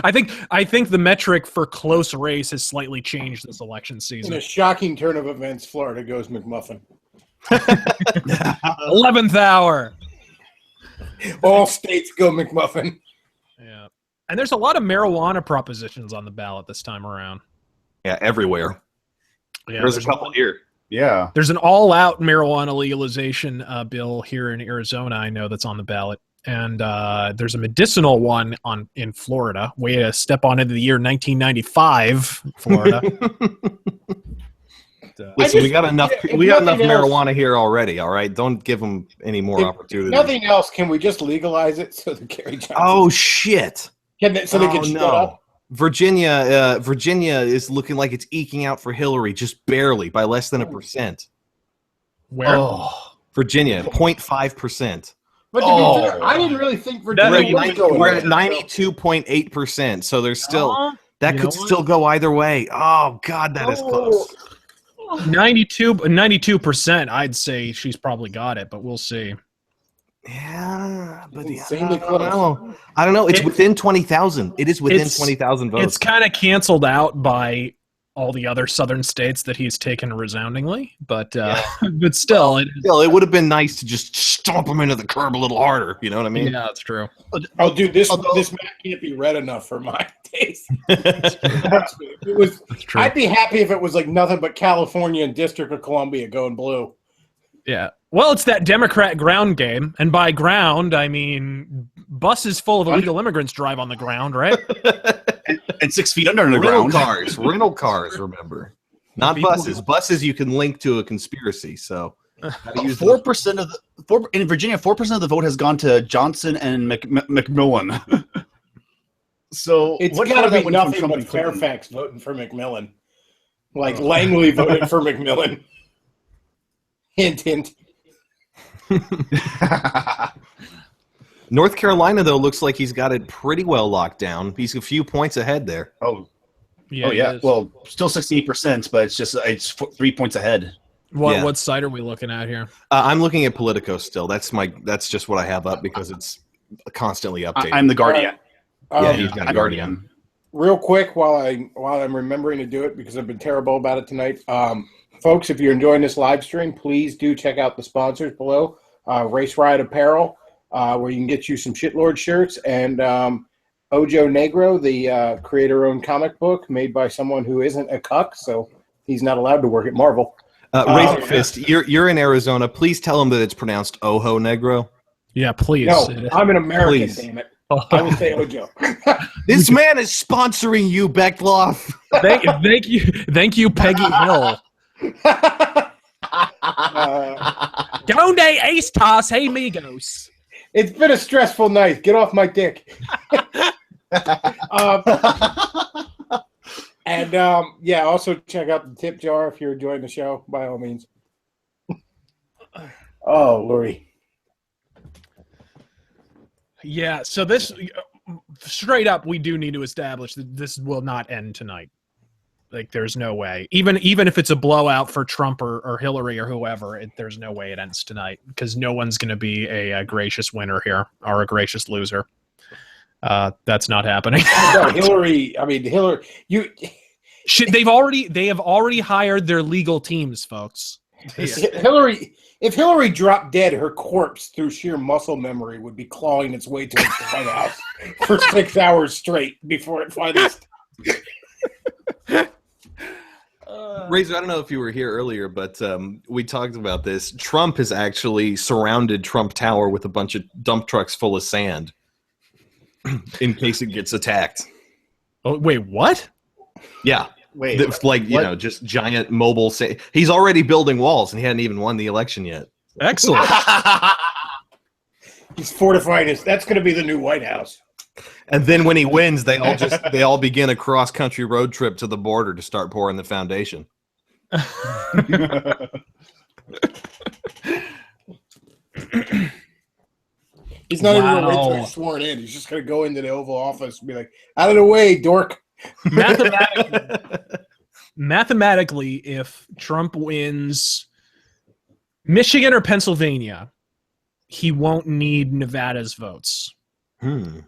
I think the metric for close race has slightly changed this election season. In a shocking turn of events, Florida goes McMuffin. 11th hour. All states go McMuffin. Yeah. And there's a lot of marijuana propositions on the ballot this time around. Yeah, everywhere. Yeah, there's a couple here. Yeah. There's an all-out marijuana legalization bill here in Arizona, I know, that's on the ballot. And there's a medicinal one in Florida. Way to step on into the year 1995, Florida. Listen, we got enough marijuana here already. All right, don't give them any more opportunity. Nothing else. Can we just legalize it so the Gary Johnson? Oh shit! They can shut up. Virginia is looking like it's eking out for Hillary just barely by less than 1%. Where? Virginia, 0.5%. But to be fair, I didn't really think Virginia was going. We're at 92.8%, so there's still that could still go either way. Oh God, that is close. 92%. I'd say she's probably got it, but we'll see. Yeah, but insanely I don't know. It's within 20,000. It is within 20,000 votes. It's kind of canceled out by all the other southern states that he's taken resoundingly, but but still, it would have been nice to just stomp him into the curb a little harder. You know what I mean? Yeah, that's true. Oh, dude, this map can't be red enough for my taste. It was. I'd be happy if it was like nothing but California and District of Columbia going blue. Yeah. Well, it's that Democrat ground game, and by ground I mean buses full of illegal immigrants drive on the ground, right? and 6 feet under the ground. Rental cars. Remember, not buses. Buses you can link to a conspiracy. So 4% of the in Virginia, 4% of the vote has gone to Johnson and McMillan. So it's what got to be went nothing from but Trump to Clinton? Fairfax voting for McMillan, like Langley voted for McMillan. Hint, hint. North Carolina, though, looks like he's got it pretty well locked down. He's a few points ahead there. Oh, Yeah, oh he yeah. is. Well, still 68%, but it's 3 points ahead. What site are we looking at here? I'm looking at Politico still. That's just what I have up because it's constantly updated. I'm the Guardian. Yeah, he's got Guardian. Real quick, while I'm remembering to do it because I've been terrible about it tonight, folks, if you're enjoying this live stream, please do check out the sponsors below. Race Riot Apparel, where you can get you some Shitlord shirts, and Ojo Negro, the creator-owned comic book made by someone who isn't a cuck, so he's not allowed to work at Marvel. Razor Fist, you're in Arizona. Please tell him that it's pronounced Ojo Negro. Yeah, please. No, I'm an American, Please. damn it. I will say Ojo. This man is sponsoring you, Bechtloff. Thank you, Peggy Hill. Donde estas amigos? It's been a stressful night. Get off my dick. Also check out the tip jar if you're enjoying the show, by all means. Oh, Lori. Yeah, so this, straight up, we do need to establish that this will not end tonight. Like, there's no way. Even if it's a blowout for Trump or Hillary or whoever, there's no way it ends tonight because no one's going to be a gracious winner here or a gracious loser. That's not happening. No, Hillary. You. They have already hired their legal teams, folks. Hillary. If Hillary dropped dead, her corpse, through sheer muscle memory, would be clawing its way towards the White House for 6 hours straight before it finally. Razor, I don't know if you were here earlier, but we talked about this. Trump has actually surrounded Trump Tower with a bunch of dump trucks full of sand in case it gets attacked. Oh, wait, what? Yeah. Wait, just giant mobile sand. He's already building walls, and he hadn't even won the election yet. Excellent. He's fortifying us. That's going to be the new White House. And then when he wins, they all begin a cross-country road trip to the border to start pouring the foundation. He's not even going to wait till he's sworn in. He's just going to go into the Oval Office and be like, out of the way, dork. Mathematically, if Trump wins Michigan or Pennsylvania, he won't need Nevada's votes. If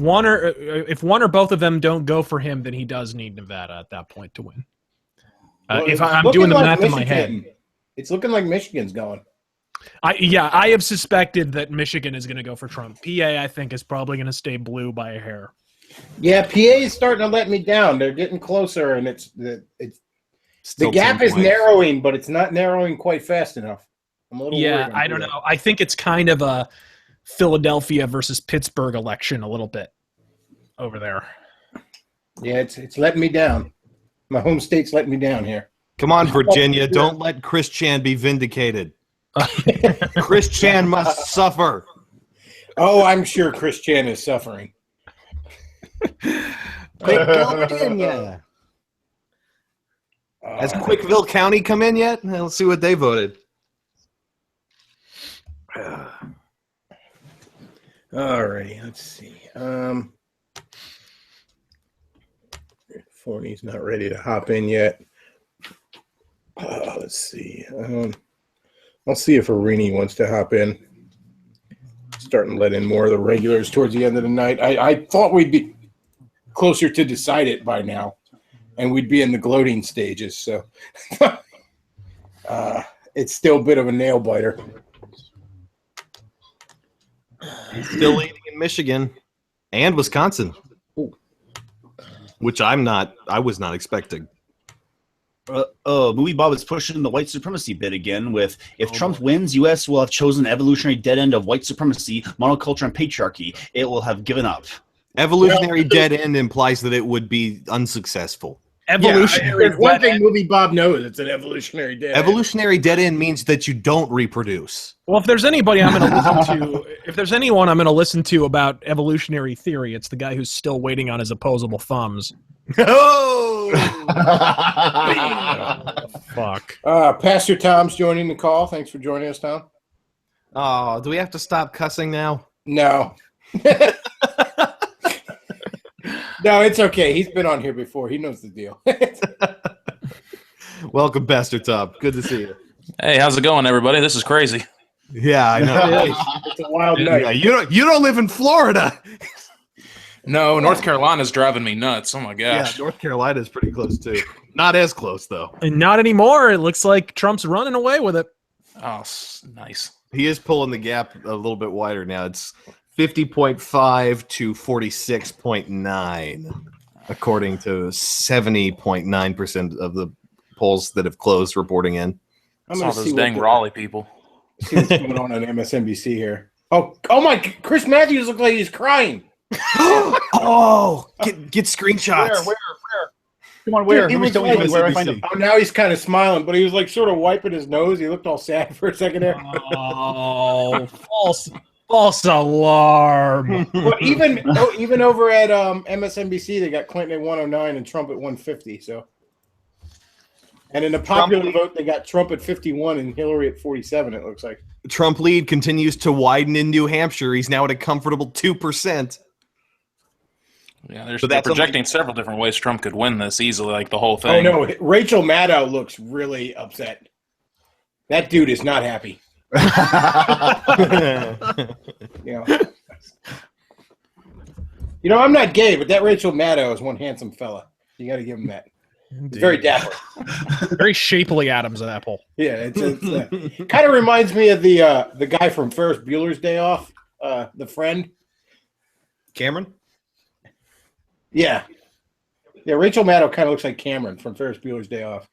one or both of them don't go for him, then he does need Nevada at that point to win. If I'm doing the math in my head, it's looking like Michigan's going. I have suspected that Michigan is going to go for Trump. PA, I think, is probably going to stay blue by a hair. Yeah, PA is starting to let me down. They're getting closer, and the gap is narrowing, but it's not narrowing quite fast enough. I'm a little worried. I don't know. I think it's kind of a Philadelphia versus Pittsburgh election a little bit over there. Yeah, it's letting me down. My home state's letting me down here. Come on, Virginia. Don't let Chris Chan be vindicated. Chris Chan must suffer. Oh, I'm sure Chris Chan is suffering. Quickville, Virginia. Has Quickville County come in yet? Let's see what they voted. All righty, let's see. Forney's not ready to hop in yet. Let's see. I'll see if Arini wants to hop in. Starting to let in more of the regulars towards the end of the night. I thought we'd be closer to decide it by now, and we'd be in the gloating stages. So it's still a bit of a nail biter. Still leading in Michigan and Wisconsin, which I was not expecting. Movie Bob is pushing the white supremacy bit again with, if Trump wins, U.S. will have chosen evolutionary dead end of white supremacy, monoculture, and patriarchy. It will have given up. Evolutionary dead end implies that it would be unsuccessful. Evolutionary. There's one thing Movie Bob knows: it's an evolutionary dead end. Evolutionary dead end means that you don't reproduce. Well, if there's anybody I'm going to listen to, if there's anyone I'm going to listen to about evolutionary theory, it's the guy who's still waiting on his opposable thumbs. Oh! Fuck. Pastor Tom's joining the call. Thanks for joining us, Tom. Oh, do we have to stop cussing now? No. No, it's okay. He's been on here before. He knows the deal. Welcome, Pastor Tom. Good to see you. Hey, how's it going, everybody? This is crazy. Yeah, I know. It's a wild night. Yeah, you don't live in Florida. No, North Carolina's driving me nuts. Oh my gosh. Yeah, North Carolina is pretty close too. Not as close though. And not anymore. It looks like Trump's running away with it. Oh, nice. He is pulling the gap a little bit wider now. It's 50.5 to 46.9, according to 70.9% of the polls that have closed reporting in. It's all those dang Raleigh people. See what's going on MSNBC here. Oh my! Chris Matthews looks like he's crying. Oh, get screenshots. Where? Come on, where? Dude, Let me show you where I find him. Oh, now he's kind of smiling, but he was like sort of wiping his nose. He looked all sad for a second there. Oh, false alarm. But even over at MSNBC, they got Clinton at 109 and Trump at 150. So, and in the popular vote, they got Trump at 51 and Hillary at 47. It looks like Trump lead continues to widen in New Hampshire. He's now at a comfortable 2%. Yeah, they're projecting several different ways Trump could win this easily, like the whole Oh thing. no, Rachel Maddow looks really upset. That dude is not happy. You know, I'm not gay, but that Rachel Maddow is one handsome fella. You got to give him that. He's very dapper. Very shapely Adam's apple. Yeah, it's kind of reminds me of the guy from Ferris Bueller's Day Off, the friend. Cameron? Yeah. Rachel Maddow kind of looks like Cameron from Ferris Bueller's Day Off.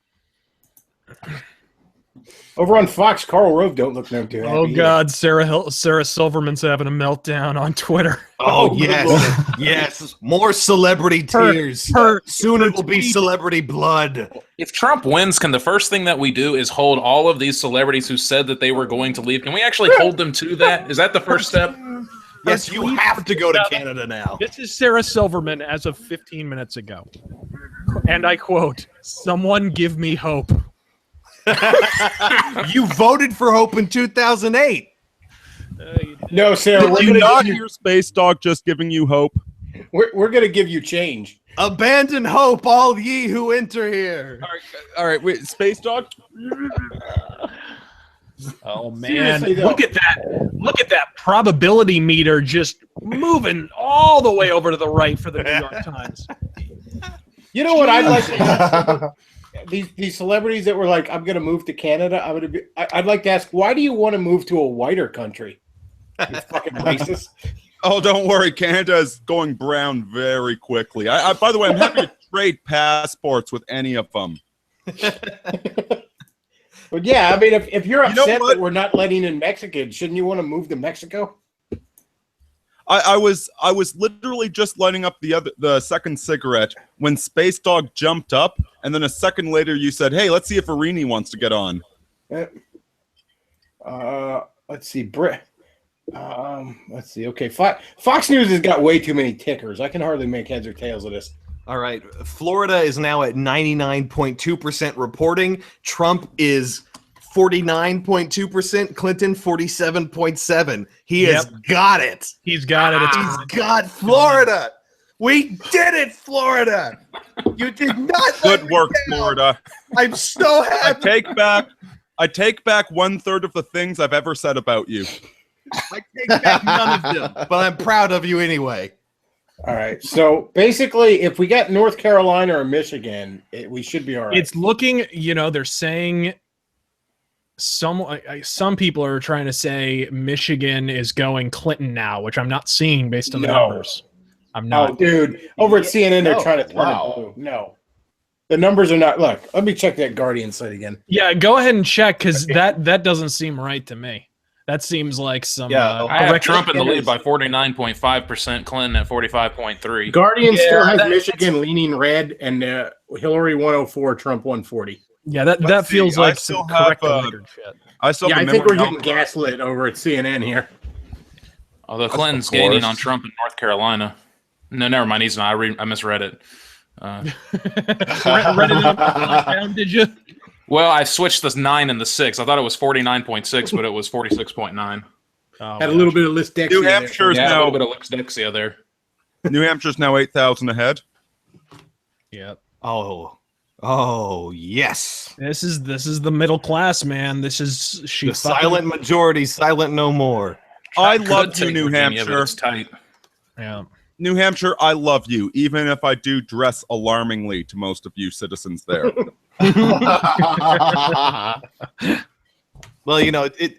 Over on Fox, Karl Rove don't look no too happy. Oh God, Sarah Silverman's having a meltdown on Twitter. Oh yes, yes, more celebrity tears. Soon it will be celebrity blood. If Trump wins, can the first thing that we do is hold all of these celebrities who said that they were going to leave? Can we actually hold them to that? Is that the first step? Yes, you have to go to Canada now. This is Sarah Silverman as of 15 minutes ago. And I quote, "Someone give me hope." You voted for hope in 2008. No, Sarah, Did you not hear Space Dog just giving you hope? We're going to give you change. Abandon hope, all ye who enter here. All right, wait, Space Dog? Oh man, look at that probability meter just moving all the way over to the right for the New York Times. You know what I'd like to these celebrities that were like, I'm going to move to Canada. I'd like to ask, why do you want to move to a whiter country? You fucking racist. Oh, don't worry. Canada is going brown very quickly. By the way, I'm happy to trade passports with any of them. But yeah, I mean, if you're upset that we're not letting in Mexicans, shouldn't you want to move to Mexico? I was literally just lighting up the second cigarette when Space Dog jumped up, and then a second later you said, "Hey, let's see if Arini wants to get on." Let's see, let's see. Okay, Fox News has got way too many tickers. I can hardly make heads or tails of this. All right, Florida is now at 99.2% reporting. Trump is 49.2%. Clinton 47.7%. He has got it. He's got it. He's got Florida. We did it, Florida. You did not. Good work, Florida. I'm so happy. I take back 1/3 of the things I've ever said about you. I take back none of them, but I'm proud of you anyway. All right. So basically, if we got North Carolina or Michigan, we should be all right. It's looking, they're saying some people are trying to say Michigan is going Clinton now, which I'm not seeing based on the numbers. I'm not. Oh, dude. Over at CNN, they're trying to turn it blue. No. The numbers are not. Look, let me check that Guardian site again. Yeah, go ahead and check because that doesn't seem right to me. That seems like some. I have Trump in the lead by 49.5%, Clinton at 45.3%. Guardian still has Michigan leaning red and Hillary 104, Trump 140. Yeah, that feels like some correct record shit. I think we're getting gaslit over at CNN here. Although Clinton's gaining on Trump in North Carolina. No, never mind. He's not. I misread it. Read it down, did you? Well, I switched the 9 and the 6. I thought it was 49.6, but it was 46.9. Oh, Had a little bit of Listexia. New there. Hampshire's Yeah, a now little bit of Listexia there. New Hampshire's now 8,000 ahead. Yep. Oh, yes. This is the middle class, man. This is The silent majority, silent no more. I Could love you, take New Virginia, but Hampshire. it's tight. Yeah. New Hampshire, I love you, even if I do dress alarmingly to most of you citizens there. Well,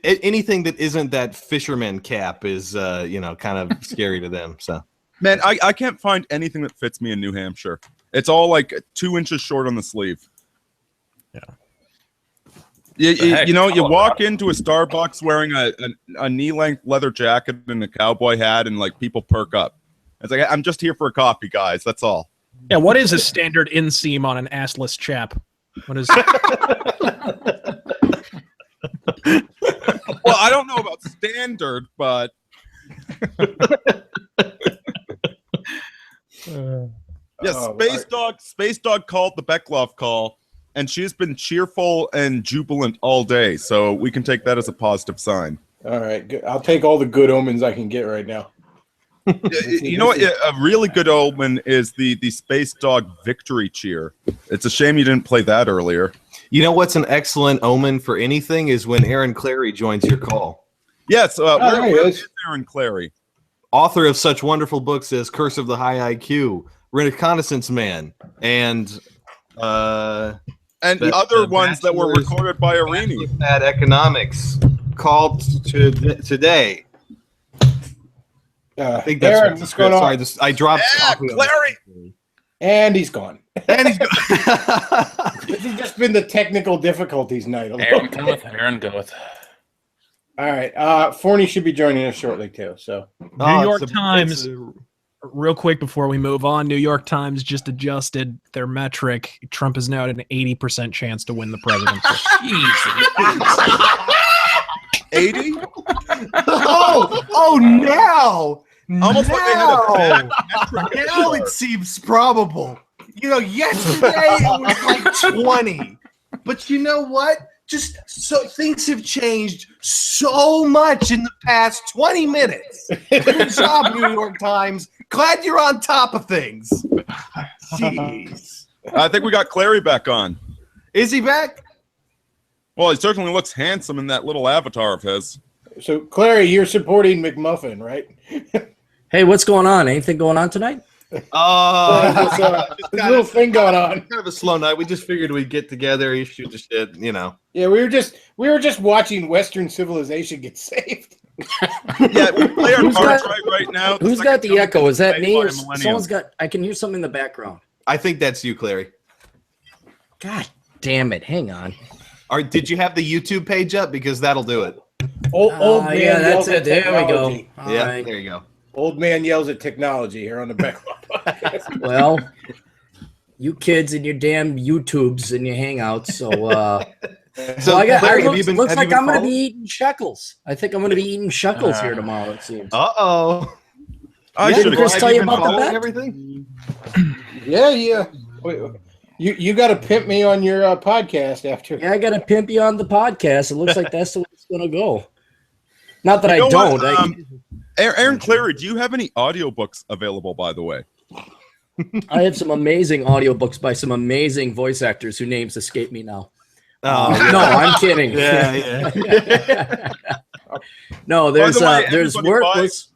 anything that isn't that fisherman cap is, kind of scary to them. So, Man, I can't find anything that fits me in New Hampshire. It's all like 2 inches short on the sleeve. Yeah. You walk into a Starbucks wearing a knee-length leather jacket and a cowboy hat, and like people perk up. It's like, I'm just here for a coffee, guys. That's all. Yeah. What is a standard inseam on an assless chap? What is? Well, I don't know about standard, but Space Dog called the Bechtloff call, and she's been cheerful and jubilant all day. So we can take that as a positive sign. All right, good. I'll take all the good omens I can get right now. You know what? A really good omen is the Space Dog victory cheer. It's a shame you didn't play that earlier. you know what's an excellent omen for anything is when Aaron Clary joins your call. Yes, where is is Aaron Clary? Author of such wonderful books as Curse of the High IQ, Reconnaissance Man, and other ones that were recorded by Arini. Bad Economics, called to today. I think that's Aaron, what's going on? Sorry, I dropped coffee on Clary! And he's gone. And he's gone. This has just been the technical difficulties night. Aaron goeth. Aaron goeth. All right. Forney should be joining us shortly, too. So New York Times, real quick before we move on, New York Times just adjusted their metric. Trump is now at an 80% chance to win the presidency. 80? Oh, now! Almost like they had a bad metric. Now it seems probable. Yesterday it was like 20. But you know what? Just so things have changed so much in the past 20 minutes. Good job, New York Times. Glad you're on top of things. Jeez. I think we got Clary back on. Is he back? Well, he certainly looks handsome in that little avatar of his. So, Clary, you're supporting McMuffin, right? Hey, what's going on? Anything going on tonight? There's a little thing going on. Kind of a slow night. We just figured we'd get together, you shoot the shit, Yeah, we were just watching Western civilization get saved. Yeah, we play our cards right now. Who's got the echo? Is that me? Or someone's got? I can hear something in the background. I think that's you, Clary. God damn it! Hang on. Did you have the YouTube page up? Because that'll do it. Old man yeah, that's yells at it. There we go. technology. All Yeah, right. there you go. Old man yells at technology here on the Bechtloff podcast. Well, you kids and your damn YouTubes and your Hangouts. So, Clary, looks like I'm going to be eating shekels. I think I'm going to be eating shekels here tomorrow. It seems. Uh-oh. Didn't Chris tell you about the bet? Everything? Yeah. Wait, you got to pimp me on your podcast after. Yeah, I got to pimp you on the podcast. It looks like that's the way it's going to go. Not that I You know don't. what? Aaron Clary, do you have any audiobooks available, by the way? I have some amazing audiobooks by some amazing voice actors whose names escape me now. Oh, no, I'm kidding. Yeah. No, there's everybody worthless.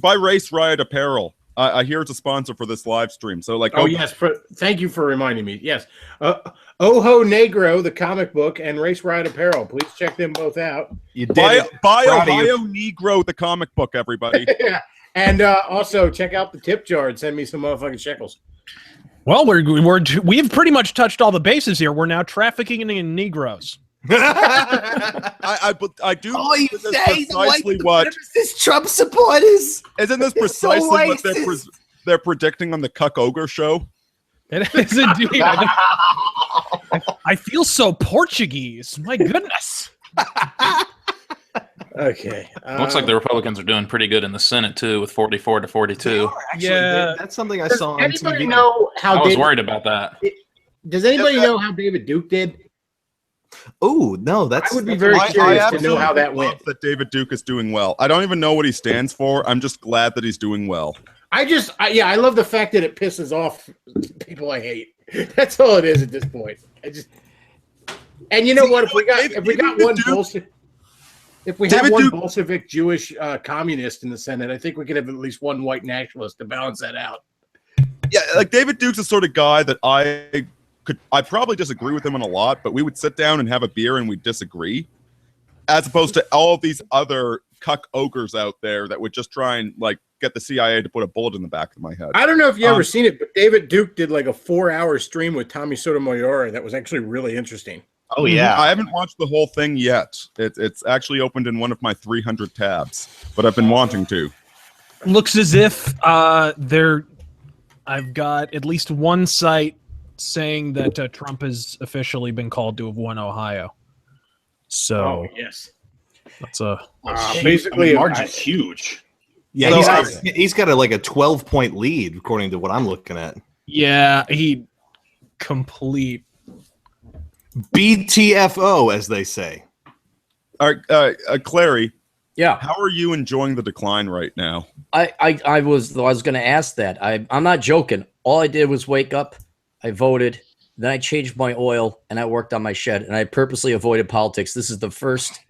Buy Race Riot apparel. I hear it's a sponsor for this live stream. So, Yes. Thank you for reminding me. Yes. Ojo Negro, the comic book, and Race Riot apparel. Please check them both out. You did buy it. Ohio Negro, the comic book, everybody. Yeah. And also check out the tip jar and send me some motherfucking shekels. Well, we've pretty much touched all the bases here. We're now trafficking in Negroes. I do. Oh, you say precisely what this Trump supporters? Isn't this They're so precisely what racist. they're predicting on the Cuck Ogre show? It is indeed. I feel so Portuguese. My goodness. Okay. Looks like the Republicans are doing pretty good in the Senate too, with 44 to 42. Actually, that's something I Does saw on anybody TV. know how I was David, worried about that. Does anybody know how David Duke did? Oh no, that's I would be very curious to know how that absolutely went. love that David Duke is doing well. I don't even know what he stands for. I'm just glad that he's doing well. I love the fact that it pisses off people I hate. That's all it is at this point. And you know what? If we got one bullshit. If we have one Bolshevik Jewish communist in the Senate, I think we could have at least one white nationalist to balance that out. Yeah, like David Duke's the sort of guy that I probably disagree with him on a lot, but we would sit down and have a beer and we'd disagree, as opposed to all of these other cuck ogres out there that would just try and like get the CIA to put a bullet in the back of my head. I don't know if you ever seen it, but David Duke did like a 4-hour stream with Tommy Sotomayor that was actually really interesting. Oh yeah, I haven't watched the whole thing yet. It's actually opened in one of my 300 tabs, but I've been wanting to. Looks as if I've got at least one site saying that Trump has officially been called to have won Ohio. So yes, that's a basically margin's huge. Yeah, he's got like a 12-point lead according to what I'm looking at. Yeah, he complete BTFO, as they say. All right, Clary. Yeah. How are you enjoying the decline right now? I was going to ask that. I'm not joking. All I did was wake up, I voted, then I changed my oil, and I worked on my shed, and I purposely avoided politics. This is the first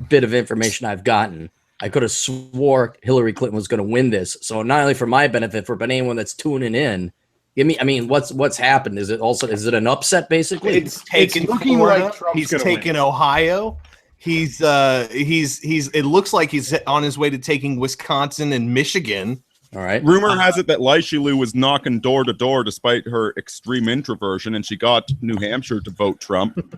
bit of information I've gotten. I could have swore Hillary Clinton was going to win this. So not only for my benefit, for anyone that's tuning in, what's happened? Is it an upset basically? It's taken looking Florida. like Trump's He's gonna taken win. Ohio. He's it looks like he's on his way to taking Wisconsin and Michigan. All right. Rumor has it that Leishelu was knocking door to door despite her extreme introversion, and she got New Hampshire to vote Trump.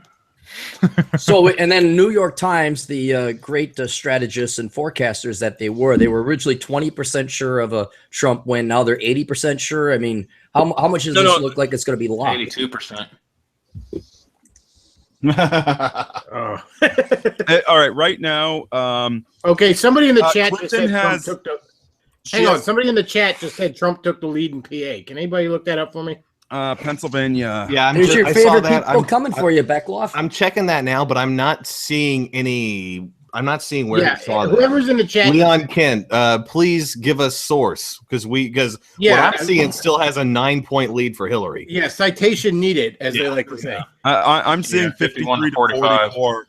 So, and then New York Times, the great strategists and forecasters that they were originally 20% sure of a Trump win. Now they're 80% sure. I mean, how much does this look like it's going to be locked? 82%. All right, right now. Okay, somebody in the chat just Clinton said has. Trump took the. Hang on, somebody in the chat just said Trump took the lead in PA. Can anybody look that up for me? Pennsylvania. Yeah, Who's your I favorite saw that. people coming for you, Bechtloff? I'm checking that now, but I'm not seeing any. I'm not seeing where Yeah, he saw that. whoever's in the chat. Leon Kent, please give us source because what I'm seeing still has a 9-point lead for Hillary. Yeah, citation needed, as they like to say. I'm seeing 51 53 to 45. 44.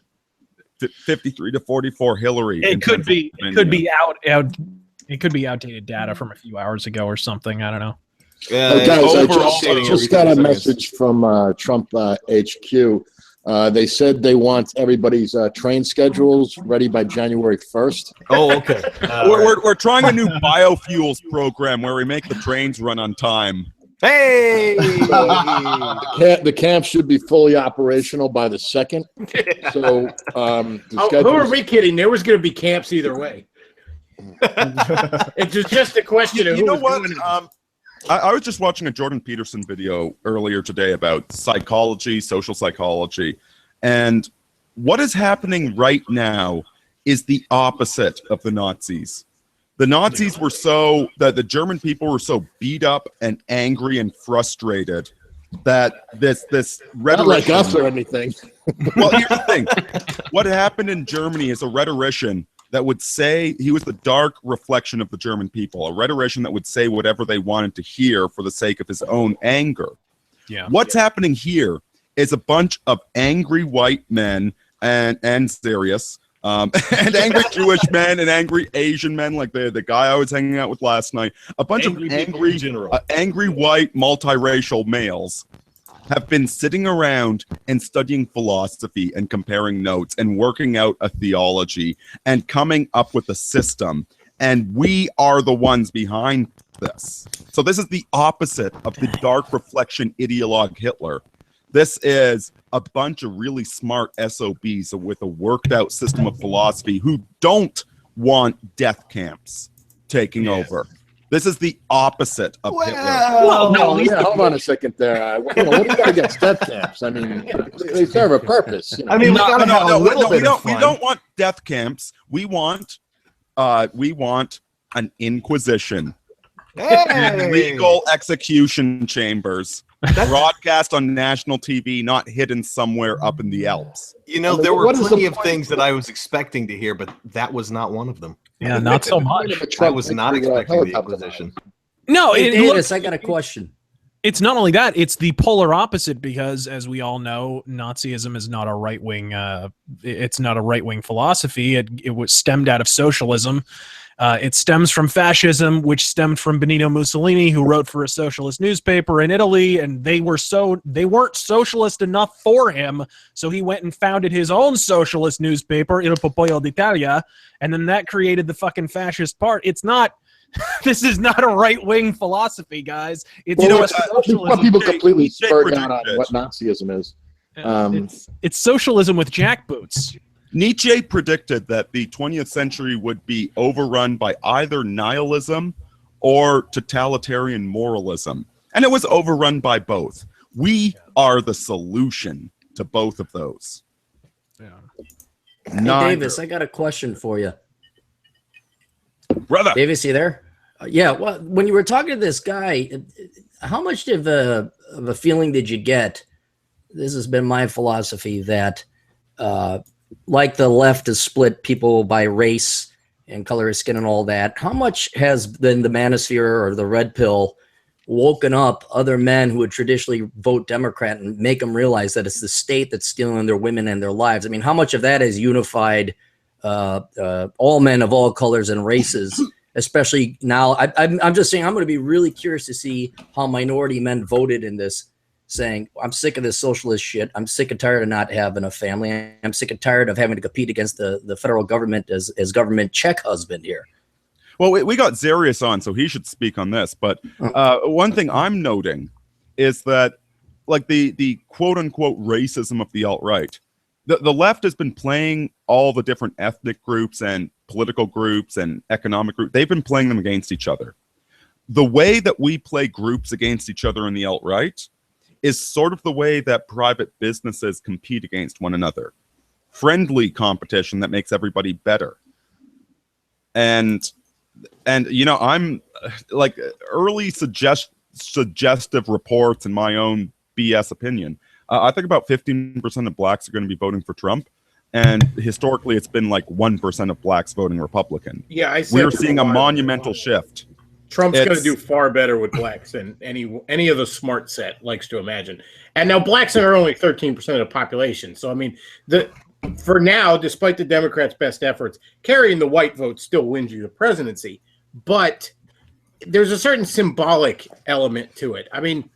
53 to 44 Hillary. It could be out. It could be outdated data from a few hours ago or something. I don't know. Hey guys, I just got a message from Trump HQ. They said they want everybody's train schedules ready by January 1st. Oh, okay. We're trying a new biofuels program where we make the trains run on time. Hey! The camp should be fully operational by the 2nd. So, who are we kidding? There was going to be camps either way. It's just a question of who was doing it. I was just watching a Jordan Peterson video earlier today about psychology, social psychology, and what is happening right now is the opposite of the Nazis. The Nazis were the German people were so beat up and angry and frustrated that this rhetoric. Not like us or anything. Well, here's the thing. What happened in Germany is a rhetorician that would say he was the dark reflection of the German people, a rhetorician that would say whatever they wanted to hear for the sake of his own anger. Yeah. What's happening here is a bunch of angry white men and serious and angry Jewish men and angry Asian men, like the guy I was hanging out with last night. A bunch of angry white multiracial males have been sitting around and studying philosophy and comparing notes and working out a theology and coming up with a system. And we are the ones behind this. So this is the opposite of the dark reflection ideologue Hitler. This is a bunch of really smart SOBs with a worked out system of philosophy who don't want death camps taking over. This is the opposite of Hitler. Well, no, yeah, hold on a second there. What do you got against death camps? I mean, they serve a purpose. You know? I mean, we don't want death camps. We want an inquisition. Hey! Legal execution chambers. Broadcast on national TV, not hidden somewhere up in the Alps. You know, there were plenty of things that I was expecting to hear, but that was not one of them. Yeah, not so much. I was not expecting the Inquisition. No, Hey, it, Davis, look, I got a question. it's not only that; it's the polar opposite because, as we all know, Nazism is not a right wing. It's not a right wing philosophy. It was stemmed out of socialism. It stems from fascism, which stemmed from Benito Mussolini, who wrote for a socialist newspaper in Italy, and they weren't socialist enough for him, so he went and founded his own socialist newspaper, Il Popolo d'Italia, and then that created the fucking fascist part. It's not. This is not a right-wing philosophy, guys. It's what people completely spur down on what Nazism is. It's socialism with jackboots. Nietzsche predicted that the 20th century would be overrun by either nihilism or totalitarian moralism. And it was overrun by both. We are the solution to both of those. Hey, Davis, I got a question for you. Brother. Davis, you there? Yeah, well, when you were talking to this guy, how much of a feeling did you get? This has been my philosophy that like the left has split people by race and color of skin and all that, how much has been the manosphere or the red pill woken up other men who would traditionally vote Democrat and make them realize that it's the state that's stealing their women and their lives? I mean, how much of that has unified all men of all colors and races, especially now? I'm just saying I'm going to be really curious to see how minority men voted in this, saying, I'm sick of this socialist shit. I'm sick and tired of not having a family. I'm sick and tired of having to compete against the federal government as government check husband here. Well, we got Zarius on, so he should speak on this. But one thing I'm noting is that, like, the quote-unquote racism of the alt-right, the left has been playing all the different ethnic groups and political groups and economic groups. They've been playing them against each other. The way that we play groups against each other in the alt-right is sort of the way that private businesses compete against one another. Friendly competition that makes everybody better. And you know, I'm like early suggestive reports in my own BS opinion. I think about 15% of blacks are going to be voting for Trump. And historically, it's been like 1% of blacks voting Republican. Yeah, I said we're seeing a monumental shift. Trump's going to do far better with blacks than any of the smart set likes to imagine. And now blacks are only 13% of the population. So, I mean, for now, despite the Democrats' best efforts, carrying the white vote still wins you the presidency. But there's a certain symbolic element to it. I mean,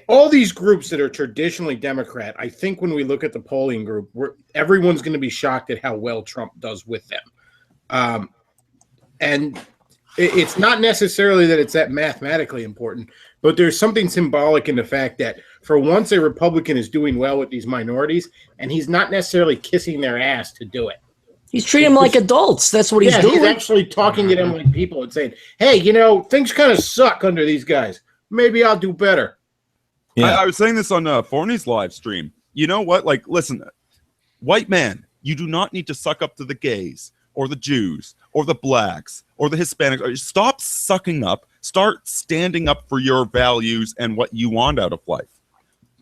all these groups that are traditionally Democrat, I think when we look at the polling group, everyone's going to be shocked at how well Trump does with them. And it's not necessarily that it's that mathematically important, but there's something symbolic in the fact that for once a Republican is doing well with these minorities, and he's not necessarily kissing their ass to do it. He's treating them like adults. That's what he's doing. He's actually talking to them like people and saying, hey, you know, things kind of suck under these guys. Maybe I'll do better. Yeah. I was saying this on Forney's live stream. You know what? Like, listen, white man, you do not need to suck up to the gays or the Jews or the blacks or the Hispanics. Stop sucking up. Start standing up for your values and what you want out of life.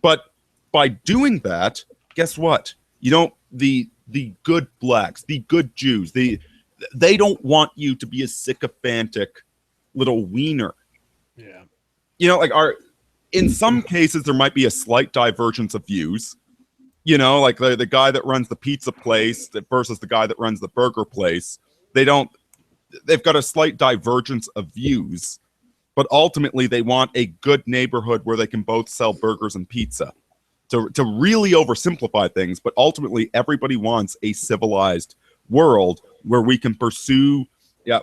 But by doing that, guess what? You know, the good blacks, the good Jews, they don't want you to be a sycophantic little wiener. Yeah. You know, like in some cases there might be a slight divergence of views. You know, like the guy that runs the pizza place versus the guy that runs the burger place. They've got a slight divergence of views, but ultimately they want a good neighborhood where they can both sell burgers and pizza. To really oversimplify things, but ultimately everybody wants a civilized world where we can pursue,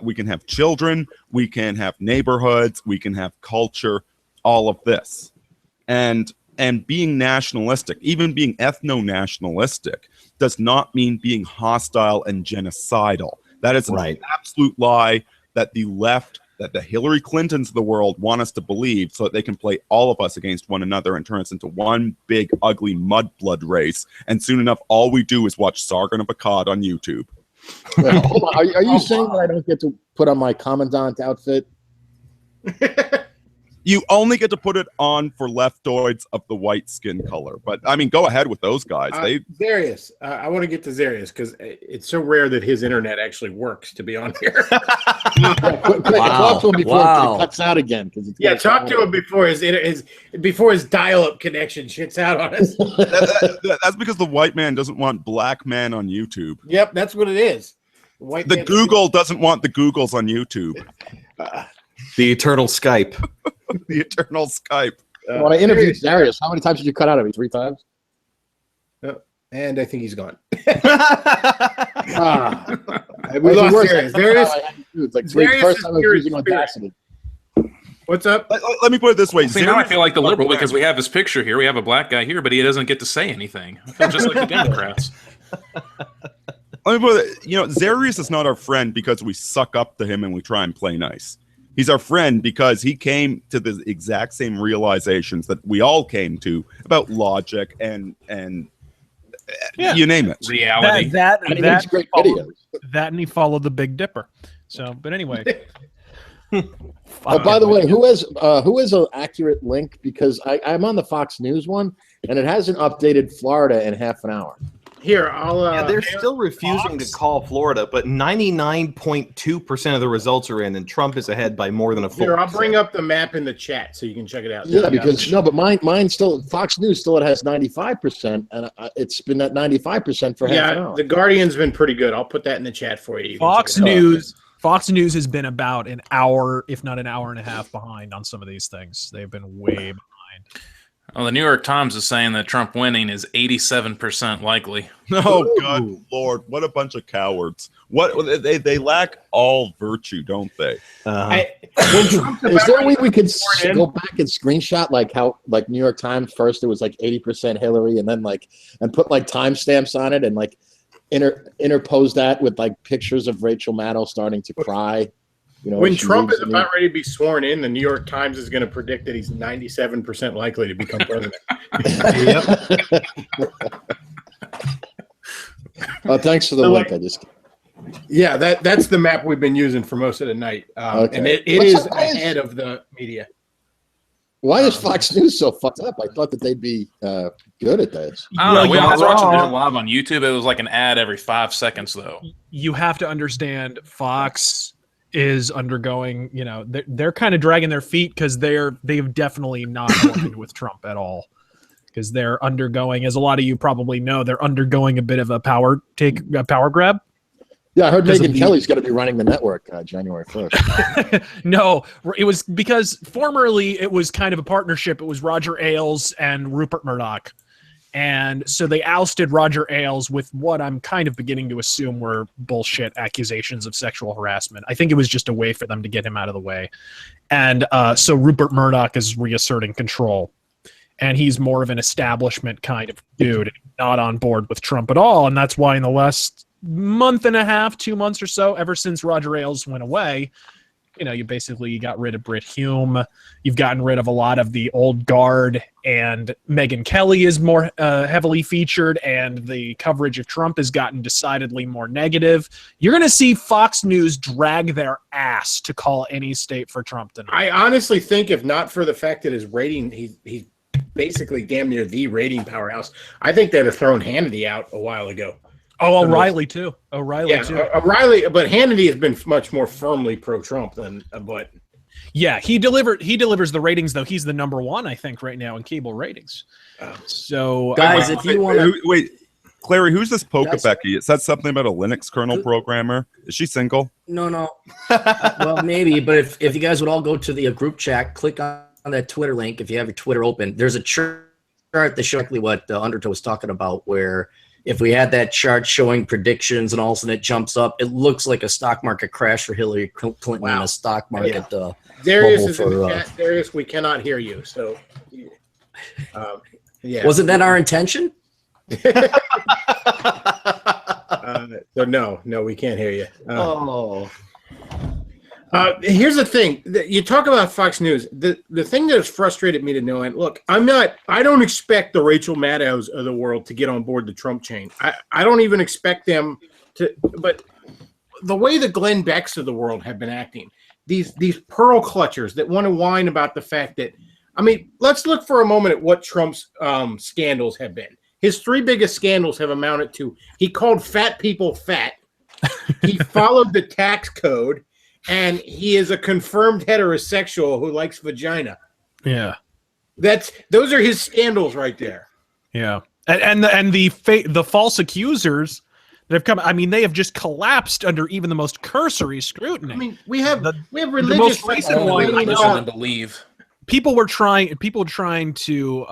we can have children, we can have neighborhoods, we can have culture, all of this. And being nationalistic, even being ethno-nationalistic, does not mean being hostile and genocidal. That is an absolute lie that the left, that the Hillary Clintons of the world want us to believe so that they can play all of us against one another and turn us into one big, ugly mudblood race. And soon enough, all we do is watch Sargon of Akkad on YouTube. Wait, hold on. Are you saying that I don't get to put on my commandant outfit? You only get to put it on for leftoids of the white skin color. But, I mean, go ahead with those guys. Zarius, I want to get to Zarius because it's so rare that his internet actually works to be on here. Talk to him before it cuts out again. Talk to him before his dial-up connection shits out on us. That's because the white man doesn't want black man on YouTube. Yep, that's what it is. The Google doesn't want the Googles on YouTube. The eternal Skype. The eternal Skype. When I interviewed Darius, how many times did you cut out of me? 3 times? And I think he's gone. We lost Darius. It's like first time I was using Audacity. What's up? Let me put it this way. See, now I feel like the liberal because we have his picture here. We have a black guy here, but he doesn't get to say anything. I feel just like the Democrats. Let me put it, Zarius is not our friend because we suck up to him and we try and play nice. He's our friend because he came to the exact same realizations that we all came to about logic and you name it. Reality. That and he followed the Big Dipper. So, but anyway. By the way, who has an accurate link? Because I'm on the Fox News one, and it hasn't updated Florida in half an hour. Here, I'll. They're still refusing to call Florida, but 99.2% of the results are in, and Trump is ahead by more than a full. Here, I'll bring up the map in the chat so you can check it out. Yeah, because but mine still Fox News still it has 95%, and it's been at 95% for half an hour. The Guardian's been pretty good. I'll put that in the chat for you. Fox News has been about an hour, if not an hour and a half, behind on some of these things. They've been way behind. Well, the New York Times is saying that Trump winning is 87% likely. Oh, God, Lord, what a bunch of cowards. They lack all virtue, don't they? Is there a way we could go back and screenshot how New York Times first it was 80% Hillary and then and put timestamps on it and interpose that with pictures of Rachel Maddow starting to cry. When Trump is about ready to be sworn in, the New York Times is going to predict that he's 97% likely to become president. Thanks for the link. That's the map we've been using for most of the night, and it is ahead of the media. Why is Fox News so fucked up? I thought that they'd be good at this. I don't know. I was watching it live on YouTube. It was like an ad every 5 seconds, though. You have to understand Fox is undergoing, they're kind of dragging their feet because they've definitely not worked with Trump at all. Because they're undergoing, as a lot of you probably know, they're undergoing a bit of a power grab. Yeah, I heard Megyn Kelly's going to be running the network January 1st. No, it was because formerly it was kind of a partnership. It was Roger Ailes and Rupert Murdoch. And so they ousted Roger Ailes with what I'm kind of beginning to assume were bullshit accusations of sexual harassment. I think it was just a way for them to get him out of the way. And so Rupert Murdoch is reasserting control. And he's more of an establishment kind of dude, not on board with Trump at all. And that's why in the last month and a half, 2 months or so, ever since Roger Ailes went away, you basically got rid of Brit Hume. You've gotten rid of a lot of the old guard, and Megyn Kelly is more heavily featured, and the coverage of Trump has gotten decidedly more negative. You're going to see Fox News drag their ass to call any state for Trump tonight. I honestly think if not for the fact that his rating, he's basically damn near the rating powerhouse, I think they'd have thrown Hannity out a while ago. Oh, O'Reilly too. O'Reilly, but Hannity has been much more firmly pro-Trump than but. Yeah, he delivers the ratings though. He's the number one, I think, right now in cable ratings. So, guys, if you want to wait, Clary, who's this Polka Becky? It said something about a Linux kernel programmer. Is she single? No. Well, maybe, but if you guys would all go to the group chat, click on that Twitter link. If you have your Twitter open, there's a chart that shows exactly what Undertow was talking about, where if we had that chart showing predictions and all of a sudden it jumps up, it looks like a stock market crash for Hillary Clinton and a stock market. Darius is in the chat. Darius, we cannot hear you. So, yeah. Wasn't that our intention? So no, we can't hear you. Here's the thing. You talk about Fox News. The thing that has frustrated me to no end. Look, I don't expect the Rachel Maddows of the world to get on board the Trump chain. I don't even expect them to. But the way the Glenn Becks of the world have been acting, these pearl clutchers that want to whine about the fact that, I mean, let's look for a moment at what Trump's scandals have been. His 3 biggest scandals have amounted to: he called fat people fat, he followed the tax code, and he is a confirmed heterosexual who likes vagina. Yeah. Those are his scandals right there. Yeah. And the false accusers that have come, I mean, they have just collapsed under even the most cursory scrutiny. I mean, we have religious the most recent one, I listen and believe. People trying to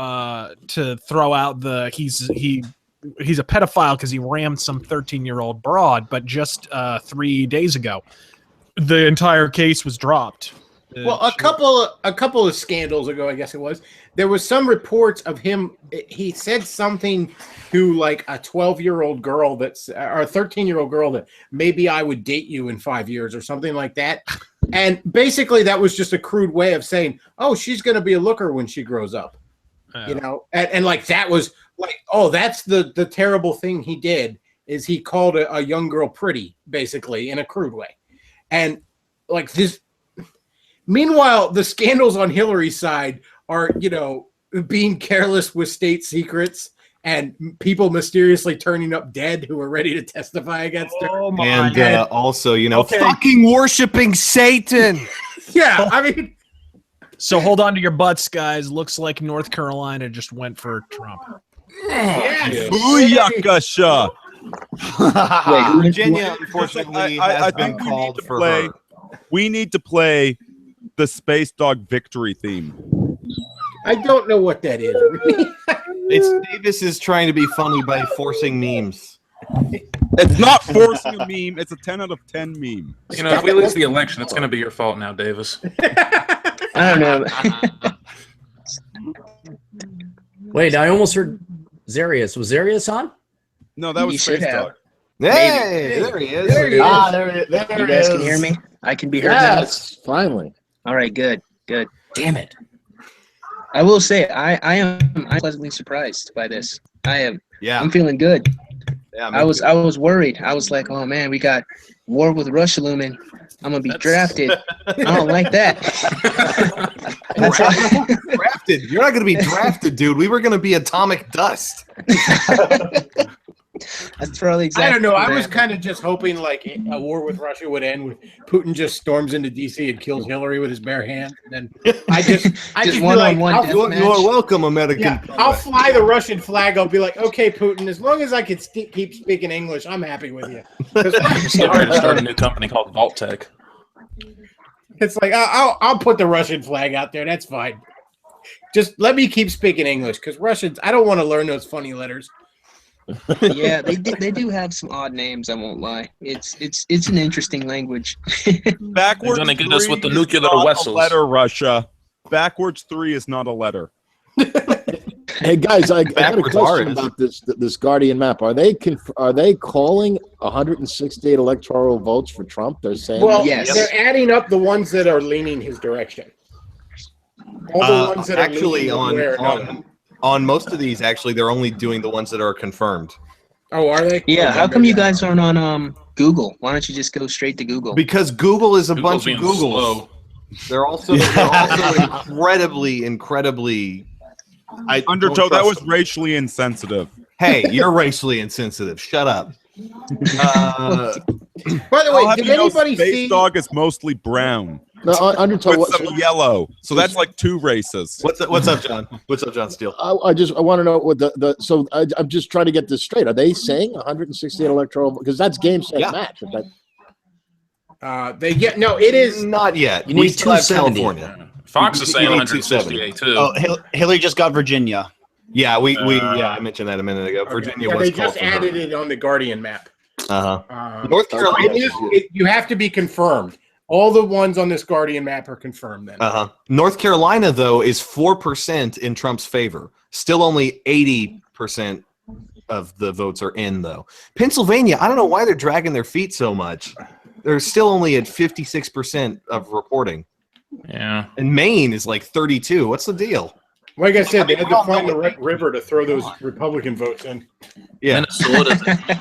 throw out he's a pedophile because he rammed some 13-year-old broad, but just 3 days ago the entire case was dropped. Well, a couple of scandals ago, I guess it was, there was some reports of him. He said something to like a 12-year-old girl or a 13-year-old girl that maybe I would date you in 5 years or something like that. And basically that was just a crude way of saying, oh, she's going to be a looker when she grows up, you know? And like, that was like, oh, that's the terrible thing he did, is he called a young girl pretty, basically, in a crude way. And like this, meanwhile, the scandals on Hillary's side are, you know, being careless with state secrets and people mysteriously turning up dead who are ready to testify against her. Oh my! And also, you know, fucking worshiping Satan. Yeah, I mean. So hold on to your butts, guys. Looks like North Carolina just went for Trump. Yes. Booyakasha. Wait, Virginia, unfortunately, has been called for her. We need to play the Space Dog victory theme. I don't know what that is. Davis is trying to be funny by forcing memes. It's not forcing a meme. It's a 10 out of 10 meme. You know, if we lose the election, it's going to be your fault now, Davis. I don't know. Wait, I almost heard Zarius. Was Zarius on? No, that was Space Dog. Hey, there he is. There he is. There You guys can hear me? I can be heard Yes, finally. now? All right, good. Damn it. I will say, I'm pleasantly surprised by this. I'm feeling good. Yeah, I was worried. I was like, oh man, we got war with Russia looming. I'm gonna be drafted. I don't like that. Drafted? You're not going to be drafted, dude. We were going to be atomic dust. That's probably exactly. I don't know. I was kind of just hoping like a war with Russia would end with Putin just storms into DC and kills Hillary with his bare hand. And then I just be like, you're welcome, American. Yeah, I'll fly the Russian flag. I'll be like, okay, Putin, as long as I can keep speaking English, I'm happy with you. I'm still ready to start a new company called Vault Tech. It's like I'll put the Russian flag out there. That's fine. Just let me keep speaking English, because Russians, I don't want to learn those funny letters. Yeah, they do have some odd names. I won't lie. It's an interesting language. Backwards They're gonna get us with the nuclear not vessels. a letter, Russia. Backwards 3 is not a letter. Hey guys, I got a Backwards question R is. about this Guardian map. Are they calling 168 electoral votes for Trump? They're saying, Well, Yes. they're adding up the ones that are leaning his direction. All the ones that are Actually, leaning one way or another. on most of these, actually, they're only doing the ones that are confirmed. Oh, are they? Yeah. How come you guys aren't on Google? Why don't you just go straight to Google? Because Google is a Google's bunch of being Googles. slow. They're also incredibly. Undertow, that was racially insensitive. Hey, you're racially insensitive. Shut up. By the I'll way, have did you know, anybody Space see? Dog is mostly brown no, Undertow. with some yellow, so that's like 2 races. What's up, John? What's up, John Steele? I want to know what so I'm just trying to get this straight. Are they saying 168 electoral? Because that's game set match. If that, it is not yet. You need We still have 270. California. Fox is You saying need 168 too. Oh, Hillary just got Virginia. Yeah, I mentioned that a minute ago. Virginia was they called just for added her. it on the Guardian map. North Carolina. You have to be confirmed. All the ones on this Guardian map are confirmed then. North Carolina, though, is 4% in Trump's favor. Still only 80% of the votes are in, though. Pennsylvania, I don't know why they're dragging their feet so much. They're still only at 56% of reporting. Yeah. And Maine is like 32. What's the deal? Like I said, they had to find the right river to throw those Republican votes in. Yeah. Minnesota.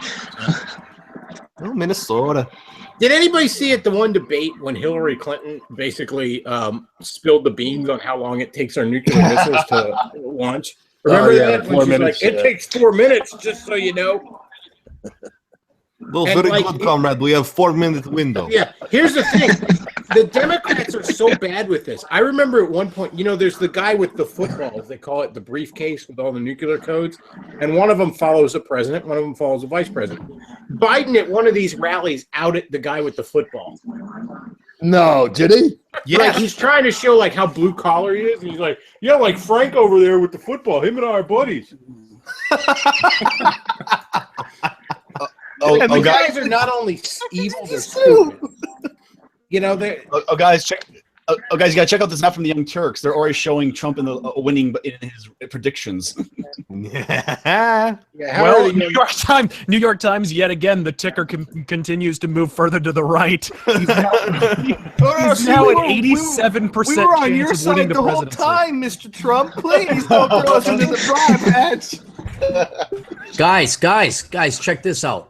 Oh, Minnesota. Did anybody see at the one debate when Hillary Clinton basically spilled the beans on how long it takes our nuclear missiles to launch? Remember that? When 4 she's minutes, like, it takes 4 minutes, just so you know. Well, And, very like, good, comrade. We have 4-minute window. Yeah, here's the thing. The Democrats are so bad with this. I remember at one point, there's the guy with the footballs. They call it the briefcase with all the nuclear codes. And one of them follows the president. One of them follows the vice president. Biden at one of these rallies outed the guy with the football. No, did he? Yeah. Like, he's trying to show like how blue collar he is. And he's like, yeah, like Frank over there with the football. Him and I are buddies. And the guys are not only evil, they're stupid. They. Guys, check. Guys, you gotta check out this map from the Young Turks. They're already showing Trump in the winning in his predictions. Well, New York Times, yet again, the ticker continues to move further to the right. He's now at 87% We were on your chance of winning side the the whole presidency. time, Mr. Trump. Please don't throw us into the dry patch. Guys, check this out.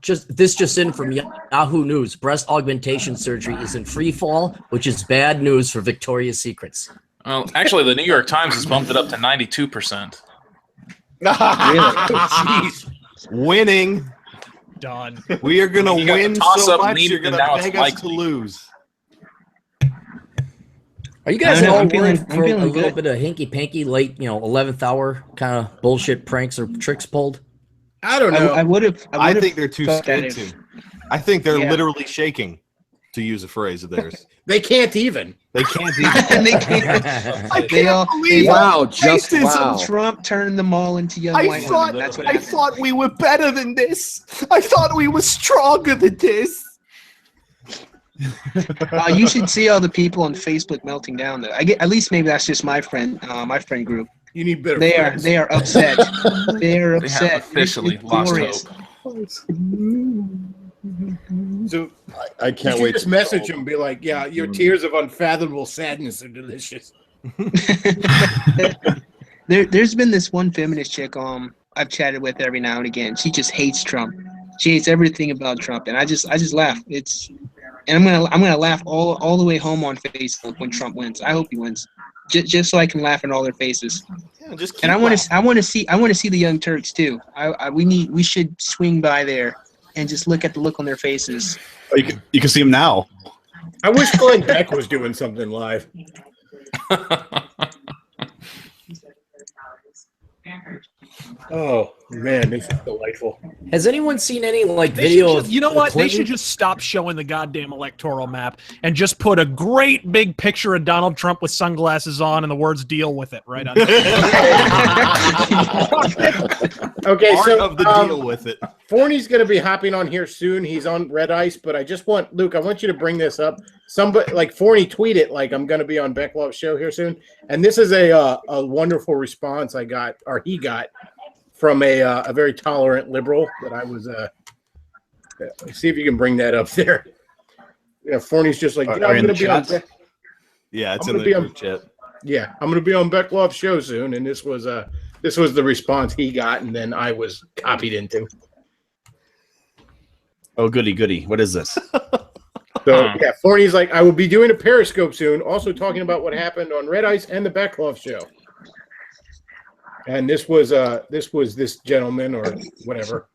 Just in from Yahoo News. Breast augmentation surgery is in free fall, which is bad news for Victoria's Secrets. Well, actually, the New York Times has bumped it up to 92%. Jeez. Winning. Done. We are going to You got win the toss so up much, lead, you're going and to now it's beg us to likely. lose. Are you guys I don't know, all I'm feeling- worried I'm for a feeling little good. bit of hanky-panky late, 11th hour kind of bullshit pranks or tricks pulled? I don't know. I would have. I think they're too thought that scared if- to. I think they're Yeah. literally shaking, to use a phrase of theirs. They can't even. They can't even. They can't. They all. Wow, just wow. Trump turned them all into young I white thought, women. That's what I happened. thought we were better than this. I thought we were stronger than this. You should see all the people on Facebook melting down. Though at least maybe that's just my friend group. You need better. They friends. are upset. They are They upset. have officially It's lost glorious. hope. So I can't you wait. just message him and be like, yeah, your tears of unfathomable sadness are delicious. There's been this one feminist chick I've chatted with every now and again. She just hates Trump. She hates everything about Trump, and I just laugh. I'm gonna laugh all the way home on Facebook when Trump wins. I hope he wins, just so I can laugh in all their faces. Yeah, just And I want to see the Young Turks too. We should swing by there and just look at the look on their faces. You can see him now. I wish Glenn Beck was doing something live. Oh man, this is delightful. Has anyone seen any They video should of just, you know what? They Clinton? should just stop showing the goddamn electoral map and just put a great big picture of Donald Trump with sunglasses on and the words "deal with it" right on. Okay, Part so of the deal with it. Forney's going to be hopping on here soon. He's on red ice, but I just want Luke. I want you to bring this up. Somebody like Forney tweeted like I'm going to be on Bechtloff's show here soon, and this is a wonderful response I got or he got from a very tolerant liberal that I was. See if you can bring that up there. Yeah, Forney's just like, Are I'm you in going to the be on. chat? Yeah, it's I'm in gonna the be on- group chat. Yeah, I'm going to be on Bechtloff's show soon, and this was the response he got, and then I was copied into. Oh, goody. What is this? So yeah, Forney's like, I will be doing a Periscope soon, also talking about what happened on Red Ice and the Bechtloff show. And this was this gentleman or whatever.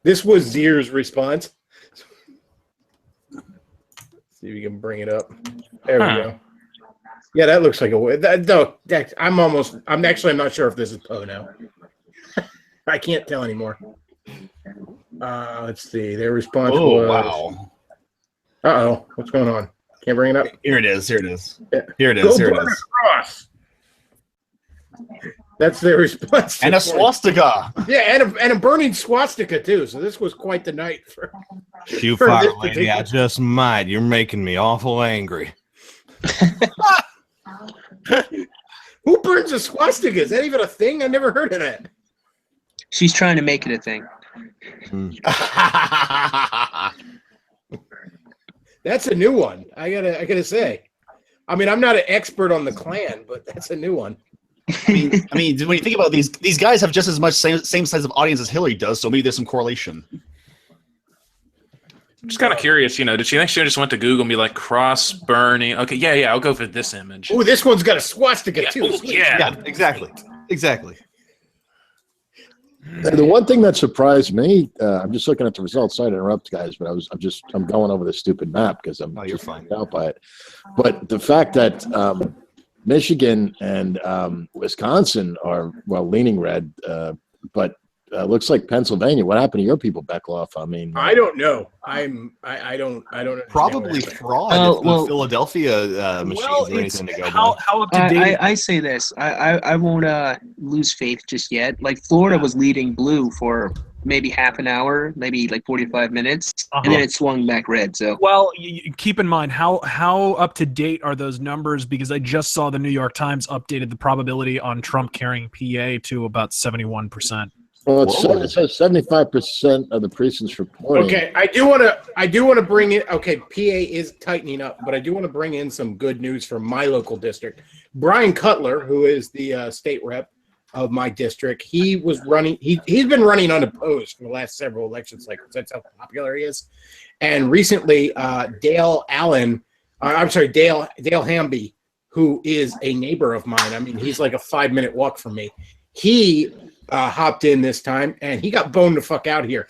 This was Zier's response. See if you can bring it up. There we go. Yeah, that looks like a way. I'm not sure if this is Poe now. I can't tell anymore. Let's see. Their response was. Wow. Uh-oh. What's going on? Can't bring it up? Here it is. Yeah. Here it Go is. burn a cross. That's their response. And a swastika. Yeah, and a burning swastika, too. So this was quite the night for. You for fire this lady, I just might. You're making me awful angry. Who burns a swastika? Is that even a thing? I never heard of that. She's trying to make it a thing. That's a new one. I gotta say. I mean, I'm not an expert on the Klan, but that's a new one. I mean, when you think about these guys have just as much same size of audience as Hillary does, so maybe there's some correlation. I'm just kind of curious, you know, did she think she just went to Google and be like, cross burning? Okay, yeah, I'll go for this image. Oh, this one's got a swastika too. Ooh, yeah, exactly. The one thing that surprised me, I'm just looking at the results. Sorry to interrupt, guys, but I'm going over the stupid map because I'm you're fine out by it. But the fact that Michigan and Wisconsin are leaning red, but looks like Pennsylvania. What happened to your people, Bechtloff? I mean, I don't know. I don't understand probably fraud. If the Philadelphia machines or anything to go by. How up to date? I say this. I won't lose faith just yet. Like Florida was leading blue for maybe half an hour, maybe like 45 minutes, and then it swung back red. So well, keep in mind how up to date are those numbers? Because I just saw the New York Times updated the probability on Trump carrying PA to about 71%. Well, it says 75% of the precincts reporting. Okay, I do want to bring in. Okay, PA is tightening up, but I do want to bring in some good news from my local district. Brian Cutler, who is the state rep of my district, he was running. He's been running unopposed for the last several election cycles. That's how popular he is. And recently, Dale Hamby, who is a neighbor of mine. I mean, he's like a 5-minute walk from me. He hopped in this time, and he got boned the fuck out here.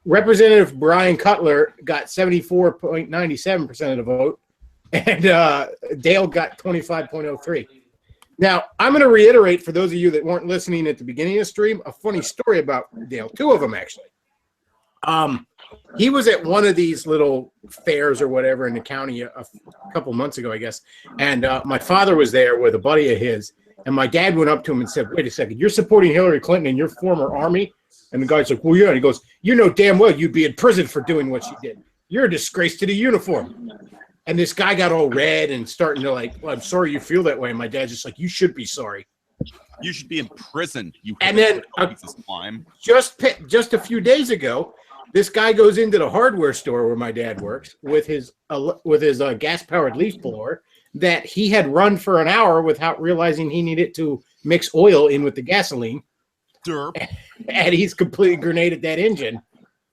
Representative Brian Cutler got 74.97% of the vote, and Dale got 25.03. Now, I'm going to reiterate for those of you that weren't listening at the beginning of the stream, a funny story about Dale. 2 of them, actually. He was at one of these little fairs or whatever in the county a couple months ago, I guess, and my father was there with a buddy of his. And my dad went up to him and said, wait a second, you're supporting Hillary Clinton in your former army? And the guy's like, well, yeah. And he goes, you know damn well you'd be in prison for doing what she did. You're a disgrace to the uniform. And this guy got all red and starting to like, well, I'm sorry you feel that way. And my dad's just like, you should be sorry. You should be in prison. And then just a few days ago, this guy goes into the hardware store where my dad works with his gas-powered leaf blower that he had run for an hour without realizing he needed to mix oil in with the gasoline. Derp. And he's completely grenaded that engine.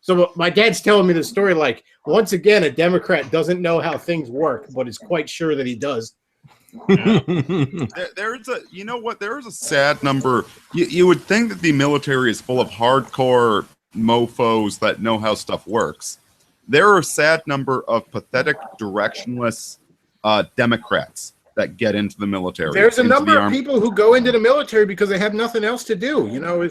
So my dad's telling me the story like, once again, a Democrat doesn't know how things work, but is quite sure that he does. There's a sad number. You would think that the military is full of hardcore mofos that know how stuff works. There are a sad number of pathetic, directionless Democrats that get into the military. There's a number of people who go into the military because they have nothing else to do. You know,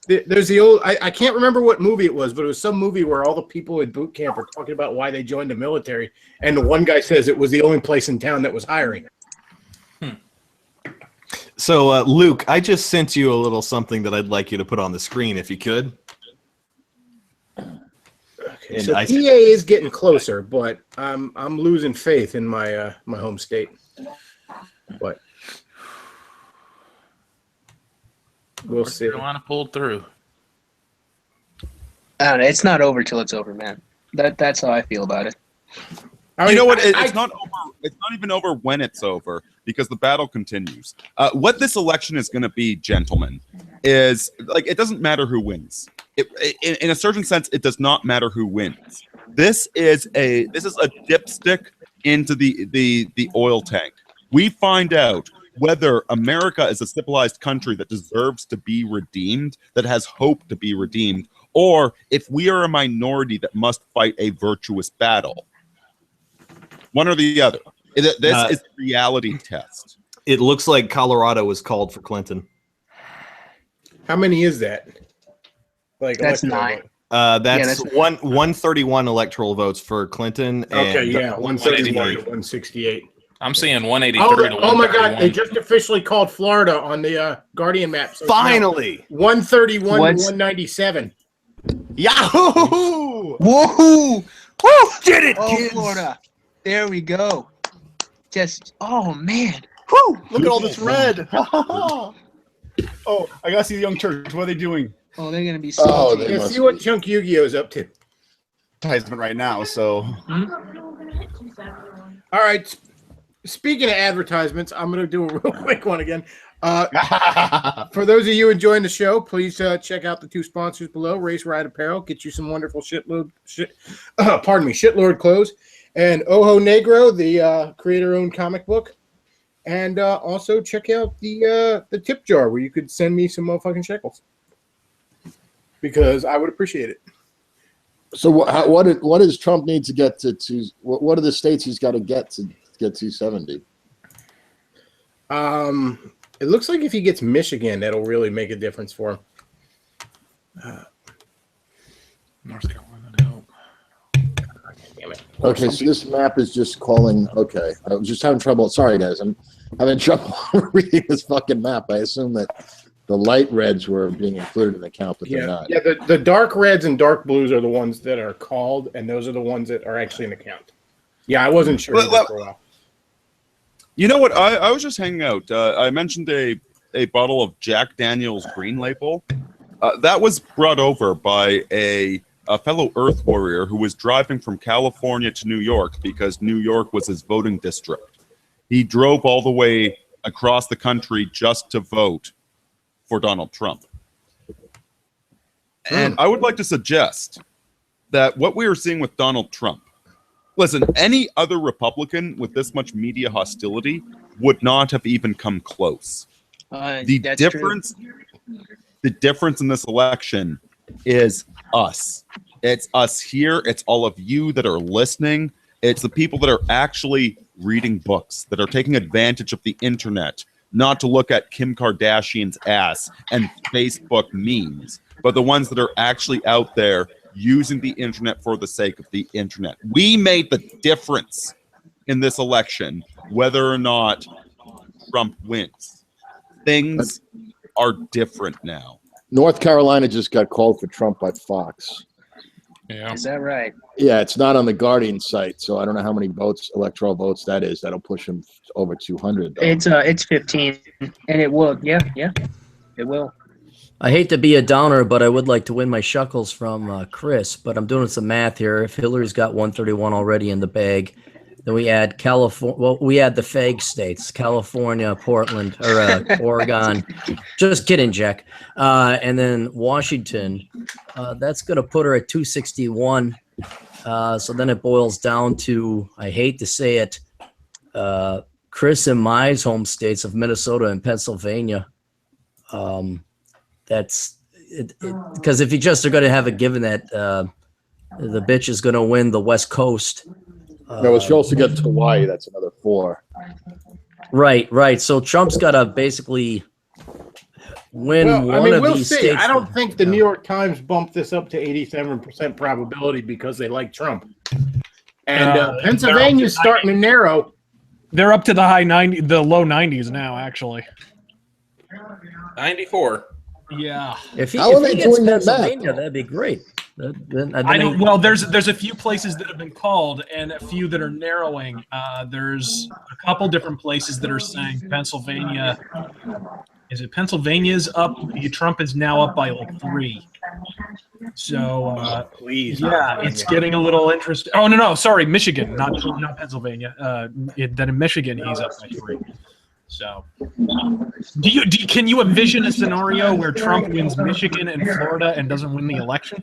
there's the old, I can't remember what movie it was, but it was some movie where all the people at boot camp are talking about why they joined the military. And the one guy says it was the only place in town that was hiring. So, Luke, I just sent you a little something that I'd like you to put on the screen if you could. Okay, so PA is getting closer, but I'm losing faith in my my home state. But we'll see. North Carolina pulled through. I don't know. It's not over till it's over, man. That's how I feel about it. You know what? It's not over. It's not even over when it's over because the battle continues. What this election is going to be, gentlemen, is like it doesn't matter who wins. In a certain sense, it does not matter who wins. This is a dipstick into the oil tank. We find out whether America is a civilized country that deserves to be redeemed, that has hope to be redeemed, or if we are a minority that must fight a virtuous battle. One or the other. This is a reality test. It looks like Colorado was called for Clinton. How many is that? Like that's 9. That's 131 electoral votes for Clinton. And okay, yeah, 171 to 168. I'm seeing 183 to 131. Oh my God! They just officially called Florida on the Guardian map. So finally, 131 to 197. Yahoo! Woohoo! Woo! Did it, kids! Florida. There we go. Oh man. Woo! Look at all this red. Oh, I gotta see the Young Turks. What are they doing? Oh, they're gonna be so. Oh, cheap. they Let's see what Chunk Yu-Gi-Oh is up to. Advertisement right now, so All right. Speaking of advertisements, I'm going to do a real quick one again. For those of you enjoying the show, please check out the two sponsors below. Race Ride Apparel, get you some wonderful shitlord clothes, and Ojo Negro, the creator-owned comic book, and also check out the tip jar where you could send me some motherfucking shekels because I would appreciate it. So what does Trump need to get to? What are the states he's got to get 270? It looks like if he gets Michigan, that'll really make a difference for him. North Carolina, no. Damn it. Okay, so this map is just calling. Okay, I was just having trouble. Sorry, guys, I'm having trouble reading this fucking map. I assume that the light reds were being included in the count, but they're not. Yeah, the dark reds and dark blues are the ones that are called, and those are the ones that are actually in the count. Yeah, I wasn't sure for a while. You know what? I was just hanging out. I mentioned a bottle of Jack Daniel's Green Label. That was brought over by a fellow Earth warrior who was driving from California to New York because New York was his voting district. He drove all the way across the country just to vote for Donald Trump. And I would like to suggest that what we are seeing with Donald Trump, listen, any other Republican with this much media hostility would not have even come close. The difference in this election is us. It's us here. It's all of you that are listening. It's the people that are actually reading books, that are taking advantage of the internet, not to look at Kim Kardashian's ass and Facebook memes, but the ones that are actually out there using the internet for the sake of the internet. We made the difference in this election, whether or not Trump wins. Things are different now. North Carolina just got called for Trump by Fox. Yeah. Is that right? Yeah, it's not on the Guardian site, so I don't know how many electoral votes that is. That'll push him over 200. Though. It's 15, and it will. Yeah, it will. I hate to be a downer, but I would like to win my shekels from Chris. But I'm doing some math here. If Hillary's got 131 already in the bag, then we add California. Well, we add the FAG states: California, Portland, or Oregon. Just kidding, Jack. And then Washington. That's going to put her at 261. So then it boils down to, I hate to say it, Chris and my home states of Minnesota and Pennsylvania. That's because if you just are going to have a given that the bitch is going to win the West Coast. No, she also gets Hawaii. That's another 4. Right. So Trump's got to basically win one of these states. I don't think the New York Times bumped this up to 87% probability because they like Trump. And Pennsylvania's starting to narrow. They're up to the low 90s now, actually. 94. Yeah. If he gets Pennsylvania, that'd be great. I don't. Well, there's a few places that have been called and a few that are narrowing. There's a couple different places that are saying Pennsylvania. Is it Pennsylvania's up? Trump is now up by like 3. So please, yeah, it's getting a little interesting. Oh no, sorry, Michigan, not Pennsylvania. Then in Michigan he's up by 3. So, can you envision a scenario where Trump wins Michigan and Florida and doesn't win the election?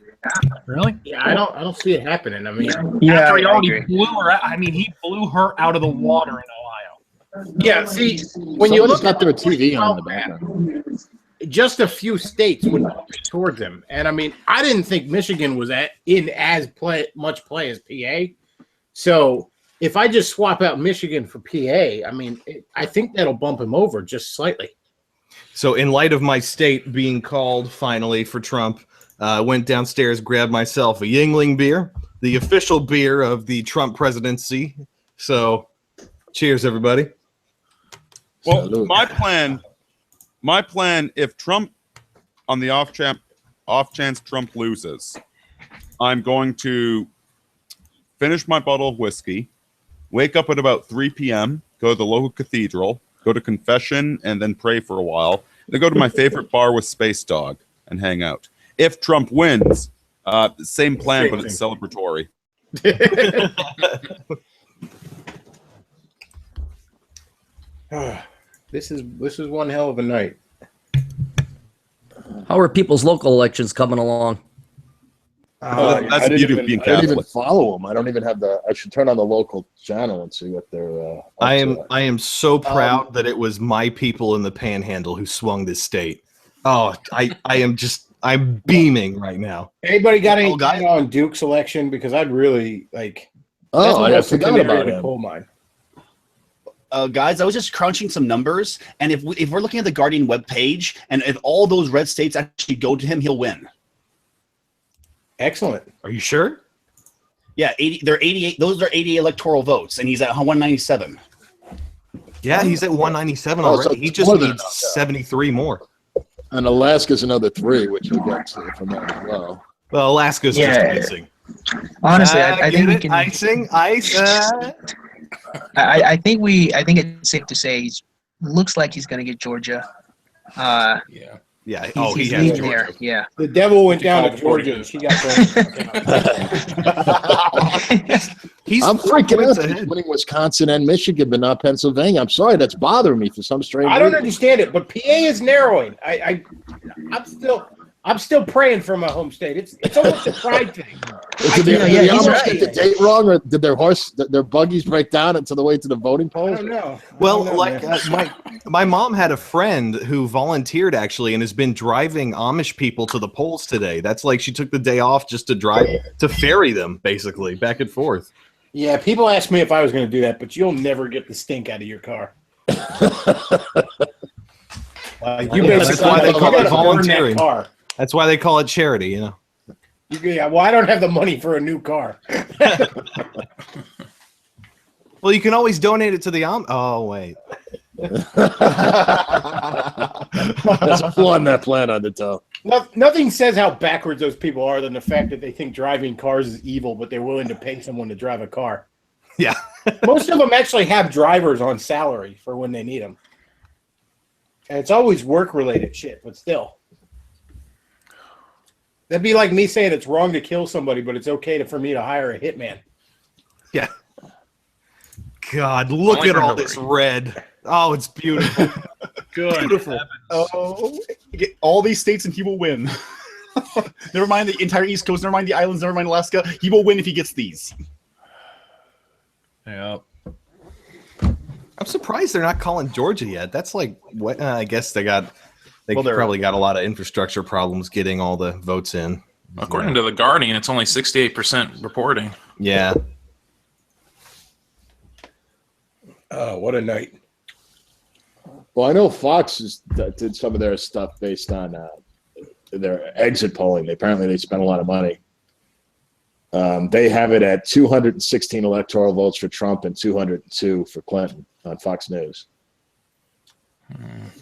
Really? Yeah, I don't see it happening. I mean, after he already blew her out, he blew her out of the water in Ohio. Yeah, see, when you look at their TV on in the background, just a few states would go towards him, and I mean, I didn't think Michigan was in as much play as PA, so. If I just swap out Michigan for PA, I mean, I think that'll bump him over just slightly. So in light of my state being called finally for Trump, I went downstairs, grabbed myself a Yingling beer, the official beer of the Trump presidency. So cheers, everybody. Well, my plan, if Trump, on the off chance Trump loses, I'm going to finish my bottle of whiskey, wake up at about 3 p.m., go to the local cathedral, go to confession, and then pray for a while. Then go to my favorite bar with Space Dog and hang out. if Trump wins, same plan, Same but it's celebratory. This is one hell of a night. How are people's local elections coming along? That's I the beauty of being I didn't even Catholic. follow them. I don't even have the. I should turn on the local channel and see what they're. Up I to. am so proud that it was my people in the Panhandle who swung this state. Oh, I'm beaming right now. Anybody got any Oh, guys. on Duke's election? Because I'd really like. Oh, that's I almost a forgot canary about in the him. coal mine. Guys, I was just crunching some numbers, and if we're looking at the Guardian webpage, and if all those red states actually go to him, he'll win. Excellent. Are you sure? Yeah, 80. They're 88. Those are 80 electoral votes, and he's at 197. Yeah, he's at 197 Oh, already. so He just more than needs enough, yeah. 73 more. And Alaska's another 3, which we'll get to from that as well. Well, Alaska's just icing. Honestly, I get think we it? can. Icing, ice. I think it's safe to say looks like he's going to get Georgia. Yeah. Oh, he's he has leading Georgia. there. Yeah. The devil went down to Georgia. She got He's I'm freaking points out. ahead. He's winning Wisconsin and Michigan, but not Pennsylvania. I'm sorry, that's bothering me for some strange I don't reason. understand it, but PA is narrowing. I'm still praying for my home state. It's almost a pride thing. Did they he's almost right. get the date wrong, or did their buggies break down into the way to the voting I polls? don't know. Well, I don't know, like man. my mom had a friend who volunteered actually and has been driving Amish people to the polls today. That's like she took the day off just to drive to ferry them basically back and forth. Yeah, people ask me if I was going to do that, but you'll never get the stink out of your car. You That's why they call it gotta burn that volunteering. car. That's why they call it charity, you know. Yeah, well, I don't have the money for a new car. Well, you can always donate it to the Oh, wait. There's a flaw in that plan, Undertow. Nothing says how backwards those people are than the fact that they think driving cars is evil, but they're willing to pay someone to drive a car. Yeah. Most of them actually have drivers on salary for when they need them. And it's always work-related shit, but still. That'd be like me saying it's wrong to kill somebody, but it's okay for me to hire a hitman. Yeah. God, look Only at for all Hillary. this red. Oh, it's beautiful. Good. Beautiful. Oh, get all these states and he will win. Never mind the entire East Coast. Never mind the islands. Never mind Alaska. He will win if he gets these. Yeah. I'm surprised they're not calling Georgia yet. That's like what I guess they Well, they're- probably got a lot of infrastructure problems getting all the votes in. According to the Guardian, it's only 68% reporting. Yeah. Oh, what a night. Well, I know Fox did some of their stuff based on their exit polling. Apparently, they spent a lot of money. They have it at 216 electoral votes for Trump and 202 for Clinton on Fox News.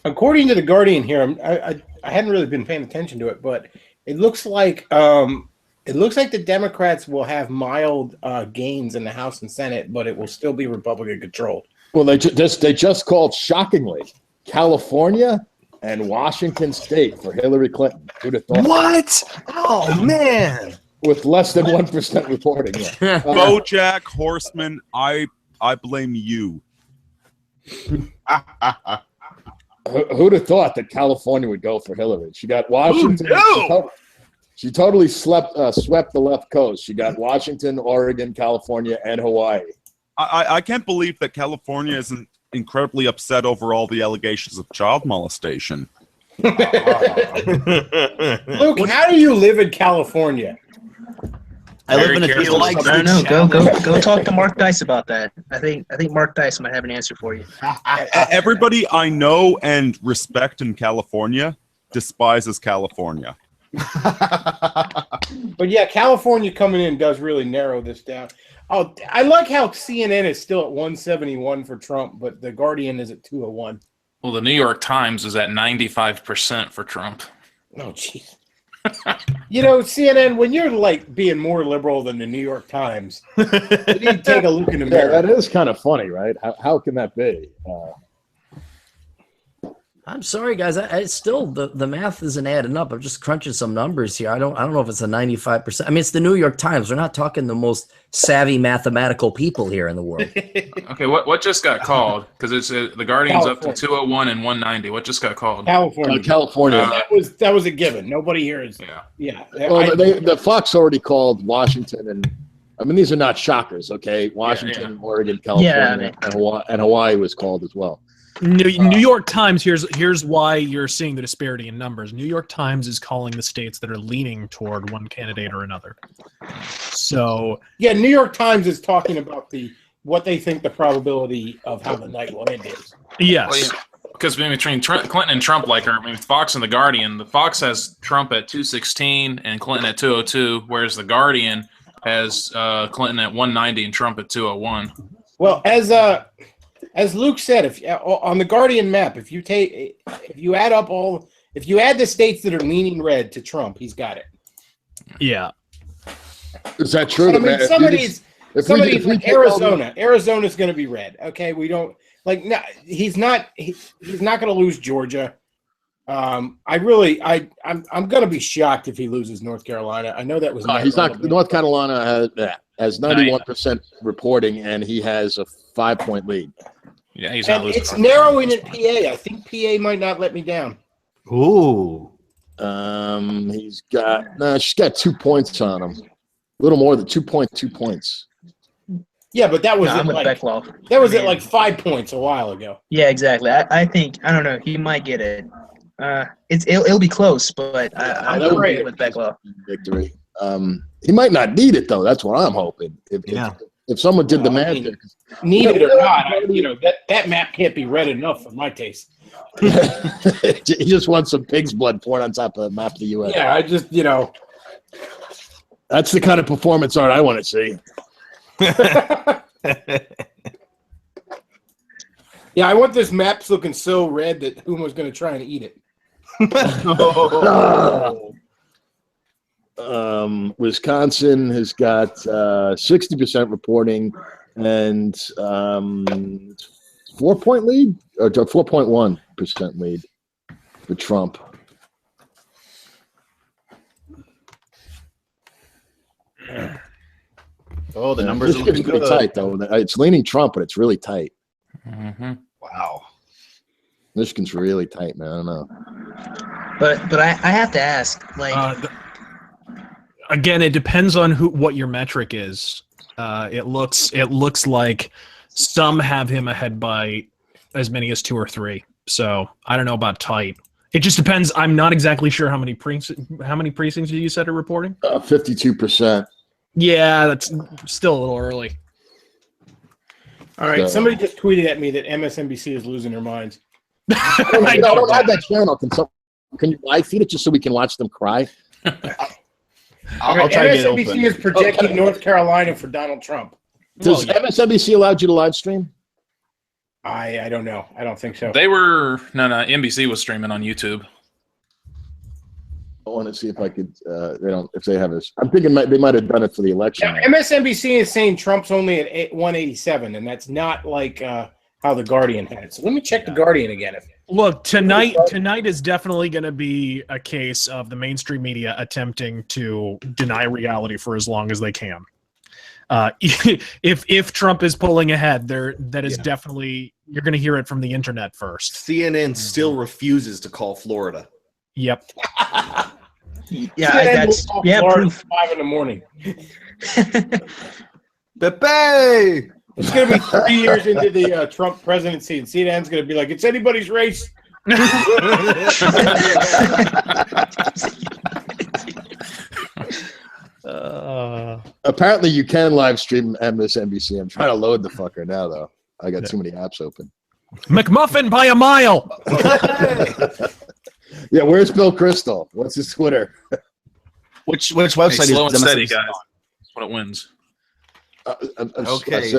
According to the Guardian here, I hadn't really been paying attention to it, but it looks like the Democrats will have mild gains in the House and Senate, but it will still be Republican controlled. Well, they just called, shockingly, California and Washington State for Hillary Clinton. Who'd have thought? What? Oh, man. With less than 1% reporting. Yeah. BoJack Horseman, I blame you. Who'd have thought that California would go for Hillary? She got Washington. She totally swept the left coast. She got Washington, Oregon, California, and Hawaii. I can't believe that California isn't incredibly upset over all the allegations of child molestation. Luke, how do you live in California? I live in a careful. like I don't know. Go talk to Mark Dice about that. I think Mark Dice might have an answer for you. Everybody I know and respect in California despises California. But yeah, California coming in does really narrow this down. Oh, I like how CNN is still at 171 for Trump, but the Guardian is at 201. Well, the New York Times is at 95% for Trump. Oh, jeez. You know, CNN, when you're like being more liberal than the New York Times, you need to take a look in the mirror. Yeah, that is kind of funny, right? How can that be? I'm sorry, guys. I still the math isn't adding up. I'm just crunching some numbers here. I don't know if it's a 95%. I mean, it's the New York Times. We're not talking the most savvy mathematical people here in the world. Okay, what just got called? Because it's the Guardian's up to 201 and 190. What just got called? California. California. That was a given. Nobody here is. Yeah. Well, the Fox already called Washington, and I mean these are not shockers. Okay, Washington, Oregon, California, and Hawaii was called as well. New York Times. Here's why you're seeing the disparity in numbers. New York Times is calling the states that are leaning toward one candidate or another. So yeah, New York Times is talking about what they think the probability of how the night will end is. Yes. Well, yeah. Because between Clinton and Trump, Fox and the Guardian, the Fox has Trump at 216 and Clinton at 202, whereas the Guardian has Clinton at 190 and Trump at 201. Well, as Luke said, if on the Guardian map, if you add the states that are leaning red to Trump, he's got it. Yeah. Is that true? I mean, some of these like Arizona. Arizona's going to be red. Okay, we don't like. No, he's not going to lose Georgia. I'm going to be shocked if he loses North Carolina. I know that was. He's not. North Carolina has 91% reporting, and he has a 5-point lead. Yeah, he's not losing. It's narrowing in PA. I think PA might not let me down. Ooh. She's got 2 points on him. A little more than 2.2 points. Yeah, but that was Bechtloff. That was at like 5 points a while ago. Yeah, exactly. I think I don't know. He might get it. It'll be close, but I'm afraid with Bechtloff. Victory. He might not need it though. That's what I'm hoping. If someone did the math, need it or not, that map can't be red enough for my taste. He just wants some pig's blood poured on top of the map of the U.S. Yeah, I just that's the kind of performance art I want to see. Yeah, I want this map's looking so red that Huma's going to try and eat it. Wisconsin has got 60% reporting and 4-point lead or 4.1% lead for Trump. Oh, the numbers are looking pretty good. tight though. It's leaning Trump, but it's really tight. Mm-hmm. Wow. Michigan's really tight, man. I don't know. But I have to ask, like, again, it depends on what your metric is. It looks like some have him ahead by as many as 2 or 3. So I don't know about tight. It just depends. I'm not exactly sure how many precincts you said are reporting. 52%. Yeah, that's still a little early. All right, somebody just tweeted at me that MSNBC is losing their minds. I don't have that channel. Can you live feed it just so we can watch them cry? I'll try to get it open. MSNBC is projecting North Carolina for Donald Trump. Does MSNBC allow you to live stream? I don't know. I don't think so. They were no. NBC was streaming on YouTube. I want to see if I could. They don't. If they have this, I'm thinking they might have done it for the election. Yeah, MSNBC is saying Trump's only at 187, and that's not like how the Guardian had it. So let me check the Guardian again. Look, tonight is definitely going to be a case of the mainstream media attempting to deny reality for as long as they can. If Trump is pulling ahead, that is definitely, you're going to hear it from the internet first. CNN still refuses to call Florida. Yep. That's proof. 5 in the morning. Pepe. It's going to be 3 years into the Trump presidency, and CNN's going to be like, it's anybody's race. Apparently, you can live stream MSNBC. I'm trying to load the fucker now, though. I got too many apps open. McMuffin by a mile. Yeah, where's Bill Kristol? What's his Twitter? Which website Hey, slow and is steady, MSNBC? guys. That's what it wins. Okay.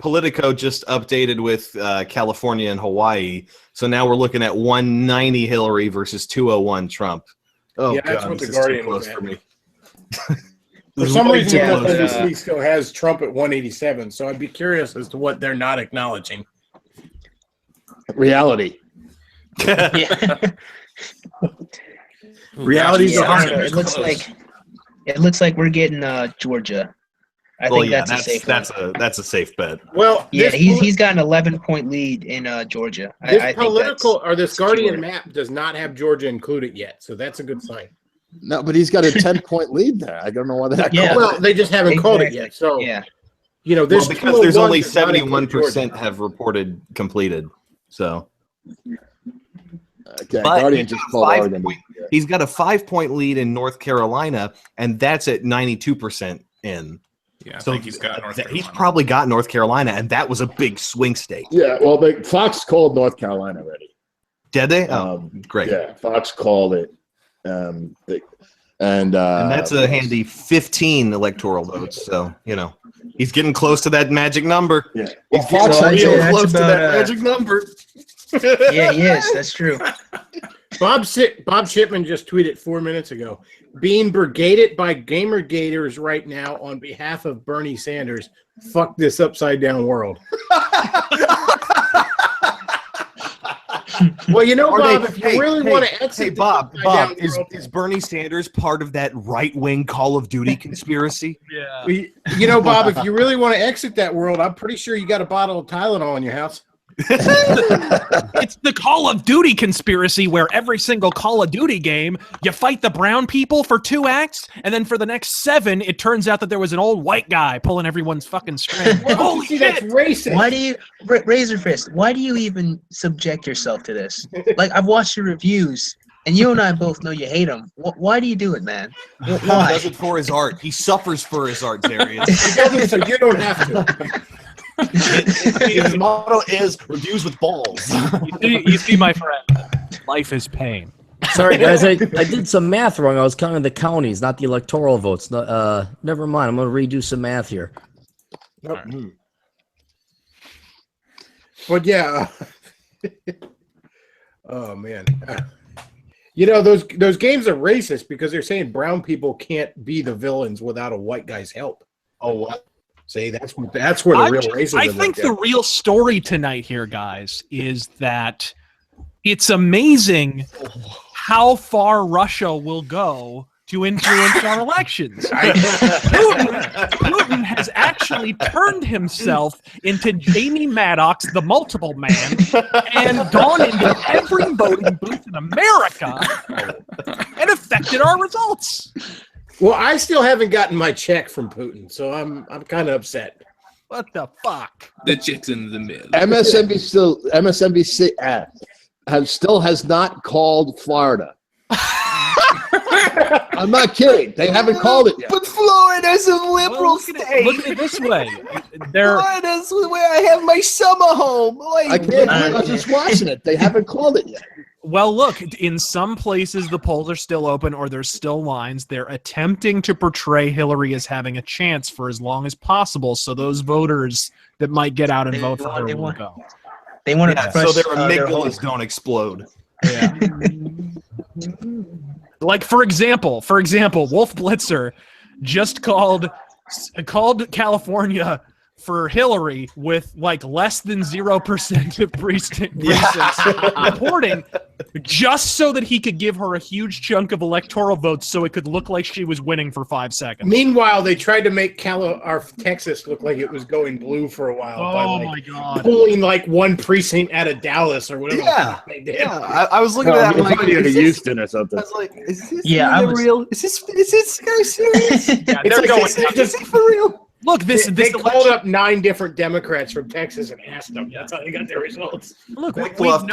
Politico just updated with California and Hawaii. So now we're looking at 190 Hillary versus 201 Trump. Oh, Yeah, that's God, what the this is too Guardian close was at. for me. For some reason, MSNBC still has Trump at 187, so I'd be curious as to what they're not acknowledging. Reality. Reality's Yeah, hard. it looks like we're getting Georgia. I think that's a safe one. that's a safe bet. Well, Yeah, he's got an 11-point lead in Georgia. This I think political or this Guardian Georgia. map does not have Georgia included yet, so that's a good sign. No, but he's got a 10-point lead there. I don't know why that. Yeah. Well, they just haven't called it yet. So yeah, there's because there's only 71% 71% have reported completed. So Okay, But Guardian he's just got a called 5 Oregon. point- He's got a 5-point lead in North Carolina, and that's at 92% in. Yeah, I So think he's got North Carolina. he's probably got North Carolina, and that was a big swing state. Yeah, well, Fox called North Carolina already. Did they? Oh, great. Yeah, Fox called it. And that's a handy 15 electoral votes. So, he's getting close to that magic number. Yeah. He's Well, getting Fox real that's close to about, that magic number. yeah, he is. That's true. Bob Shipman just tweeted 4 minutes ago, being brigaded by Gamer Gators right now on behalf of Bernie Sanders. Fuck this upside down world. Well, Bob, if you really want to exit, Bob, is Bernie Sanders part of that right-wing Call of Duty conspiracy? Yeah. Bob, if you really want to exit that world, I'm pretty sure you got a bottle of Tylenol in your house. It's the Call of Duty conspiracy where every single Call of Duty game, you fight the brown people for 2 acts, and then for the next 7, it turns out that there was an old white guy pulling everyone's fucking string. Holy shit! That's racist. Why do you, Razor Fist? Why do you even subject yourself to this? Like, I've watched your reviews, and you and I both know you hate him. Why do you do it, man? He Why? does it for his art. He suffers for his art, Darius. He doesn't, so you don't have to. His motto is reviews with balls. You see, my friend, life is pain. Sorry, guys, I did some math wrong. I was counting the counties, not the electoral votes. No, never mind. I'm going to redo some math here. Nope. But yeah. Oh man. Those games are racist because they're saying brown people can't be the villains without a white guy's help. Oh, what? See, that's where the real racism. I think the real story tonight here, guys, is that it's amazing how far Russia will go to influence our elections. Putin has actually turned himself into Jamie Maddox, the multiple man, and gone into every voting booth in America and affected our results. Well, I still haven't gotten my check from Putin, so I'm kind of upset. What the fuck? The chick's in the middle. MSNBC has not called Florida. I'm not kidding. They haven't called it yet. But Florida's a liberal state. Look at it this way. Florida's where I have my summer home. I can't. I was just watching it. They haven't called it yet. Well, look, in some places the polls are still open or there's still lines. They're attempting to portray Hillary as having a chance for as long as possible, so those voters that might get out and vote for her will go. They want to so their amygdalas don't explode. Yeah. Like for example, Wolf Blitzer just called California for Hillary with like less than 0% of precincts reporting, just so that he could give her a huge chunk of electoral votes so it could look like she was winning for 5 seconds. Meanwhile, they tried to make Texas look like it was going blue for a while. Oh by, my God. Pulling like one precinct out of Dallas or whatever. Yeah. They did. Yeah. I was looking at that like, to Houston or something. I was like, is this real? Is this guy serious? Yeah, It's they're like going. they Is he for real? Look, this they election- called up 9 different Democrats from Texas and asked them. That's how they got their results. Look, Bechtloff,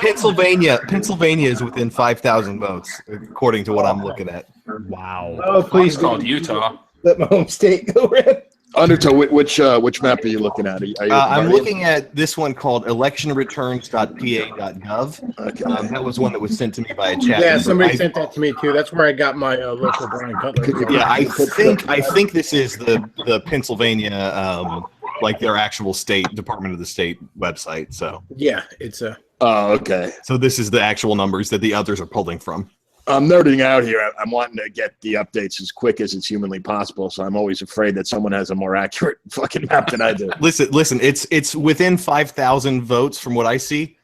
Pennsylvania is within 5,000 votes, according to what I'm looking at. Wow. Oh, please It's called Utah. let my home state go red. Undertow, which map are you looking at? Are you I'm looking at this one called electionreturns.pa.gov. Okay. That was one that was sent to me by a chat. Yeah, member. somebody sent that to me too. That's where I got my local Brian Cutler. Yeah, I think this is the Pennsylvania, like their actual state Department of the State website. So Yeah, it's a. Oh, okay. so this is the actual numbers that the others are pulling from. I'm nerding out here. I'm wanting to get the updates as quick as it's humanly possible, so I'm always afraid that someone has a more accurate fucking map than I do. Listen, it's within 5,000 votes from what I see.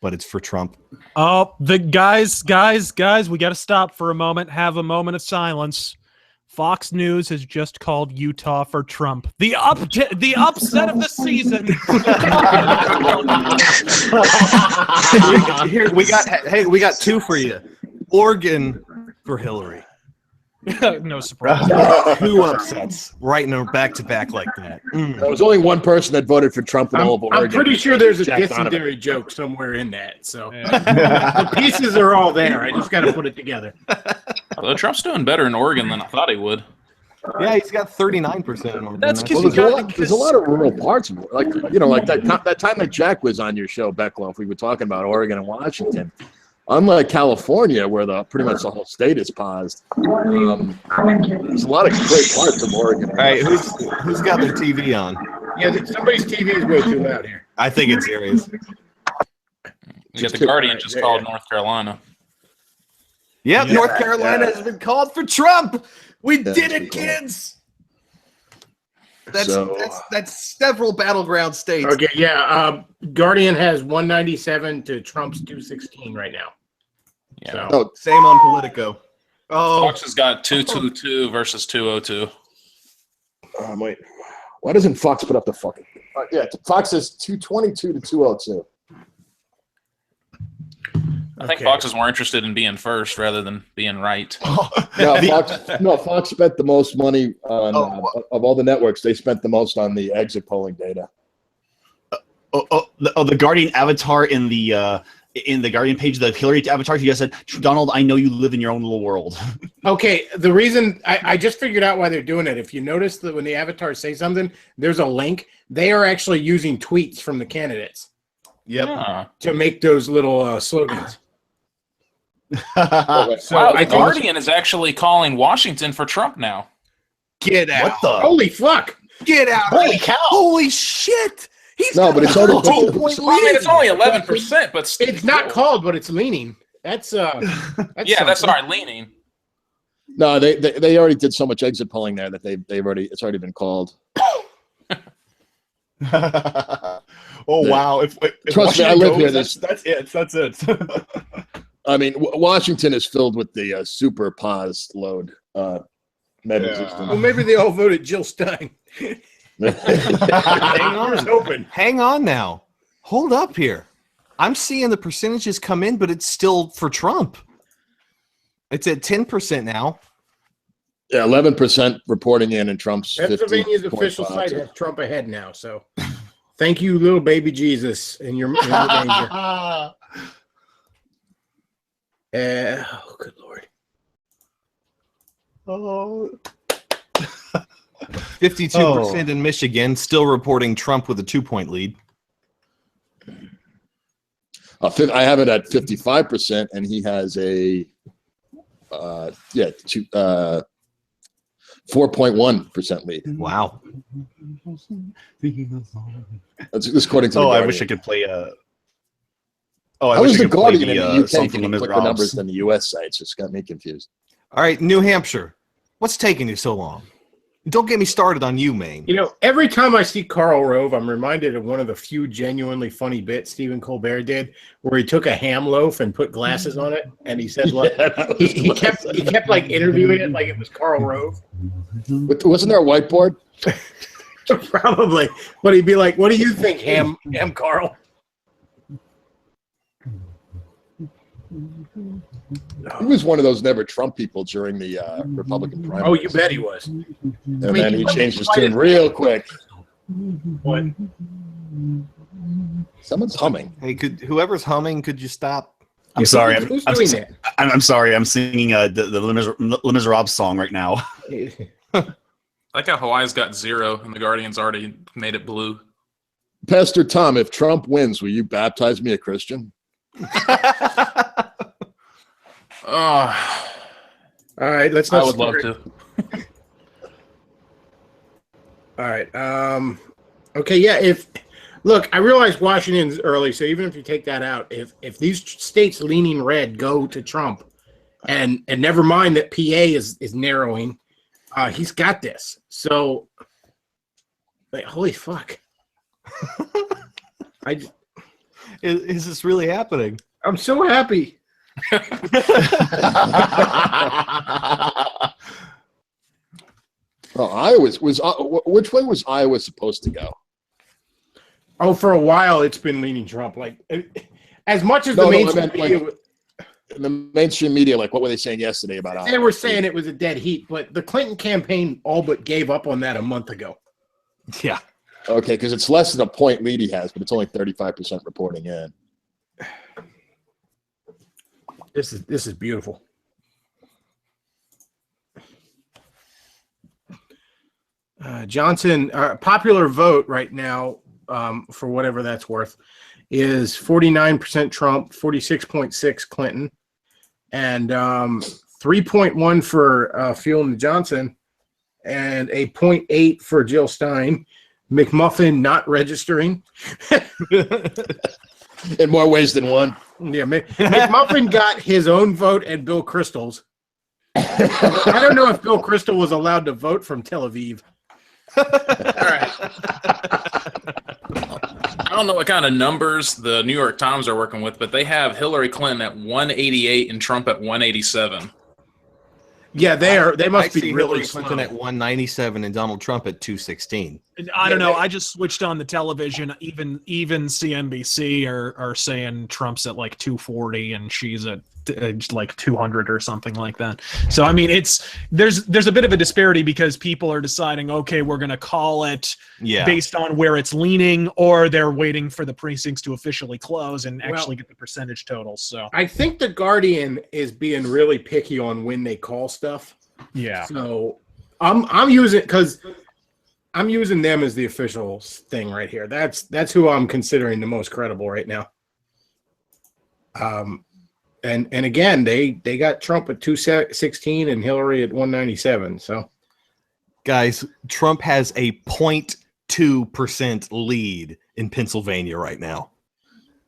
but it's for Trump. Oh, the guys, we got to stop for a moment. Have a moment of silence. Fox News has just called Utah for Trump. The upset of the season. Here we got two for you. Oregon for Hillary. No surprise. Two upsets right in a back-to-back like that. There was only one person that voted for Trump in all of Oregon. I'm pretty sure there's a Jack Donovan. dysentery joke somewhere in that. So the pieces are all there. I just got to put it together. Although Trump's doing better in Oregon than I thought he would. Yeah, he's got 39% in Oregon. That's because there's a lot of rural parts, like that time that Jack was on your show, Bechtloff, we were talking about Oregon and Washington. Unlike California, where pretty much the whole state is paused, there's a lot of great parts of Oregon. All right, who's got their TV on? Yeah, somebody's TV is way too loud here. I think it's Aries. You got the Guardian just called North Carolina. Yep, Yeah. North Carolina has been called for Trump. We did it, kids. That's several battleground states. Okay, yeah. Guardian has 197 to Trump's 216 right now. Yeah. So, same on Politico. Oh, Fox has got 222 versus 202. Wait, why doesn't Fox put up the fucking? Yeah, Fox is 222 to 202. I think Fox is more interested in being first rather than being right. Fox spent the most money on of all the networks. They spent the most on the exit polling data. The Guardian avatar in the Guardian page, the Hillary avatar. You guys said, Donald, I know you live in your own little world. okay, the reason I just figured out why they're doing it. If you notice that when the avatars say something, there's a link. They are actually using tweets from the candidates. Yep. To make those little slogans. Wow, the Guardian is actually calling Washington for Trump now. Get out! What the? Holy fuck! Get out! Holy cow! Holy shit! But it's only it's only 11%, but it's not called, but it's leaning. That's that's all right, leaning. No, they already did so much exit polling there that it's already been called. Wow! If Trust me, I live here. That's it. That's it. I mean, Washington is filled with the super paused load. Well, maybe they all voted Jill Stein. Hang on now. Hold up here. I'm seeing the percentages come in, but it's still for Trump. It's at 10% now. Yeah, 11% reporting in, and Trump's Pennsylvania's official site has Trump ahead now. So, thank you, little baby Jesus, in your danger. Oh, good Lord. Oh. 52% in Michigan, still reporting Trump with a 2-point lead. I have it at 55%, and he has a 4.1% lead. Wow. That's according to the Guardian. I wish I could play How wish is I the could play Guardian in the UK song from getting Les quicker Miserables. numbers than the US sites? It's got me confused. All right, New Hampshire. What's taking you so long? Don't get me started on you, Maine. You know, every time I see Karl Rove, I'm reminded of one of the few genuinely funny bits Stephen Colbert did, where he took a ham loaf and put glasses on it, and he said, "Look," he kept like interviewing it like it was Karl Rove. Wasn't there a whiteboard? Probably, but he'd be like, "What do you think, ham Carl?" He was one of those never Trump people during the Republican primary. Oh, you bet he was. And then he changed his tune real quick. What? Someone's humming. Hey, whoever's humming, could you stop? I'm sorry. Who's doing that? I'm sorry. I'm singing the Les Miserables song right now. I like how Hawaii's got 0 and the Guardian's already made it blue. Pastor Tom, if Trump wins, will you baptize me a Christian? All right, let's not I would love start. to. All right. Okay. Yeah. Look, I realize Washington's early, so even if you take that out, if these states leaning red go to Trump, and never mind that PA is narrowing, he's got this. So, like, holy fuck! Is this really happening? I'm so happy. Well, Iowa's was which way was Iowa supposed to go? Oh, for a while it's been leaning Trump. Like as much as No, the no, I mainstream meant, media, like, the mainstream media, like what were they saying yesterday about Iowa? they were saying it was a dead heat, but the Clinton campaign all but gave up on that a month ago. Yeah. Okay, because it's less than a point lead he has, but it's only 35% reporting in. This is beautiful. Johnson, popular vote right now, for whatever that's worth, is 49% Trump, 46.6 Clinton, and 3.1 for Fuel Johnson, and a 0.8 for Jill Stein. McMuffin not registering. In more ways than one. Yeah, McMuffin got his own vote and Bill Kristol's. I don't know if Bill Kristol was allowed to vote from Tel Aviv. All right. I don't know what kind of numbers the New York Times are working with, but they have Hillary Clinton at 188 and Trump at 187. Yeah, they must be see really Hillary Clinton at 197 and Donald Trump at 216. I don't know. I just switched on the television. Even CNBC are saying Trump's at like 240 and she's at like 200 or something like that. So I mean, there's a bit of a disparity because people are deciding, okay, we're going to call it based on where it's leaning, or they're waiting for the precincts to officially close and actually get the percentage totals. So I think the Guardian is being really picky on when they call stuff. Yeah. So I'm using them as the official thing right here. That's who I'm considering the most credible right now. And again, they got Trump at 216 and Hillary at 197. So, guys, Trump has a 0.2% lead in Pennsylvania right now.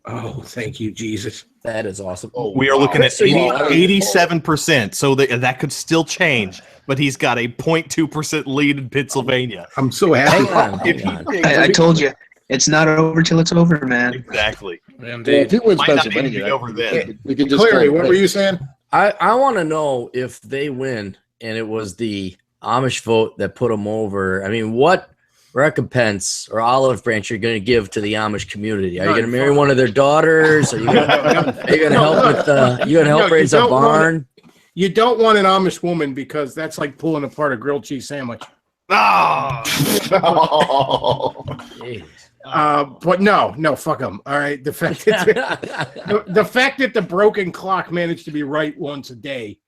Oh, thank you, Jesus. That is awesome. We are looking at 87%, so that could still change. But he's got a 0.2% lead in Pennsylvania. I'm so happy. I told you, it's not over till it's over, man. Exactly. If he wins Pennsylvania, over then. we can just Clary, what were you saying? I want to know if they win and it was the Amish vote that put them over. I mean, what recompense or olive branch are you going to give to the Amish community? Are you going to marry one of their daughters? Are you going to help with? You going to help raise a barn? You don't want an Amish woman because that's like pulling apart a grilled cheese sandwich. Oh. But no, fuck them. All right, the fact that the fact that the broken clock managed to be right once a day.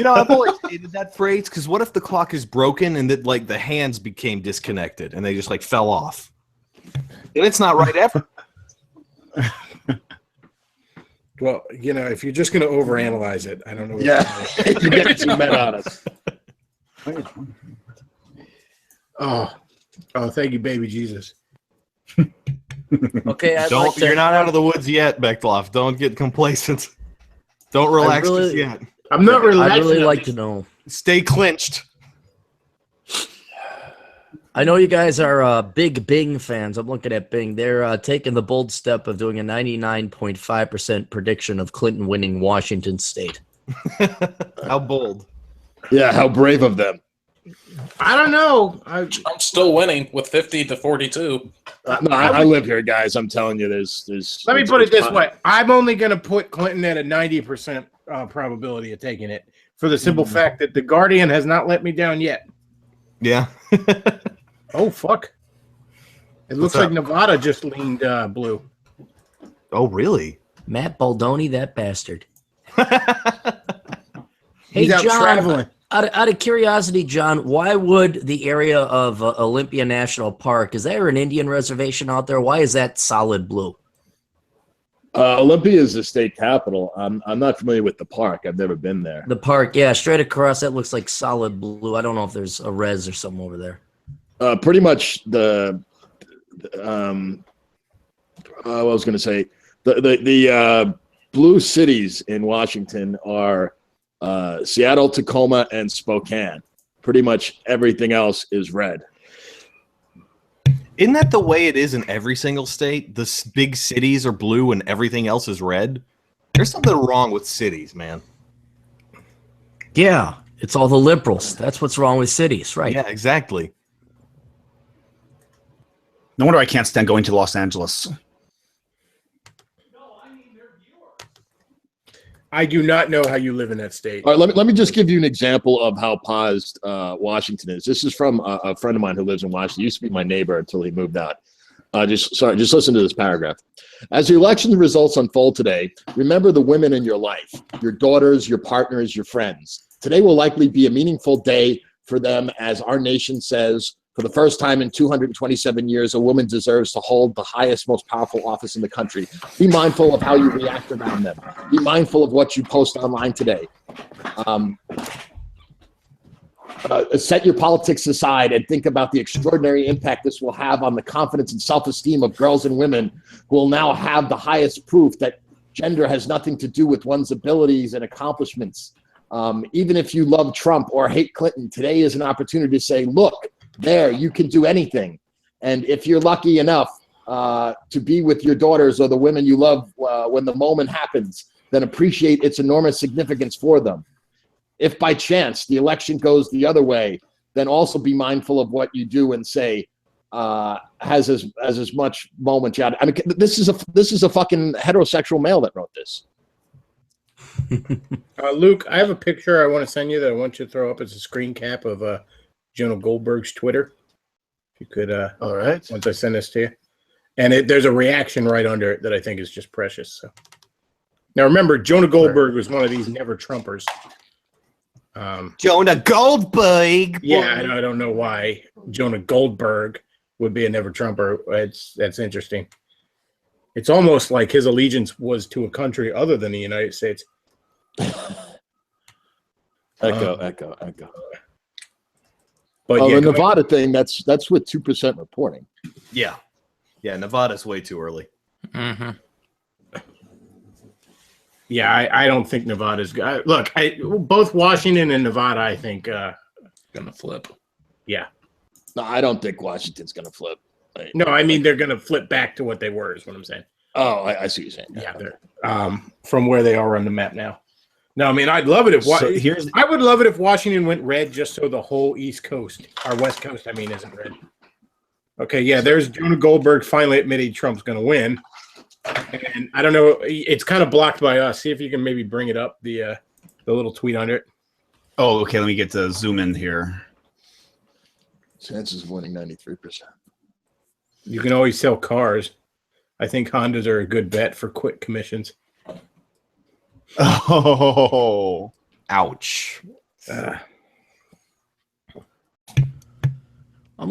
I've always hated that phrase because what if the clock is broken and that like the hands became disconnected and they just like fell off? And it's not right ever. Well, if you're just going to overanalyze it, I don't know. You're getting too mad on us. Oh, thank you, baby Jesus. Okay, You're not out of the woods yet, Bechtloff. Don't get complacent. Don't relax just yet. I'm not relaxing. I'd really like to know. Stay clinched. I know you guys are big Bing fans. I'm looking at Bing. They're taking the bold step of doing a 99.5% prediction of Clinton winning Washington State. How bold. Yeah, how brave of them. I don't know. I'm still winning with 50 to 42. No, I live here, guys. I'm telling you, there's. Let me put it this way: I'm only going to put Clinton at a 90% probability of taking it for the simple fact that the Guardian has not let me down yet. Yeah. Oh fuck! It looks like Nevada just leaned blue. Oh really? Matt Baldoni, that bastard. He's Hey, out John, traveling. Out of curiosity, John, why would the area of Olympia National Park, is there an Indian reservation out there? Why is that solid blue? Olympia is the state capital. I'm not familiar with the park. I've never been there. The park, yeah, straight across, that looks like solid blue. I don't know if there's a res or something over there. Pretty much what I was going to say, the blue cities in Washington are Seattle, Tacoma, and Spokane. Pretty much everything else is red. Isn't that the way it is in every single state? The big cities are blue and everything else is red. There's something wrong with cities, man. Yeah, it's all the liberals. That's what's wrong with cities, right? Yeah, exactly. No wonder I can't stand going to Los Angeles. I do not know how you live in that state. All right, let me just give you an example of how paused Washington is. This is from a friend of mine who lives in Washington. He used to be my neighbor until he moved out. Just listen to this paragraph. As the election results unfold today, remember the women in your life, your daughters, your partners, your friends. Today will likely be a meaningful day for them, as our nation says, for the first time in 227 years, a woman deserves to hold the highest, most powerful office in the country. Be mindful of how you react around them. Be mindful of what you post online today. Set your politics aside and think about the extraordinary impact this will have on the confidence and self-esteem of girls and women who will now have the highest proof that gender has nothing to do with one's abilities and accomplishments. Even if you love Trump or hate Clinton, today is an opportunity to say, look, there, you can do anything. And if you're lucky enough to be with your daughters or the women you love when the moment happens, then appreciate its enormous significance for them. If by chance the election goes the other way, then also be mindful of what you do and say has as much moment. I mean, this is a fucking heterosexual male that wrote this. Luke, I have a picture I want to send you that I want you to throw up as a screen cap of Jonah Goldberg's Twitter. If you could, all right, once I send this to you, and there's a reaction right under it that I think is just precious. So now remember, Jonah Goldberg was one of these never Trumpers. Jonah Goldberg. Yeah, I don't know why Jonah Goldberg would be a never Trumper. That's interesting. It's almost like his allegiance was to a country other than the United States. Echo. But the Nevada thing, that's with 2% reporting. Yeah. Nevada's way too early. Mm-hmm. Yeah, I don't think Nevada's good. Look, both Washington and Nevada, I think, gonna flip. Yeah. No, I don't think Washington's gonna flip. No, I mean they're gonna flip back to what they were. Is what I'm saying. Oh, I see what you're saying. Yeah, they're from where they are on the map now. No, I mean I'd love it if I would love it if Washington went red, just so the whole East Coast, or West Coast, I mean, isn't red. Okay, yeah, there's Jonah Goldberg finally admitting Trump's gonna win. And I don't know, it's kind of blocked by us. See if you can maybe bring it up, the little tweet under it. Oh, okay. Let me get to zoom in here. Chances of winning 93%. You can always sell cars. I think Hondas are a good bet for quick commissions. Oh, ouch. I'm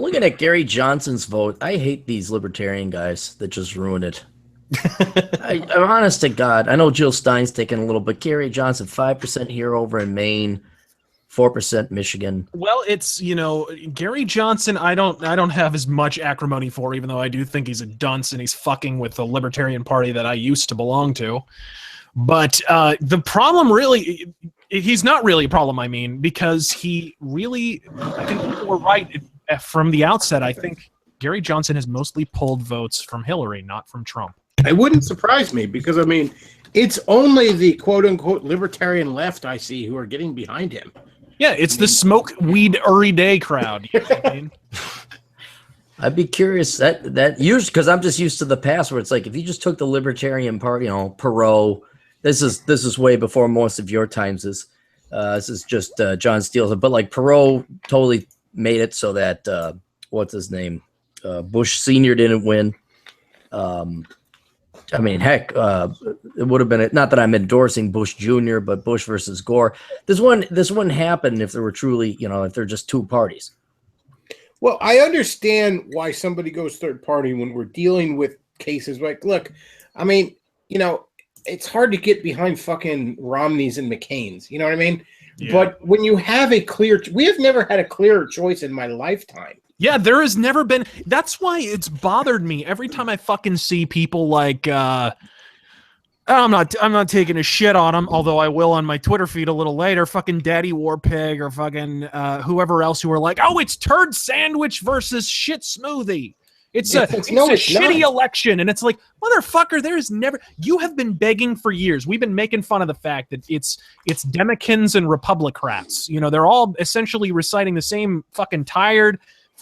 looking at Gary Johnson's vote. I hate these libertarian guys that just ruin it. I'm honest to God. I know Jill Stein's taking a little, but Gary Johnson, 5% here over in Maine, 4% Michigan. Well, it's, Gary Johnson, I don't have as much acrimony for, even though I do think he's a dunce and he's fucking with the Libertarian Party that I used to belong to. But the problem really, he's not really a problem, I mean, because he really, I think people were right from the outset. I think Gary Johnson has mostly pulled votes from Hillary, not from Trump. It wouldn't surprise me because, I mean, it's only the quote-unquote libertarian left I see who are getting behind him. Yeah, it's the smoke weed every day crowd. You know what I mean? I'd be curious that usually, because I'm just used to the past where it's like if you just took the Libertarian Party, Perot. This is way before most of your times. This is just John Steele, but like Perot totally made it so that what's his name, Bush Senior didn't win. I mean, heck, it would have been not that I'm endorsing Bush Jr., but Bush versus Gore. This wouldn't happen if there were truly, if they're just two parties. Well, I understand why somebody goes third party when we're dealing with cases like, look, I mean, it's hard to get behind fucking Romneys and McCains. You know what I mean? Yeah. But when you have we have never had a clearer choice in my lifetime. Yeah, there has never been. That's why it's bothered me every time I fucking see people like. I'm not taking a shit on them, although I will on my Twitter feed a little later. Fucking Daddy Warpig or fucking whoever else who are like, oh, it's turd sandwich versus shit smoothie. It's Yeah, a it's- no, it's shitty not. election, and it's like, motherfucker, there is never. You have been begging for years. We've been making fun of the fact that it's Democrats and Republicrats. You know, they're all essentially reciting the same fucking tired,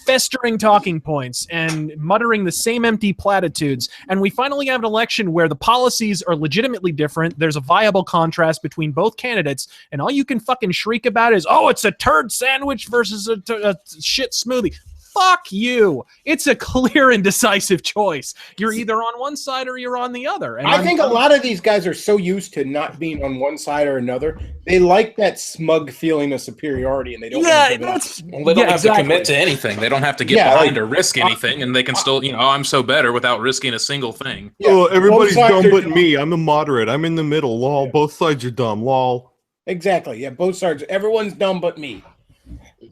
festering talking points and muttering the same empty platitudes. And we finally have an election where the policies are legitimately different. There's a viable contrast between both candidates, and all you can fucking shriek about is, oh, it's a turd sandwich versus a shit smoothie. Fuck you. It's a clear and decisive choice. You're either on one side or you're on the other. And I think a lot of these guys are so used to not being on one side or another. They like that smug feeling of superiority, and they don't. Yeah, want to give it up. that's- Well, they don't Yeah, have exactly. to commit to anything. They don't have to get Yeah, behind like- or risk anything, and they can still, oh, I'm so better without risking a single thing. Oh, everybody's Both sides dumb are but dumb. me. I'm the moderate. I'm in the middle. Lol. Both sides are dumb. Lol. Exactly. Yeah, both sides. Everyone's dumb but me.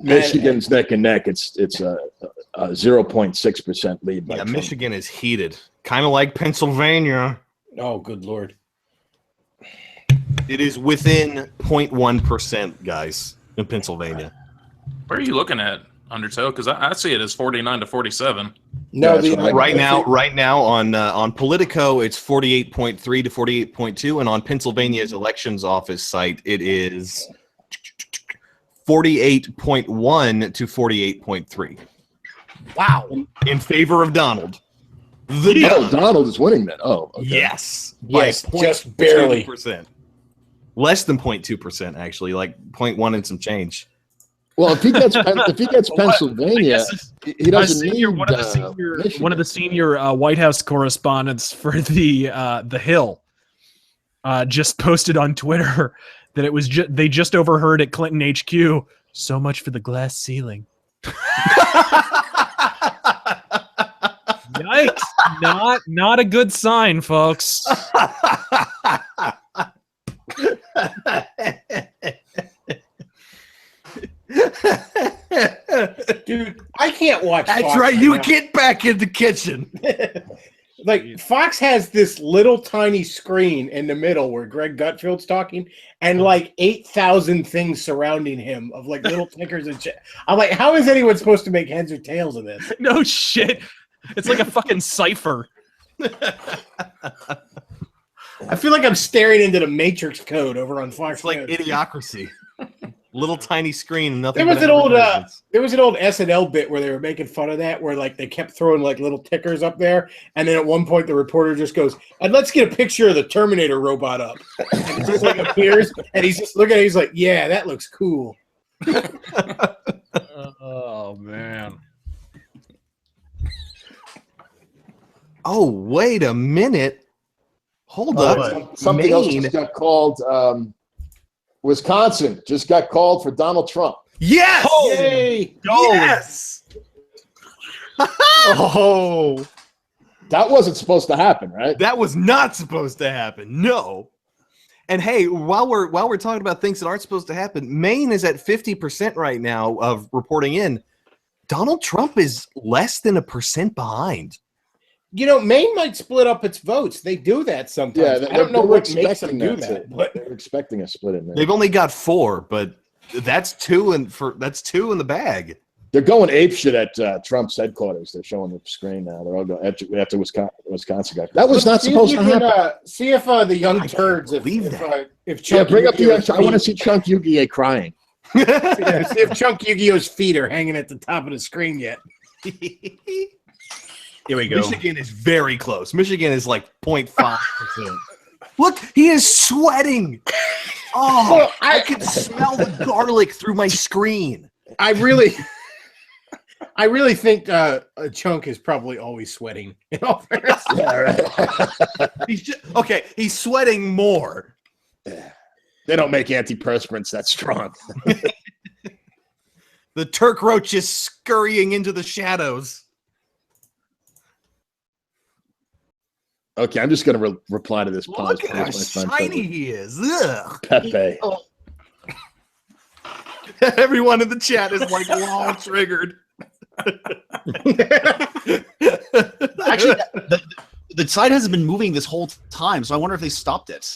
Michigan's neck and neck. It's a 0.6% lead. By Yeah, Trump. Michigan is heated. Kind of like Pennsylvania. Oh, good Lord. It is within 0.1%, guys, in Pennsylvania. Where are you looking at, Undertow? Because I see it as 49 to 47. No, right now on Politico, it's 48.3 to 48.2, and on Pennsylvania's elections office site, it is 48.1 to 48.3. Wow. In favor of Donald. Donald is winning that. Oh, okay. Yes. Yes, by just barely. 0.2%. Less than 0.2%, actually, like 0.1 and some change. Well, if he gets Pennsylvania, he doesn't need one of the senior White House correspondents for the Hill just posted on Twitter that it was they just overheard at Clinton HQ. So much for the glass ceiling. Yikes! Not a good sign, folks. Dude, I can't watch. That's Fox right. You now. get back in the kitchen. Like Fox has this little tiny screen in the middle where Greg Gutfield's talking, and like 8,000 things surrounding him of like little tickers and shit. I'm like, how is anyone supposed to make heads or tails of this? No shit. It's like a fucking cipher. I feel like I'm staring into the Matrix code over on Fox. It's like News. Idiocracy. Little tiny screen, and nothing. There was but an old advertisements. there was an old SNL bit where they were making fun of that, where like they kept throwing like little tickers up there, and then at one point the reporter just goes, "And let's get a picture of the Terminator robot up." And it just like appears, and he's just looking at it, he's like, "Yeah, that looks cool." Oh man. Oh, wait a minute. Hold up. Something else Maine. just got called. Wisconsin just got called for Donald Trump. Yes! Yay! Yes! Oh, That wasn't supposed to happen, right? that was not supposed to happen. No. And hey, while we're talking about things that aren't supposed to happen, Maine is at 50% right now of reporting in. Donald Trump is less than 1% behind. You know, Maine might split up its votes. They do that sometimes. Yeah, I don't know they were what makes expecting them do that. that, but They're expecting a split in there. They've only got 4, but that's two in the bag. They're going apeshit at Trump's headquarters. They're showing the screen now. They're all going after Wisconsin got. That was not see if supposed you to can, happen. see if the young turds, if Yeah, Chunk bring up the. Yu-Gi-Oh's I want to feet- see Chunk Yugi crying. yeah, see if Chunk Yu-Gi-Oh's feet are hanging at the top of the screen yet. Here we go. Michigan is very close. Michigan is like 0.5%. Look, he is sweating. Oh, Well, I can smell the garlic through my screen. I really think Chunk is probably always sweating. In all fairness. Yeah, right. He's sweating more. They don't make antiperspirants that strong. The Turk roach is scurrying into the shadows. Okay, I'm just going to reply to this. Look at how shiny he is. Ugh. Pepe. Everyone in the chat is like all triggered. Actually, the site hasn't been moving this whole time, so I wonder if they stopped it.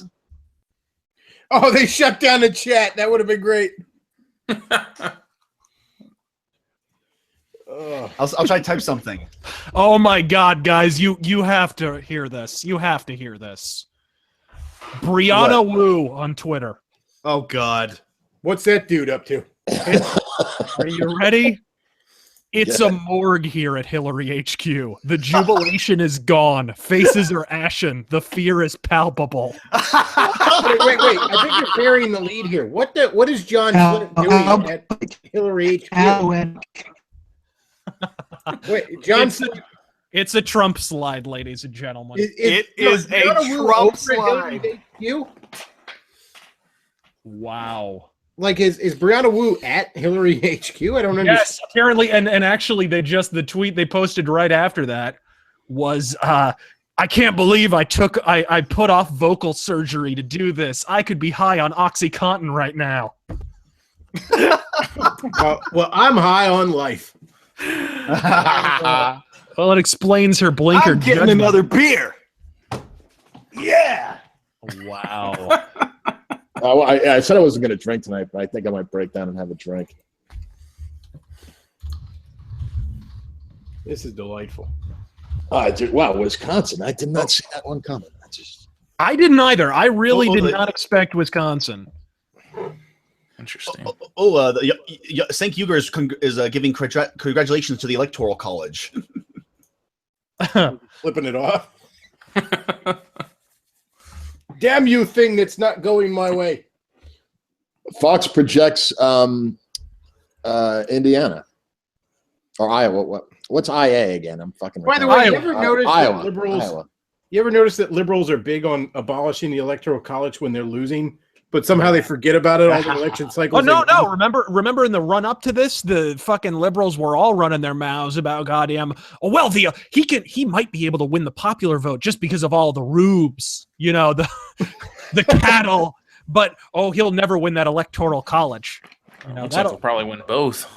Oh, they shut down the chat. That would have been great. I'll try to type something. Oh my God, guys, you have to hear this. You have to hear this. Brianna Wu on Twitter. Oh God, what's that dude up to? Are you ready? It's a morgue here at Hillary HQ. The jubilation is gone. Faces are ashen. The fear is palpable. Wait. I think you're burying the lead here. What is John Flint doing at Hillary HQ? Wait, John. It's a Trump slide, ladies and gentlemen. It is a Trump slide. Wow. Like, is Brianna Wu at Hillary HQ? I don't understand. Yes, apparently, and actually, the tweet they posted right after that was, I can't believe I put off vocal surgery to do this. I could be high on OxyContin right now. Well, I'm high on life. Well, it explains her blinker. I'm getting another beer. Yeah. Wow. I said I wasn't going to drink tonight, but I think I might break down and have a drink. This is delightful. Wow, Wisconsin. I did not see that one coming. I didn't either. I really did not expect Wisconsin. Interesting. St. Huger is giving congratulations to the Electoral College. Flipping it off. Damn you, thing that's not going my way. Fox projects Indiana or Iowa. What's IA again? I'm fucking. By the way, you ever notice that Iowa. liberals? Iowa. You ever notice that liberals are big on abolishing the Electoral College when they're losing, but somehow they forget about it all the election cycles? Oh no! Remember in the run up to this, the fucking liberals were all running their mouths about goddamn. Oh well, he might be able to win the popular vote just because of all the rubes, the cattle. But he'll never win that Electoral College. Looks like he'll probably win both.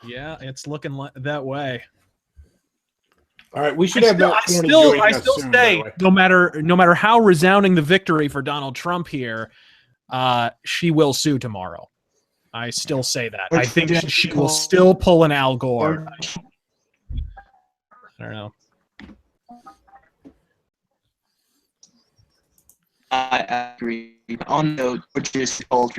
Yeah, it's looking that way. All right, we should have that. I still say no matter how resounding the victory for Donald Trump here. She will sue tomorrow. I still say that. I think she will still pull an Al Gore. I don't know. I agree. On note, which is old.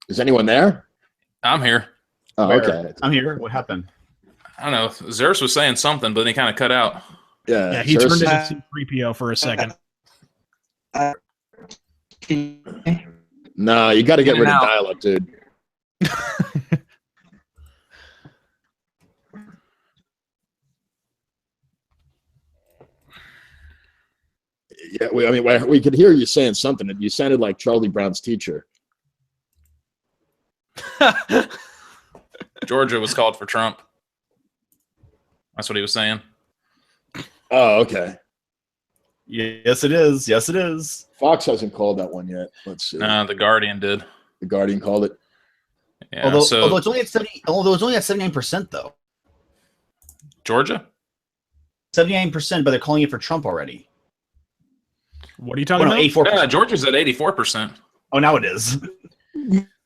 Is anyone there? I'm here. Oh, okay. I'm here. What happened? I don't know. Zeus was saying something, but then he kind of cut out. Yeah, he turned into 3PO for a second. No, you got to get rid of dial-up, dude. Yeah, we could hear you saying something. You sounded like Charlie Brown's teacher. Georgia was called for Trump. That's what he was saying. Oh, okay. Yes, it is. Yes, it is. Fox hasn't called that one yet. Let's see. The Guardian did. The Guardian called it. Yeah, although it's only at 79%, though. Georgia? 79%, but they're calling it for Trump already. What are you talking about? 84%. Yeah, Georgia's at 84%. Oh, now it is.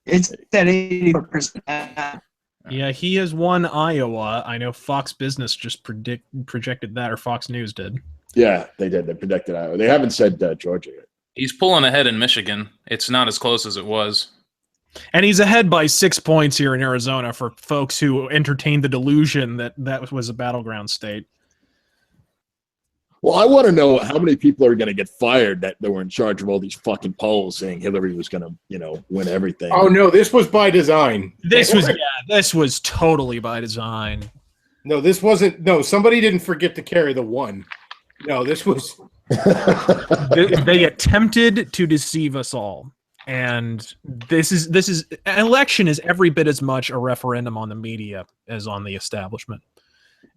It's at 84%. Yeah, he has won Iowa. I know Fox Business just projected that, or Fox News did. Yeah, they did. They predicted Iowa. They haven't said Georgia yet. He's pulling ahead in Michigan. It's not as close as it was. And he's ahead by 6 points here in Arizona for folks who entertained the delusion that was a battleground state. Well, I want to know how many people are going to get fired that were in charge of all these fucking polls saying Hillary was going to, win everything. Oh no, this was by design. This was totally by design. No, this wasn't. No, somebody didn't forget to carry the one. No, this was. They attempted to deceive us all, and this is election is every bit as much a referendum on the media as on the establishment.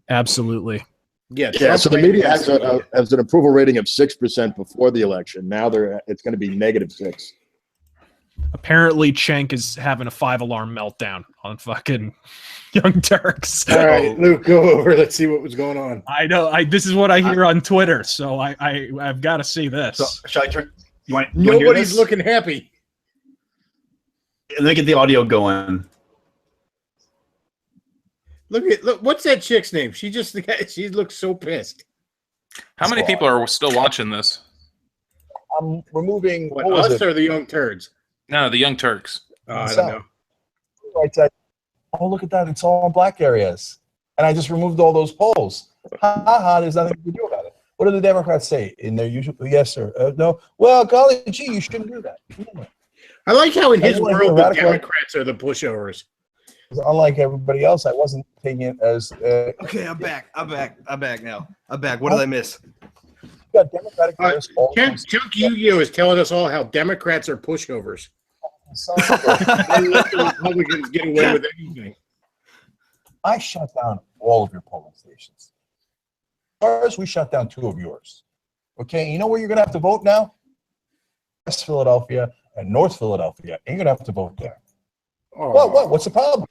Absolutely. Yeah. So the media has an approval rating of 6% before the election. Now it's going to be -6. Apparently, Cenk is having a 5-alarm meltdown on fucking Young Turks. All right, Luke, go over. Let's see what was going on. I know. This is what I hear on Twitter, so I've got to see this. So should I turn? You want? Nobody's looking happy. Let me get the audio going. Look. What's that chick's name? She looks so pissed. How many people are still watching this? I'm removing What, us or the Young Turds? No, the Young Turks. I don't know. Right side. Oh, look at that. It's all in black areas. And I just removed all those polls. Ha ha ha. There's nothing to do about it. What do the Democrats say in their usual? Yes, sir. No. Well, golly gee, you shouldn't do that. I like how in his Everyone world here, the Democrats are the pushovers. Unlike everybody else, I wasn't taking it as. Okay, I'm back. I'm back now. I'm back. What did I miss? Got Democratic voters all Chunk Yu-Gi-Oh is telling us all how Democrats are pushovers. They let the Republicans get away with anything. I shut down all of your polling stations. First, we shut down 2 of yours. Okay, you know where you're going to have to vote now? West Philadelphia and North Philadelphia. And you're going to have to vote there. Oh. What? What's the problem?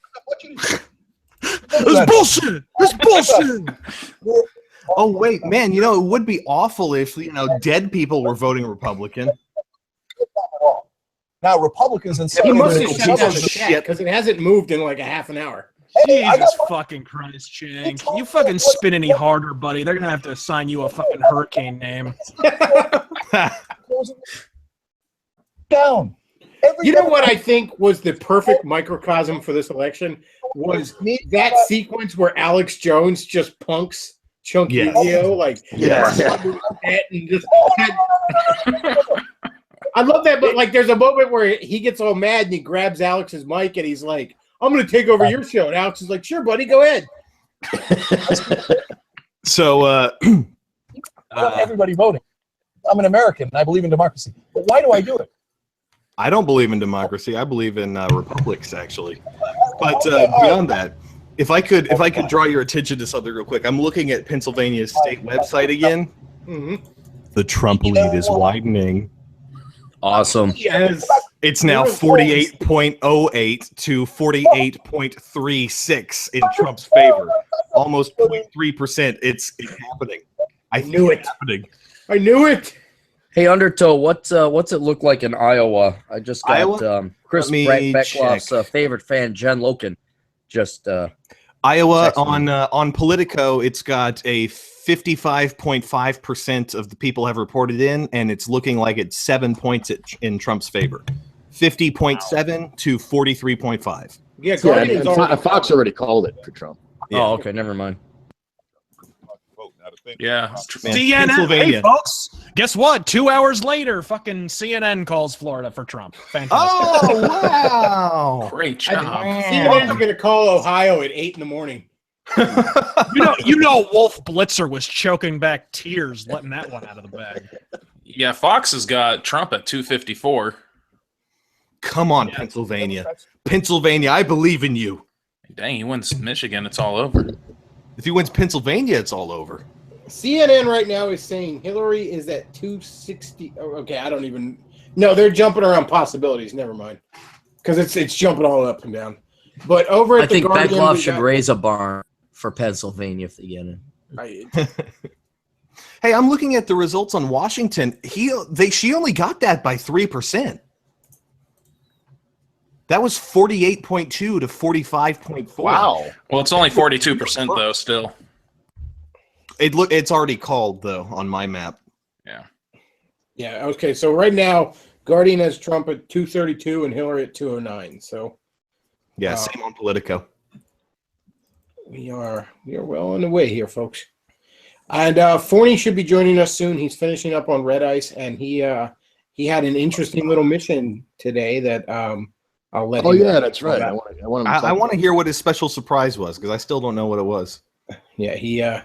It's bullshit. It's bullshit. Oh wait, man! You know it would be awful if dead people were voting Republican. Now Republicans and He must have Senators- shut down the chat because it hasn't moved in like a half an hour. Jesus fucking Christ, Chang. You fucking spin any harder, buddy. They're going to have to assign you a fucking hurricane name. Down. You know what I think was the perfect microcosm for this election was that sequence where Alex Jones just punks Chunky Yu-Gi-Oh! Like, and just I love that, but like, there's a moment where he gets all mad and he grabs Alex's mic and he's like, "I'm going to take over your show." And Alex is like, "Sure, buddy, go ahead." So, I want everybody voting. I'm an American and I believe in democracy. But why do I do it? I don't believe in democracy. I believe in republics, actually. But beyond that, if I could draw your attention to something real quick, I'm looking at Pennsylvania's state website again. Mm-hmm. The Trump lead is widening. Awesome. Yes. It's now 48.08 to 48.36 in Trump's favor. Almost 0.3%. It's happening. I knew it. Happening. I knew it. Hey, Undertow, what's it look like in Iowa? I just got Iowa? Chris Let me Bechtloff's favorite fan, Jen Loken. Just Iowa on Politico, it's got a 55.5% of the people have reported in, and it's looking like it's 7 points in Trump's favor. 50.7 to 43.5. Yeah, Fox already called it for Trump. Yeah. Oh, okay, never mind. Yeah. CNN. Pennsylvania. Hey, folks. Guess what? 2 hours later, fucking CNN calls Florida for Trump. Fantastic. Oh, wow. Great job. CNN's going to call Ohio at 8 in the morning. You know, Wolf Blitzer was choking back tears letting that one out of the bag. Yeah, Fox has got Trump at 254. Come on, Pennsylvania. Pennsylvania, I believe in you. Dang, he wins Michigan, it's all over. If he wins Pennsylvania, it's all over. CNN right now is saying Hillary is at 260. Okay, I don't even. No, they're jumping around possibilities. Never mind, because it's jumping all up and down. But over at I think Guardian, Bechtloff should raise a barn for Pennsylvania if they get in. Hey, I'm looking at the results on Washington. She only got that by 3%. That was 48.2 to 45.4. Wow. Well, it's only 42% though. Still. It's already called though on my map. Yeah. Yeah. Okay. So right now, Guardian has Trump at 232 and Hillary at 209. So. Yeah. Same on Politico. We are well on the way here, folks. And Forney should be joining us soon. He's finishing up on Red Ice, and he had an interesting little mission today that I'll let. Oh him yeah, that's right. about. I want to hear what his special surprise was because I still don't know what it was. Yeah,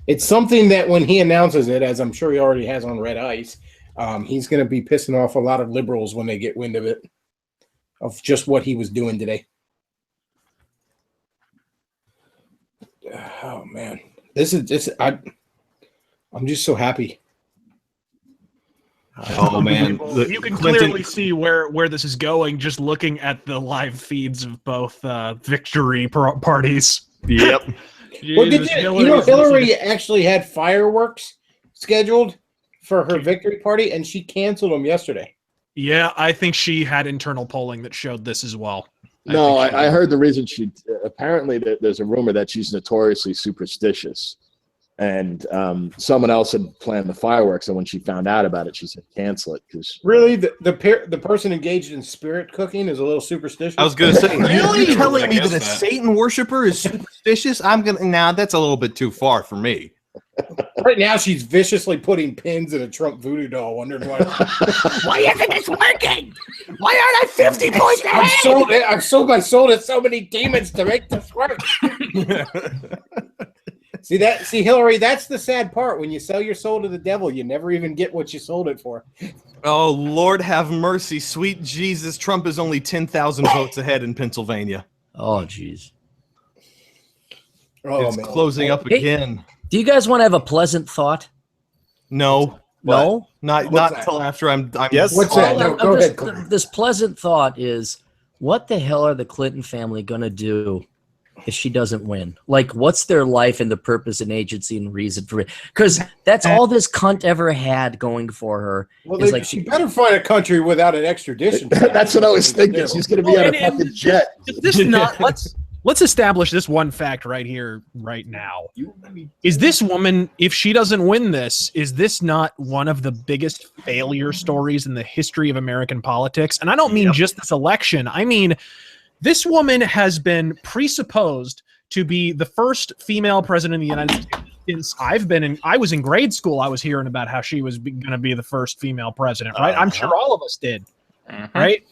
it's something that when he announces it, as I'm sure he already has on Red Ice, he's going to be pissing off a lot of liberals when they get wind of it, of just what he was doing today. Oh man, I'm just so happy. Oh man, You can clearly see where this is going just looking at the live feeds of both victory parties. Yep. Well, did Jesus, you know Hillary's Hillary actually had fireworks scheduled for her victory party, and she canceled them yesterday. Yeah, I think she had internal polling that showed this as well. No, I heard the reason she apparently there's a rumor that she's notoriously superstitious, and someone else had planned the fireworks, and when she found out about it, she said cancel it because Really, the person engaged in spirit cooking is a little superstitious. I was going to say, Really? you telling me that a Satan worshiper is superstitious? That's a little bit too far for me. Right now, she's viciously putting pins in a Trump voodoo doll, wondering why. Why isn't this working? Why aren't I 50 points ahead? I've sold my soul to so many demons to make this work. See, Hillary, that's the sad part. When you sell your soul to the devil, you never even get what you sold it for. Oh, Lord have mercy. Sweet Jesus, Trump is only 10,000 votes ahead in Pennsylvania. Oh, jeez. Oh, it's man. closing up Hey, again. Do you guys want to have a pleasant thought? No. No? Not until after I'm Yes. What's that? No, go ahead. This pleasant thought is, what the hell are the Clinton family going to do if she doesn't win? Like, what's their life and the purpose and agency and reason for it? Because that's all this cunt ever had going for her. Well, is like she better find a country without an extradition. That's what I was thinking. She's going to be on a fucking jet. This is not. Let's establish this one fact right here, right now. Is this woman, if she doesn't win this, is this not one of the biggest failure stories in the history of American politics? And I don't mean just this election. I mean, this woman has been presupposed to be the first female president of the United States since I was in grade school. I was hearing about how she was going to be the first female president, right? I'm sure all of us did, right?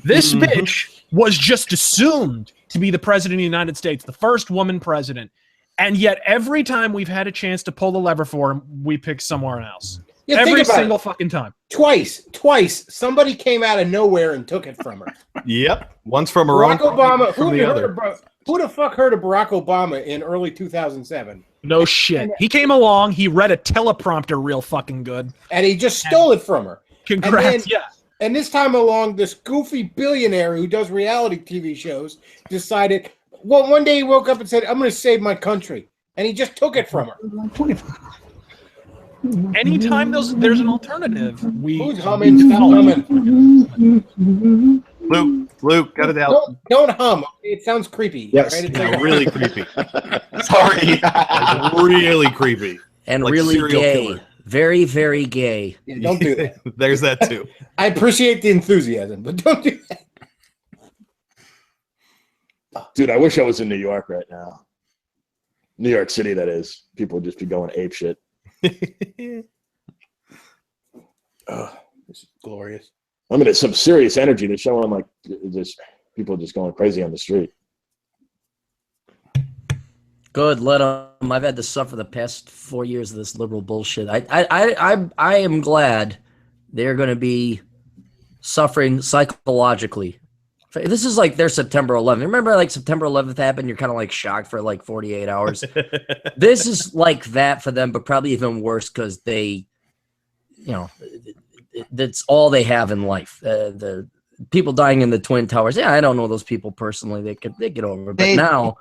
This bitch was just assumed to be the president of the United States, the first woman president. And yet every time we've had a chance to pull the lever for him, we pick somewhere else. Yeah, every think about single it. fucking time. Twice, somebody came out of nowhere and took it from her. Yep. One's from her own, Barack Obama. from the other. Who the fuck heard of Barack Obama in early 2007? No shit. He came along, he read a teleprompter real fucking good. And he just stole it from her. Congrats, yeah. And this time along, this goofy billionaire who does reality TV shows decided, well, one day he woke up and said, I'm going to save my country. And he just took it from her. Anytime there's an alternative, Who's humming? Stop humming. Luke, got it out. Don't hum. It sounds creepy. Yes, right? It's no, like really creepy. Sorry. It's really creepy. and Like really serial gay. killer. Very, very gay. Yeah, don't do that. There's that too. I appreciate the enthusiasm, but don't do that. Dude, I wish I was in New York right now. New York City, that is. People would just be going ape shit. Oh, this is glorious. I mean, it's some serious energy. They're showing like just people just going crazy on the street. Good, let them. I've had to suffer the past 4 years of this liberal bullshit. I am glad they're going to be suffering psychologically. This is like their September 11th. Remember, like September 11th happened. You're kind of like shocked for like 48 hours. This is like that for them, but probably even worse because they, you know, that's all they have in life. The people dying in the Twin Towers. Yeah, I don't know those people personally. They get over it, but now.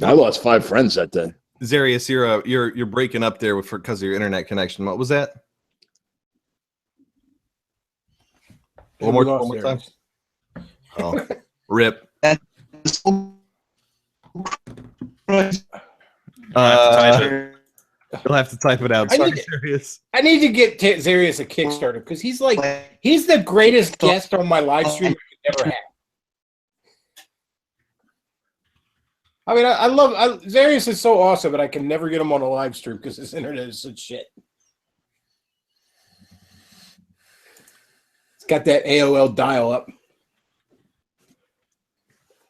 I lost 5 friends that day. Zarius, you're breaking up there because of your internet connection. What was that? One more time. Oh, rip. You'll have to type it out. Sorry, Zarius. I need to get Zarius a Kickstarter because he's the greatest guest on my live stream I've ever had. I mean, I love Zarius is so awesome, but I can never get him on a live stream because his internet is such shit. It's got that AOL dial up.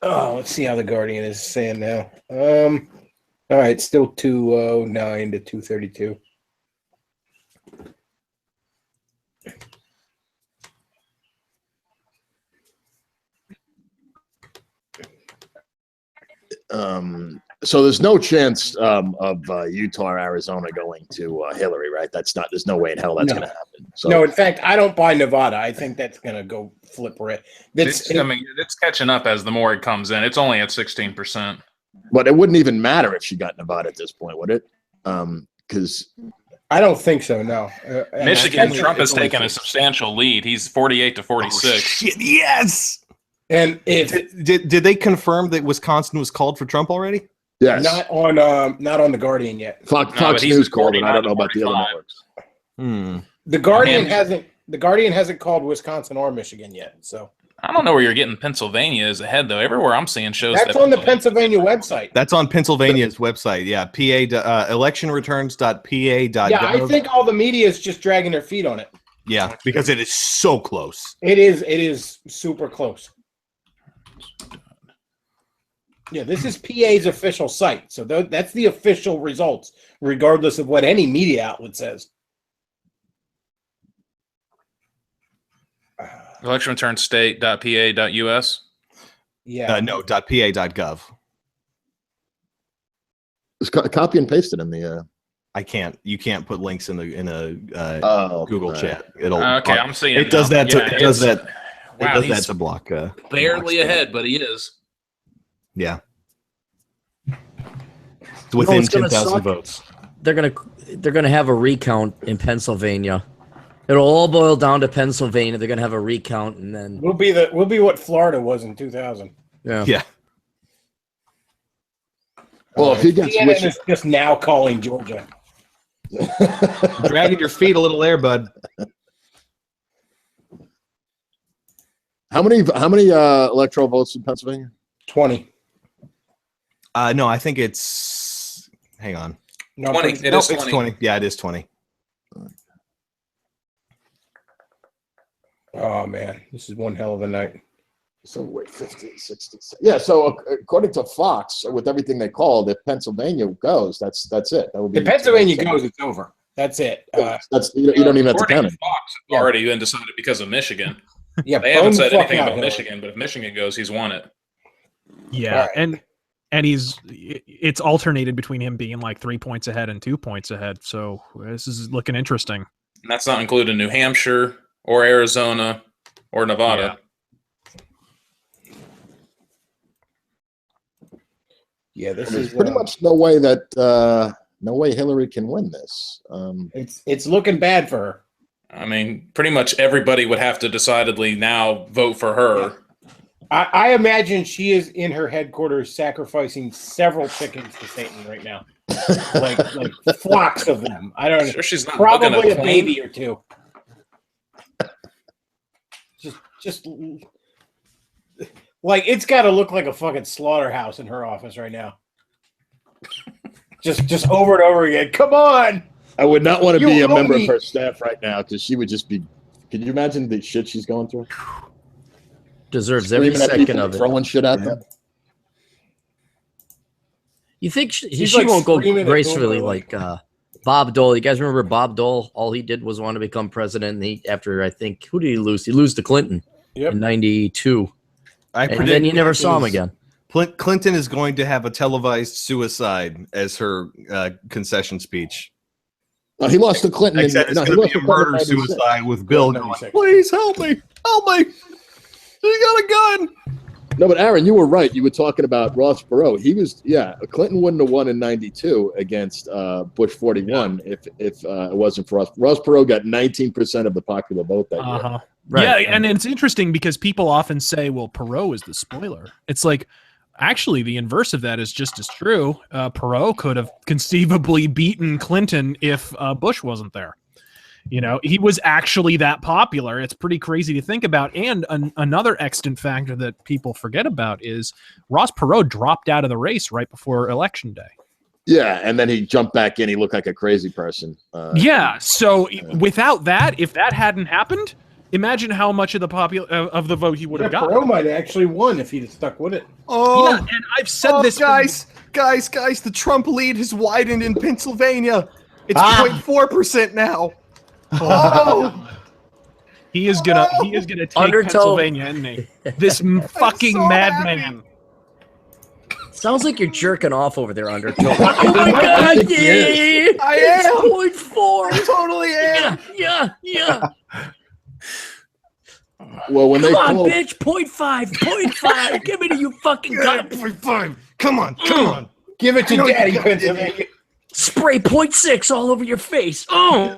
Oh, let's see how the Guardian is saying now. All right, still 209 to 232. So there's no chance of Utah or Arizona going to Hillary, right? There's no way in hell that's No. going to happen. So, No, in fact, I don't buy Nevada. I think that's going to go flip red. It's catching up as the more it comes in. It's only at 16%. But it wouldn't even matter if she got Nevada at this point, would it? Because I don't think so. No. Michigan, Trump has taken a substantial lead. He's 48 to 46. Oh, shit, yes. And if did they confirm that Wisconsin was called for Trump already? Yes. Not on the Guardian yet. Fox News called it. I don't know about the other networks. The Guardian hasn't called Wisconsin or Michigan yet. So I don't know where you're getting Pennsylvania is ahead though. Everywhere I'm seeing shows that's on the Pennsylvania website. That's on Pennsylvania's website. Yeah, electionreturns.pa.gov. Yeah, I think all the media is just dragging their feet on it. Yeah, because it is so close. It is super close. Yeah, this is PA's official site, so that's the official results, regardless of what any media outlet says. electionreturnstate.pa.us. Yeah. No, .pa.gov. Just copy and paste it in the. I can't. You can't put links in a Google right. chat. It'll. Okay, I'm seeing it. Does now. that? To, Yeah, it does that. Wow, it does he's that to block. barely ahead, but he is. Yeah. It's within what's gonna 10,000 suck? votes. They're gonna have a recount in Pennsylvania. It'll all boil down to Pennsylvania. They're gonna have a recount, and then We'll be what Florida was in 2000. yeah. Yeah. Well, if he gets CNN is just now calling Georgia. Dragging your feet a little there, bud. How many electoral votes in Pennsylvania? 20. No, I think it's. Hang on. No, 20. It is 20. It's 20. Yeah, it is 20. Oh man, this is one hell of a night. So wait, 15, 16. Yeah. So according to Fox, with everything they called, if Pennsylvania goes, that's it. That would be If Pennsylvania goes, it's over. That's it. That's you don't even have to According count to it. Fox, it's already been decided because of Michigan. Yeah, They haven't bone the said fuck anything out, about Hillary. Michigan, but if Michigan goes, he's won it. Yeah, Right. and it's alternated between him being like 3 points ahead and 2 points ahead. So this is looking interesting. And that's not including New Hampshire or Arizona or Nevada. Yeah, this There's is pretty much no way that no way Hillary can win this. it's looking bad for her. I mean, pretty much everybody would have to decidedly now vote for her. I imagine she is in her headquarters sacrificing several chickens to Satan right now, like flocks of them. I don't know. Sure she's not Probably bugging a a baby or two. Just like it's got to look like a fucking slaughterhouse in her office right now. just over and over again. Come on. I would not want to be You a member only- of her staff right now because she would just be. Can you imagine the shit she's going through? Deserves every Screaming at second people, of it. throwing shit at them. You think She's she like won't go screaming at gracefully Dole. like Bob Dole? You guys remember Bob Dole? All he did was want to become president. And after I think who did he lose? He lost to Clinton in '92. And then you never saw him again. Clinton is going to have a televised suicide as her concession speech. He lost to Clinton. Except it's going to be a murder suicide with Bill going, "Please help me, help me! He got a gun." No, but Aaron, you were right. You were talking about Ross Perot. He was, Clinton wouldn't have won in '92 against Bush 41 if it wasn't for Ross. Ross Perot got 19% of the popular vote that year. Right. Yeah, and it's interesting because people often say, well, Perot is the spoiler. It's like, actually, the inverse of that is just as true. Perot could have conceivably beaten Clinton if Bush wasn't there. You know, he was actually that popular. It's pretty crazy to think about. And another extant factor that people forget about is Ross Perot dropped out of the race right before Election Day. Yeah, and then he jumped back in. He looked like a crazy person. So without that, if that hadn't happened, imagine how much of the of the vote he would have got. Perot might have actually won if he'd stuck with it. Oh, yeah, and I've said this, guys. The Trump lead has widened in Pennsylvania. It's 0.4% now. Oh, he is gonna take Undertow. Pennsylvania, isn't he? This fucking madman. Sounds like you're jerking off over there, Undertow. Oh my god, yeah! I am. 6.4. I totally am. Yeah. Well, when Come they on, call, bitch. 0.5. Give me to you fucking gun. 0.5. Come on. Give it to Daddy, Pennsylvania. Spray 0.6 all over your face. Oh.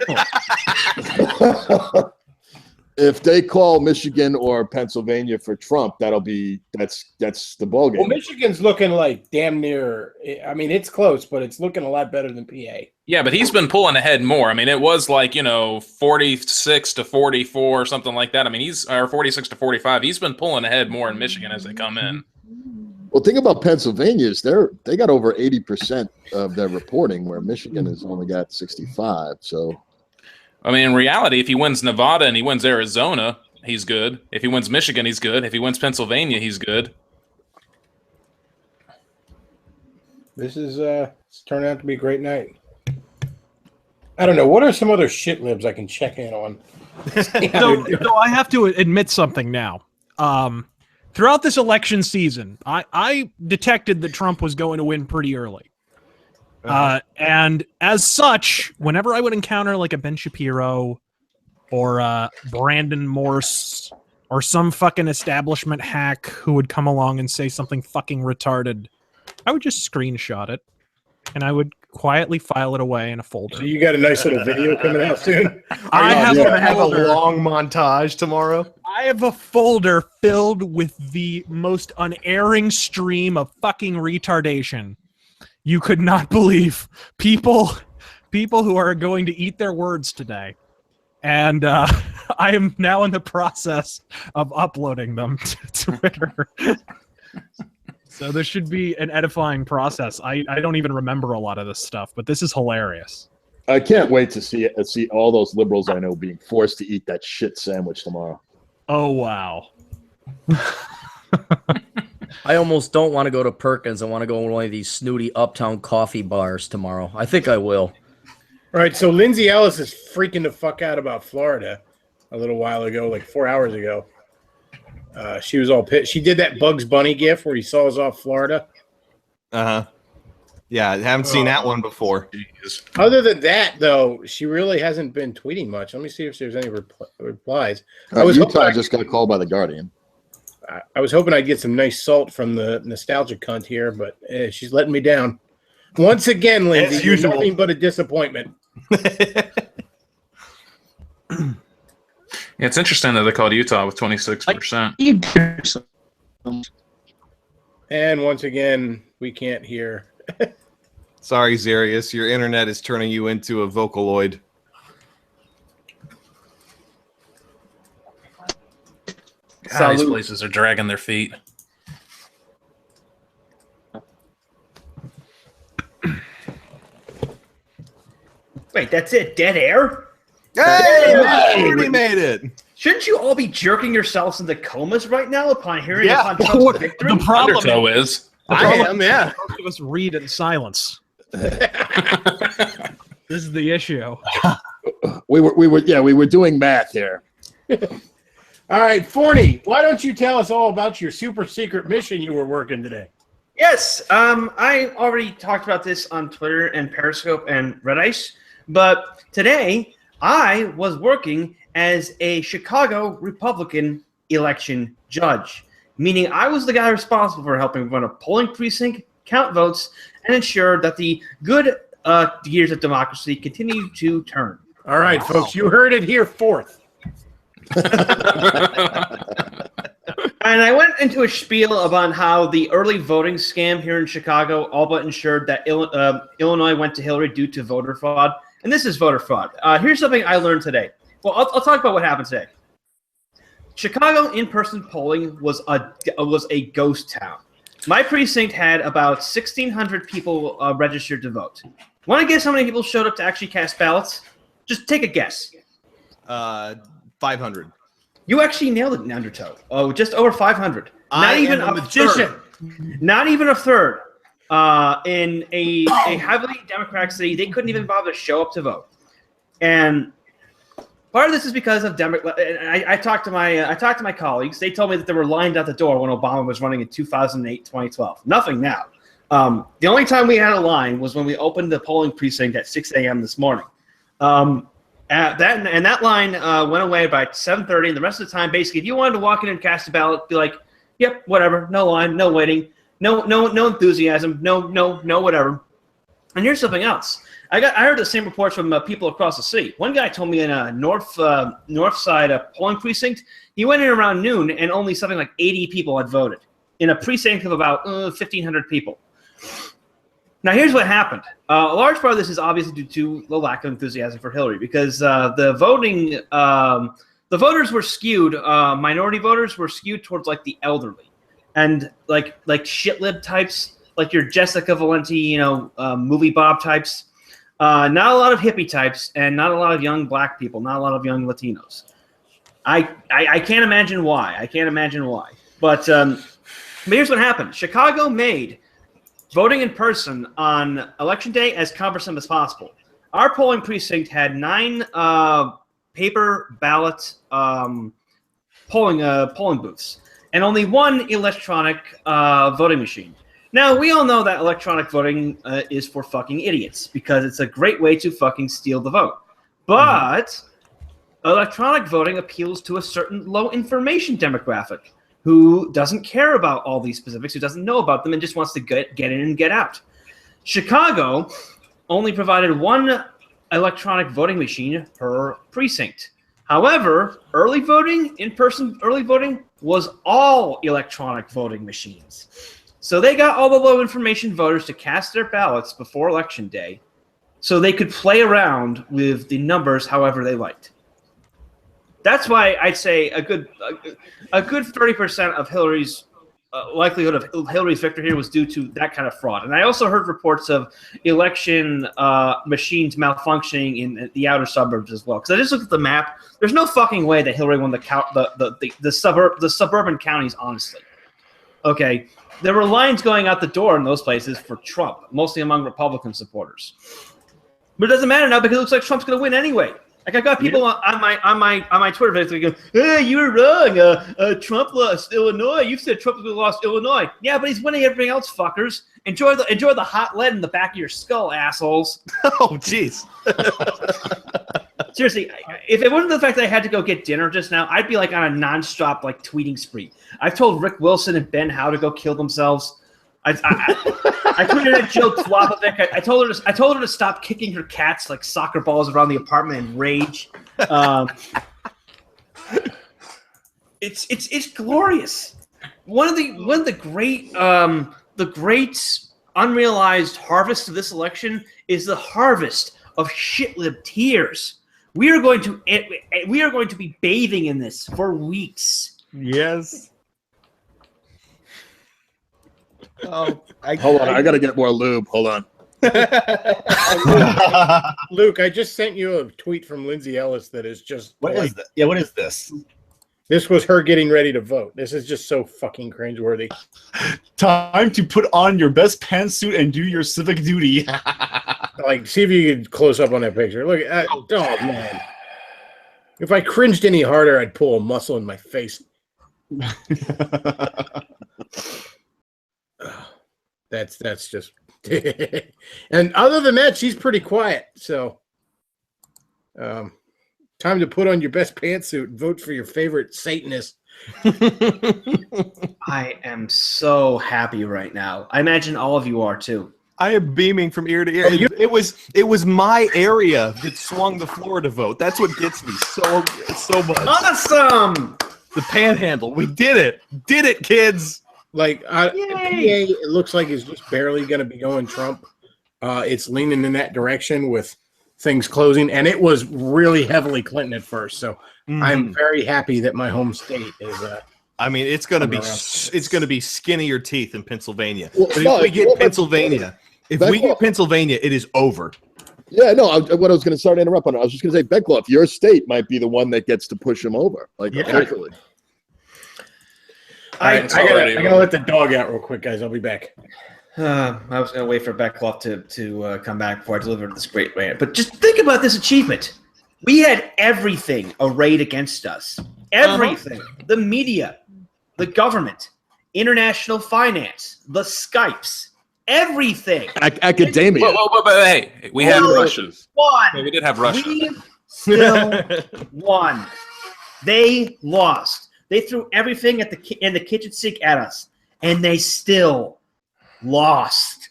if they call Michigan or Pennsylvania for Trump, that's the ball game. Well, Michigan's looking like damn near. I mean, it's close, but it's looking a lot better than PA. Yeah, but he's been pulling ahead more. I mean, it was like 46 to 44 or something like that. I mean, or 46 to 45. He's been pulling ahead more in Michigan as they come in. Well, think about Pennsylvania is they got over 80% of their reporting, where Michigan has only got 65. So, I mean, in reality, if he wins Nevada and he wins Arizona, he's good. If he wins Michigan, he's good. If he wins Pennsylvania, he's good. This is it's turned out to be a great night. I don't know. What are some other shit libs I can check in on? So I have to admit something now. Throughout this election season, I detected that Trump was going to win pretty early. And as such, whenever I would encounter like a Ben Shapiro or Brandon Morse or some fucking establishment hack who would come along and say something fucking retarded, I would just screenshot it and I would quietly file it away in a folder. So you got a nice little video coming out soon? I have a long montage tomorrow. I have a folder filled with the most unerring stream of fucking retardation. You could not believe people who are going to eat their words today. And I am now in the process of uploading them to Twitter. So there should be an edifying process. I don't even remember a lot of this stuff, but this is hilarious. I can't wait to see all those liberals I know being forced to eat that shit sandwich tomorrow. Oh, wow. I almost don't want to go to Perkins. I want to go to one of these snooty uptown coffee bars tomorrow. I think I will. All right, so Lindsay Ellis is freaking the fuck out about Florida a little while ago, like 4 hours ago. She was all pissed. She did that Bugs Bunny gif where he saws off Florida. Uh-huh. Yeah, I haven't seen that one before. Other than that, though, she really hasn't been tweeting much. Let me see if there's any replies. Utah just got called by the Guardian. I was hoping I'd get some nice salt from the nostalgia cunt here, but she's letting me down. Once again, Lindsay, As you're usual. nothing but a disappointment. Yeah, it's interesting that they called Utah with 26%. And once again, we can't hear. Sorry, Zarius. Your internet is turning you into a Vocaloid. God, these places are dragging their feet. Wait, that's it? Dead air? Hey, we made it. Shouldn't you all be jerking yourselves into comas right now upon hearing Yeah. upon Trump's victory? The problem Undertow is. I am, yeah. Most of us read in silence. This is the issue. We were doing math here. All right, Forney, why don't you tell us all about your super secret mission you were working today? Yes, I already talked about this on Twitter and Periscope and Red Ice, but today I was working as a Chicago Republican election judge, meaning I was the guy responsible for helping run a polling precinct, count votes, and ensure that the good gears of democracy continue to turn. All right, folks, you heard it here fourth. And I went into a spiel about how the early voting scam here in Chicago all but ensured that Illinois went to Hillary due to voter fraud. And this is voter fraud. Here's something I learned today. Well, I'll talk about what happened today. Chicago in-person polling was a ghost town. My precinct had about 1,600 people registered to vote. Want to guess how many people showed up to actually cast ballots? Just take a guess. 500. You actually nailed it, Undertow. Oh, just over 500. Not even a third. Not even a third. In a heavily Democratic city, they couldn't even bother to show up to vote. And part of this is because of I talked to my colleagues. They told me that they were lined out the door when Obama was running in 2008, 2012. Nothing now. The only time we had a line was when we opened the polling precinct at 6 a.m. this morning. That line went away by 7:30, and the rest of the time, basically, if you wanted to walk in and cast a ballot, be like, "Yep, whatever, no line, no waiting, no enthusiasm, no whatever." And here's something else. I heard the same reports from people across the city. One guy told me in a north side polling precinct, he went in around noon and only something like 80 people had voted in a precinct of about 1,500 people. Now, here's what happened. A large part of this is obviously due to the lack of enthusiasm for Hillary, because the voters were skewed. Minority voters were skewed towards like the elderly, and like shitlib types, like your Jessica Valenti, movie Bob types. Not a lot of hippie types, and not a lot of young black people, not a lot of young Latinos. I can't imagine why. But here's what happened. Chicago made voting in person on Election Day as cumbersome as possible. Our polling precinct had 9 paper ballot polling booths and only 1 electronic voting machine. Now, we all know that electronic voting is for fucking idiots because it's a great way to fucking steal the vote. But electronic voting appeals to a certain low information demographic who doesn't care about all these specifics, who doesn't know about them, and just wants to get in and get out. Chicago only provided 1 electronic voting machine per precinct. However, early voting, in-person early voting, was all electronic voting machines. So they got all the low information voters to cast their ballots before Election Day so they could play around with the numbers however they liked. That's why I'd say a good 30% of Hillary's likelihood of Hillary's victory here was due to that kind of fraud. And I also heard reports of election machines malfunctioning in the outer suburbs as well. Because I just looked at the map. There's no fucking way that Hillary won the suburban counties, honestly. Okay, there were lines going out the door in those places for Trump, mostly among Republican supporters. But it doesn't matter now because it looks like Trump's going to win anyway. Like I got people on my Twitter basically going, "Hey, you were wrong. Trump lost Illinois. You said Trump lost Illinois. Yeah, but he's winning everything else, fuckers. Enjoy the hot lead in the back of your skull, assholes." Oh, jeez. Seriously, if it wasn't the fact that I had to go get dinner just now, I'd be like on a nonstop tweeting spree. I've told Rick Wilson and Ben Howe to go kill themselves. I tweeted at Jill Twapovic. I told her to stop kicking her cats like soccer balls around the apartment in rage. It's glorious. One of the great unrealized harvest of this election is the harvest of shitlib tears. We are going to be bathing in this for weeks. Yes. Hold on, I gotta get more lube. Hold on. Luke, I just sent you a tweet from Lindsay Ellis that is just What is that? Yeah, what is this? This was her getting ready to vote. This is just so fucking cringeworthy. Time to put on your best pantsuit and do your civic duty. See if you can close up on that picture. Look, oh man. If I cringed any harder, I'd pull a muscle in my face. That's just. And other than that, she's pretty quiet. So, time to put on your best pantsuit and vote for your favorite Satanist. I am so happy right now. I imagine all of you are too. I am beaming from ear to ear. It was my area that swung the Florida vote. That's what gets me so much. Awesome. The panhandle. We did it. Did it, kids. PA, it looks like it's just barely going to be going Trump. It's leaning in that direction with things closing, and it was really heavily Clinton at first. So I'm very happy that my home state is. It's going to be skinnier teeth in Pennsylvania. But if we get Pennsylvania, it is over. Yeah, no. What I was going to start to interrupt on, I was just going to say, Bechtloff, your state might be the one that gets to push him over, officially. I gotta let the dog out real quick, guys. I'll be back. I was gonna wait for Bechtloff to come back before I deliver this great rant. But just think about this achievement. We had everything arrayed against us. Everything. The media, the government, international finance, the Skypes, everything. Academia. But hey, we had Still Russians. won. Yeah, we did have Russia. We still won. They lost. They threw everything in the kitchen sink at us, and they still lost.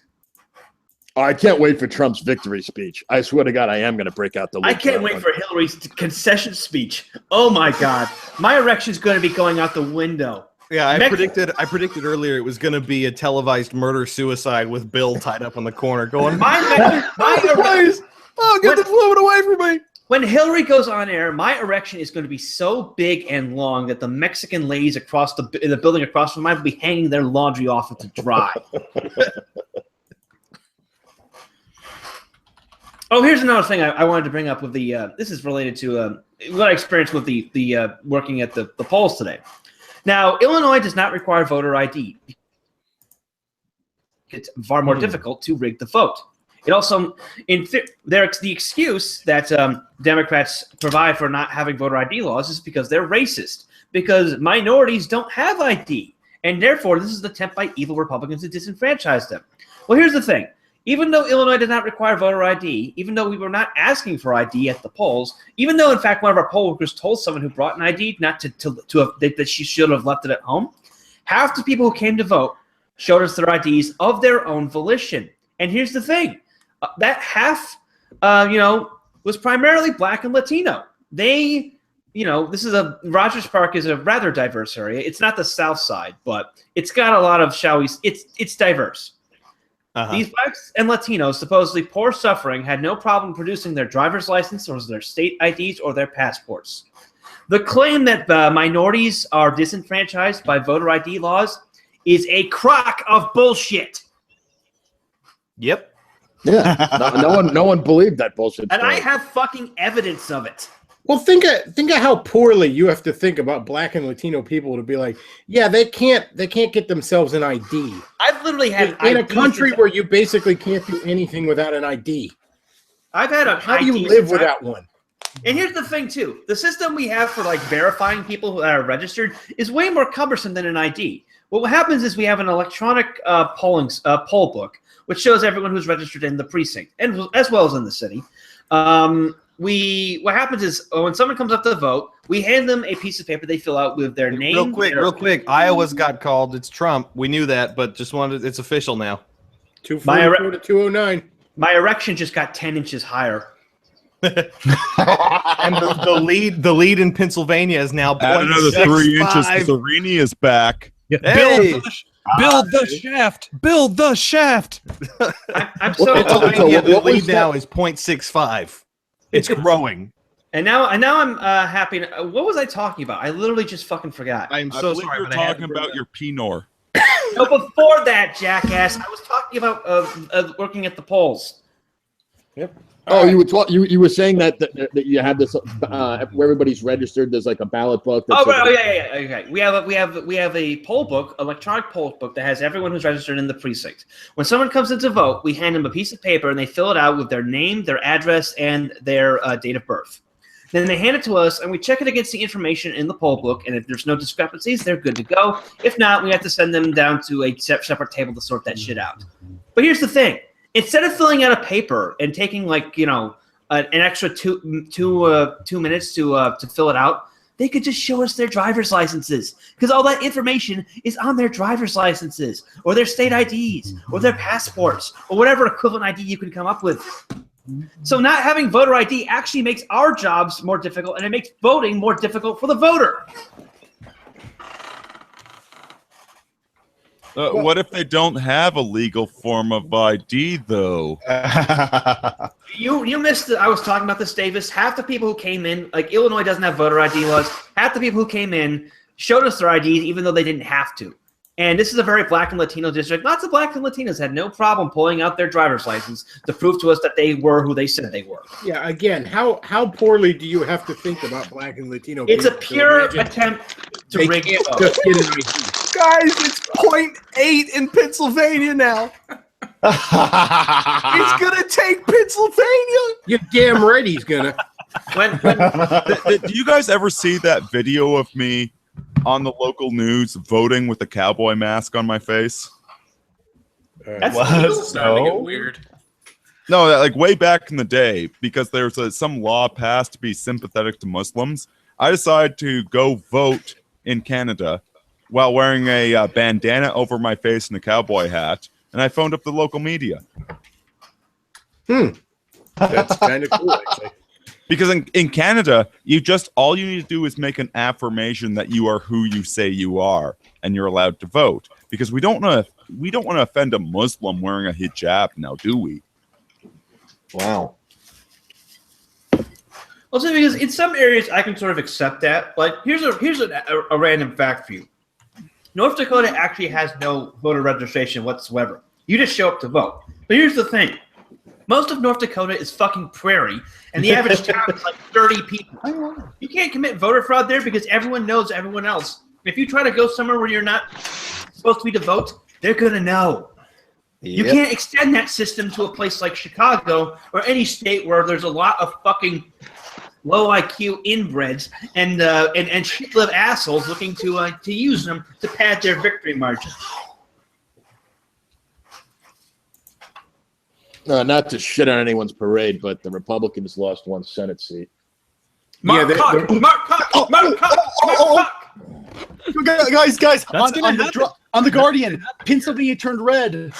I can't wait for Trump's victory speech. I swear to God, I am going to break out the. I can't wait for Hillary's concession speech. Oh my God, my erection's going to be going out the window. Yeah, I predicted earlier it was going to be a televised murder-suicide with Bill tied up on the corner going, Oh, get the fluid away from me! When Hillary goes on air, my erection is going to be so big and long that the Mexican ladies in the building across from mine will be hanging their laundry off it to dry. Oh, here's another thing I wanted to bring up with the. This is related to what I experienced with the working at the polls today. Now, Illinois does not require voter ID. It's far more difficult to rig the vote. It also, the excuse that Democrats provide for not having voter ID laws is because they're racist, because minorities don't have ID, and therefore this is an attempt by evil Republicans to disenfranchise them. Well, here's the thing. Even though Illinois did not require voter ID, even though we were not asking for ID at the polls, even though, in fact, one of our poll workers told someone who brought an ID not that she should have left it at home, half the people who came to vote showed us their IDs of their own volition. And here's the thing. That half, was primarily Black and Latino. Rogers Park is a rather diverse area. It's not the South Side, but it's got a lot of, it's diverse. These Blacks and Latinos, supposedly poor suffering, had no problem producing their driver's license or their state IDs or their passports. The claim that minorities are disenfranchised by voter ID laws is a crock of bullshit. Yep. Yeah. No one believed that bullshit. And I have fucking evidence of it. Well, think of how poorly you have to think about Black and Latino people to be like, yeah, they can't get themselves an ID. I've literally had in a country where you basically can't do anything without an ID. I've had a how do you live without one? And here's the thing too: the system we have for verifying people that are registered is way more cumbersome than an ID. What happens is we have an electronic poll book which shows everyone who's registered in the precinct and as well as in the city. What happens is when someone comes up to vote, we hand them a piece of paper they fill out with their name. Real quick. Iowa's got called. It's Trump. We knew that, but just wanted it's official now. 244 to 209. My erection just got 10 inches higher. And the lead in Pennsylvania is now add another 3 inches because Arini is back. Hey. Build the shaft. Build the shaft. I'm so the lead now is 0.65. It's growing. And now I'm happy. What was I talking about? I literally just fucking forgot. I believe you're talking about your Pinor. No, before that, jackass, I was talking about working at the polls. Yep. Oh, you were saying that you have this where everybody's registered. There's like a ballot book. Yeah. Okay. We have a poll book, electronic poll book that has everyone who's registered in the precinct. When someone comes in to vote, we hand them a piece of paper and they fill it out with their name, their address, and their date of birth. Then they hand it to us and we check it against the information in the poll book. And if there's no discrepancies, they're good to go. If not, we have to send them down to a separate table to sort that shit out. But here's the thing. Instead of filling out a paper and taking an extra two minutes to fill it out, they could just show us their driver's licenses because all that information is on their driver's licenses or their state IDs or their passports or whatever equivalent ID you can come up with. So not having voter ID actually makes our jobs more difficult and it makes voting more difficult for the voter. What if they don't have a legal form of ID, though? You missed it. I was talking about this, Davis. Half the people who came in, like Illinois doesn't have voter ID laws. Half the people who came in showed us their IDs even though they didn't have to. And this is a very Black and Latino district. Lots of Black and Latinos had no problem pulling out their driver's license to prove to us that they were who they said they were. Yeah, again, how poorly do you have to think about Black and Latino It's a people pure attempt to rig it. vote. Guys, it's 0.8 in Pennsylvania now. It's gonna take Pennsylvania. You're damn right he's gonna. Do you guys ever see that video of me on the local news voting with a cowboy mask on my face? That's It's starting to get weird. No, like way back in the day, because there's some law passed to be sympathetic to Muslims, I decided to go vote in Canada while wearing a bandana over my face and a cowboy hat, and I phoned up the local media. That's kind of cool, actually. Because in Canada, all you need to do is make an affirmation that you are who you say you are, and you're allowed to vote. Because we don't want to offend a Muslim wearing a hijab now, do we? Wow. Also, because in some areas I can sort of accept that. Like, here's a random fact for you. North Dakota actually has no voter registration whatsoever. You just show up to vote. But here's the thing. Most of North Dakota is fucking prairie, and the average town is like 30 people. You can't commit voter fraud there because everyone knows everyone else. If you try to go somewhere where you're not supposed to be to vote, they're going to know. You can't extend that system to a place like Chicago or any state where there's a lot of fucking low IQ inbreds and shit-live assholes looking to use them to pad their victory margin. Not to shit on anyone's parade, but the Republicans lost one Senate seat. Mark Cock! Guys, on the Guardian, Pennsylvania turned red.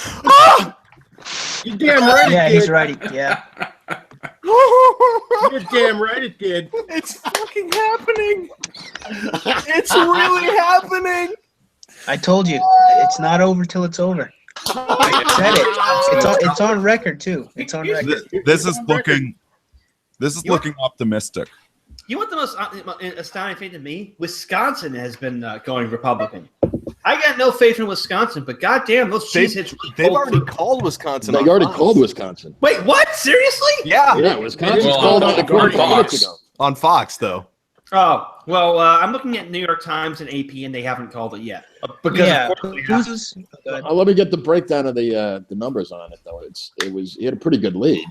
You damn right Yeah, it did. he's right. Yeah. You're damn right it did. It's fucking happening. It's really happening. I told you, it's not over till it's over. I said it. It's on record too. It's on record. This is looking optimistic. You want the most astounding thing to me? Wisconsin has been going Republican. I got no faith in Wisconsin, but goddamn, those cheese hits. They've already called Wisconsin. They already called Wisconsin. Wait, what? Seriously? Yeah. Wisconsin's Well, called on on Fox. On Fox, though. Oh, well, I'm looking at New York Times and AP, and they haven't called it yet. Because of course they have. Let me get the breakdown of the numbers on it, though. He had a pretty good lead.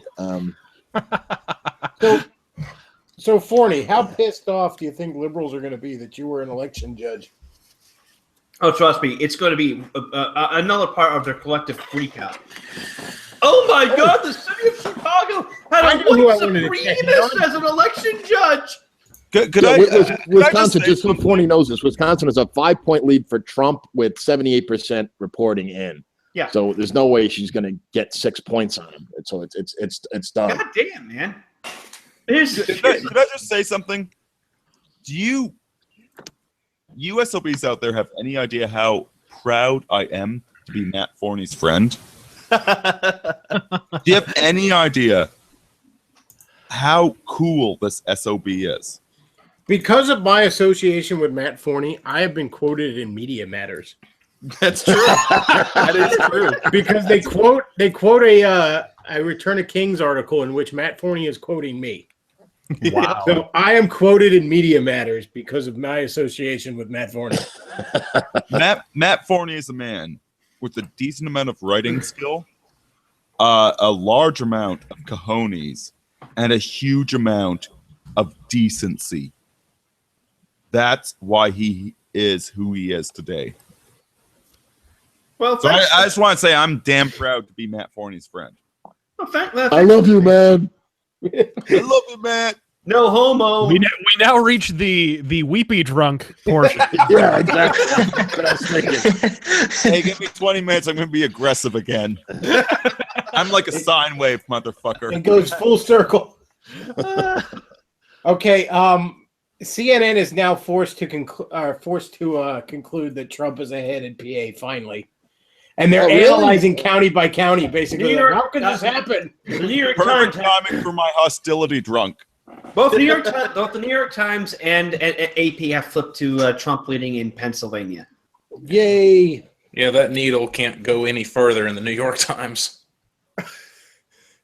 So Forney, how pissed off do you think liberals are going to be that you were an election judge? Oh, trust me, it's going to be another part of their collective freakout. Oh my God, the city of Chicago had a white supremacist as an election judge. Wisconsin, just so Forney knows this, Wisconsin is a 5-point lead for Trump with 78% reporting in. Yeah. So there's no way she's going to get 6 points on him. So it's done. God damn, man. Could I just say something? Do you SOBs out there have any idea how proud I am to be Matt Forney's friend? Do you have any idea how cool this SOB is? Because of my association with Matt Forney, I have been quoted in Media Matters. That's true. That is true. Because they quote a Return of Kings article in which Matt Forney is quoting me. Wow. So I am quoted in Media Matters because of my association with Matt Forney. Matt Forney is a man with a decent amount of writing skill, a large amount of cojones, and a huge amount of decency. That's why he is who he is today. Well, so I just want to say I'm damn proud to be Matt Forney's friend. I love you, man. I love you, Matt. No homo. We now reach the weepy drunk portion. Yeah, exactly. That's what I was thinking. Hey, give me 20 minutes. I'm going to be aggressive again. I'm like a sine wave, motherfucker. It goes full circle. Okay. CNN is now forced to conclude that Trump is ahead in PA finally, and they're analyzing county by county, basically. Like, how could this happen? The New York Perfect Times. timing for my hostility drunk. Both the New York Times and AP have flipped to Trump leading in Pennsylvania. Yay! Yeah, that needle can't go any further in the New York Times.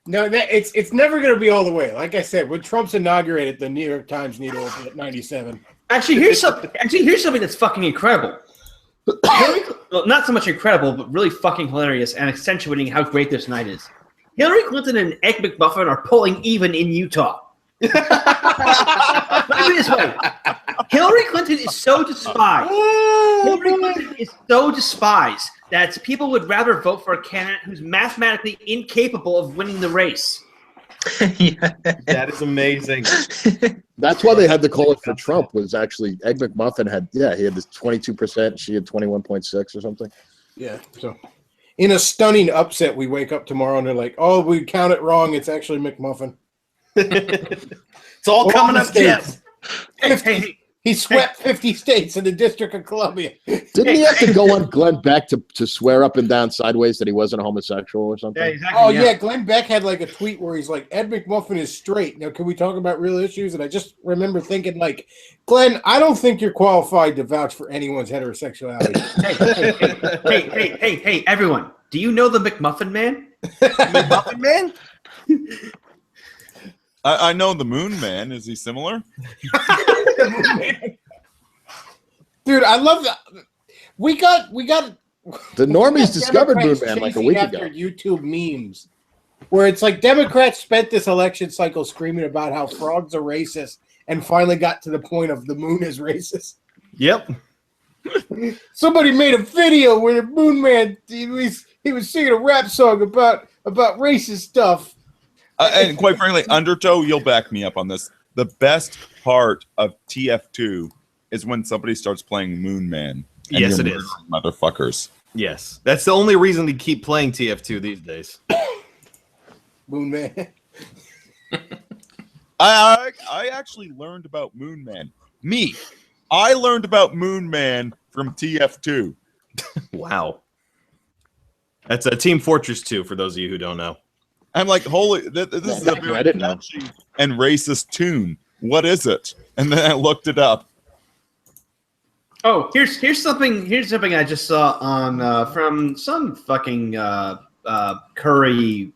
No, it's never going to be all the way. Like I said, when Trump's inaugurated, the New York Times needle will be at 97. Actually, here's something that's fucking incredible. Well, not so much incredible, but really fucking hilarious and accentuating how great this night is. Hillary Clinton and Egg McMuffin are pulling even in Utah. Let me put it this way. Hillary Clinton is so despised. Hillary Clinton is so despised that people would rather vote for a candidate who's mathematically incapable of winning the race. That is amazing. That's why they had to call it for Trump. Was actually Egg McMuffin had he had this 22%. She had 21.6 or something. Yeah. So, in a stunning upset, we wake up tomorrow and they're like, "Oh, we count it wrong. It's actually McMuffin." It's all coming up, Jeff. He swept 50 states in the District of Columbia. Didn't he have to go on Glenn Beck to swear up and down sideways that he wasn't a homosexual or something? Yeah, exactly. Oh yeah, Glenn Beck had like a tweet where he's like, "Ed McMuffin is straight." Now, can we talk about real issues? And I just remember thinking, like, Glenn, I don't think you're qualified to vouch for anyone's heterosexuality. Hey, everyone! Do you know the McMuffin Man? McMuffin Man? I know the Moon Man. Is he similar? Dude, I love that. We got The normies discovered Moon Democrats Man like a chasing week after ago. YouTube memes, where it's like Democrats spent this election cycle screaming about how frogs are racist, and finally got to the point of the moon is racist. Yep. Somebody made a video where the Moon Man he was singing a rap song about racist stuff. And quite frankly, Undertow, you'll back me up on this. The best part of TF2 is when somebody starts playing Moon Man. And Yes, you're it is. murdering motherfuckers. Yes. That's the only reason to keep playing TF2 these days. Moon Man. I actually learned about Moon Man. I learned about Moon Man from TF2. Wow. That's a Team Fortress 2 for those of you who don't know. I'm like, holy, this is a very catchy and racist tune. What is it? And then I looked it up. Oh, here's something I just saw on from some fucking Curry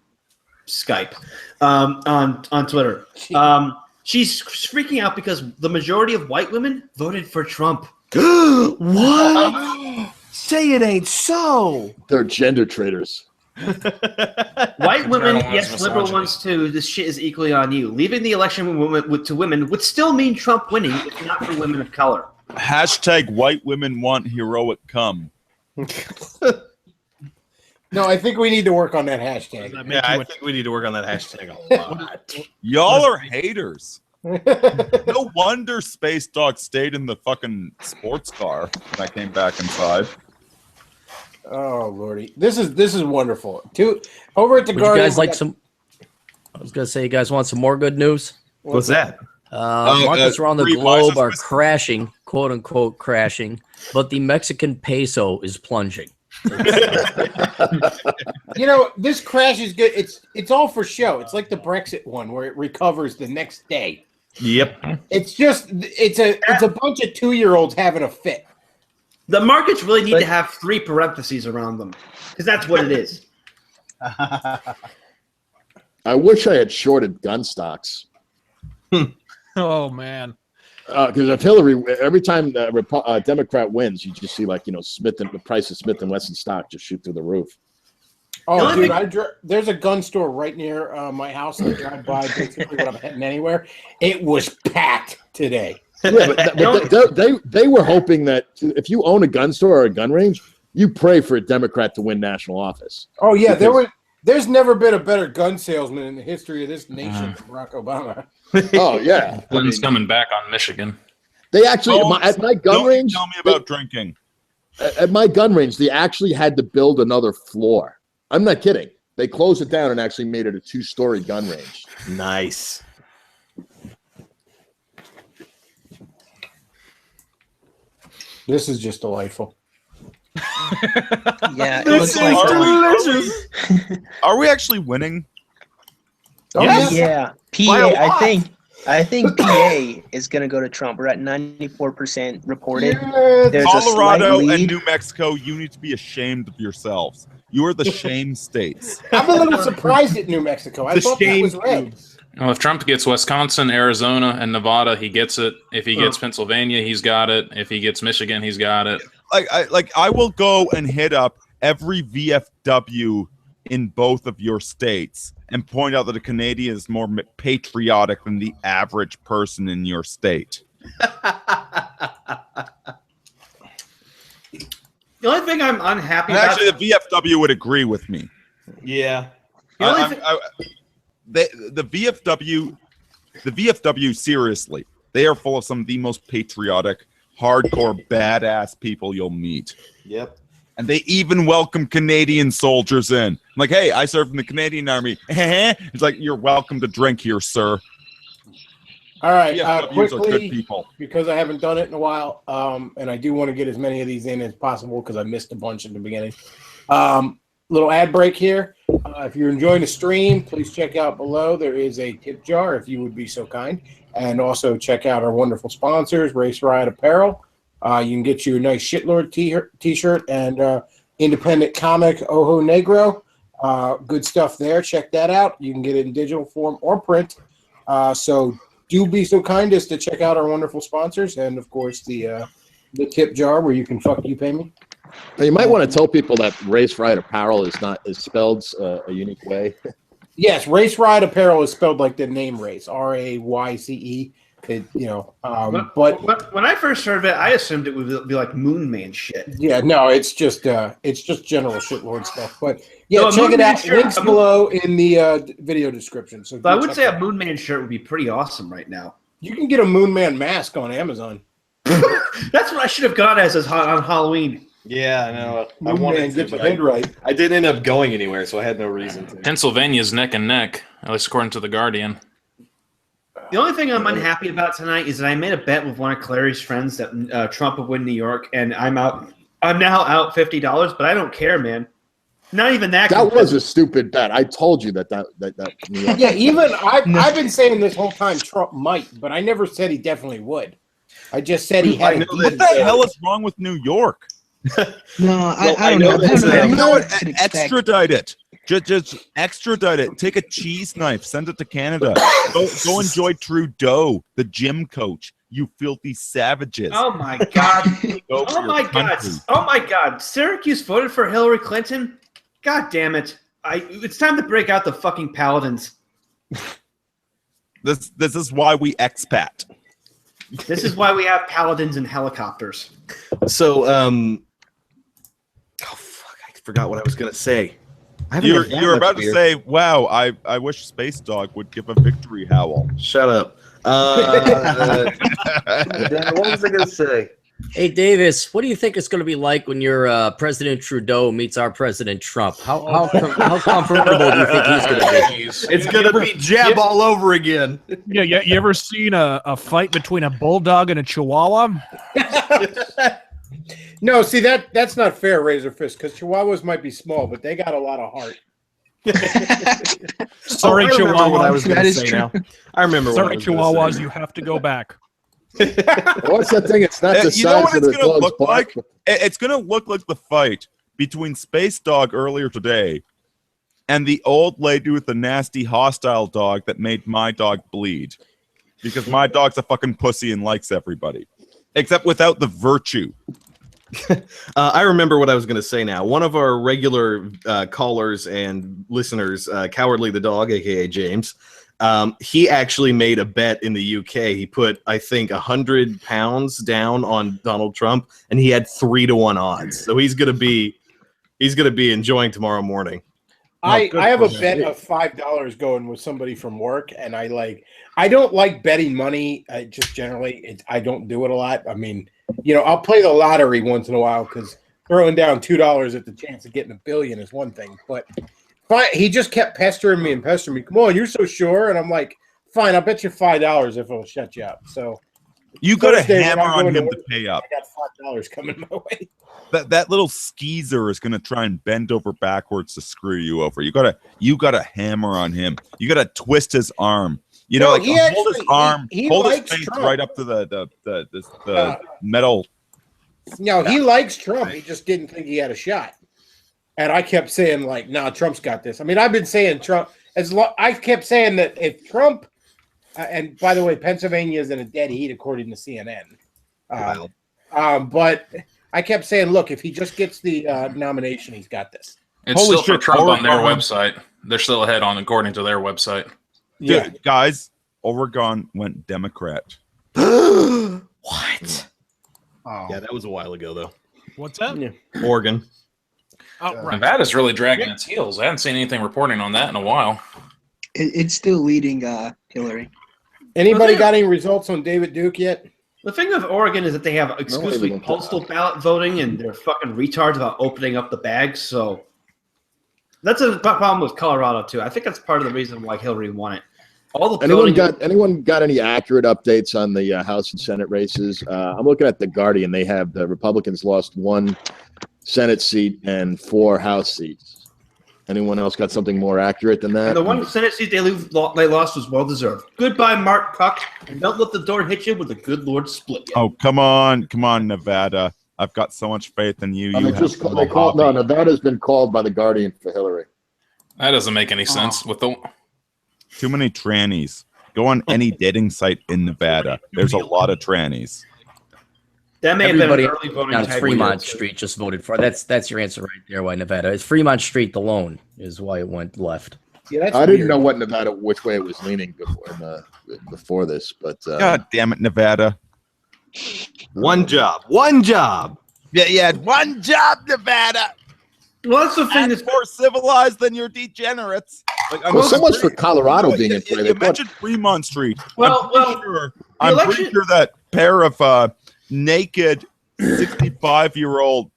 Skype on Twitter. She's freaking out because the majority of white women voted for Trump. What? Say it ain't so. They're gender traitors. White women, Journalism yes, liberal misogyny. ones too. This shit is equally on you. Leaving the election to women would still mean Trump winning, if not for women of color. Hashtag white women want heroic cum. No, I think we need to work on that hashtag. Yeah, I think we need to work on that hashtag a lot. Y'all are haters. No wonder Space Dog stayed in the fucking sports car when I came back inside. Oh lordy, this is wonderful. Over at the Would Guardian, you guys like some? I was gonna say, you guys want some more good news? What's that? Markets around the three globe prices are with- crashing, quote unquote crashing, but the Mexican peso is plunging. You know, this crash is good. It's all for show. It's like the Brexit one where it recovers the next day. Yep. It's a bunch of 2-year-olds having a fit. The markets really need to have 3 parentheses around them, because that's what it is. I wish I had shorted gun stocks. Oh man. Because if Hillary, every time a Democrat wins, you just see the price of Smith and Wesson stock just shoot through the roof. Oh, dude, there's a gun store right near my house. I drive by basically when I'm heading anywhere. It was packed today. Yeah, but they were hoping that if you own a gun store or a gun range, you pray for a Democrat to win national office. Oh yeah, there's never been a better gun salesman in the history of this nation than Barack Obama. Oh yeah, Clinton's coming back on Michigan. They actually at my gun range. Tell me about drinking. At my gun range, they actually had to build another floor. I'm not kidding. They closed it down and actually made it a 2-story gun range. Nice. This is just delightful. Yeah, it looks like delicious. Are we actually winning? Oh, yeah. yes. PA. I think PA is going to go to Trump. We're at 94% reported. There's Colorado a slight and lead. New Mexico, you need to be ashamed of yourselves. You are the shame states. I'm a little surprised at New Mexico. I thought that was red. Well, if Trump gets Wisconsin, Arizona, and Nevada, he gets it. If he gets Pennsylvania, he's got it. If he gets Michigan, he's got it. I will go and hit up every VFW in both of your states and point out that a Canadian is more patriotic than the average person in your state. The only thing I'm unhappy about. Actually, the VFW would agree with me. Yeah. The VFW, seriously, they are full of some of the most patriotic, hardcore, badass people you'll meet. Yep. And they even welcome Canadian soldiers in. I'm like, hey, I served in the Canadian Army. It's like, you're welcome to drink here, sir. All right, VFWs are quickly, good people. because I haven't done it in a while, and I do want to get as many of these in as possible because I missed a bunch in the beginning. Little ad break here. If you're enjoying the stream, please check out below. There is a tip jar if you would be so kind. And also check out our wonderful sponsors, Race Riot Apparel. You can get you a nice Shitlord t-shirt and independent comic Ojo Negro. Good stuff there. Check that out. You can get it in digital form or print. So do be so kind as to check out our wonderful sponsors, and of course the tip jar where you can fuck you pay me. You might want to tell people that Race Riot Apparel is spelled a unique way. Yes, Race Riot Apparel is spelled like the name Race, RAYCE. But when I first heard of it, I assumed it would be like Moon Man shit. yeah, no, it's just general shitlord stuff. But yeah, No, a check Moon it Man out. shirt- Links a Moon- below in the video description. So But I do would check say it a out. Moon Man shirt would be pretty awesome right now. You can get a Moon Man mask on Amazon. That's what I should have got as on Halloween. Yeah, I know. I Moon wanted Man, to, get your but head right. I didn't end up going anywhere, so I had no reason to. Pennsylvania's neck and neck, at least according to the Guardian. The only thing I'm unhappy about tonight is that I made a bet with one of Clary's friends that Trump would win New York, and I'm now out $50, but I don't care, man. Not even that. That was a stupid bet. I told you that. Yeah, even I've been saying this whole time Trump might, but I never said he definitely would. I just said he had. What the hell is wrong with New York? No, I don't know. You know what? Extradite it. Just extradite it. Take a cheese knife. Send it to Canada. Go enjoy Trudeau, the gym coach. You filthy savages. Oh my god! Go for Oh my your god! country. Oh my god! Syracuse voted for Hillary Clinton. God damn it! It's time to break out the fucking paladins. This is why we expat. This is why we have paladins and helicopters. So, oh fuck! I forgot what I was gonna say. You're about to say, "Wow, I wish Space Dog would give a victory howl." Shut up. What was I gonna say? Hey, Davis, what do you think it's going to be like when your President Trudeau meets our President Trump? How comfortable do you think he's going to be? It's going to be jab all over again. Yeah, you ever seen a fight between a bulldog and a chihuahua? No, see that's not fair, Razor Fist, because Chihuahuas might be small, but they got a lot of heart. Sorry, I remember Chihuahua. what I was going That to is say true. now. I remember Sorry, what I was gonna Chihuahuas, say. you have to go back. What's that thing? It's not the You know size what of it's the going to dog's look bark. like? It's going to look like the fight between Space Dog earlier today and the old lady with the nasty hostile dog that made my dog bleed. Because my dog's a fucking pussy and likes everybody. Except without the virtue. I remember what I was going to say now. One of our regular callers and listeners, Cowardly the Dog, aka James, he actually made a bet in the UK. He put, I think, 100 pounds down on Donald Trump, and he had 3-1 odds. So he's gonna be enjoying tomorrow morning. I have a for him. bet of $5 going with somebody from work, and I don't like betting money. Just generally, I don't do it a lot. I mean, I'll play the lottery once in a while because throwing down $2 at the chance of getting $1 billion is one thing. But he just kept pestering me. Come on, you're so sure, and I'm like, fine, I'll bet you $5 if it'll shut you up. So You got a Thursday when hammer I'm on going to him to work, pay up. I got $5 coming my way. That little skeezer is gonna try and bend over backwards to screw you over. You gotta hammer on him. You gotta twist his arm. No, he hold his actually- arm, he hold his likes face Trump. right up to the metal. No, he likes Trump. He just didn't think he had a shot. And I kept saying, nah, Trump's got this. I mean, I've been saying Trump I kept saying that if Trump, and by the way, Pennsylvania is in a dead heat according to CNN. But I kept saying, look, if he just gets the nomination, he's got this. It's Holy still for shit, Trump on their Oregon. website. They're still ahead on according to their website. Dude, guys, Oregon went Democrat. What? Oh. Yeah, that was a while ago, though. What's that? Oregon. Oh, right. Nevada's really dragging its heels. I haven't seen anything reporting on that in a while. It's still leading Hillary. Anybody got any results on David Duke yet? The thing with Oregon is that they have exclusively postal ballot voting, and they're fucking retards about opening up the bags. So that's a problem with Colorado too. I think that's part of the reason why Hillary won it. All the anyone got any accurate updates on the House and Senate races? I'm looking at the Guardian. They have the Republicans lost 1 Senate seat and 4 House seats. Anyone else got something more accurate than that? And the 1 Senate seat they lost was well deserved. Goodbye, Mark Cuck, and don't let the door hit you with a good Lord split you. Oh, come on, Nevada. I've got so much faith in you. Nevada's been called by the Guardian for Hillary. That doesn't make any sense with the too many trannies. Go on any dating site in Nevada. There's a lot of trannies. That may Everybody have been an early voting on type Fremont window, Street just voted for. That's your answer right there. Why Nevada? It's Fremont Street alone is why it went left. Yeah, I didn't know what Nevada, which way it was leaning before this, but God damn it, Nevada! One job. Yeah, one job, Nevada. Well, that's the thing that's more civilized than your degenerates. Like, so much for Colorado being in play. You mentioned Fremont Street. The I'm election- pretty sure that pair of naked 65-year-old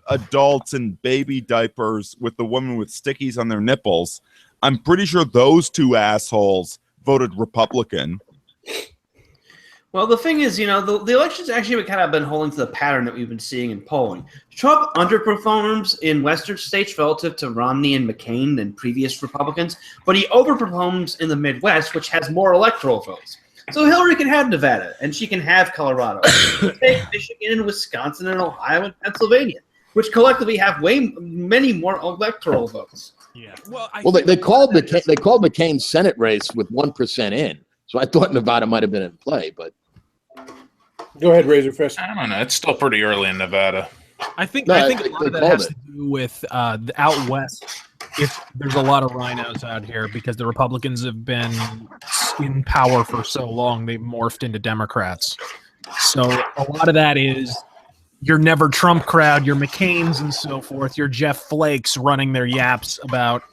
adults in baby diapers with the woman with stickies on their nipples, I'm pretty sure those 2 assholes voted Republican. Well, the thing is, the elections actually kind of been holding to the pattern that we've been seeing in polling. Trump underperforms in Western states relative to Romney and McCain and previous Republicans, but he overperforms in the Midwest, which has more electoral votes. So Hillary can have Nevada, and she can have Colorado, take Michigan and Wisconsin and Ohio and Pennsylvania, which collectively have many more electoral votes. Yeah. Well, they called McCain's Senate race with 1% in, so I thought Nevada might have been in play. But go ahead, Razorfist. I don't know. It's still pretty early in Nevada. I think a lot of that has to do with out west. If there's a lot of rhinos out here because the Republicans have been in power for so long, they've morphed into Democrats. So a lot of that is your never Trump crowd, your McCains and so forth, your Jeff Flakes running their yaps about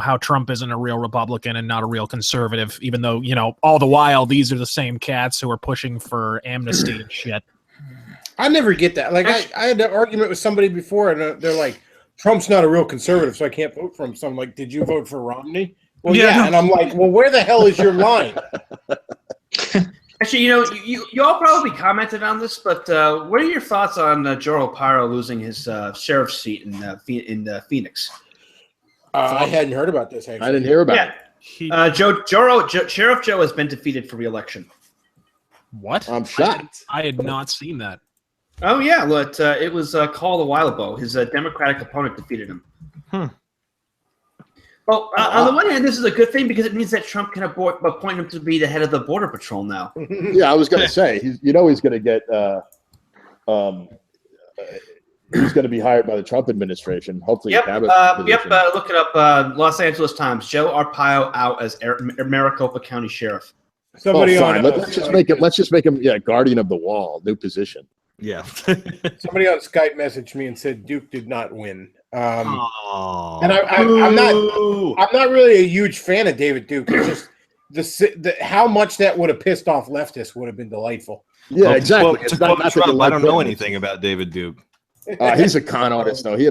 how Trump isn't a real Republican and not a real conservative, even though all the while these are the same cats who are pushing for amnesty and shit. I never get that. Like I had an argument with somebody before, and they're like, Trump's not a real conservative, so I can't vote for him. So I'm like, did you vote for Romney? Well, yeah. And I'm like, well, where the hell is your line? Actually, you all probably commented on this, but what are your thoughts on Joe Arpaio losing his sheriff's seat in Phoenix? I hadn't heard about this, actually. I didn't hear about it. Sheriff Joe has been defeated for re-election. What? I'm shocked. I had not seen that. Oh, yeah. But, it was called a while ago. His Democratic opponent defeated him. Well, on the one hand, this is a good thing because it means that Trump can appoint him to be the head of the Border Patrol now. Yeah, I was going to say, he's going to get he's going to be hired by the Trump administration. Hopefully, Look it up. Los Angeles Times. Joe Arpaio out as Maricopa County Sheriff. Somebody let's just make him guardian of the wall, new position. Yeah. Somebody on Skype messaged me and said Duke did not win. And I'm not really a huge fan of David Duke. It's just how much that would have pissed off leftists would have been delightful. Yeah, exactly. To quote Trump, I don't know anything about David Duke. He's a con artist, though. He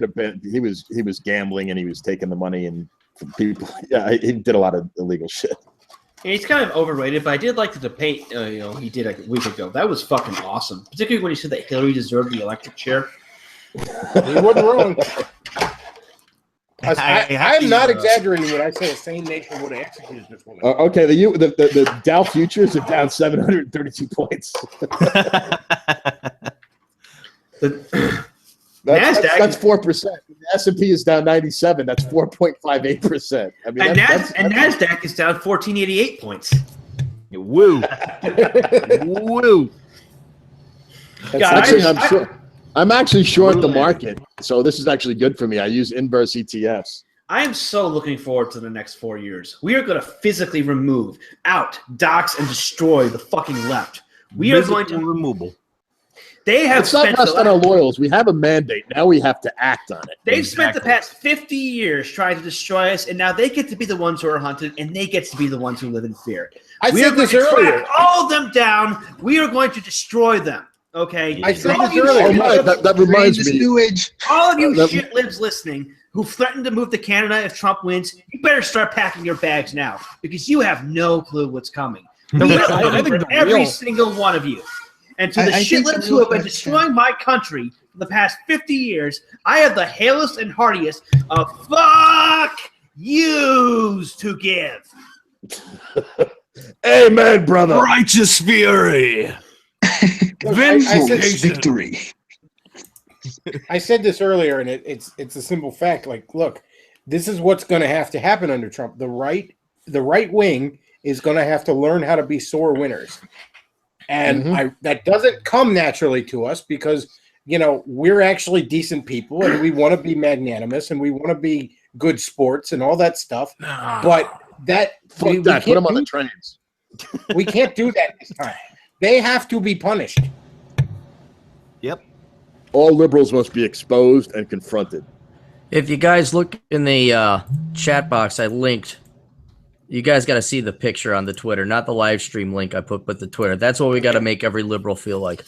was gambling and he was taking the money and from people. Yeah, he did a lot of illegal shit. Yeah, he's kind of overrated, but I did like the debate he did a week ago. That was fucking awesome, particularly when he said that Hillary deserved the electric chair. He wasn't wrong. I'm not exaggerating when I say a sane nation would have executed this woman. Okay, the Dow futures are down 732 points. That's 4%. The S&P is down 97. That's 4.58%. I mean, NASDAQ is down 1488 points. Woo, woo. Actually, I'm actually short the market, so this is actually good for me. I use inverse ETFs. I am so looking forward to the next 4 years. We are going to physically remove, dox, and destroy the fucking left. We are going to removal. They have It's not spent rest on our loyals. We have a mandate. Now we have to act on it. They've spent the past 50 years trying to destroy us, and now they get to be the ones who are hunted, and they get to be the ones who live in fear. We are going to track all of them down. We are going to destroy them. Okay? I said this earlier. That reminds me. All of you shitlibs listening who threatened to move to Canada if Trump wins, you better start packing your bags now because you have no clue what's coming. I think the Every real- single one of you. And to the I think the shitlibs real who have been question- destroying my country for the past 50 years, I have the hailest and heartiest of fuck yous to give. Amen, brother. Righteous fury. Victory. I said this earlier, and it's a simple fact. Like, look, this is what's going to have to happen under Trump. The right wing is going to have to learn how to be sore winners. And that doesn't come naturally to us because, we're actually decent people and we want to be magnanimous and we want to be good sports and all that stuff. But we put them on the trains. We can't do that this time. They have to be punished. Yep. All liberals must be exposed and confronted. If you guys look in the chat box, I linked. You guys got to see the picture on the Twitter, not the live stream link I put, but the Twitter. That's what we got to make every liberal feel like.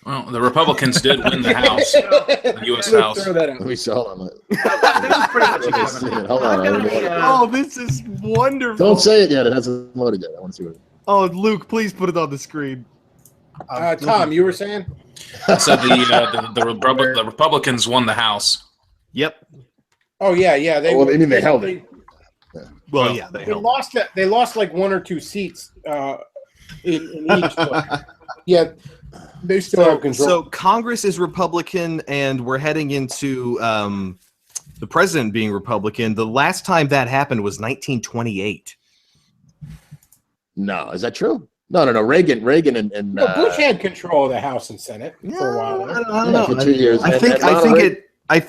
Well, the Republicans did win the House, the U.S. House. Let me see. Hold on. Hold Oh, this is wonderful. Don't say it yet. It hasn't loaded yet. I want to see what it is. Oh, Luke, please put it on the screen. Tom, you were saying? So the Republicans won the House. Yep. Oh yeah. They held it. Well, yeah, they lost. They lost like 1 or 2 seats in each. Yeah, they still have control. So Congress is Republican, and we're heading into the president being Republican. The last time that happened was 1928. No, is that true? No. Reagan and Bush had control of the House and Senate for a while. I don't know. For 2 years. I think I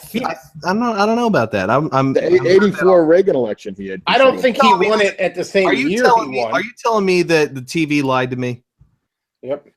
don't know about that. I'm the 84 Reagan election he had. I don't think he won it at the same year he won. Are you telling me that the TV lied to me? Yep.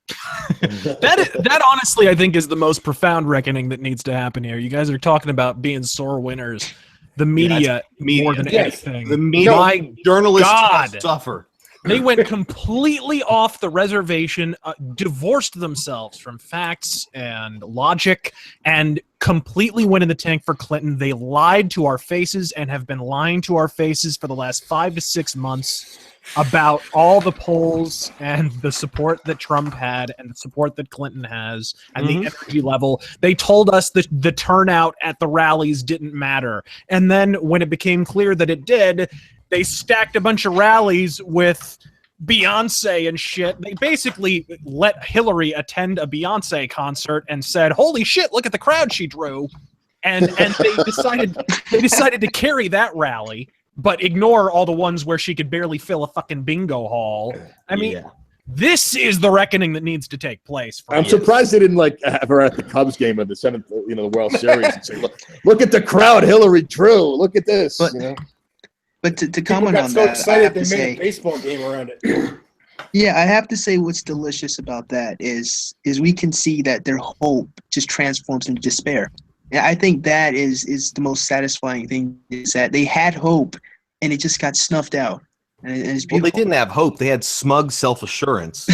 That honestly, I think, is the most profound reckoning that needs to happen here. You guys are talking about being sore winners. The media, more than anything. The media, my journalists God. suffer. They went completely off the reservation, divorced themselves from facts and logic, and completely went in the tank for Clinton. They lied to our faces and have been lying to our faces for the last 5 to 6 months about all the polls and the support that Trump had and the support that Clinton has and the energy level. They told us that the turnout at the rallies didn't matter. And then when it became clear that it did, they stacked a bunch of rallies with Beyonce and shit. They basically let Hillary attend a Beyonce concert and said, "Holy shit, look at the crowd she drew." And they decided to carry that rally, but ignore all the ones where she could barely fill a fucking bingo hall. I mean, this is the reckoning that needs to take place. I'm surprised they didn't have her at the Cubs game of the 7th, the World Series and say, look at the crowd Hillary drew. Look at this. But to comment on so that, excited they made a baseball game around it. Yeah, I have to say what's delicious about that is we can see that their hope just transforms into despair. And I think that is the most satisfying thing, is that they had hope and it just got snuffed out. And it's beautiful. Well, they didn't have hope. They had smug self-assurance.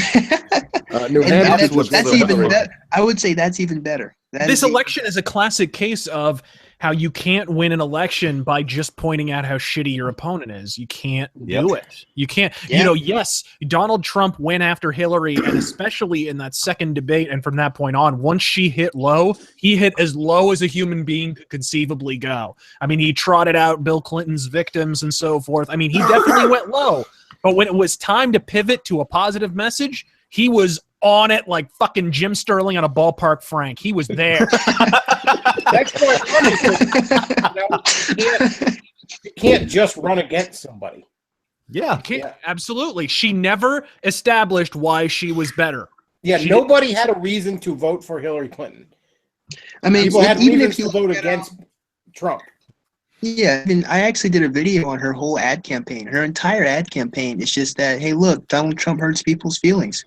New Hampshire that's even better. I would say that's even better. This election is a classic case of how you can't win an election by just pointing out how shitty your opponent is. You can't do it. You can't, yes, Donald Trump went after Hillary, and especially in that second debate, and from that point on, once she hit low, he hit as low as a human being could conceivably go. I mean, he trotted out Bill Clinton's victims and so forth. I mean, he definitely went low. But when it was time to pivot to a positive message, he was on it like fucking Jim Sterling on a ballpark Frank. He was there. That's quite funny. You can't just run against somebody. Yeah, absolutely. She never established why she was better. Yeah, nobody had a reason to vote for Hillary Clinton. I mean, people had even reasons if you to vote against Trump. Yeah, I mean, I actually did a video on her whole ad campaign. Her entire ad campaign is just that, hey, look, Donald Trump hurts people's feelings.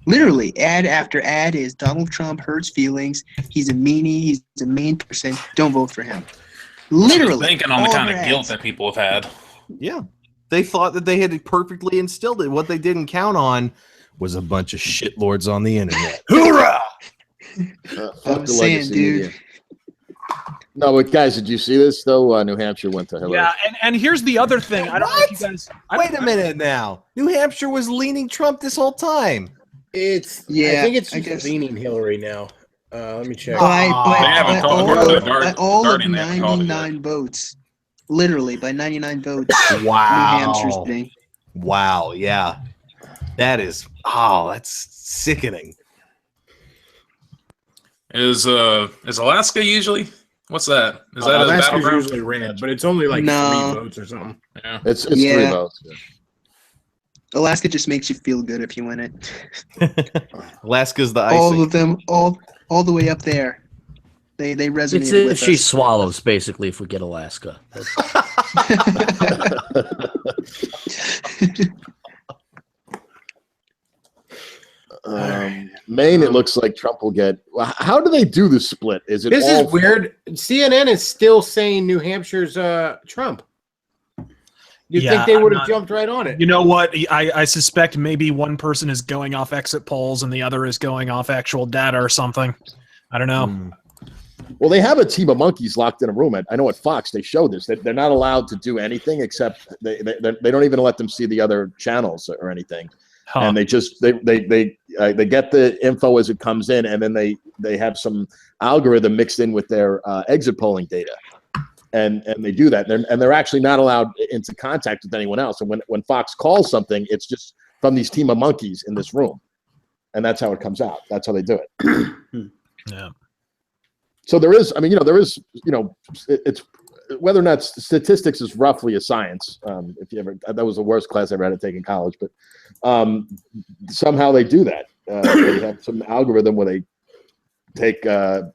Literally, ad after ad is Donald Trump hurts feelings. He's a meanie. He's a mean person. Don't vote for him. Literally, Thinking on the all kind their of guilt ads. that people have had. Yeah. They thought that they had perfectly instilled it. What they didn't count on was a bunch of shitlords on the internet. Hoorah! Fuck I'm the saying, legacy dude. media. No, but guys, did you see this though? New Hampshire went to Hillary. Yeah, and here's the other thing. I don't know if you guys. Wait a minute now. New Hampshire was leaning Trump this whole time. I think it's just leaning Hillary now. Let me check. By all of Guardian, they haven't called it yet. 99 votes. Literally, by 99 votes. Wow. New Hampshire's winning. Wow, yeah. That's sickening. Is Alaska usually? What's that? Is that a Alaska's battleground? usually red, but it's only like No. 3 votes or something. Yeah. It's Yeah. 3 votes. Yeah. Alaska just makes you feel good if you win it. Alaska's the icing. All of them, all the way up there. They resonate It's with if she us. swallows, basically, if we get Alaska. Maine, it looks like Trump will get. How do they do the split? Is it This all is weird. CNN is still saying New Hampshire's Trump. You'd think they would have jumped right on it. You know what? I suspect maybe one person is going off exit polls and the other is going off actual data or something. I don't know. Well, they have a team of monkeys locked in a room. I know at Fox they show this. They're not allowed to do anything except they don't even let them see the other channels or anything. Huh. And they just they get the info as it comes in, and then they have some algorithm mixed in with their exit polling data, and they do that. And they're actually not allowed into contact with anyone else. And when Fox calls something, it's just from these team of monkeys in this room, and that's how it comes out. That's how they do it. Yeah. So there is, it's whether or not statistics is roughly a science. If you ever, that was the worst class I ever had to take in college, but somehow they do that. They have some algorithm where they take the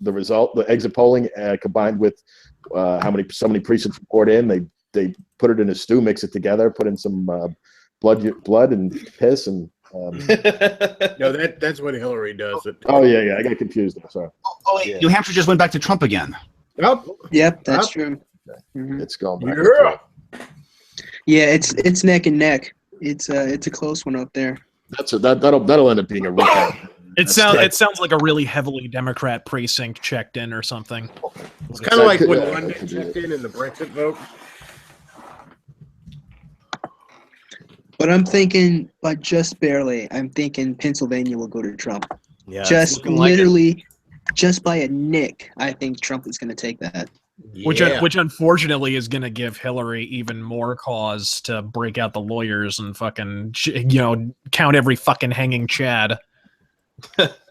result, the exit polling, combined with so many precincts report in. They put it in a stew, mix it together, put in some blood and piss and. No, that's what Hillary does. Oh yeah, I got confused. I'm sorry. Oh, wait, New Hampshire just went back to Trump again. Yep, that's true. Mhm. It's going back. Yeah, it's neck and neck. It's a close one up there. That'll end up being a recount. It sounds like a really heavily Democrat precinct checked in or something. It's kind of like when London checked in the Brexit vote. But I'm thinking, but just barely. I'm thinking Pennsylvania will go to Trump. Yeah, just literally, just by a nick. I think Trump is going to take that. Which unfortunately is going to give Hillary even more cause to break out the lawyers and fucking count every fucking hanging Chad.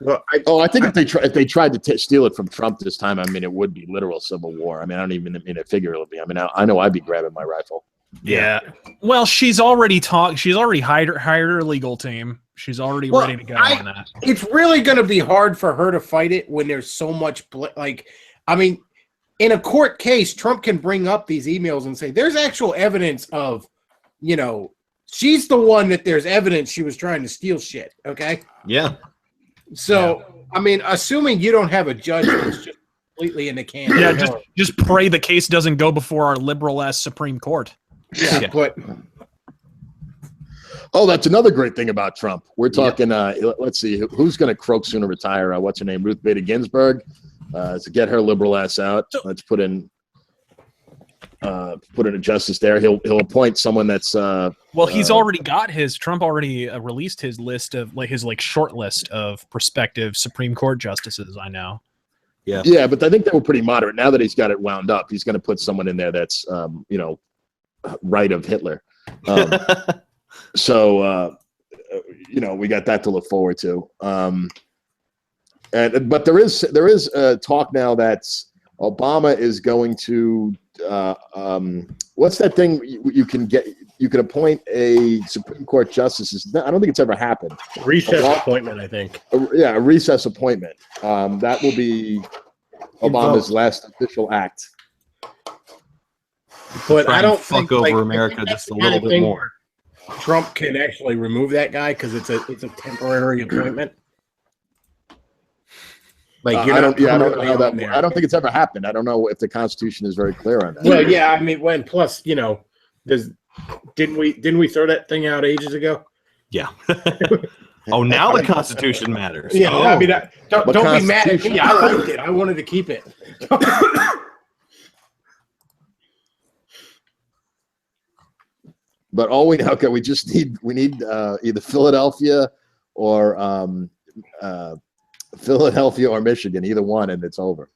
Well, I think if they tried to steal it from Trump this time, I mean, it would be literal civil war. I mean, I don't even mean it figuratively. I mean, I know I'd be grabbing my rifle. Yeah. Well, she's already hired her legal team. She's already ready to go on that. It's really going to be hard for her to fight it when there's so much in a court case, Trump can bring up these emails and say there's actual evidence of, she's the one that there's evidence she was trying to steal shit. Okay. Yeah. So, I mean, assuming you don't have a judge that's just completely in the can. Yeah, just pray the case doesn't go before our liberal ass Supreme Court. Yeah, but that's another great thing about Trump. We're talking. Let's see, who's going to croak sooner retire? What's her name? Ruth Bader Ginsburg. To get her liberal ass out, let's put in a justice there. He'll appoint someone that's. Well, he's already got his. Trump already released his list of his short list of prospective Supreme Court justices. I know. Yeah. Yeah, but I think they were pretty moderate. Now that he's got it wound up, he's going to put someone in there that's right of Hitler. So we got that to look forward to. But there is talk now that Obama is going to what's that thing you can get? You can appoint a Supreme Court justice. I don't think it's ever happened. Recess appointment, I think. A recess appointment. That will be Obama's last official act. But I don't fuck think, over America just a little bit more. Trump can actually remove that guy because it's a temporary appointment. Like you're I not don't. Yeah, I don't know permanently how on that. there. I don't think it's ever happened. I don't know if the Constitution is very clear on that. Well, yeah, I mean, plus didn't we throw that thing out ages ago? Yeah. Oh, now the Constitution matters. Yeah, Oh. I mean, don't be mad at Constitution. me. I liked it. I wanted to keep it. But all we know, okay, we need either Philadelphia or Michigan, either one, and it's over.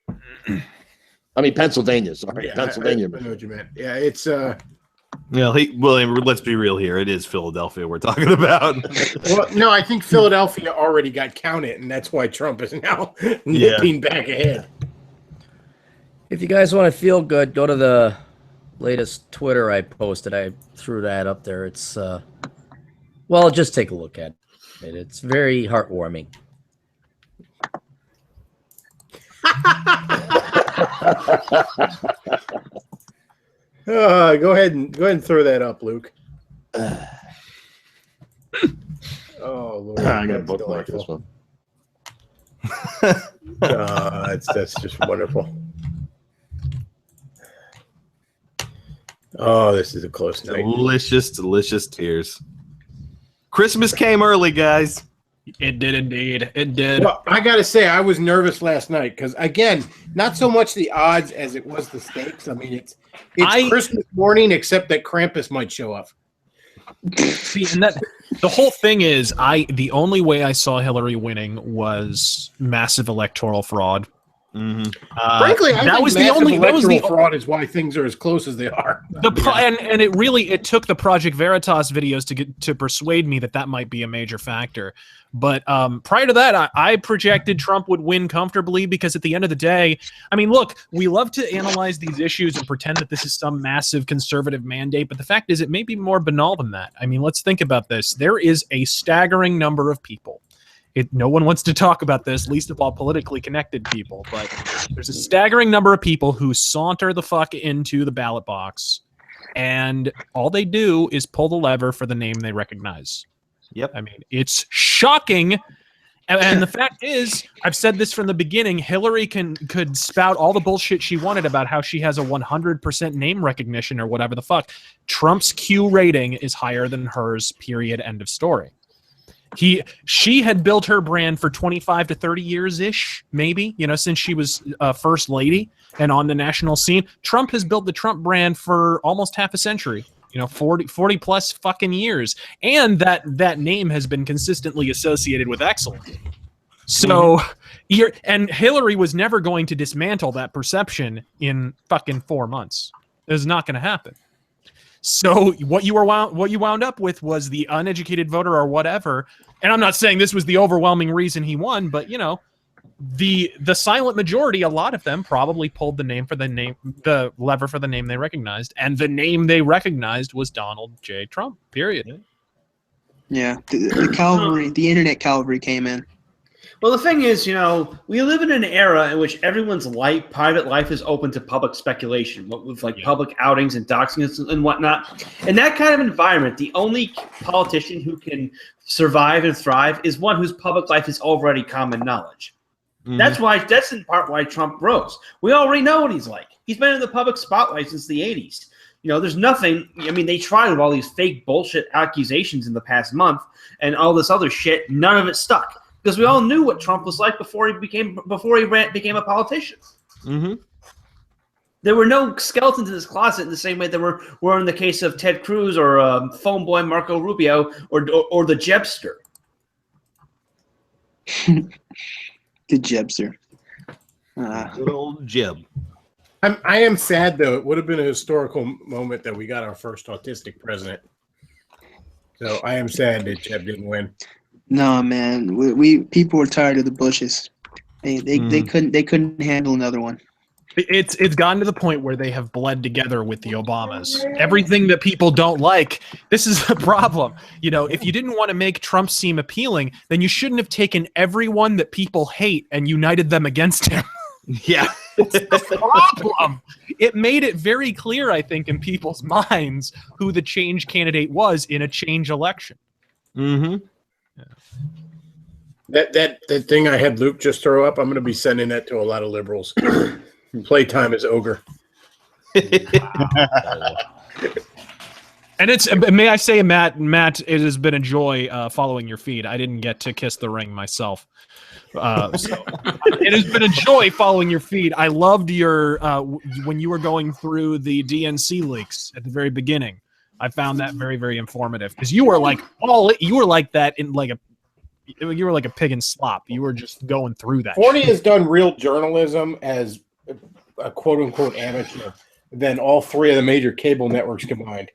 I mean, Pennsylvania. Sorry, Yeah, Pennsylvania. I know what you meant. Yeah, it's Well, let's be real here. It is Philadelphia we're talking about. Well, no, I think Philadelphia already got counted, and that's why Trump is now nipping back ahead. If you guys want to feel good, go to the latest Twitter I posted. I threw that up there. It's well, just take a look at it. It's very heartwarming. Go ahead and throw that up, Luke. Oh Lord, I got that's bookmark this delightful. one. That's just wonderful. Oh, this is a close night. Delicious tears. Christmas came early, guys. It did indeed. It did. Well, I gotta say, I was nervous last night because, again, not so much the odds as it was the stakes. I mean, it's Christmas morning, except that Krampus might show up. See, and that the whole thing is, the only way I saw Hillary winning was massive electoral fraud. Mm-hmm. Frankly, I think massive fraud is why things are as close as they are. And it took the Project Veritas videos to persuade me that might be a major factor. But prior to that, I projected Trump would win comfortably because at the end of the day, I mean, look, we love to analyze these issues and pretend that this is some massive conservative mandate, but the fact is it may be more banal than that. I mean, let's think about this. There is a staggering number of people. No one wants to talk about this, least of all politically connected people, but there's a staggering number of people who saunter the fuck into the ballot box, and all they do is pull the lever for the name they recognize. Yep. I mean, it's shocking. And the fact is, I've said this from the beginning, Hillary could spout all the bullshit she wanted about how she has a 100% name recognition or whatever the fuck. Trump's Q rating is higher than hers, period, end of story. She had built her brand for 25 to 30 years ish, maybe, since she was first lady and on the national scene. Trump has built the Trump brand for almost half a century, 40 plus fucking years. And that name has been consistently associated with excellence. So and Hillary was never going to dismantle that perception in fucking 4 months. It was not going to happen. So what you wound up with was the uneducated voter or whatever. And I'm not saying this was the overwhelming reason he won, but the silent majority, a lot of them probably pulled the lever for the name they recognized, and the name they recognized was Donald J. Trump. Period. Yeah, the cavalry, the internet cavalry came in. Well, the thing is, we live in an era in which everyone's private life is open to public speculation, with public outings and doxings and whatnot. In that kind of environment, the only politician who can survive and thrive is one whose public life is already common knowledge. Mm-hmm. That's in part why Trump rose. We already know what he's like. He's been in the public spotlight since the 80s. There's nothing. I mean, they tried with all these fake bullshit accusations in the past month and all this other shit. None of it stuck. Because we all knew what Trump was like before he became a politician. Mm-hmm. There were no skeletons in his closet in the same way there were in the case of Ted Cruz or phone boy Marco Rubio or the Jebster. The Jebster. Good old Jeb. I am sad though. It would have been a historical moment that we got our first autistic president. So I am sad that Jeb didn't win. No, man. We people were tired of the Bushes. They couldn't handle another one. It's gotten to the point where they have bled together with the Obamas. Everything that people don't like, this is a problem. If you didn't want to make Trump seem appealing, then you shouldn't have taken everyone that people hate and united them against him. Yeah. Problem. It made it very clear, I think, in people's minds who the change candidate was in a change election. Mm-hmm. That thing I had Luke just throw up, I'm going to be sending that to a lot of liberals. Playtime is ogre. And may I say, Matt, it has been a joy following your feed. I didn't get to kiss the ring myself. So it has been a joy following your feed. I loved your when you were going through the DNC leaks at the very beginning. I found that very, very informative because you were like that in like you were like a pig in slop. You were just going through that. Forney has done real journalism as a quote unquote amateur than all three of the major cable networks combined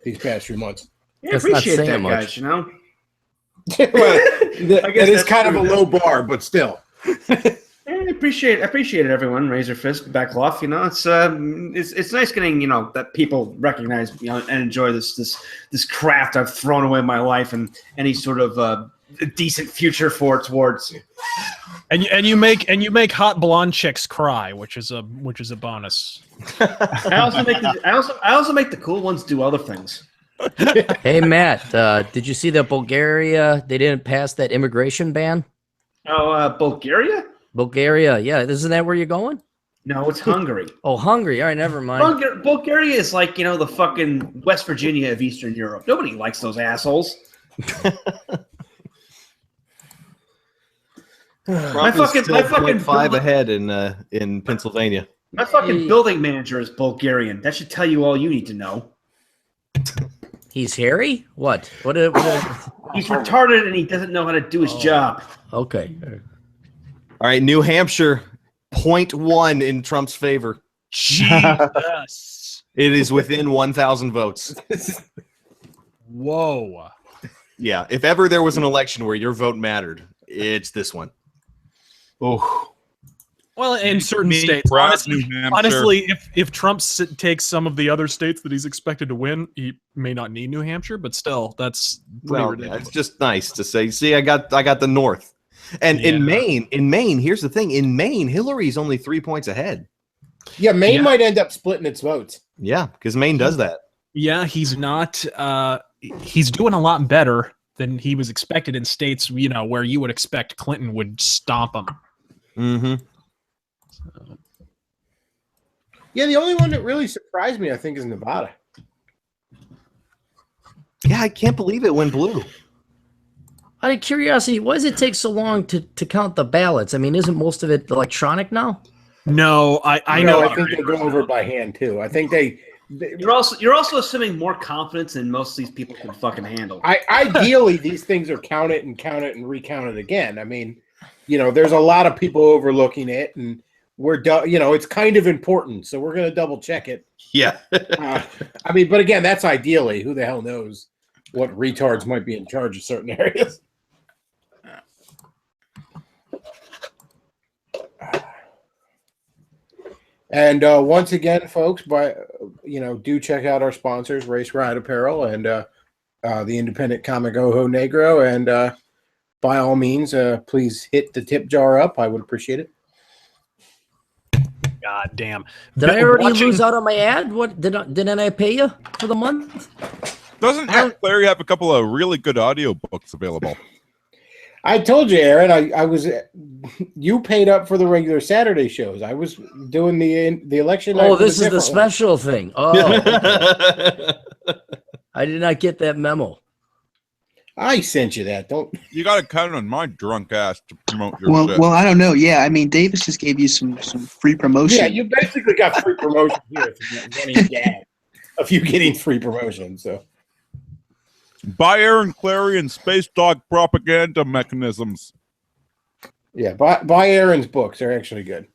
these past few months. Yeah, appreciate that, guys. You know, that is kind of a low bar, but still. I appreciate it, everyone. Razor Fist, Bechtloff. You know, it's nice getting that people recognize and enjoy this craft I've thrown away my life and any sort of a decent future towards. And you make hot blonde chicks cry, which is a bonus. I also make the cool ones do other things. Hey Matt, did you see that Bulgaria? They didn't pass that immigration ban. Oh, Bulgaria? Bulgaria, yeah. Isn't that where you're going? No, it's Hungary. Oh, Hungary. All right, never mind. Bulgaria is like the fucking West Virginia of Eastern Europe. Nobody likes those assholes. My fucking 5 ahead in Pennsylvania. My fucking building manager is Bulgarian. That should tell you all you need to know. He's hairy? What? He's retarded and he doesn't know how to do his job. Okay. All right, New Hampshire, 0.1 in Trump's favor. Jesus. It is within 1,000 votes. Whoa. Yeah, if ever there was an election where your vote mattered, it's this one. Oh. Well, in certain states, honestly, if Trump takes some of the other states that he's expected to win, he may not need New Hampshire, but still, that's pretty ridiculous. It's just nice to say, see, I got the North. And in Maine, here's the thing. In Maine, Hillary's only 3 points ahead. Yeah, Maine might end up splitting its votes. Yeah, because Maine does that. Yeah, he's not he's doing a lot better than he was expected in states, where you would expect Clinton would stomp him. Mm-hmm. Yeah, the only one that really surprised me, I think, is Nevada. Yeah, I can't believe it went blue. Out of curiosity, why does it take so long to count the ballots? I mean, isn't most of it electronic now? No, I know. I think they go over by hand too. I think You're also assuming more confidence than most of these people can fucking handle. Ideally, these things are counted and recounted again. I mean, there's a lot of people overlooking it, and it's kind of important, so we're going to double check it. Yeah. But again, that's ideally. Who the hell knows what retards might be in charge of certain areas? And once again, folks, do check out our sponsors, Race Ride Apparel and the independent comic Ojo Negro. And by all means, please hit the tip jar up. I would appreciate it. God damn! Did I already lose out on my ad? What didn't I pay you for the month? Doesn't Aaron Clary have a couple of really good audiobooks available? I told you, Aaron. You paid up for the regular Saturday shows. I was doing the election. Oh, this is the special thing. Oh, I did not get that memo. I sent you that. You got to count on my drunk ass to promote your shit. Well, I don't know. Yeah, I mean, Davis just gave you some free promotion. Yeah, you basically got free promotion here of you getting free promotion. So buy Aaron Clary and Space Dog propaganda mechanisms. Yeah, buy Aaron's books. They're actually good.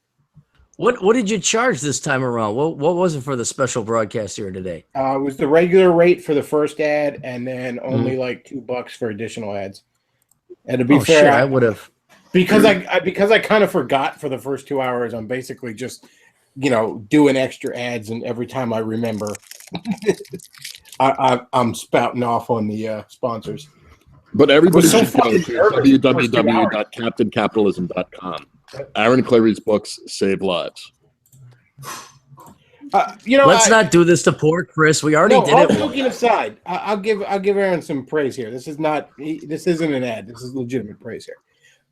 What did you charge this time around? What was it for the special broadcast here today? It was the regular rate for the first ad, and then only like $2 for additional ads. And to be fair, shit, I would have because I kind of forgot for the first 2 hours. I'm basically just doing extra ads, and every time I remember, I'm spouting off on the sponsors. But everybody so should go to nervous www.captaincapitalism.com. Aaron Clary's books save lives. Let's not do this to poor Chris. We already did all it. joking aside, I'll give Aaron some praise here. This isn't an ad. This is legitimate praise here.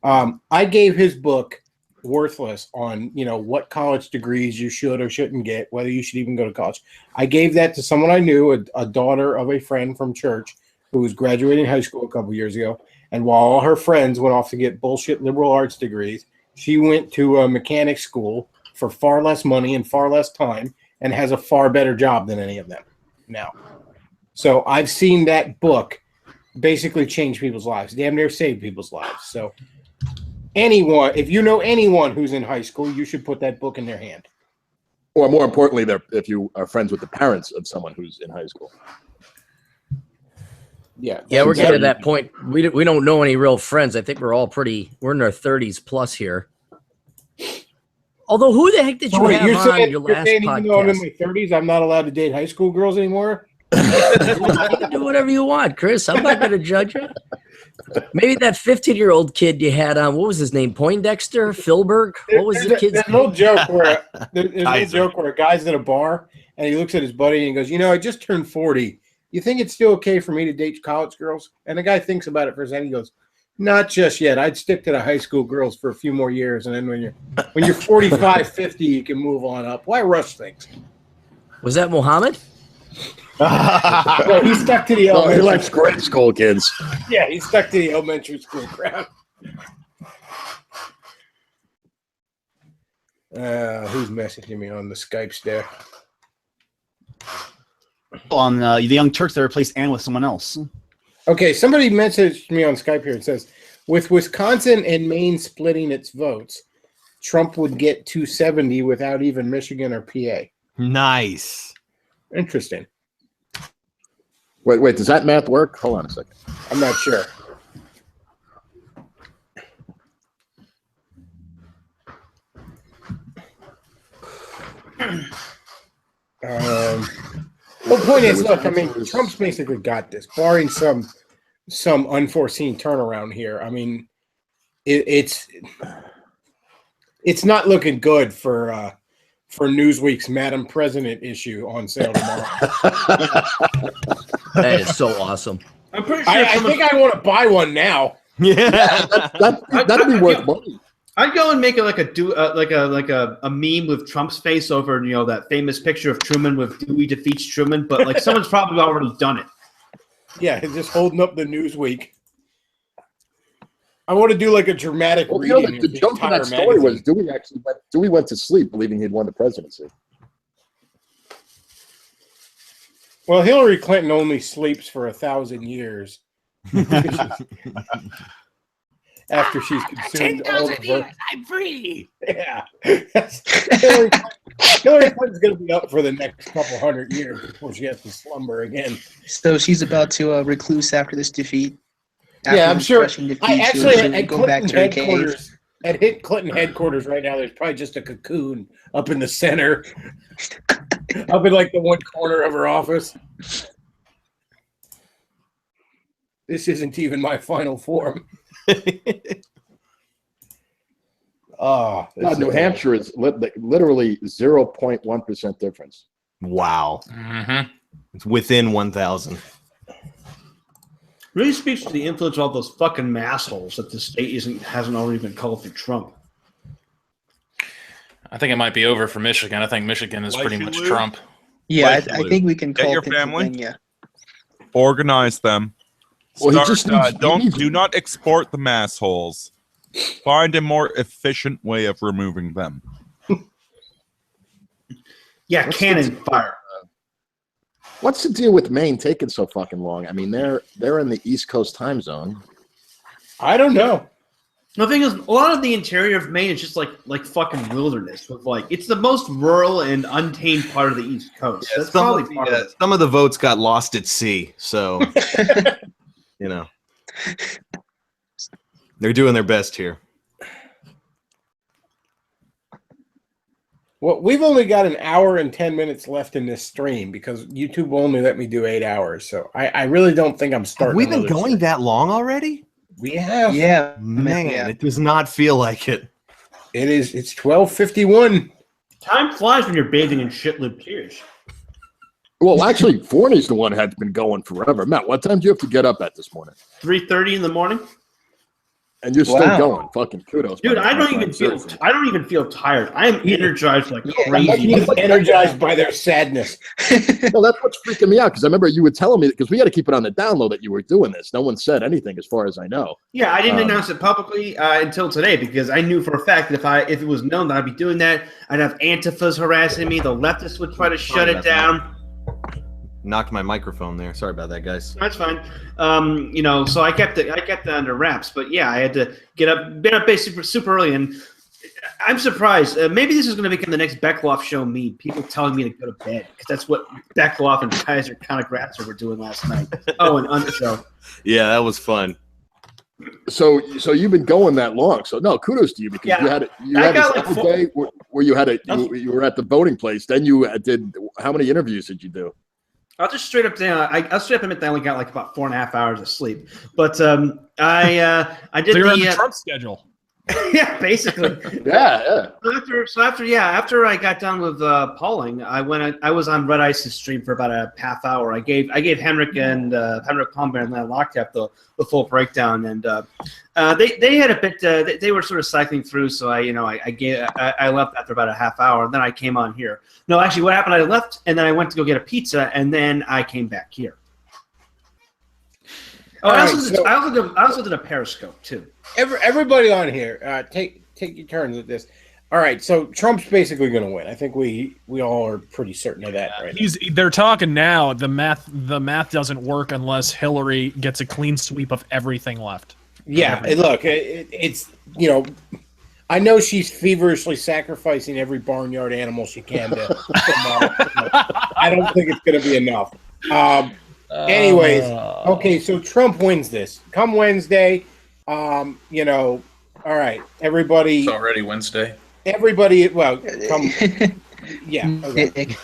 I gave his book Worthless on what college degrees you should or shouldn't get, whether you should even go to college. I gave that to someone I knew, a daughter of a friend from church who was graduating high school a couple years ago. And while all her friends went off to get bullshit liberal arts degrees, she went to a mechanic school for far less money and far less time and has a far better job than any of them now. So I've seen that book basically change people's lives, damn near save people's lives. So anyone, if you know anyone who's in high school, you should put that book in their hand. Or more importantly, if you are friends with the parents of someone who's in high school. Yeah, we're getting to that point. We don't know any real friends. I think we're in our 30s plus here. Although, who the heck did you have on your last podcast? Even though I'm in my 30s, I'm not allowed to date high school girls anymore? You can do whatever you want, Chris. I'm not going to judge you. Maybe that 15-year-old kid you had on, what was his name? Poindexter? Philberg? What was the kid's name? There's no joke where a guy's at a bar and he looks at his buddy and he goes, I just turned 40. You think it's still okay for me to date college girls? And the guy thinks about it for a second. He goes, not just yet. I'd stick to the high school girls for a few more years. And then when you're 45, 50, you can move on up. Why rush things? Was that Mohammed? No, he stuck to the elementary. He likes grade school kids. Yeah, he stuck to the elementary school crowd. Who's messaging me on the Skypes there? On the Young Turks, they replaced Ann with someone else. Okay, somebody messaged me on Skype here and says, with Wisconsin and Maine splitting its votes, Trump would get 270 without even Michigan or PA. Nice. Interesting. Wait, does that math work? Hold on a second. I'm not sure. The point is, look, I mean, Trump's basically got this, barring some unforeseen turnaround here. I mean, it's not looking good for Newsweek's Madam President issue on sale tomorrow. That is so awesome. I'm pretty sure. I think I want to buy one now. Yeah, that'd be worth money. I'd go and make it like a meme with Trump's face over that famous picture of Truman with Dewey defeats Truman, but like someone's probably already done it. Yeah, just holding up the Newsweek. I want to do like a dramatic reading. The joke of that story was Dewey went to sleep believing he'd won the presidency. Well, Hillary Clinton only sleeps for 1,000 years. After she's consumed all the votes. I'm free. Yeah. Hillary Clinton's going to be up for the next couple 100 years before she has to slumber again. So she's about to recluse after this defeat. Yeah, I'm sure. I actually at Clinton headquarters right now, there's probably just a cocoon up in the center, up in like the one corner of her office. This isn't even my final form. New Hampshire is literally 0.1% difference. Wow. Mm-hmm. It's within 1,000. Really speaks to the influence of all those fucking massholes that the state hasn't already been called through Trump. I think it might be over for Michigan. I think Michigan is pretty much Trump. Yeah, I think we can call your family. Pennsylvania. Organize them. Well, Do not export the massholes. Find a more efficient way of removing them. Yeah, cannon fire. What's the deal with Maine taking so fucking long? I mean, they're in the East Coast time zone. I don't know. The thing is, a lot of the interior of Maine is just like fucking wilderness. With it's the most rural and untamed part of the East Coast. Yeah, That's probably part of it. some of the votes got lost at sea, so they're doing their best here. Well, we've only got an hour and 10 minutes left in this stream because YouTube only let me do 8 hours. So I really don't think I'm starting. Have we been going that long already? We have. Yeah, man, it does not feel like it. It's 12:51. Time flies when you're bathing in shit-lib tears. Well, actually, Forney's the one had been going forever. Matt, what time do you have to get up at this morning? 3:30 in the morning. And you're still going. Fucking kudos, Dude. buddy. I don't even feel tired. I am energized like crazy. He's energized by their sadness. No, that's what's freaking me out because I remember you were telling me because we had to keep it on the down low that you were doing this. No one said anything as far as I know. Yeah, I didn't announce it publicly until today because I knew for a fact that if it was known that I'd be doing that, I'd have Antifas harassing me. The leftists would try to shut it down. Knocked my microphone there. Sorry about that, guys. That's fine. So I kept it under wraps. But yeah, I had to get up basically super early, and I'm surprised. Maybe this is going to become the next Bechtloff show. Me, people telling me to go to bed because that's what Bechtloff and Kaiser Konigratzer were doing last night. Oh, and Undershow. Yeah, that was fun. So you've been going that long. So no, kudos to you because you had a day where you had you were at the voting place. Then you did how many interviews did you do? I'll just straight up down. I'll straight up admit that I only got like about 4.5 hours of sleep. But I did so you're on the Trump schedule. Yeah, basically. Yeah. After I got done with polling, I was on Red Ice's stream for about a half hour. I gave Henrik and Henrik Palmer and Len Lockett the full breakdown, and they had a bit. They were sort of cycling through, so I left after about a half hour, and then I came on here. No, actually, what happened? I left, and then I went to go get a pizza, and then I came back here. Oh, I also did a Periscope too. Everybody on here, take your turns at this. All right, so Trump's basically going to win. I think we all are pretty certain of that right now. They're talking now. The math doesn't work unless Hillary gets a clean sweep of everything left. Yeah, look, it's I know she's feverishly sacrificing every barnyard animal she can to. I don't think it's going to be enough. Anyways, okay, so Trump wins this. Come Wednesday, all right, everybody. It's already Wednesday. Everybody, well, come. Yeah. Okay.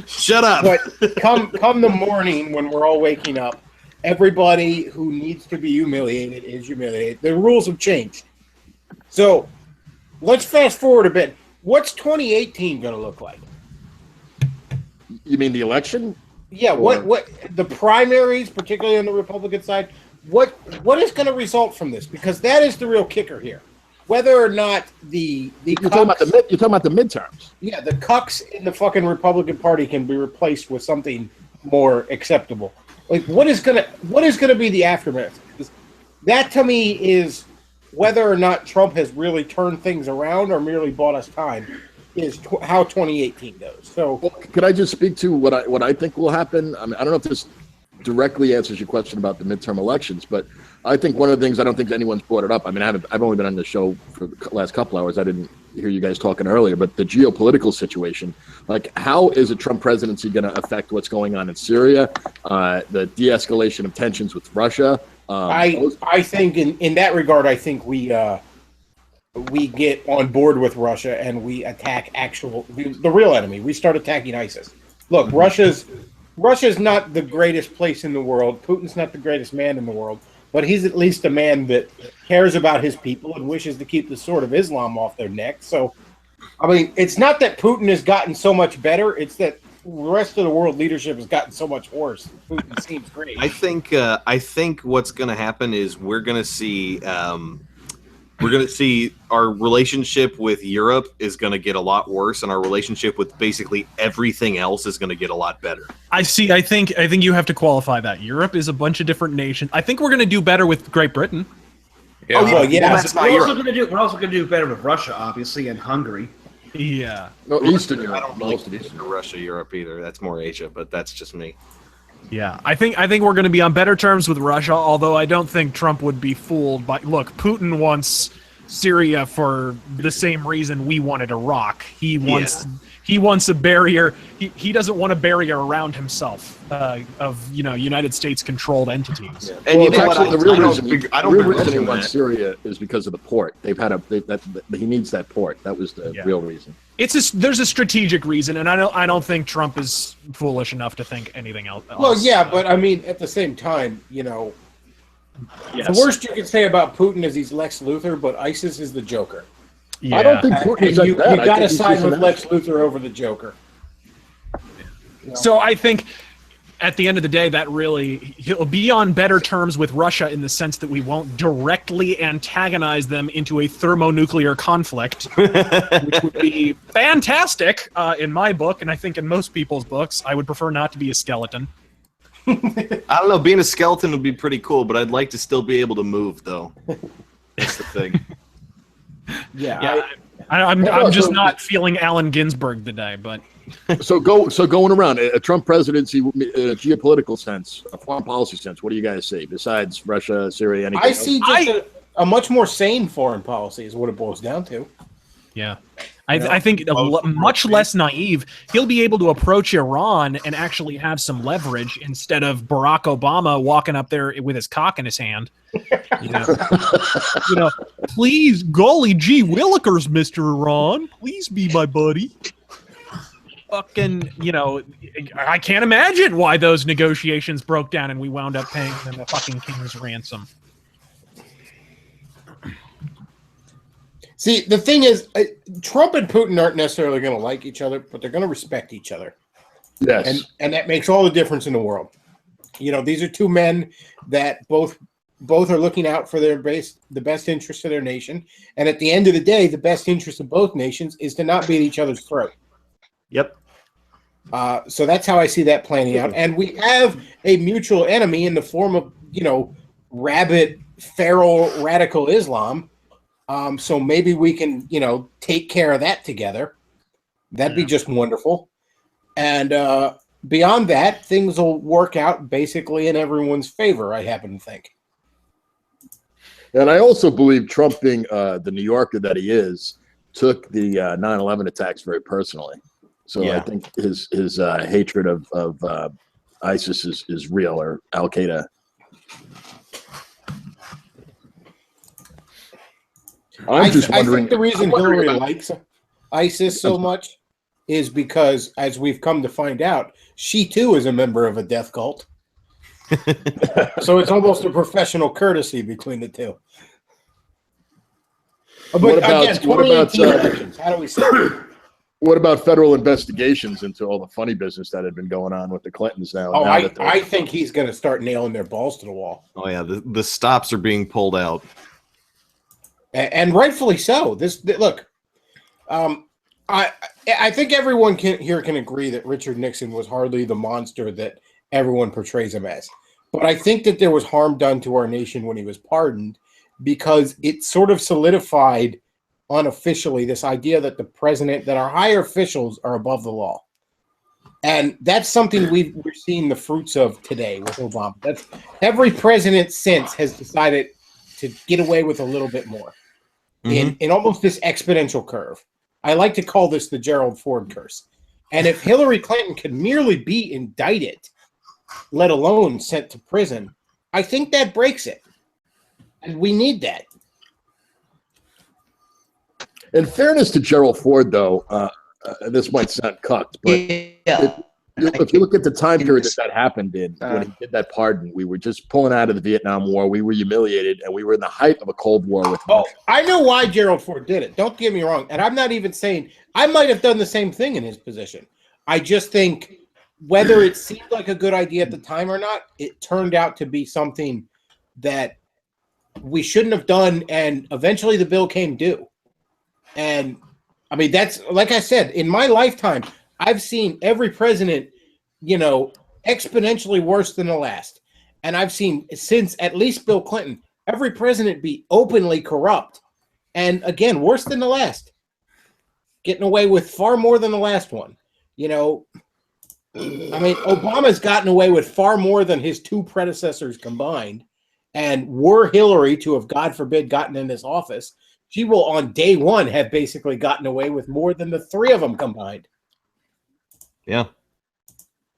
Shut up. But come the morning when we're all waking up, everybody who needs to be humiliated is humiliated. The rules have changed. So let's fast forward a bit. What's 2018 going to look like? You mean the election? Yeah. What the primaries, particularly on the Republican side? What is going to result from this? Because that is the real kicker here. Whether or not you're talking about the midterms. Yeah, the cucks in the fucking Republican Party can be replaced with something more acceptable. Like what is gonna be the aftermath? Because that to me is whether or not Trump has really turned things around or merely bought us time. Is how 2018 goes. So, could I just speak to what I think will happen? I mean, I don't know if this directly answers your question about the midterm elections, but I think one of the things I don't think anyone's brought it up. I mean, I've only been on the show for the last couple hours. I didn't hear you guys talking earlier, but the geopolitical situation, like how is a Trump presidency going to affect what's going on in Syria, the de-escalation of tensions with Russia? I think in that regard, I think we get on board with Russia and we attack the real enemy. We start attacking ISIS. Look, Russia's not the greatest place in the world. Putin's not the greatest man in the world. But he's at least a man that cares about his people and wishes to keep the sword of Islam off their neck. So, I mean, it's not that Putin has gotten so much better. It's that the rest of the world leadership has gotten so much worse. Putin seems great. I think what's going to happen is we're going to see our relationship with Europe is going to get a lot worse, and our relationship with basically everything else is going to get a lot better. I think you have to qualify that. Europe is a bunch of different nations. I think we're going to do better with Great Britain. Yeah. Oh, well, yeah. We're also going to do better with Russia, obviously, and Hungary. Yeah. No, Eastern Europe. I don't really consider Russia Europe either. That's more Asia, but that's just me. Yeah, I think we're going to be on better terms with Russia, although I don't think Trump would be fooled by. Look, Putin wants Syria for the same reason we wanted Iraq. He wants a barrier. He doesn't want a barrier around himself of United States controlled entities. Yeah. And the real reason he wants Syria is because of the port. He needs that port. That was the real reason. There's a strategic reason, and I don't think Trump is foolish enough to think anything else. Well, yeah, but I mean, at the same time, the worst you can say about Putin is he's Lex Luthor, but ISIS is the Joker. I don't think Putin is you like that. I got to think he's side just with an Lex Luthor over the Joker. So I think at the end of the day, that really, he'll be on better terms with Russia in the sense that we won't directly antagonize them into a thermonuclear conflict, which would be fantastic in my book, and I think in most people's books. I would prefer not to be a skeleton. I don't know. Being a skeleton would be pretty cool, but I'd like to still be able to move, though. That's the thing. Yeah, I'm just not feeling Allen Ginsberg today, but. So going around a Trump presidency, a geopolitical sense, a foreign policy sense. What do you guys see besides Russia, Syria, anything? I see just a much more sane foreign policy is what it boils down to. Yeah. I think much less naive. He'll be able to approach Iran and actually have some leverage instead of Barack Obama walking up there with his cock in his hand. Please, golly gee willikers, Mr. Iran, please be my buddy. Fucking, I can't imagine why those negotiations broke down and we wound up paying them a fucking king's ransom. See, the thing is, Trump and Putin aren't necessarily going to like each other, but they're going to respect each other. Yes. And that makes all the difference in the world. These are two men that both are looking out for the best interest of their nation. And at the end of the day, the best interest of both nations is to not be at each other's throat. Yep. So that's how I see that planning out. And we have a mutual enemy in the form of, rabid, feral, radical Islam. So maybe we can, take care of that together. That'd be just wonderful. And beyond that, things will work out basically in everyone's favor, I happen to think. And I also believe Trump, being the New Yorker that he is, took the 9/11 attacks very personally. So I think his hatred of ISIS is real, or Al Qaeda. I'm just wondering. I think the reason Hillary likes ISIS so much is because, as we've come to find out, she too is a member of a death cult. So it's almost a professional courtesy between the two. But elections, how do we say it? What about federal investigations into all the funny business that had been going on with the Clintons now? Oh, I think he's going to start nailing their balls to the wall. Oh, yeah. The stops are being pulled out. And rightfully so. I think everyone here can agree that Richard Nixon was hardly the monster that everyone portrays him as. But I think that there was harm done to our nation when he was pardoned, because it sort of solidified unofficially this idea that that our higher officials are above the law. And that's something we're seeing the fruits of today with Obama. That's every president since has decided to get away with a little bit more in almost this exponential curve. I like to call this the Gerald Ford curse. And if Hillary Clinton could merely be indicted, let alone sent to prison, I think that breaks it. And we need that. In fairness to Gerald Ford, though, this might sound cucked, but if you look at the time period that happened in, when he did that pardon, we were just pulling out of the Vietnam War. We were humiliated, and we were in the height of a Cold War with. Oh, I know why Gerald Ford did it. Don't get me wrong. And I'm not even saying I might have done the same thing in his position. I just think whether it seemed like a good idea at the time or not, it turned out to be something that we shouldn't have done, and eventually the bill came due. And I mean, that's like I said, in my lifetime, I've seen every president, exponentially worse than the last. And I've seen, since at least Bill Clinton, every president be openly corrupt. And again, worse than the last. Getting away with far more than the last one. Obama's gotten away with far more than his two predecessors combined. And were Hillary to have, God forbid, gotten in this office, she will on day one have basically gotten away with more than the three of them combined. Yeah.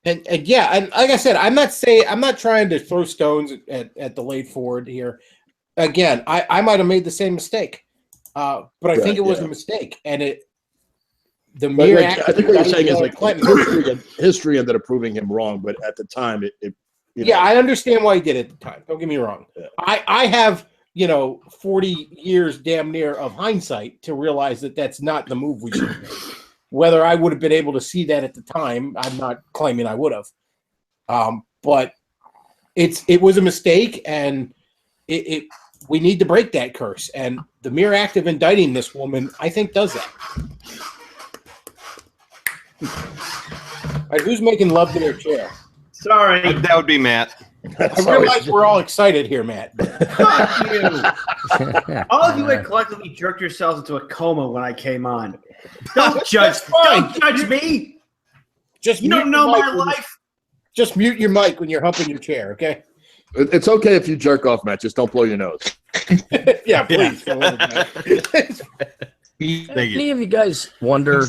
And like I said, I'm not trying to throw stones at the late Ford here. Again, I might have made the same mistake. But I think it was a mistake. And I think what you're saying is like history ended up proving him wrong, but at the time it I understand why he did it at the time. Don't get me wrong. Yeah. I have 40 years damn near of hindsight to realize that that's not the move we should have made. Whether I would have been able to see that at the time, I'm not claiming I would have. But it was a mistake, and we need to break that curse. And the mere act of indicting this woman, I think, does that. All right, who's making love to their chair? Sorry. That would be Matt. I realize we're all excited here, Matt. Fuck you. All of you had collectively jerked yourselves into a coma when I came on. Don't judge. Don't judge me. You don't know my life. Just mute your mic when you're humping your chair, okay? It's okay if you jerk off, Matt. Just don't blow your nose. Yeah, please. Any of you guys wonder?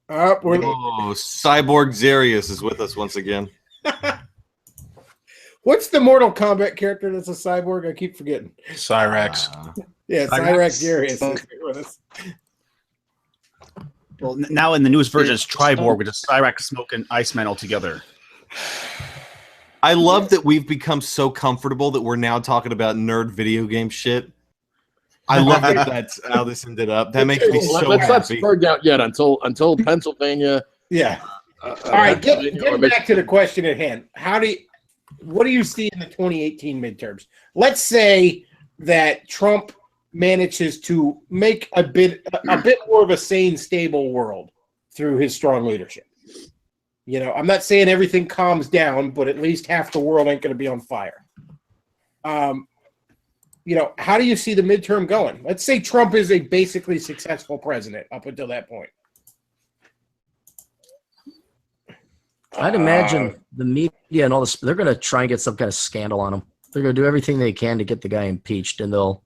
Cyborg Zarius is with us once again. What's the Mortal Kombat character that's a cyborg? I keep forgetting. Cyrax. Yeah, Cyrax Zarius is with us. Well, now in the newest version, it's Triborg with a Cyrax Smoke and Iceman all together. I love that we've become so comfortable that we're now talking about nerd video game shit. I love that that's how this ended up. That makes me so Let's not happy. spurg out yet until Pennsylvania. Yeah. All right, get back to the question at hand. What do you see in the 2018 midterms? Let's say that Trump manages to make a bit more of a sane, stable world through his strong leadership. I'm not saying everything calms down, but at least half the world ain't going to be on fire. How do you see the midterm going? Let's say Trump is a basically successful president up until that point. I'd imagine the media and all this, they're going to try and get some kind of scandal on him. They're going to do everything they can to get the guy impeached, and they'll,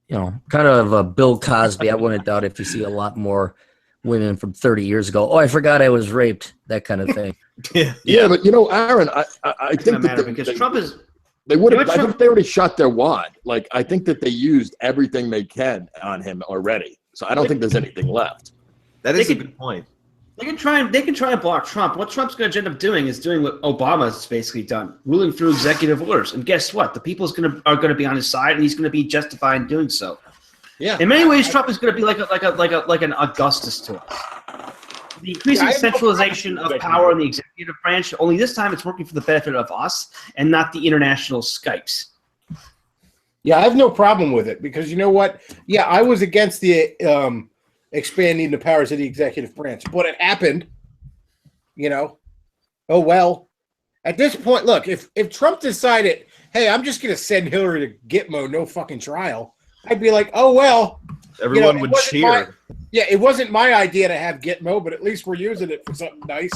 kind of a Bill Cosby. I wouldn't doubt if you see a lot more women from 30 years ago. Oh, I forgot I was raped. That kind of thing. Yeah, but Aaron, I think that because Trump is. They would have. I think they already shot their wad. Like, I think that they used everything they can on him already. So I don't think there's anything left. That is a good point. They can try and block Trump. What Trump's going to end up doing is doing what Obama's basically done, ruling through executive orders. And guess what? The people are going to be on his side, and he's going to be justified in doing so. Yeah. In many ways, Trump is going to be like an Augustus to us. The increasing centralization of power in the executive branch. Only this time, it's working for the benefit of us and not the international Skypes. Yeah, I have no problem with it because you know what? Yeah, I was against the expanding the powers of the executive branch, but it happened. Oh well. At this point, look, if Trump decided, hey, I'm just going to send Hillary to Gitmo, no fucking trial, I'd be like, oh well. Everyone would cheer. It wasn't my idea to have Gitmo, but at least we're using it for something nice.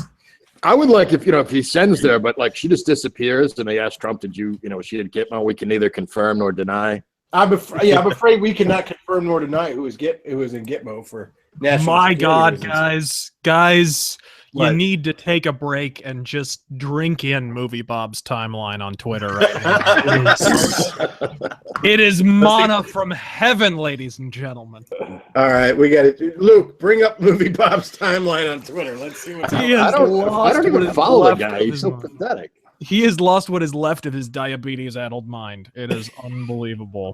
I would like if he sends there, but like she just disappears and they ask Trump, did you, she had Gitmo? We can neither confirm nor deny. I'm afraid we cannot confirm nor deny who was in Gitmo for national. My security God, reasons. guys, you What? need to take a break and just drink in Movie Bob's timeline on Twitter right now. It is manna from heaven, ladies and gentlemen. All right, we got it. Luke, bring up Movie Bob's timeline on Twitter. Let's see what's He up. has I don't lost even what is follow the left guy. of He's his so mind. pathetic. He has lost what is left of his diabetes-addled mind. It is unbelievable.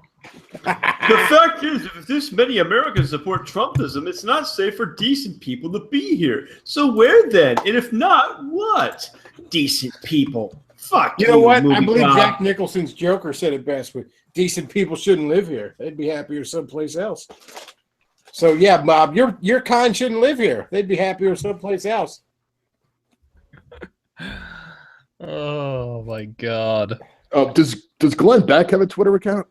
The fact is, if this many Americans support Trumpism, it's not safe for decent people to be here. So where then? And if not, what? Decent people. Fuck you. You know what? I Movie believe Bob. Jack Nicholson's Joker said it best with decent people shouldn't live here. They'd be happier someplace else. So yeah, Bob, your kind shouldn't live here. They'd be happier someplace else. Oh my God. Oh, does Glenn Beck have a Twitter account?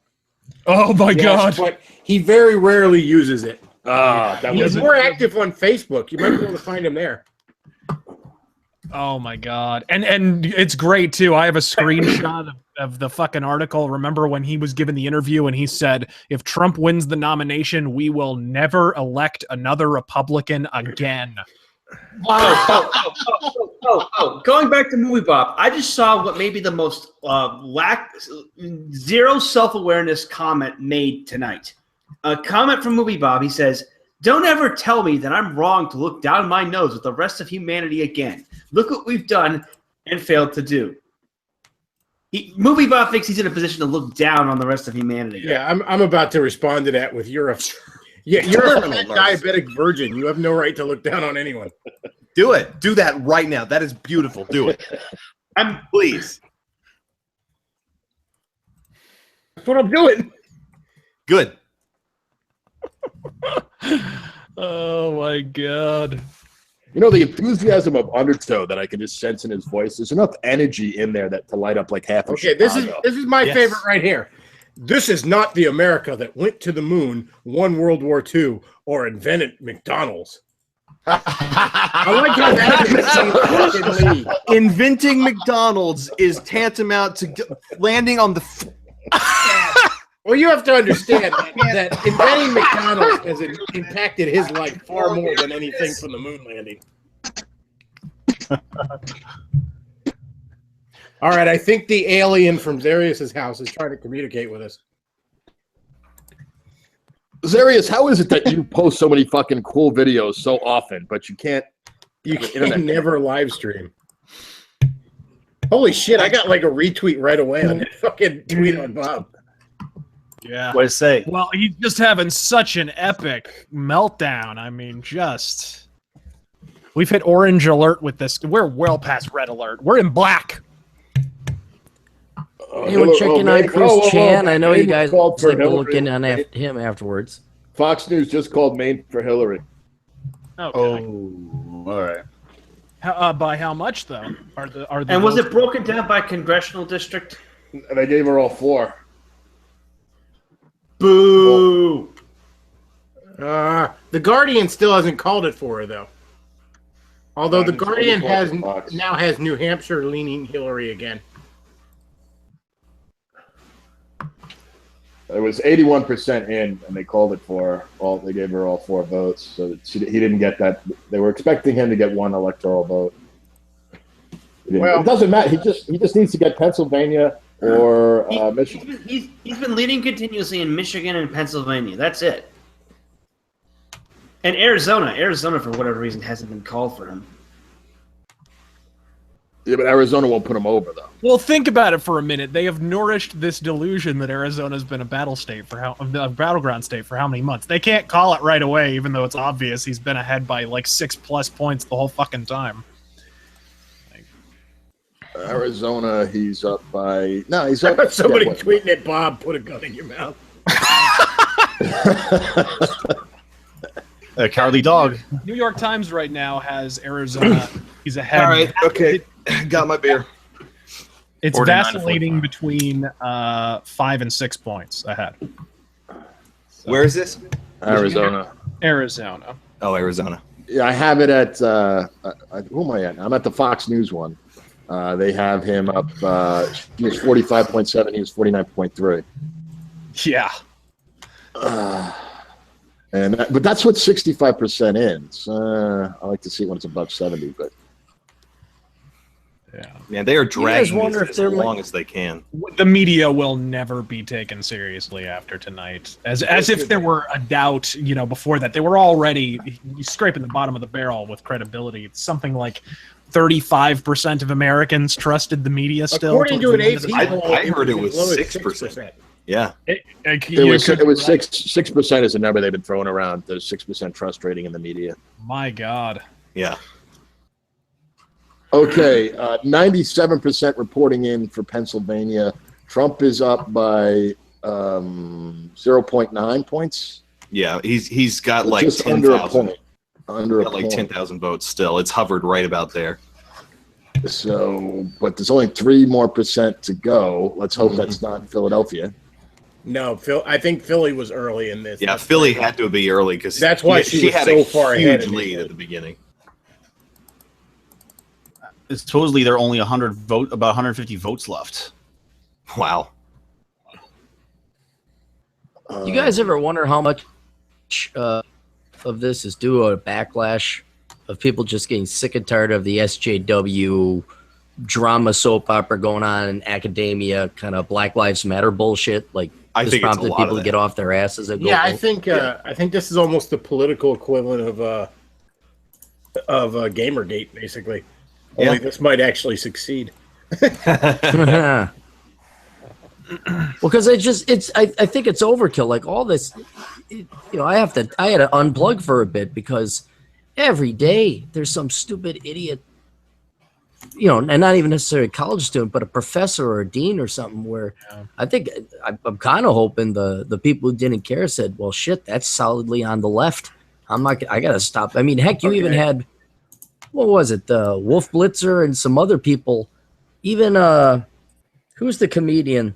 Oh my God. But he very rarely uses it. That He's was more active on Facebook. You might be able to find him there. Oh my God. And it's great too. I have a screenshot of the fucking article. Remember when he was given the interview and he said, if Trump wins the nomination, we will never elect another Republican again. Going back to Movie Bob, I just saw what may be the most zero self-awareness comment made tonight. A comment from Movie Bob. He says, "Don't ever tell me that I'm wrong to look down my nose with the rest of humanity again. Look what we've done and failed to do." Movie buff thinks he's in a position to look down on the rest of humanity. Yeah, I'm about to respond to that with you're a diabetic virgin. You have no right to look down on anyone. Do it. Do that right now. That is beautiful. Do it. Please. That's what I'm doing. Good. Oh my god. You know, the enthusiasm of Undertow that I can just sense in his voice. There's enough energy in there that to light up like half of Okay, this Chicago. is my favorite right here. This is not the America that went to the moon, won World War II, or invented McDonald's. I like how that Inventing McDonald's is tantamount to landing on the. Well, you have to understand that inventing McDonald's has impacted his life far more than anything from the moon landing. All right, I think the alien from Zarius's house is trying to communicate with us. Zarius, how is it that you post so many fucking cool videos so often, but you can't? You can never live stream. Holy shit! I got like a retweet right away on that fucking tweet on Bob. Yeah. What to say? Well, he's just having such an epic meltdown. I mean, just we've hit orange alert with this. We're well past red alert. We're in black. Anyone checking on Chris Chan? I know you guys called for like to Hillary. look in on him afterwards. Fox News just called Maine for Hillary. Okay. Oh, all right. By how much though? Are the And was it broken down by congressional district? And I gave her all 4. Boo! The Guardian still hasn't called it for her though. Although the Guardian now has New Hampshire leaning Hillary again. It was 81% in, and they called it for her. They gave her all 4 votes, so that he didn't get that. They were expecting him to get 1 electoral vote. Well, it doesn't matter. He just needs to get Pennsylvania or Michigan. He's been leading continuously in Michigan and Pennsylvania. That's it. And Arizona, for whatever reason, hasn't been called for him. Yeah, but Arizona won't put him over, though. Well, think about it for a minute. They have nourished this delusion that Arizona's been a battleground state for how many months? They can't call it right away, even though it's obvious he's been ahead by like 6+ points the whole fucking time. Arizona, he's up by he's up. Somebody tweeting at Bob, put a gun in your mouth. A cowardly dog. New York Times right now has Arizona. He's ahead. All right. Okay. Got my beer. It's vacillating between 5 and 6 points ahead. So, where is this? Arizona. Arizona. Oh, Arizona. Yeah, I have it at who am I at? I'm at the Fox News one. They have him up. He was 45.7. He was 49.3. Yeah. But that's what 65% is. I like to see it when it's above 70, but yeah, they are dragging wonder this if as long as they can. The media will never be taken seriously after tonight, as if there were a doubt, before that. They were already scraping the bottom of the barrel with credibility. It's something like 35% of Americans trusted the media still. According to an AP poll, I heard it was 6%. Yeah, it was 6% is a number they've been throwing around. There's 6% trust rating in the media. My God. Yeah. Okay, 97% reporting in for Pennsylvania. Trump is up by 0.9 points. Yeah, he's got like just 10,000. under a point. Under a got like point. 10,000 votes still. It's hovered right about there. So, but there's only 3 more percent to go. Let's hope that's not Philadelphia. No, I think Philly was early in this. Yeah, Philly had to be early because that's why she had so a far ahead. huge lead at the beginning. It's supposedly there are only about 150 votes left. Wow. You guys ever wonder how much of this is due to a backlash of people just getting sick and tired of the SJW drama soap opera going on in academia, kind of Black Lives Matter bullshit? Like, I this think it's a prompted lot people of to get off their asses and go Yeah, I vote? think this is almost the political equivalent of Gamergate, basically. Yeah. Only this might actually succeed. Well, because I think it's overkill. Like all this, I had to unplug for a bit because every day there's some stupid idiot, and not even necessarily a college student, but a professor or a dean or something. Where I think I'm kind of hoping the people who didn't care said, "Well, shit, that's solidly on the left. I got to stop." I mean, heck, you even had, what was it, Wolf Blitzer and some other people. Even who's the comedian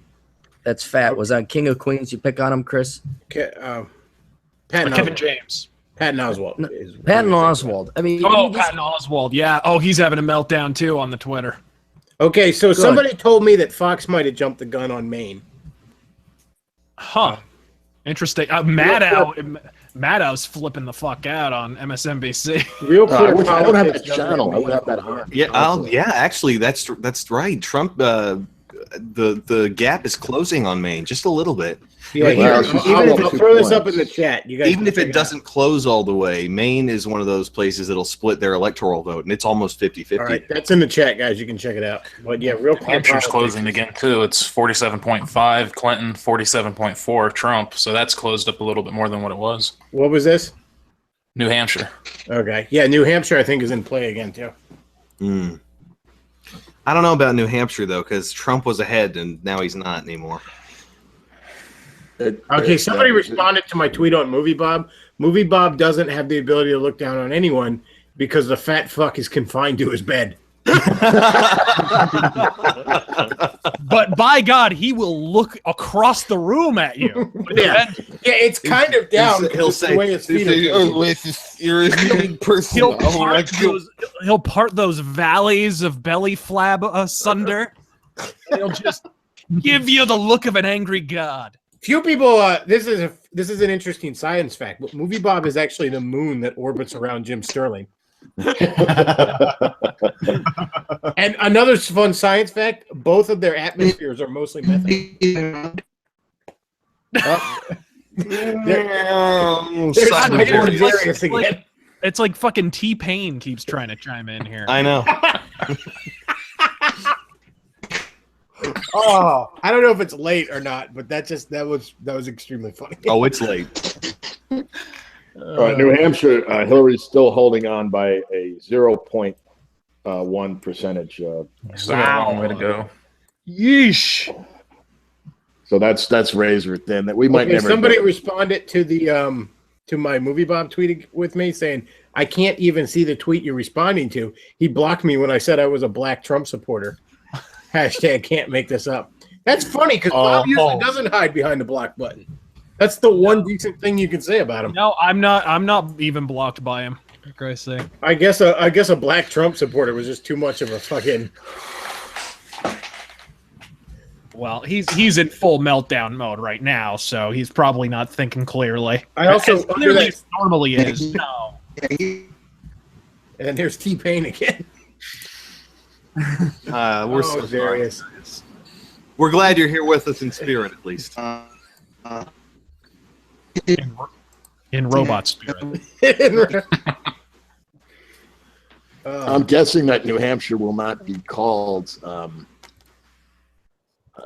that's fat? Was on King of Queens. You pick on him, Chris? Patton Kevin James. Patton Oswalt. Patton Oswalt. I mean, Patton Oswalt. Yeah. Oh, he's having a meltdown too on the Twitter. Okay, so somebody told me that Fox might have jumped the gun on Maine. Huh. Interesting. Maddow's flipping the fuck out on MSNBC. Real quick, I don't have that channel. I would have that hard. Yeah, actually, that's right. Trump, the gap is closing on Maine just a little bit. Yeah, I'll throw this up in the chat. You guys, even if it doesn't close all the way, Maine is one of those places that'll split their electoral vote, and it's almost 50-50. All right, that's in the chat, guys. You can check it out. But yeah, real quick. Hampshire's closing again too. It's 47.5 Clinton, 47.4 Trump. So that's closed up a little bit more than what it was. What was this? New Hampshire. Okay, yeah, New Hampshire I think is in play again too. I don't know about New Hampshire though, because Trump was ahead and now he's not anymore. Okay, somebody responded to my tweet on Movie Bob. Movie Bob doesn't have the ability to look down on anyone because the fat fuck is confined to his bed. But by God, he will look across the room at you. Yeah, it's kind of down. He'll say, the way his feet are. "You're a big person." He'll part those valleys of belly flab asunder. He'll just give you the look of an angry god. Few people. This is an interesting science fact. But Movie Bob is actually the moon that orbits around Jim Sterling. And another fun science fact: both of their atmospheres are mostly methane. It's like fucking T-Pain keeps trying to chime in here. I know. Oh, I don't know if it's late or not, but that was extremely funny. Oh, it's late. All right, New Hampshire, Hillary's still holding on by a 0.1 percentage. Still got a long way to go. Yeesh. So that's razor thin. That we might never. Somebody responded to the to my Movie Bob tweet with me saying, "I can't even see the tweet you're responding to. He blocked me when I said I was a black Trump supporter." Hashtag can't make this up. That's funny because Bob usually doesn't hide behind the block button. That's the one decent thing you can say about him. No, I'm not even blocked by him. For Christ's sake. I guess a black Trump supporter was just too much of a fucking. Well, he's in full meltdown mode right now, so he's probably not thinking clearly. I also as clearly as normally is. No. And there's T-Pain again. We're so serious. We're glad you're here with us in spirit, at least. In robot spirit. I'm guessing that New Hampshire will not be called.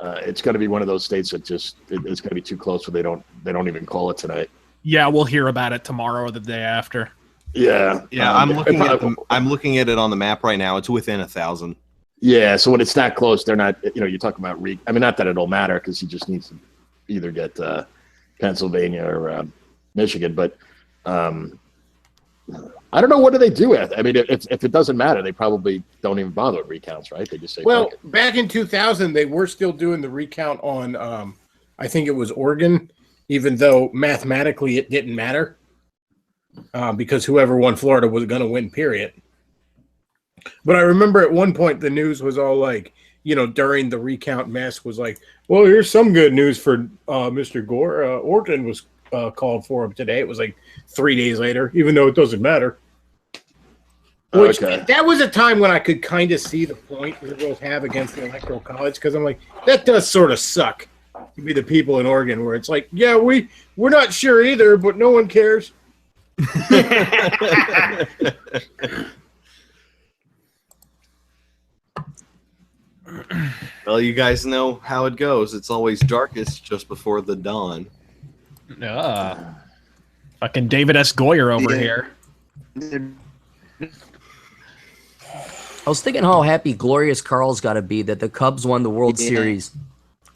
It's going to be one of those states that it's going to be too close, where they don't even call it tonight. Yeah, we'll hear about it tomorrow or the day after. Yeah. I'm looking at it on the map right now. It's within 1,000. Yeah, so when it's that close, they're not. You're talking about I mean, not that it'll matter because he just needs to either get Pennsylvania or Michigan. But I don't know, what do they do with it? I mean, if it doesn't matter, they probably don't even bother with recounts, right? They just say. Well, back in 2000, they were still doing the recount on. I think it was Oregon, even though mathematically it didn't matter. Because whoever won Florida was going to win, period. But I remember at one point the news was all like, during the recount mess was like, well, here's some good news for Mr. Gore. Oregon was called for him today. It was like 3 days later, even though it doesn't matter. Which, that was a time when I could kind of see the point liberals have against the Electoral College, because I'm like, that does sort of suck to be the people in Oregon where it's like, yeah, we're not sure either, but no one cares. Well, you guys know how it goes. It's always darkest just before the dawn. Fucking David S. Goyer over here. I was thinking how happy Glorious Carl's got to be that the Cubs won the World Series,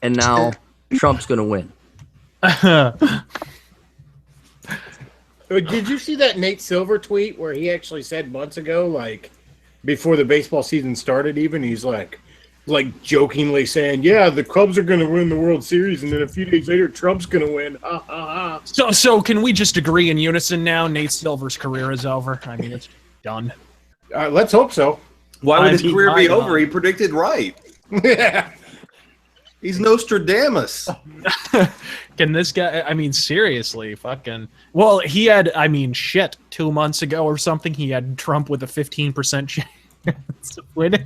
and now Trump's going to win. Did you see that Nate Silver tweet where he actually said months ago, like before the baseball season started, even he's like jokingly saying, "Yeah, the Cubs are going to win the World Series," and then a few days later, Trump's going to win. Ha ha ha. So can we just agree in unison now? Nate Silver's career is over. I mean, it's done. Let's hope so. Why would his I mean, career be I- over? He predicted right. Yeah. He's Nostradamus. Can this guy? I mean, seriously, fucking. Well, he had. I mean, shit. 2 months ago or something, he had Trump with a 15% chance of winning.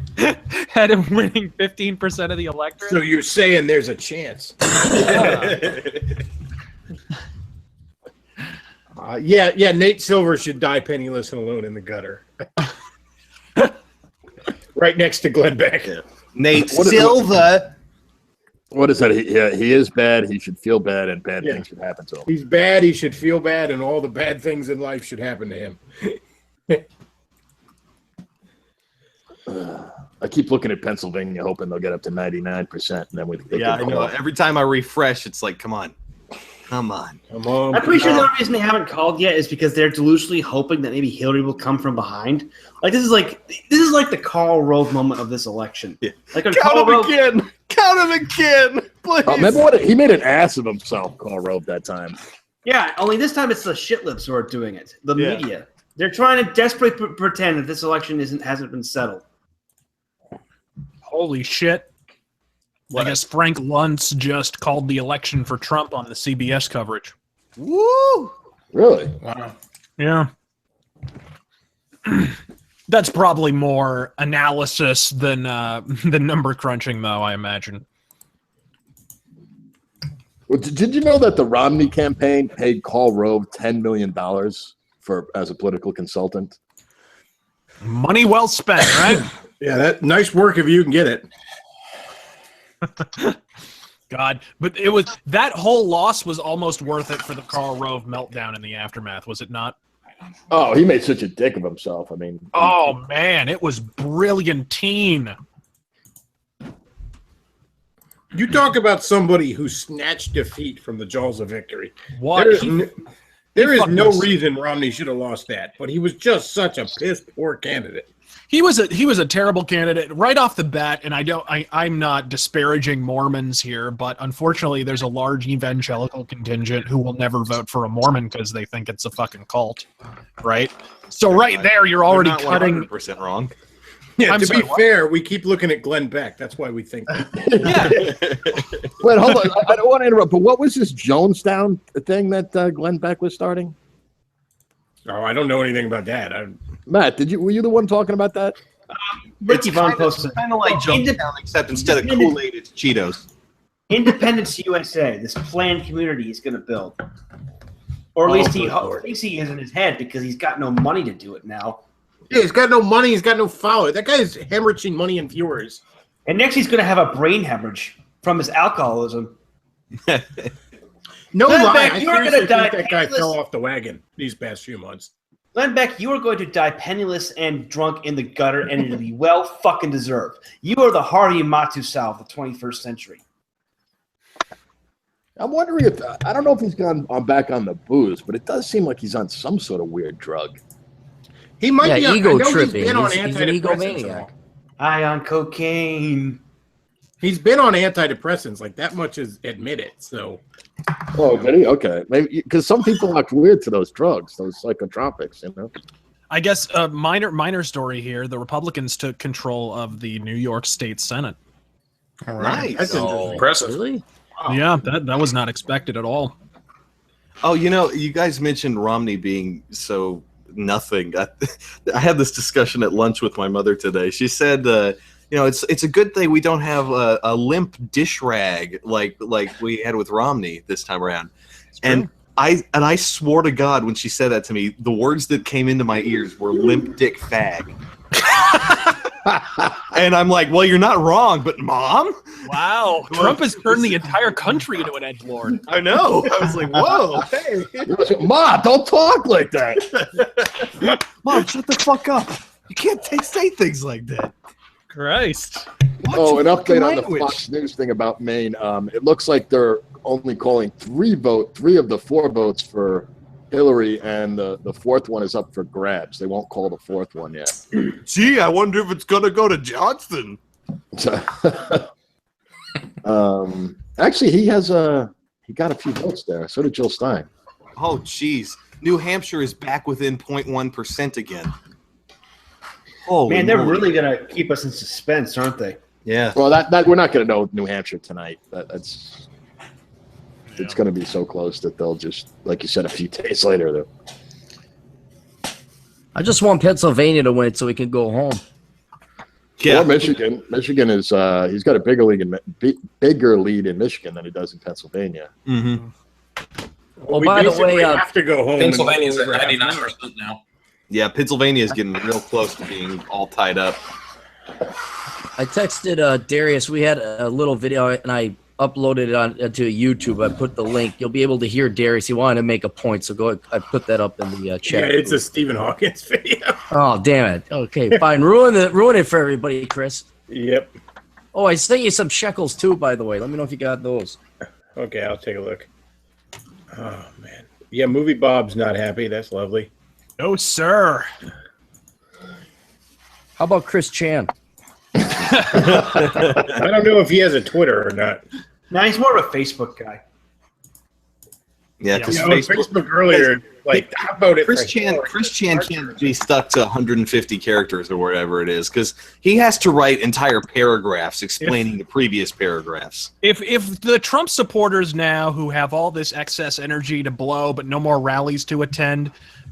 Had him winning 15% of the electorate. So you're saying there's a chance? Yeah. Nate Silver should die penniless and alone in the gutter, right next to Glenn Beck. Nate What- Silver. What is that? He is bad. He should feel bad, and bad things should happen to him. He's bad. He should feel bad, and all the bad things in life should happen to him. I keep looking at Pennsylvania, hoping they'll get up to 99%, and then they Yeah, I can know. call. Every time I refresh, it's like, come on. Come on. I'm pretty sure the only reason they haven't called yet is because they're delusionally hoping that maybe Hillary will come from behind. Like this is like the Karl Rove moment of this election. Like when Karl Rove, again. Count him again. Please. Remember what he made an ass of himself, Karl Rove, that time. yeah. Only this time it's the shit lips who are doing it. The Yeah. media. They're trying to desperately pretend that this election hasn't been settled. Holy shit. I guess Frank Luntz just called the election for Trump on the CBS coverage. Woo! Really? Wow. Yeah. That's probably more analysis than number crunching, though, I imagine. Well, did you know that the Romney campaign paid Karl Rove $10 million as a political consultant? Money well spent, right? Yeah, that nice work if you can get it. God, but it was that whole loss was almost worth it for the Karl Rove meltdown in the aftermath, was it not? Oh, he made such a dick of himself. I mean, Oh man, it was brilliantine. You talk about somebody who snatched defeat from the jaws of victory. What? There is fucked no us. reason Romney should have lost that, but he was just such a piss poor candidate. He was a terrible candidate right off the bat, and I'm not disparaging Mormons here, but unfortunately there's a large evangelical contingent who will never vote for a Mormon because they think it's a fucking cult, right? So right there you're already You're not cutting 100% wrong. Yeah, I'm to sorry, be what? fair, we keep looking at Glenn Beck. That's why we think that. Wait, hold on. I don't want to interrupt, but what was this Jonestown thing that Glenn Beck was starting? Oh, I don't know anything about that. Matt, were you the one talking about that? Ricky Vaughn posted Kind of like Jonestown, except instead of Kool-Aid, it's Cheetos. Independence USA, this planned community he's going to build. Or at least he thinks he is in his head because he's got no money to do it now. Yeah, he's got no money. He's got no followers. That guy's hemorrhaging money and viewers. And next he's going to have a brain hemorrhage from his alcoholism. No Glenn lie. Beck, I you are seriously gonna die think that guy penniless. fell off the wagon these past few months. Glenn Beck, you are going to die penniless and drunk in the gutter, and it'll be well fucking deserved. You are the Harvey Matusal of the 21st century. I'm wondering if I don't know if he's gone back on the booze, but it does seem like he's on some sort of weird drug. He might Yeah, be on, ego I know tripping. He's been on He's an antidepressants. egomaniac. High on cocaine. He's been on antidepressants. Like that much is admitted. So Oh, did he? Okay, maybe because some people act weird to those drugs, those psychotropics. You know. I guess minor story here. The Republicans took control of the New York State Senate. all right. Nice. That's interesting. Impressive. Really? Yeah, that was not expected at all. Oh, you guys mentioned Romney being so nothing. I had this discussion at lunch with my mother today. She said, it's a good thing we don't have a limp dish rag like we had with Romney this time around. And I swore to God when she said that to me, the words that came into my ears were limp dick fag. And I'm like, well, you're not wrong, but Mom? Wow, Trump has turned the entire country into an edgelord. I know. I was like, whoa, hey. Ma, don't talk like that. Mom, shut the fuck up. You can't say things like that. Christ. Oh, an update on the language. Fox News thing about Maine. It looks like they're only calling three of the 4 votes for Hillary, and the fourth one is up for grabs. They won't call the fourth one yet. Gee, I wonder if it's gonna go to Johnson. Actually, he got a few votes there. So did Jill Stein. Oh, jeez. New Hampshire is back within 0.1% again. Holy Man, they're moly. really gonna keep us in suspense, aren't they? Yeah. Well, that we're not going to know New Hampshire tonight. It's going to be so close that they'll just, like you said, a few days later. I just want Pennsylvania to win so we can go home. Yeah. Or Michigan. Michigan is he's got a bigger lead in Michigan than he does in Pennsylvania. Mm-hmm. Oh, by the way, have to go home. Pennsylvania's at 99% now. Yeah, Pennsylvania is getting real close to being all tied up. I texted Darius. We had a little video, and I uploaded it onto YouTube. I put the link. You'll be able to hear Darius. He wanted to make a point, so go. I put that up in the chat. Yeah, it's a Stephen Hawkins video. Oh, damn it. Okay, fine. Ruin it for everybody, Chris. Yep. Oh, I sent you some shekels too, by the way. Let me know if you got those. Okay, I'll take a look. Oh man, yeah, Movie Bob's not happy. That's lovely. No, sir. How about Chris Chan? I don't know if he has a Twitter or not. No, he's more of a Facebook guy. Yeah, because Facebook earlier, like, how about it? Chris Chan can't be stuck to 150 characters or whatever it is, because he has to write entire paragraphs explaining the previous paragraphs. If the Trump supporters now who have all this excess energy to blow but no more rallies to attend,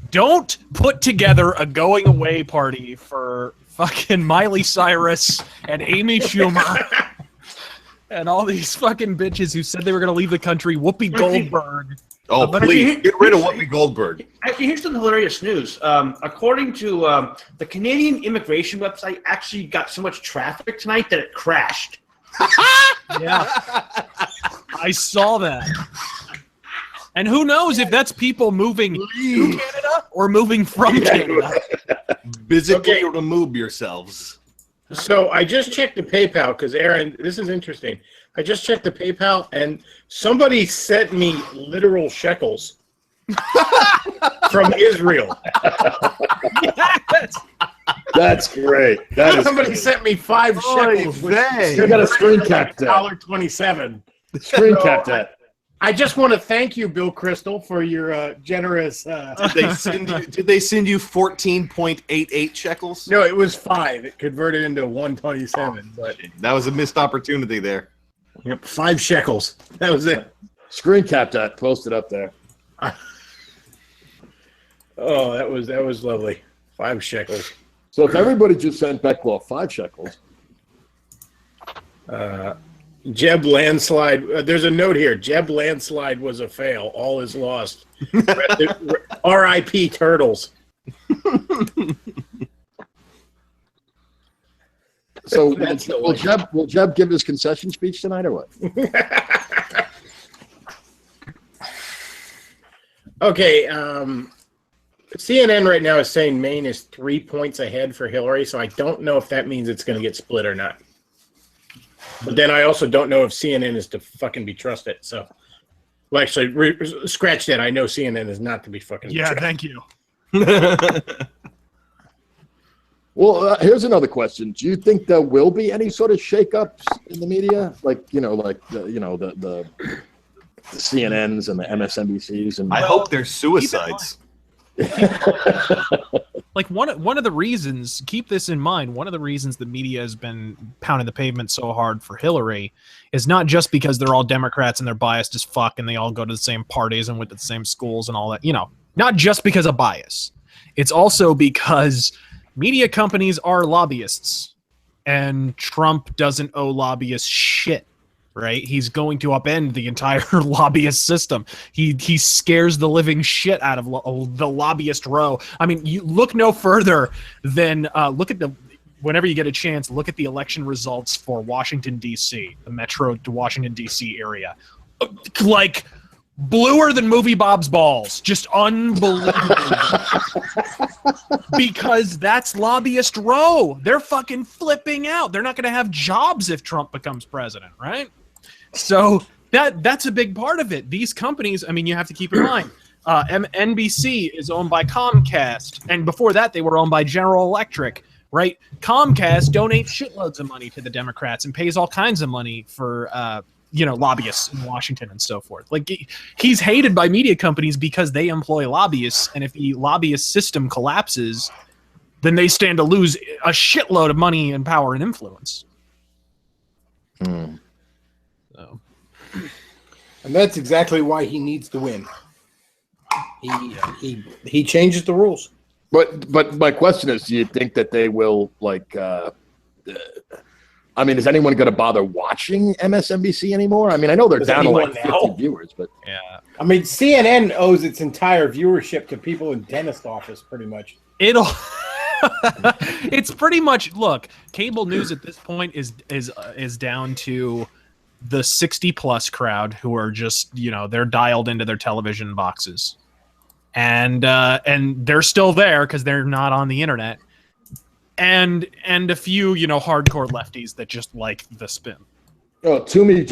don't put together a going away party for fucking Miley Cyrus and Amy Schumer and all these fucking bitches who said they were going to leave the country. Whoopi Goldberg. Oh, please, get rid of Whoopi Goldberg. Actually, here's some hilarious news. According to the Canadian immigration website, actually got so much traffic tonight that it crashed. Yeah, I saw that. And who knows if that's people moving to Canada or moving from Canada. Physically remove yourselves. So I just checked the PayPal because Aaron, this is interesting. I just checked the PayPal and somebody sent me literal shekels from Israel. Yes. That's great. Somebody sent me 5 shekels. You got a screen cap that. $1.27. Screen cap that. I just want to thank you, Bill Crystal, for your generous. Did they send you 14.88 shekels? No, it was 5. It converted into 127, but that was a missed opportunity there. Yep, 5 shekels. That was it. Screen cap that. Post it up there. Oh, that was lovely. 5 shekels. So if everybody just sent Bechtloff 5 shekels. Jeb landslide. There's a note here. Jeb landslide was a fail. All is lost. R.I.P. Turtles. So will Jeb give his concession speech tonight or what? Okay. CNN right now is saying Maine is 3 points ahead for Hillary, so I don't know if that means it's going to get split or not. But then I also don't know if CNN is to fucking be trusted. So, well, actually, scratch that. I know CNN is not to be fucking. Yeah, trusted. thank you. Well, here's another question. Do you think there will be any sort of shakeups in the media, like the CNNs and the MSNBCs? And I hope there's suicides. Like one of the reasons, keep this in mind, one of the reasons the media has been pounding the pavement so hard for Hillary is not just because they're all Democrats and they're biased as fuck and they all go to the same parties and went to the same schools and all that, not just because of bias. It's also because media companies are lobbyists and Trump doesn't owe lobbyists shit. Right, he's going to upend the entire lobbyist system. He scares the living shit out of the lobbyist row. I mean, you look no further than look at whenever you get a chance, look at the election results for Washington, D.C., the metro to Washington, D.C. area. Like, bluer than Movie Bob's balls. Just unbelievable. Because that's lobbyist row. They're fucking flipping out. They're not going to have jobs if Trump becomes president, right? So that's a big part of it. These companies, I mean, you have to keep in mind, NBC is owned by Comcast, and before that, they were owned by General Electric, right? Comcast donates shitloads of money to the Democrats and pays all kinds of money for lobbyists in Washington and so forth. Like, he's hated by media companies because they employ lobbyists, and if the lobbyist system collapses, then they stand to lose a shitload of money and power and influence. So. And that's exactly why he needs to win. He changes the rules. But my question is, do you think that they will I mean, is anyone going to bother watching MSNBC anymore? I mean, I know they're down to like 50 viewers, but yeah. I mean, CNN owes its entire viewership to people in dentist office, pretty much. It's pretty much, look, cable news at this point is down to the 60+ crowd who are just, they're dialed into their television boxes. And they're still there because they're not on the internet. And a few, hardcore lefties that just like the spin. Oh, Toomey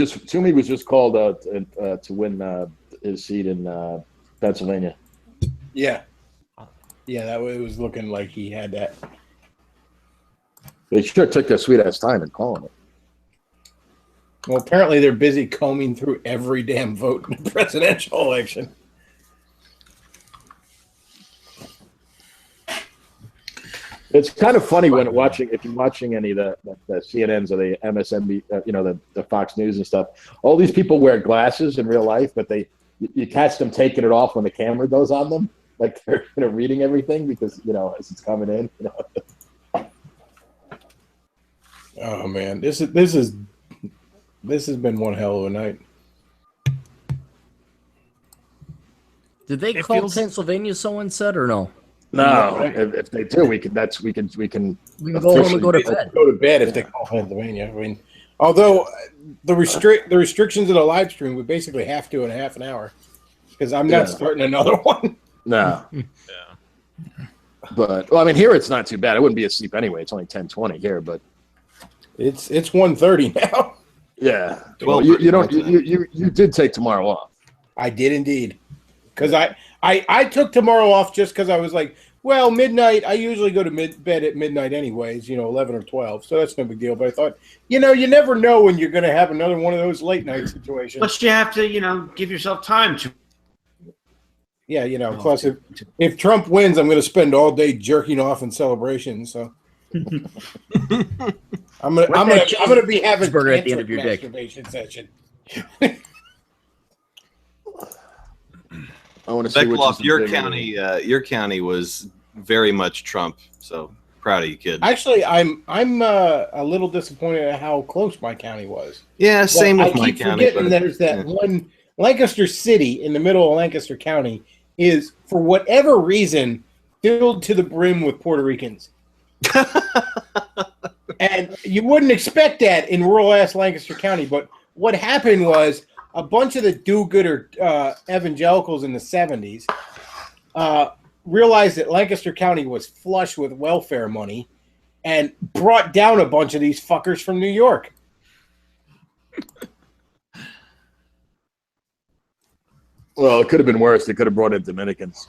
was just called to win his seat in Pennsylvania. Yeah. Yeah, that was looking like he had that. They sure took their sweet ass time in calling it. Well, apparently they're busy combing through every damn vote in the presidential election. It's kind of funny when if you're watching any of the CNNs or the MSNBC, the Fox News and stuff. All these people wear glasses in real life, but you catch them taking it off when the camera goes on them, like they're reading everything because as it's coming in. Oh man, this has been one hell of a night. Did they call Pennsylvania? Someone said or no? No, if they do, we can go home and go to bed. Go to bed if they call Pennsylvania. I mean, although the restrictions of the live stream, we basically have to in half an hour because I'm not starting another one. No. Yeah. But I mean, here it's not too bad. I wouldn't be asleep anyway. It's only 10:20 here, but it's 1:30 now. Yeah. Well, you did take tomorrow off. I did indeed, because I took tomorrow off just because I was like, well, midnight. I usually go to bed at midnight anyways, 11 or 12, so that's no big deal. But I thought, you never know when you're going to have another one of those late night situations. But you have to, give yourself time to. Yeah, plus if Trump wins, I'm going to spend all day jerking off in celebration. So I'm gonna be having burger at the end of your masturbation session. I want to see Bechtloff, your county was very much Trump. So proud of you, kid. Actually, I'm a little disappointed at how close my county was. Yeah, same with my I keep county. forgetting there's that one Lancaster City in the middle of Lancaster County is, for whatever reason, filled to the brim with Puerto Ricans. And you wouldn't expect that in rural-ass Lancaster County, but what happened was a bunch of the do-gooder evangelicals in the 70s realized that Lancaster County was flush with welfare money and brought down a bunch of these fuckers from New York. Well, it could have been worse. They could have brought in Dominicans.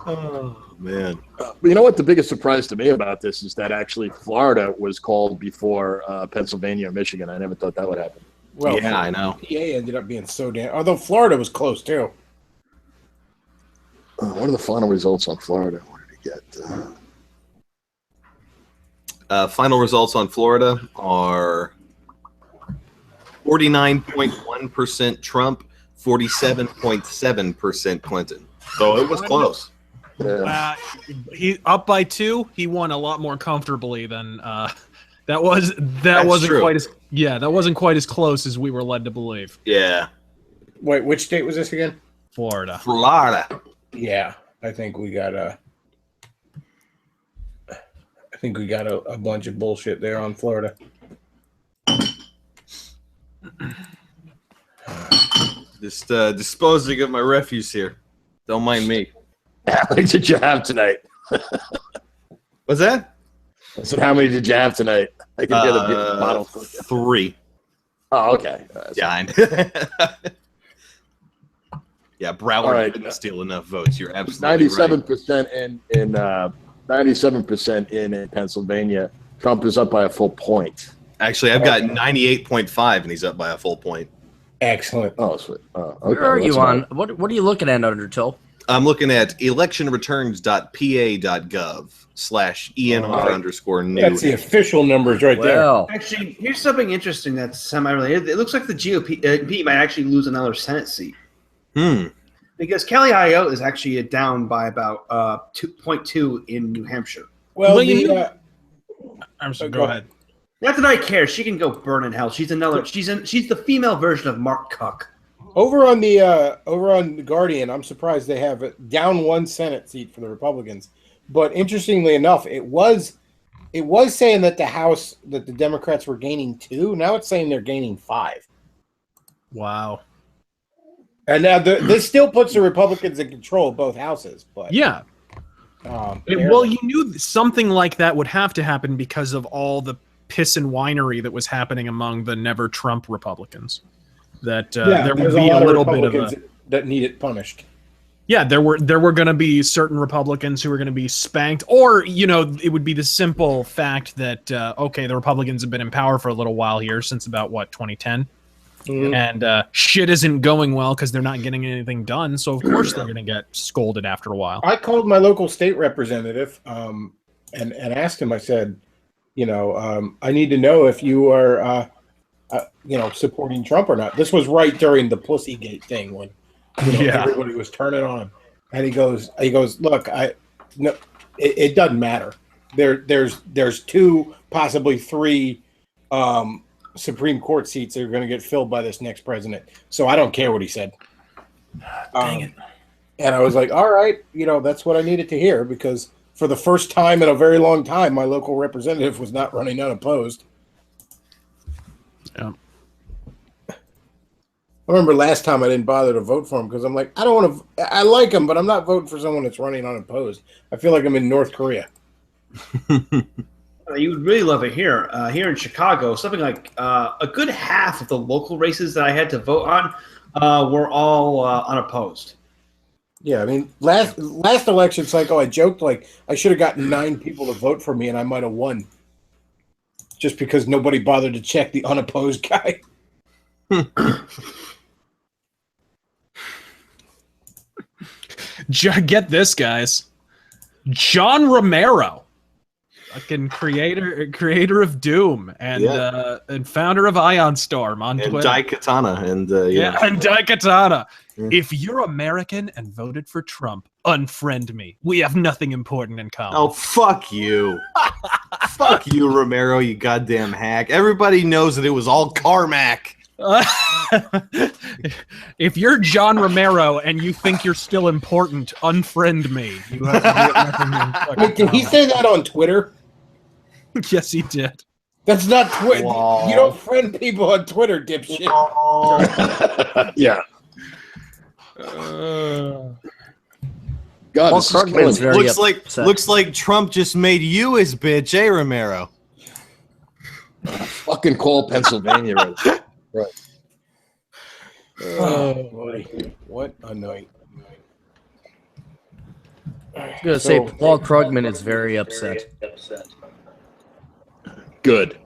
Oh, man. But you know what? The biggest surprise to me about this is that actually Florida was called before Pennsylvania or Michigan. I never thought that would happen. Well, yeah, I know. PA ended up being so damn. Although Florida was close too. What are the final results on Florida? What did he get? Final results on Florida are 49.1% Trump, 47.7% Clinton. So it was close. He up by 2. He won a lot more comfortably than that wasn't quite as close as we were led to believe. Yeah. Wait, which state was this again? Florida. Florida. Yeah, I think we got think we got a bunch of bullshit there on Florida. Just disposing of my refuse here. Don't mind me. How many did you have tonight? What's that? I said, how many did you have tonight? I can get a bottle. 3. Oh, okay. Yeah. Yeah, Broward All right. didn't steal enough votes. You're absolutely 97% in 97% in Pennsylvania. Trump is up by a full point. Actually, I've got 98.5, and he's up by a full point. Excellent. Oh, sweet. Okay. Where are you on? What are you looking at, Undertow? I'm looking at electionreturns.pa.gov/ENR_new. That's the official numbers right there. Actually, here's something interesting that's semi-related. It looks like the GOP might actually lose another Senate seat. Because Kelly IO is actually down by about 2.2 in New Hampshire. Well, I'm sorry. Go ahead. Not that I care. She can go burn in hell. She's another. She's the female version of Mark Cuck. Over on the Guardian, I'm surprised they have it down 1 Senate seat for the Republicans. But interestingly enough, it was saying that the Democrats were gaining 2. Now it's saying they're gaining 5. Wow. And now this still puts the Republicans in control of both houses. But yeah. Well, you knew something like that would have to happen because of all the piss and winery that was happening among the never Trump Republicans. That there would be a little bit of a that needed punished. Yeah, there were going to be certain Republicans who were going to be spanked, or it would be the simple fact that the Republicans have been in power for a little while here since about 2010, and shit isn't going well because they're not getting anything done. So of course they're going to get scolded after a while. I called my local state representative and asked him. I said, I need to know if you are supporting Trump or not. This was right during the Pussygate thing when everybody was turning on him. And he goes, look, it doesn't matter. There's 2, possibly 3 Supreme Court seats that are going to get filled by this next president. So I don't care what he said. Dang it. And I was like, all right, that's what I needed to hear, because for the first time in a very long time, my local representative was not running unopposed. Yeah. I remember last time I didn't bother to vote for him because I'm like, I don't want to. I like him, but I'm not voting for someone that's running unopposed. I feel like I'm in North Korea. You would really love it here. Here in Chicago, something like a good half of the local races that I had to vote on were all unopposed. Yeah, I mean, last election cycle, I joked like I should have gotten 9 people to vote for me, and I might have won, just because nobody bothered to check the unopposed guy. Get this, guys. John Romero, fucking creator of Doom and founder of Ion Storm on and Twitter. Daikatana and Daikatana. If you're American and voted for Trump, unfriend me. We have nothing important in common. Oh, fuck you. Fuck you, Romero, you goddamn hack. Everybody knows that it was all Carmack. If you're John Romero and you think you're still important, unfriend me. You have nothing in fucking Wait, did he say that on Twitter? Yes, he did. That's not Twitter. You don't friend people on Twitter, dipshit. Yeah. God, Well, looks like Trump just made you his bitch, Romero? Fucking call Pennsylvania. Right. Oh boy, what a night! I was gonna say Paul Krugman is very upset. Good.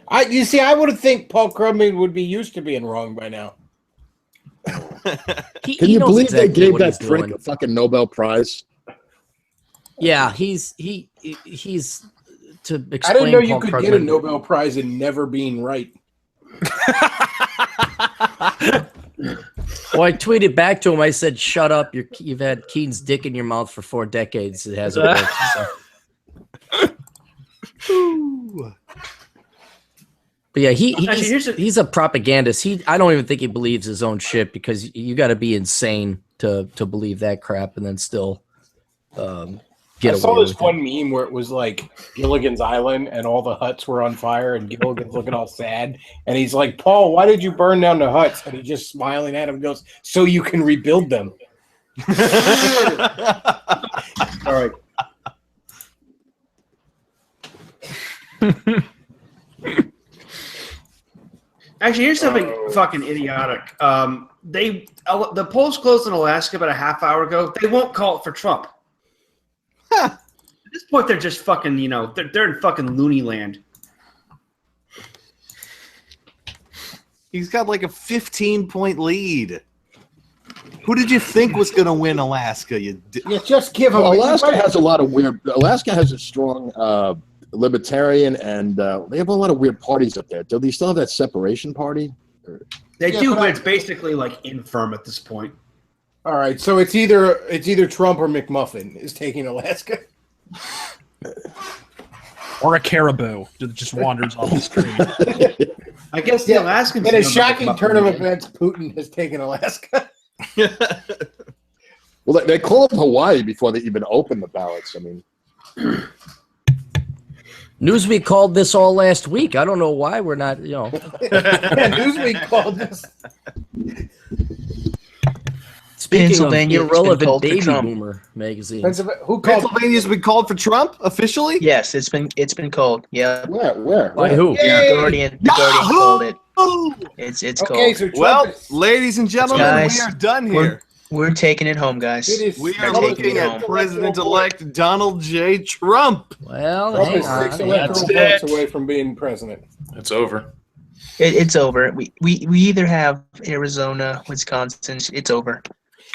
I would have think Paul Krugman would be used to being wrong by now. Can you believe they gave that prick a fucking Nobel Prize? Yeah, he's to explain. I didn't know you Paul could Krugman, get a Nobel Prize in never being right. Well, I tweeted back to him. I said, "Shut up! You've had Keen's dick in your mouth for 4 decades. It hasn't worked." But yeah, he's a propagandist. I don't even think he believes his own shit, because you got to be insane to believe that crap and then still get I saw away this with it. one meme where it was like Gilligan's Island and all the huts were on fire and Gilligan's looking all sad. And he's like, Paul, why did you burn down the huts? And he's just smiling at him and goes, so you can rebuild them. All right. Actually, here's something fucking idiotic. The polls closed in Alaska about a half hour ago. They won't call it for Trump. At this point, they're just fucking, they're in fucking loony land. He's got like a 15-point lead. Who did you think was going to win Alaska? Yeah, just give him. Alaska has a lot of weird. Alaska has a strong libertarian, and they have a lot of weird parties up there. Do they still have that separation party? They do, but it's basically like infirm at this point. All right, so it's either Trump or McMuffin is taking Alaska. Or a caribou that just wanders off the screen. I guess the Alaskans. In a shocking turn of events, Putin has taken Alaska. Well, they called Hawaii before they even opened the ballots. I mean, Newsweek called this all last week. I don't know why we're not, Newsweek called this. Speaking Pennsylvania of has been irrelevant called for baby Trump. boomer magazine. Who called? Pennsylvania's been called for Trump officially? Yes, it's been called. Yeah. Where? By who? The Guardian called it. It's Okay, called. so Trump Well, is- ladies and gentlemen, Guys, we are done here. We're taking it home, guys. It is- We are We're taking looking it at home. President-elect Donald J. Trump. Well, Trump hang is 6 on. electoral That's votes away from being president. It's over. It's over. We either have Arizona, Wisconsin. It's over.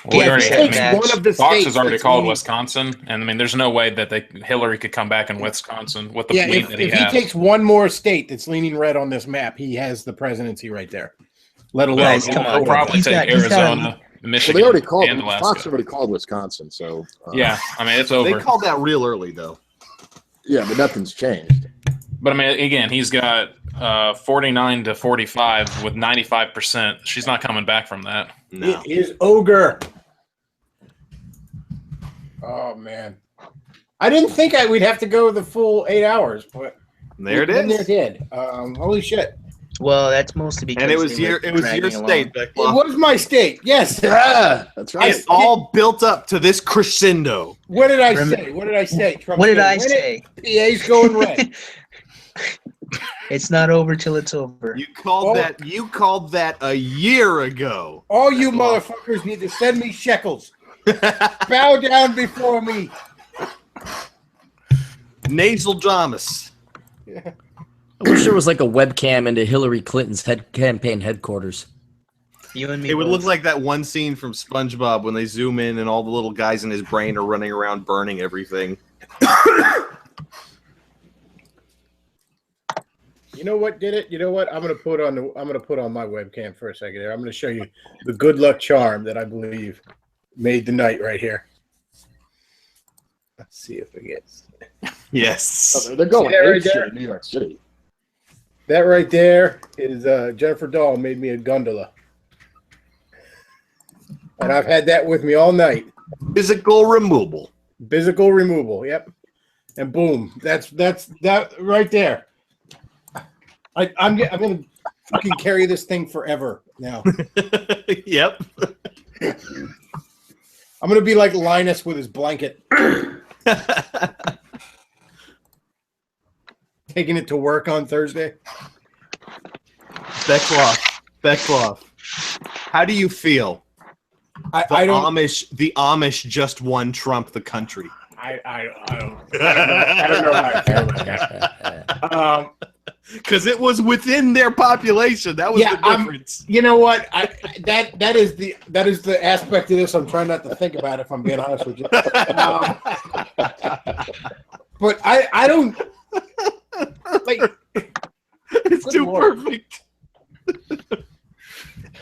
Well, we Yeah, already, it I takes mean, one of the Fox states has already that's called leading. Wisconsin, and I mean, there's no way that Hillary could come back in Wisconsin with the Yeah, lead if that he he has. takes one more state that's leaning red on this map, he has the presidency right there. Let alone Guys, come He'll on. probably He's take got- he's got a- Arizona, Well, Michigan, they already called. and Fox Alaska. already called Wisconsin, so Yeah, I mean, it's They over. called that real early, though. yeah, but nothing's changed. But I mean, again, he's got 49 to 45 with 95%. She's not coming back from that. No. It is ogre. Oh man, I didn't think we'd have to go the full 8 hours, but There it we is. did. Holy shit! Well, that's mostly because And it was they were your dragging state, along. It Bechtloff. was my state. Yes. That's right. It's all built up to this crescendo. What did I say? What did I say? Trump's What did gonna I win it. say? PA's going red. It's not over till it's over. You called that a year ago. All you motherfuckers need to send me shekels. Bow down before me. Nasal dramas. I wish there was like a webcam into Hillary Clinton's campaign headquarters. You and me. It would both. look like that one scene from SpongeBob when they zoom in and all the little guys in his brain are running around burning everything. You know what did it? You know what? I'm gonna put on my webcam for a second there. I'm gonna show you the good luck charm that I believe made the night right here. Let's see if it gets. Yes. They're going See that right ape shit there? in New York City. That right there is Jennifer Dahl made me a gondola, and I've had that with me all night. Physical removal. Physical removal. Yep. And boom, that's that right there. I'm gonna fucking carry this thing forever now. Yep. I'm gonna be like Linus with his blanket, taking it to work on Thursday. Bechtloff. How do you feel? I don't. The Amish just won Trump the country. I don't know how I feel about that. Because it was within their population. That was the difference. You know what? That is the aspect of this I'm trying not to think about. If I'm being honest with you, but I don't like. It's Good too Lord. perfect.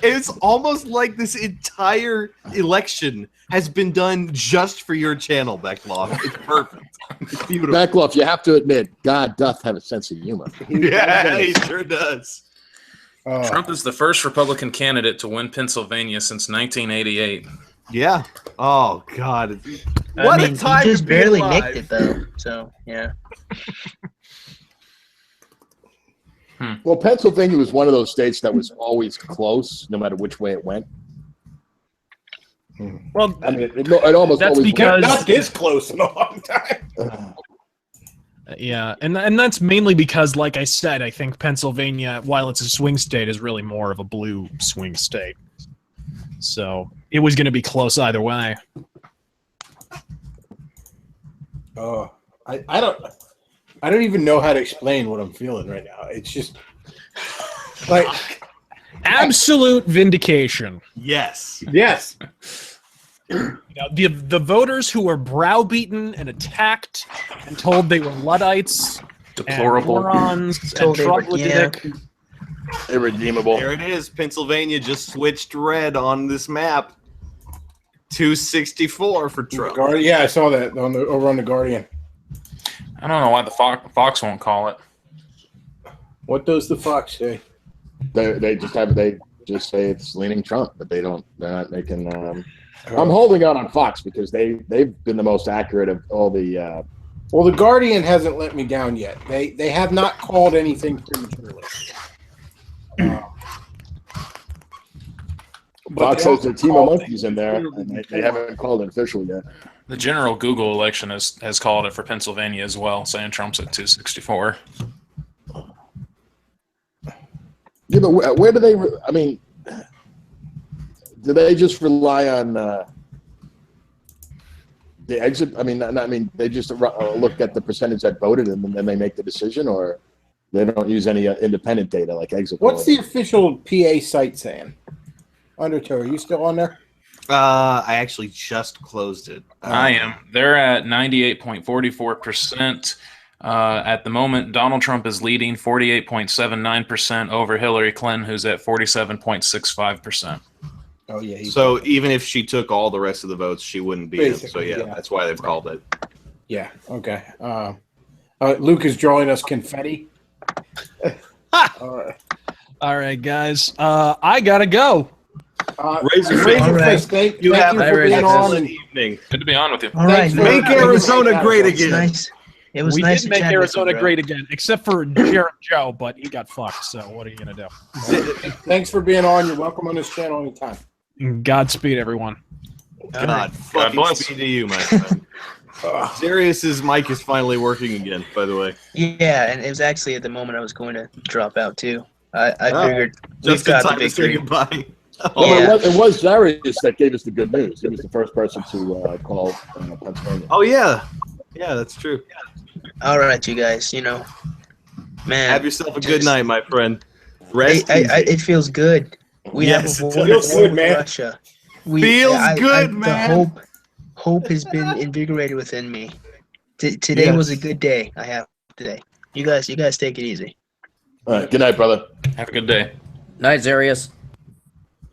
It's almost like this entire election has been done just for your channel, Bechtloff. It's perfect. It's beautiful. Bechtloff, you have to admit, God doth have a sense of humor. Yeah, he sure does. Trump is the first Republican candidate to win Pennsylvania since 1988. Yeah. Oh God. What I a mean, time he just to be barely alive. nicked it though. So yeah. Well, Pennsylvania was one of those states that was always close, no matter which way it went. Well, I mean, it almost that's always because Not this close in a long time. Yeah, and that's mainly because, like I said, I think Pennsylvania, while it's a swing state, is really more of a blue swing state. So it was going to be close either way. Oh, I don't even know how to explain what I'm feeling right now. It's just like absolute vindication. Yes. Yes. You know, the voters who were browbeaten and attacked and told they were Luddites, deplorable, and morons, and Told they were troglodytic. Irredeemable. There it is. Pennsylvania just switched red on this map. 264 for Trump. Yeah, I saw that over on the Guardian. I don't know why the Fox won't call it. What does the Fox say? They just say it's leaning Trump, but they're not making. I'm holding out on Fox because they've been the most accurate of all the. Well, the Guardian hasn't let me down yet. They have not called anything prematurely. Fox has a team of monkeys in there, and they haven't called it official yet. The general Google election has called it for Pennsylvania as well, saying Trump's at 264. Yeah, but where do they? I mean, do they just rely on the exit? I mean, they just look at the percentage that voted and then they make the decision, or they don't use any independent data like exit What's poll? the official PA site saying? Undertow, are you still on there? I actually just closed it. I am. They're at 98.44%. At the moment, Donald Trump is leading 48.79% over Hillary Clinton, who's at 47.65%. Oh, yeah. So even if she took all the rest of the votes, she wouldn't beat him. So Basically, yeah, yeah. that's why they've called it. Yeah, okay. Luke is drawing us confetti. All right, guys. I gotta go. Razor Fist, thank you have for an being on. excellent evening. Good to be on with you. All right, Make man. Arizona great again. Nice. It was we nice did to make chat with Arizona you, bro. great again, except for Jared Joe, but he got fucked. So what are you gonna do? Thanks for being on. You're welcome on this channel anytime. Godspeed, everyone. God, fucking bless. speed to you, my friend. Sirius's mic is finally working again, by the way. Yeah, and it was actually at the moment I was going to drop out too. I Oh, figured we've Just in got the time to say victory. goodbye. Well, it was Darius that gave us the good news. He was the first person to call Pennsylvania. Oh yeah, yeah, that's true. All right, you guys. You know, man. Have yourself a good night, my friend. Rest easy. It feels good. We Yes, have it a war feels with good, man. Russia. Feels good, man. The hope has been invigorated within me. Today was a good day. I have today. You guys take it easy. All right, good night, brother. Have a good day. Night, Zarius.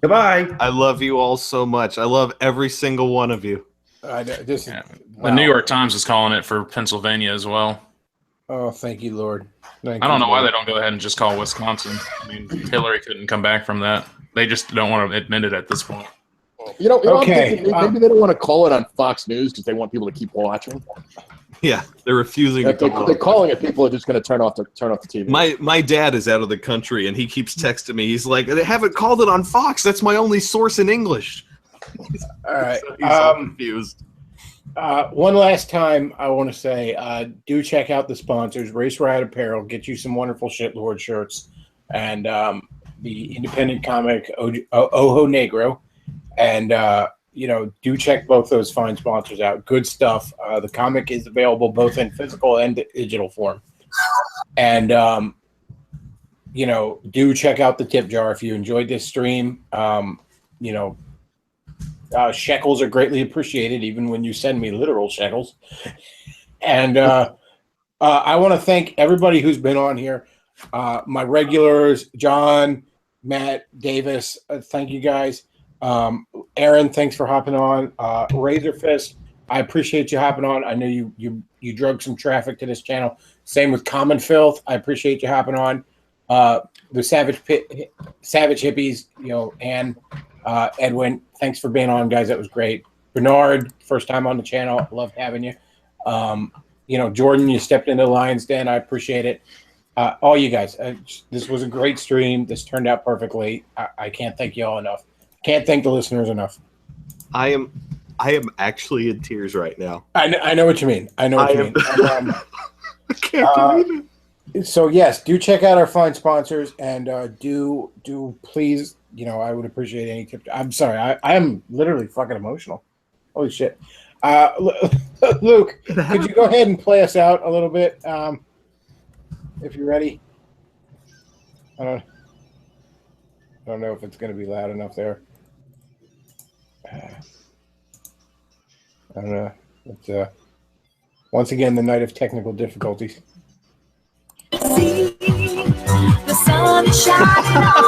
Goodbye. I love you all so much. I love every single one of you. The New York Times is calling it for Pennsylvania as well. Oh, thank you, Lord. I don't know why they don't go ahead and just call Wisconsin. I mean, Hillary couldn't come back from that. They just don't want to admit it at this point. You know, Okay, I'm thinking maybe they don't want to call it on Fox News because they want people to keep watching. Yeah, they're refusing If to they're calling it, people are just going to turn off the TV. My dad is out of the country, and he keeps texting me. He's like, "They haven't called it on Fox. That's my only source in English." All right. He's so confused. One last time, I want to say, do check out the sponsors, Race Riot Apparel, get you some wonderful Shitlord shirts, and the independent comic Ojo Negro, and do check both those fine sponsors out. Good stuff. The comic is available both in physical and digital form, and do check out the tip jar if you enjoyed this stream. Shekels are greatly appreciated, even when you send me literal shekels. And I want to thank everybody who's been on here. My regulars, John, Matt, Davis, thank you guys. Aaron, thanks for hopping on. Razor Fist, I appreciate you hopping on. I know you drug some traffic to this channel. Same with Common Filth. I appreciate you hopping on. The Savage Hippies, and Edwin, thanks for being on, guys. That was great. Bernard, first time on the channel. Loved having you. Jordan, you stepped into the Lion's Den. I appreciate it. All you guys, this was a great stream. This turned out perfectly. I can't thank you all enough. Can't thank the listeners enough. I am actually in tears right now. I know what you mean. I know what you mean. And, I can't believe it. So yes, do check out our fine sponsors, and do please. I would appreciate any tip. I'm sorry. I am literally fucking emotional. Holy shit. Luke, could you go ahead and play us out a little bit, if you're ready? I don't know if it's going to be loud enough there. I don't know. It's once again the night of technical difficulties. See, the sun is shining on.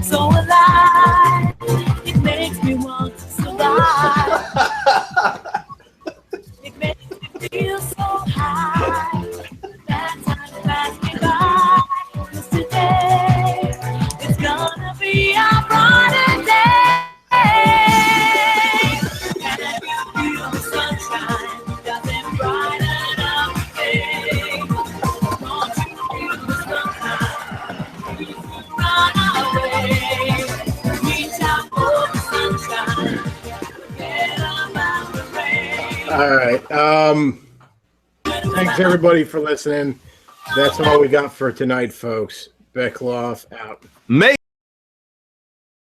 So alive, it makes me want to survive. It makes me feel so high. That time passed me by. 'Cause today it's gonna be a brighter day. And you feel the sunshine doesn't brighten up the day. Won't you feel the sunshine? Run away. Reach out for the sunshine. Forget about the rain. All right. Thanks everybody for listening. That's all we got for tonight, folks. Bechtloff out. Make